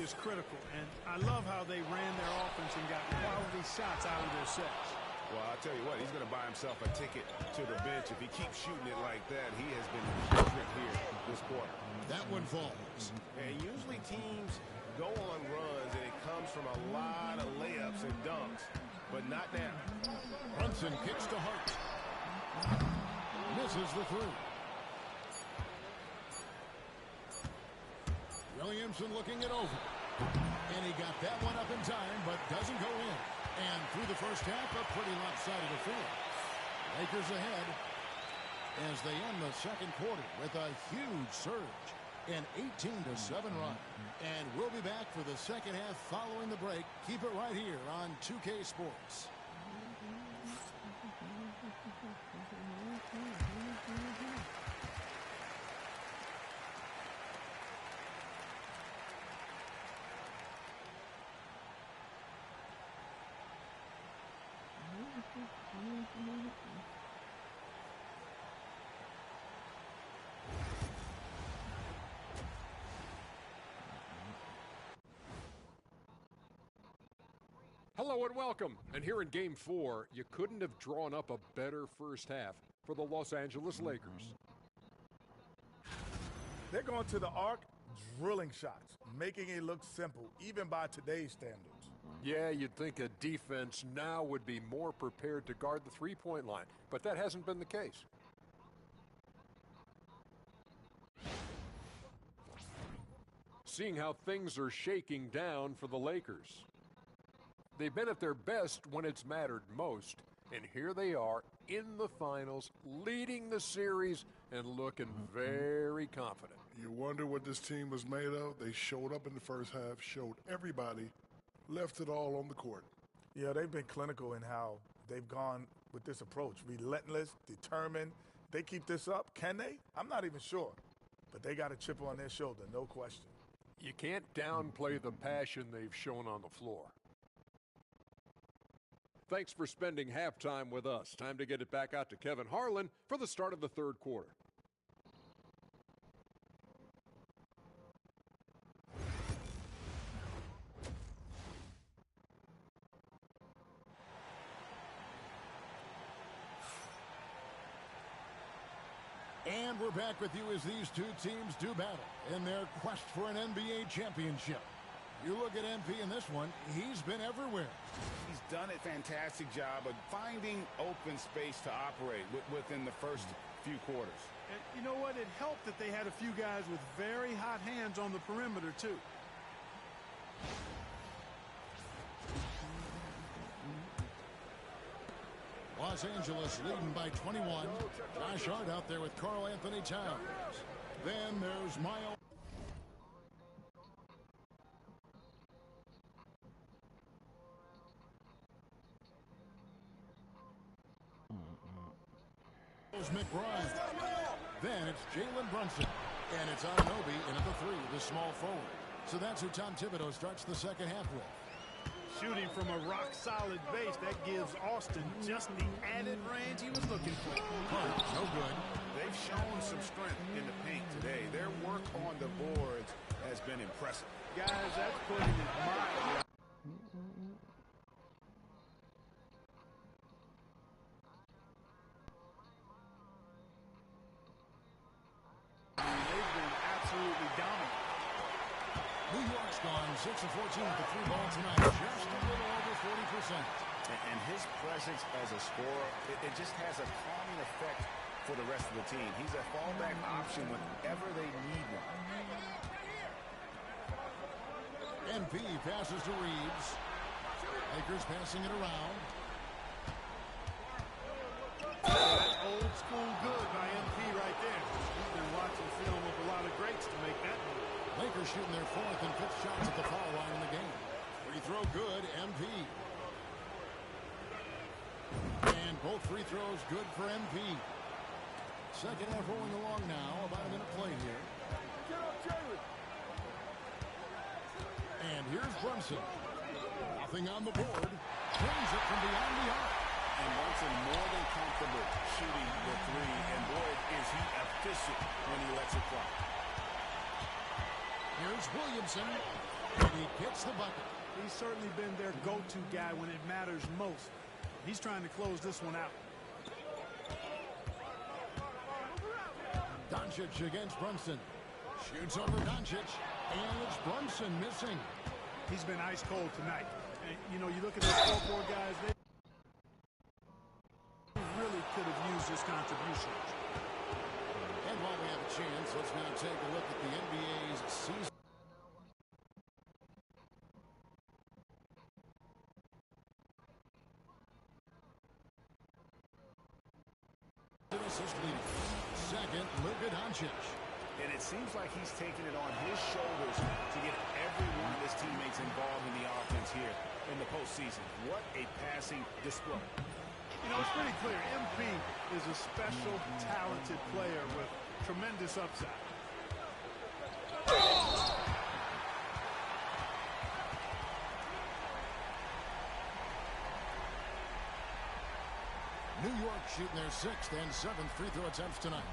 is critical, and I love how they ran their offense and got quality shots out of their sets. Well, I'll tell you what, he's going to buy himself a ticket to the bench. If he keeps shooting it like that, he has been electric here this quarter. That one falls. And usually teams go on runs, and it comes from a lot of layups and dunks, but not now. Brunson kicks to Hart. Misses the three. Williamson looking it over. And he got that one up in time, but doesn't go in. And through the first half, a pretty lopsided affair. Lakers ahead as they end the second quarter with a huge surge. An 18-7 run. And we'll be back for the second half following the break. Keep it right here on 2K Sports. Hello and welcome. And here in Game 4, you couldn't have drawn up a better first half for the Los Angeles Lakers. They're going to the arc, drilling shots, making it look simple, even by today's standards. Yeah, you'd think a defense now would be more prepared to guard the three-point line, but that hasn't been the case. Seeing how things are shaking down for the Lakers. They've been at their best when it's mattered most, and here they are in the finals, leading the series and looking very confident. You wonder what this team was made of? They showed up in the first half, showed everybody, left it all on the court. Yeah, they've been clinical in how they've gone with this approach. Relentless, determined. They keep this up, can they? I'm not even sure. But they got a chip on their shoulder, no question. You can't downplay the passion they've shown on the floor. Thanks for spending halftime with us. Time to get it back out to Kevin Harlan for the start of the third quarter. And we're back with you as these two teams do battle in their quest for an NBA championship. You look at MP in this one, he's been everywhere. He's done a fantastic job of finding open space to operate within the first few quarters. And you know what? It helped that they had a few guys with very hot hands on the perimeter, too. Los Angeles leading by 21. Josh Hart out there with Karl Anthony Towns. Then there's Miles. McBride. Then it's Jalen Brunson. And it's Anunoby in at the three, the small forward. So that's who Tom Thibodeau starts the second half with. Shooting from a rock-solid base, that gives Austin just the added range he was looking for. No good. They've shown some strength in the paint today. Their work on the boards has been impressive. Guys, that's putting it mildly. They've been absolutely dominant. New York's gone 6 of 14 with the 3-ball tonight, just a little over 40%. And his presence as a scorer, it just has a calming effect for the rest of the team. He's a fallback option whenever they need one. MP passes to Reeves. Lakers passing it around. That's old school good by MP right there. He's been watching film of a lot of greats to make that move. Lakers shooting their 4th and 5th shots at the foul line in the game. Free throw good, MP. And both free throws good for MP. Second half rolling along now. About a minute played here. And here's Brunson. Nothing on the board. Brings it from beyond the arc. And Brunson more than comfortable shooting the 3. And boy, is he efficient when he lets it fly. Here's Williamson. And he gets the bucket. He's certainly been their go-to guy when it matters most. He's trying to close this one out. Doncic against Brunson. Shoots over Doncic. And it's Brunson missing. He's been ice cold tonight. And, you know, you look at those scoreboard guys, they really could have used his contribution. And while we have a chance, let's now take a look at the NBA's season. Assist leader. Second, Luka Doncic. And it seems like he's taking it on his shoulders to get every one of his teammates involved in the offense here in the postseason. What a passing display. You know, it's pretty clear. MP is a special, talented player with tremendous upside. New York shooting their 6th and 7th free throw attempts tonight.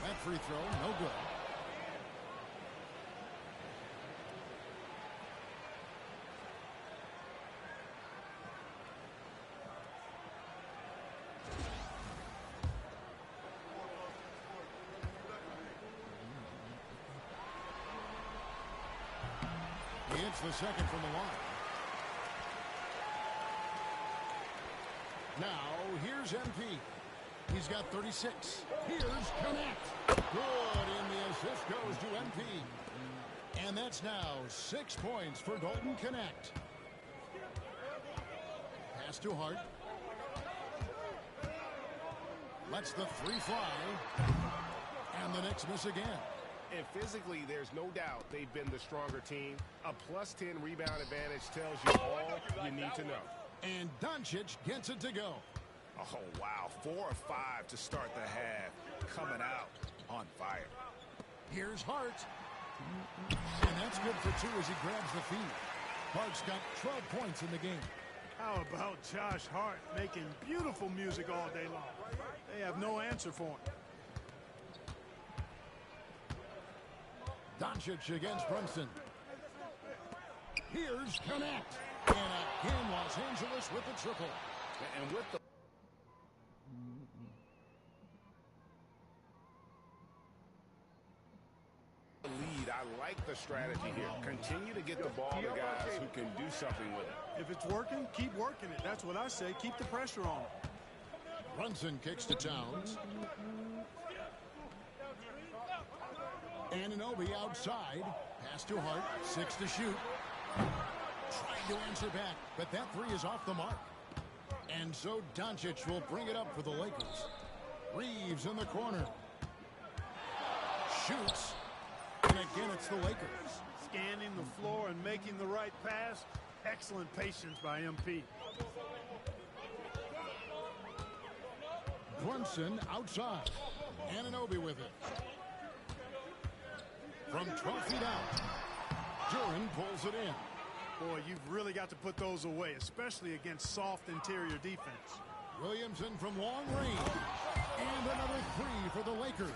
That free throw, no good. He hits the second from the line. Now, here's MP. He's got 36. Here's Connect. Good, and the assist goes to MP. And that's now 6 points for Dalton Connect. Pass to Hart. Lets the 3 fly. And the Knicks miss again. And physically, there's no doubt they've been the stronger team. A +10 rebound advantage tells you all you need to know. And Doncic gets it to go. Oh, wow. 4 or 5 to start the half. Coming out on fire. Here's Hart. And that's good for 2 as he grabs the feed. Hart's got 12 points in the game. How about Josh Hart making beautiful music all day long? They have no answer for him. Doncic against Brunson. Here's Connect. And again, Los Angeles with the triple. And with the lead, I like the strategy here. Continue to get the ball to guys who can do something with it. If it's working, keep working it. That's what I say. Keep the pressure on him. Brunson kicks to Towns. Anunoby outside. Pass to Hart. 6 to shoot. Trying to answer back, but that 3 is off the mark. And so Doncic will bring it up for the Lakers. Reeves in the corner. Shoots. And again, it's the Lakers. Scanning the floor and making the right pass. Excellent patience by MP. Brunson outside. Anunoby with it. From 12 feet out. Duran pulls it in. Boy, you've really got to put those away, especially against soft interior defense. Williamson from long range. And another three for the Lakers.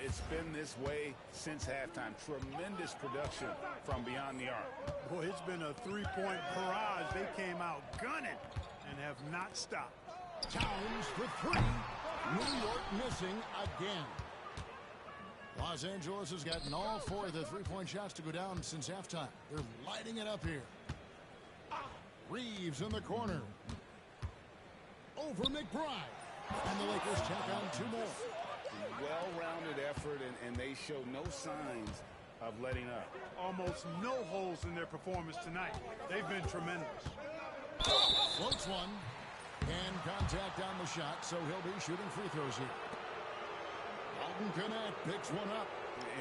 It's been this way since halftime. Tremendous production from beyond the arc. Boy, it's been a three-point barrage. They came out gunning and have not stopped. Towns for three. New York missing again. Los Angeles has gotten all four of the three-point shots to go down since halftime. They're lighting it up here. Reeves in the corner. Over McBride. And the Lakers tack on two more. Well-rounded effort, and they show no signs of letting up. Almost no holes in their performance tonight. They've been tremendous. Floats one. And contact on the shot, so he'll be shooting free throws here. Alton Connect picks one up.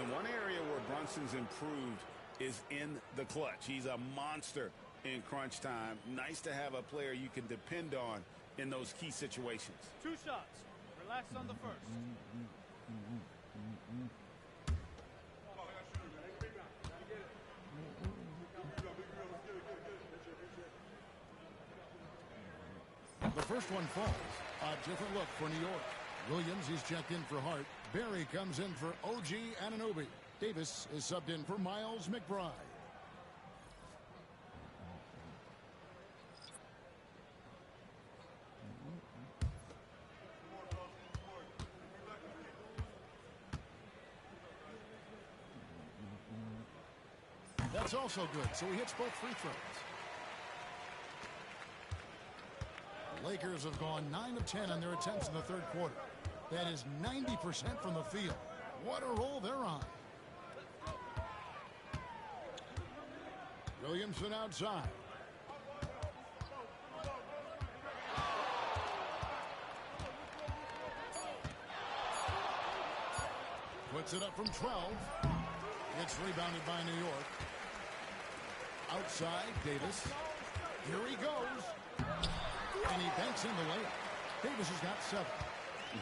In one area where Brunson's improved is in the clutch. He's a monster in crunch time. Nice to have a player you can depend on in those key situations. 2 shots. Relax on the first. The first one falls. A different look for New York. Williams, he's checked in for Hart. Barry comes in for OG Anunoby. Davis is subbed in for Miles McBride. That's also good, so he hits both free throws. The Lakers have gone 9 of 10 on their attempts in the third quarter. That is 90% from the field. What a roll they're on. Williamson outside. Puts it up from 12. It's rebounded by New York. Outside, Davis. Here he goes. And he banks in the layup. Davis has got 7.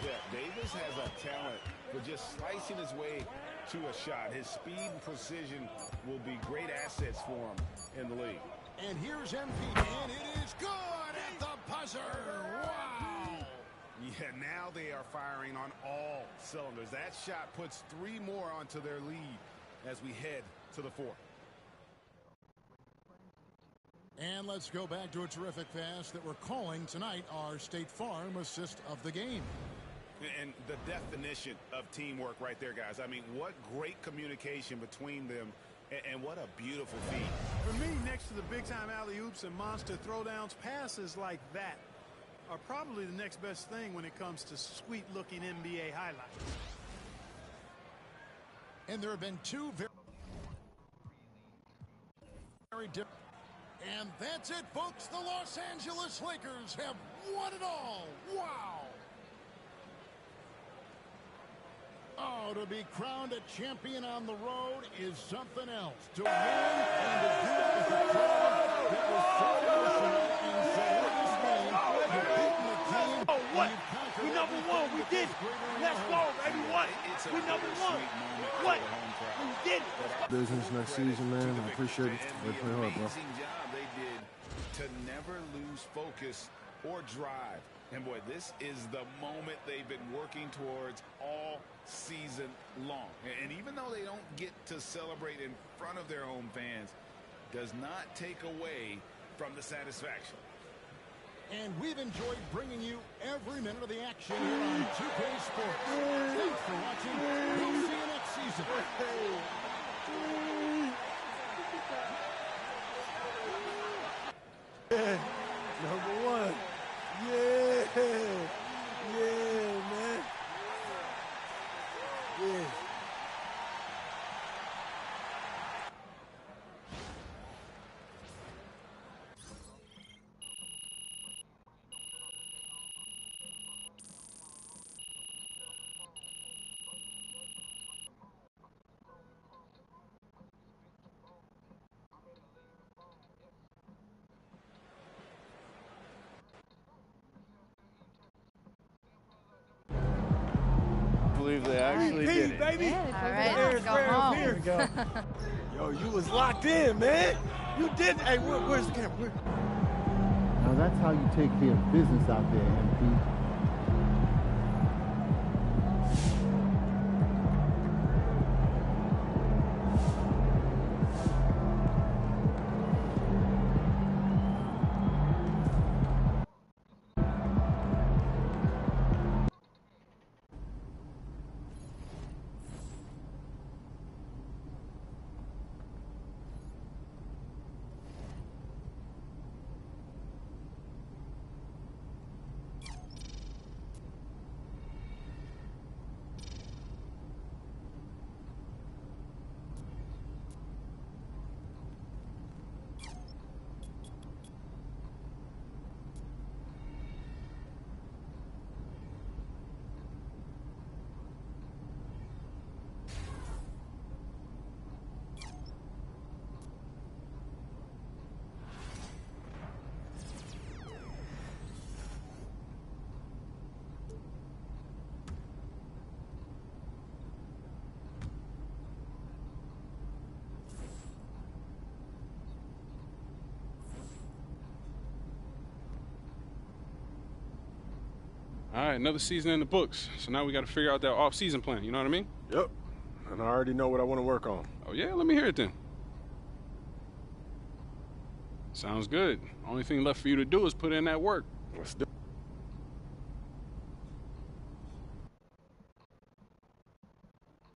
Yeah, Davis has a talent for just slicing his way to a shot. His speed and precision will be great assets for him in the league. And here's MP, and it is good at the buzzer. Wow! Yeah, now they are firing on all cylinders. That shot puts 3 more onto their lead as we head to the fourth. And let's go back to a terrific pass that we're calling tonight our State Farm assist of the game. And the definition of teamwork right there, guys. I mean, what great communication between them, and what a beautiful feat. For me, next to the big-time alley-oops and monster throwdowns, passes like that are probably the next best thing when it comes to sweet-looking NBA highlights. And there have been 2 very different. And that's it, folks. The Los Angeles Lakers have won it all. Wow. Oh, to be crowned a champion on the road is something else. To win and to do it with a crowd that was so emotional and so in this game. You've beaten the team. Oh, what? We number 1. We did it. Let's go, baby. What? We number 1. What? We did it. Business next season, man. I appreciate it. They play hard, bro. Amazing job they did to never lose focus or drive. And boy, this is the moment they've been working towards all season long. And even though they don't get to celebrate in front of their home fans, does not take away from the satisfaction. And we've enjoyed bringing you every minute of the action here on 2K Sports. Thanks for watching. We'll see you next season. Yeah, number 1. Yeah, yeah, man. Yeah. believe they actually did it. Baby. All right, let's go home. Here we go. Yo, you was locked in, man. You did. Hey, where's the camera? Now that's how you take care of business out there, MP. All right, another season in the books. So now we got to figure out that off-season plan. You know what I mean? Yep. And I already know what I want to work on. Oh, yeah? Let me hear it then. Sounds good. Only thing left for you to do is put in that work. Let's do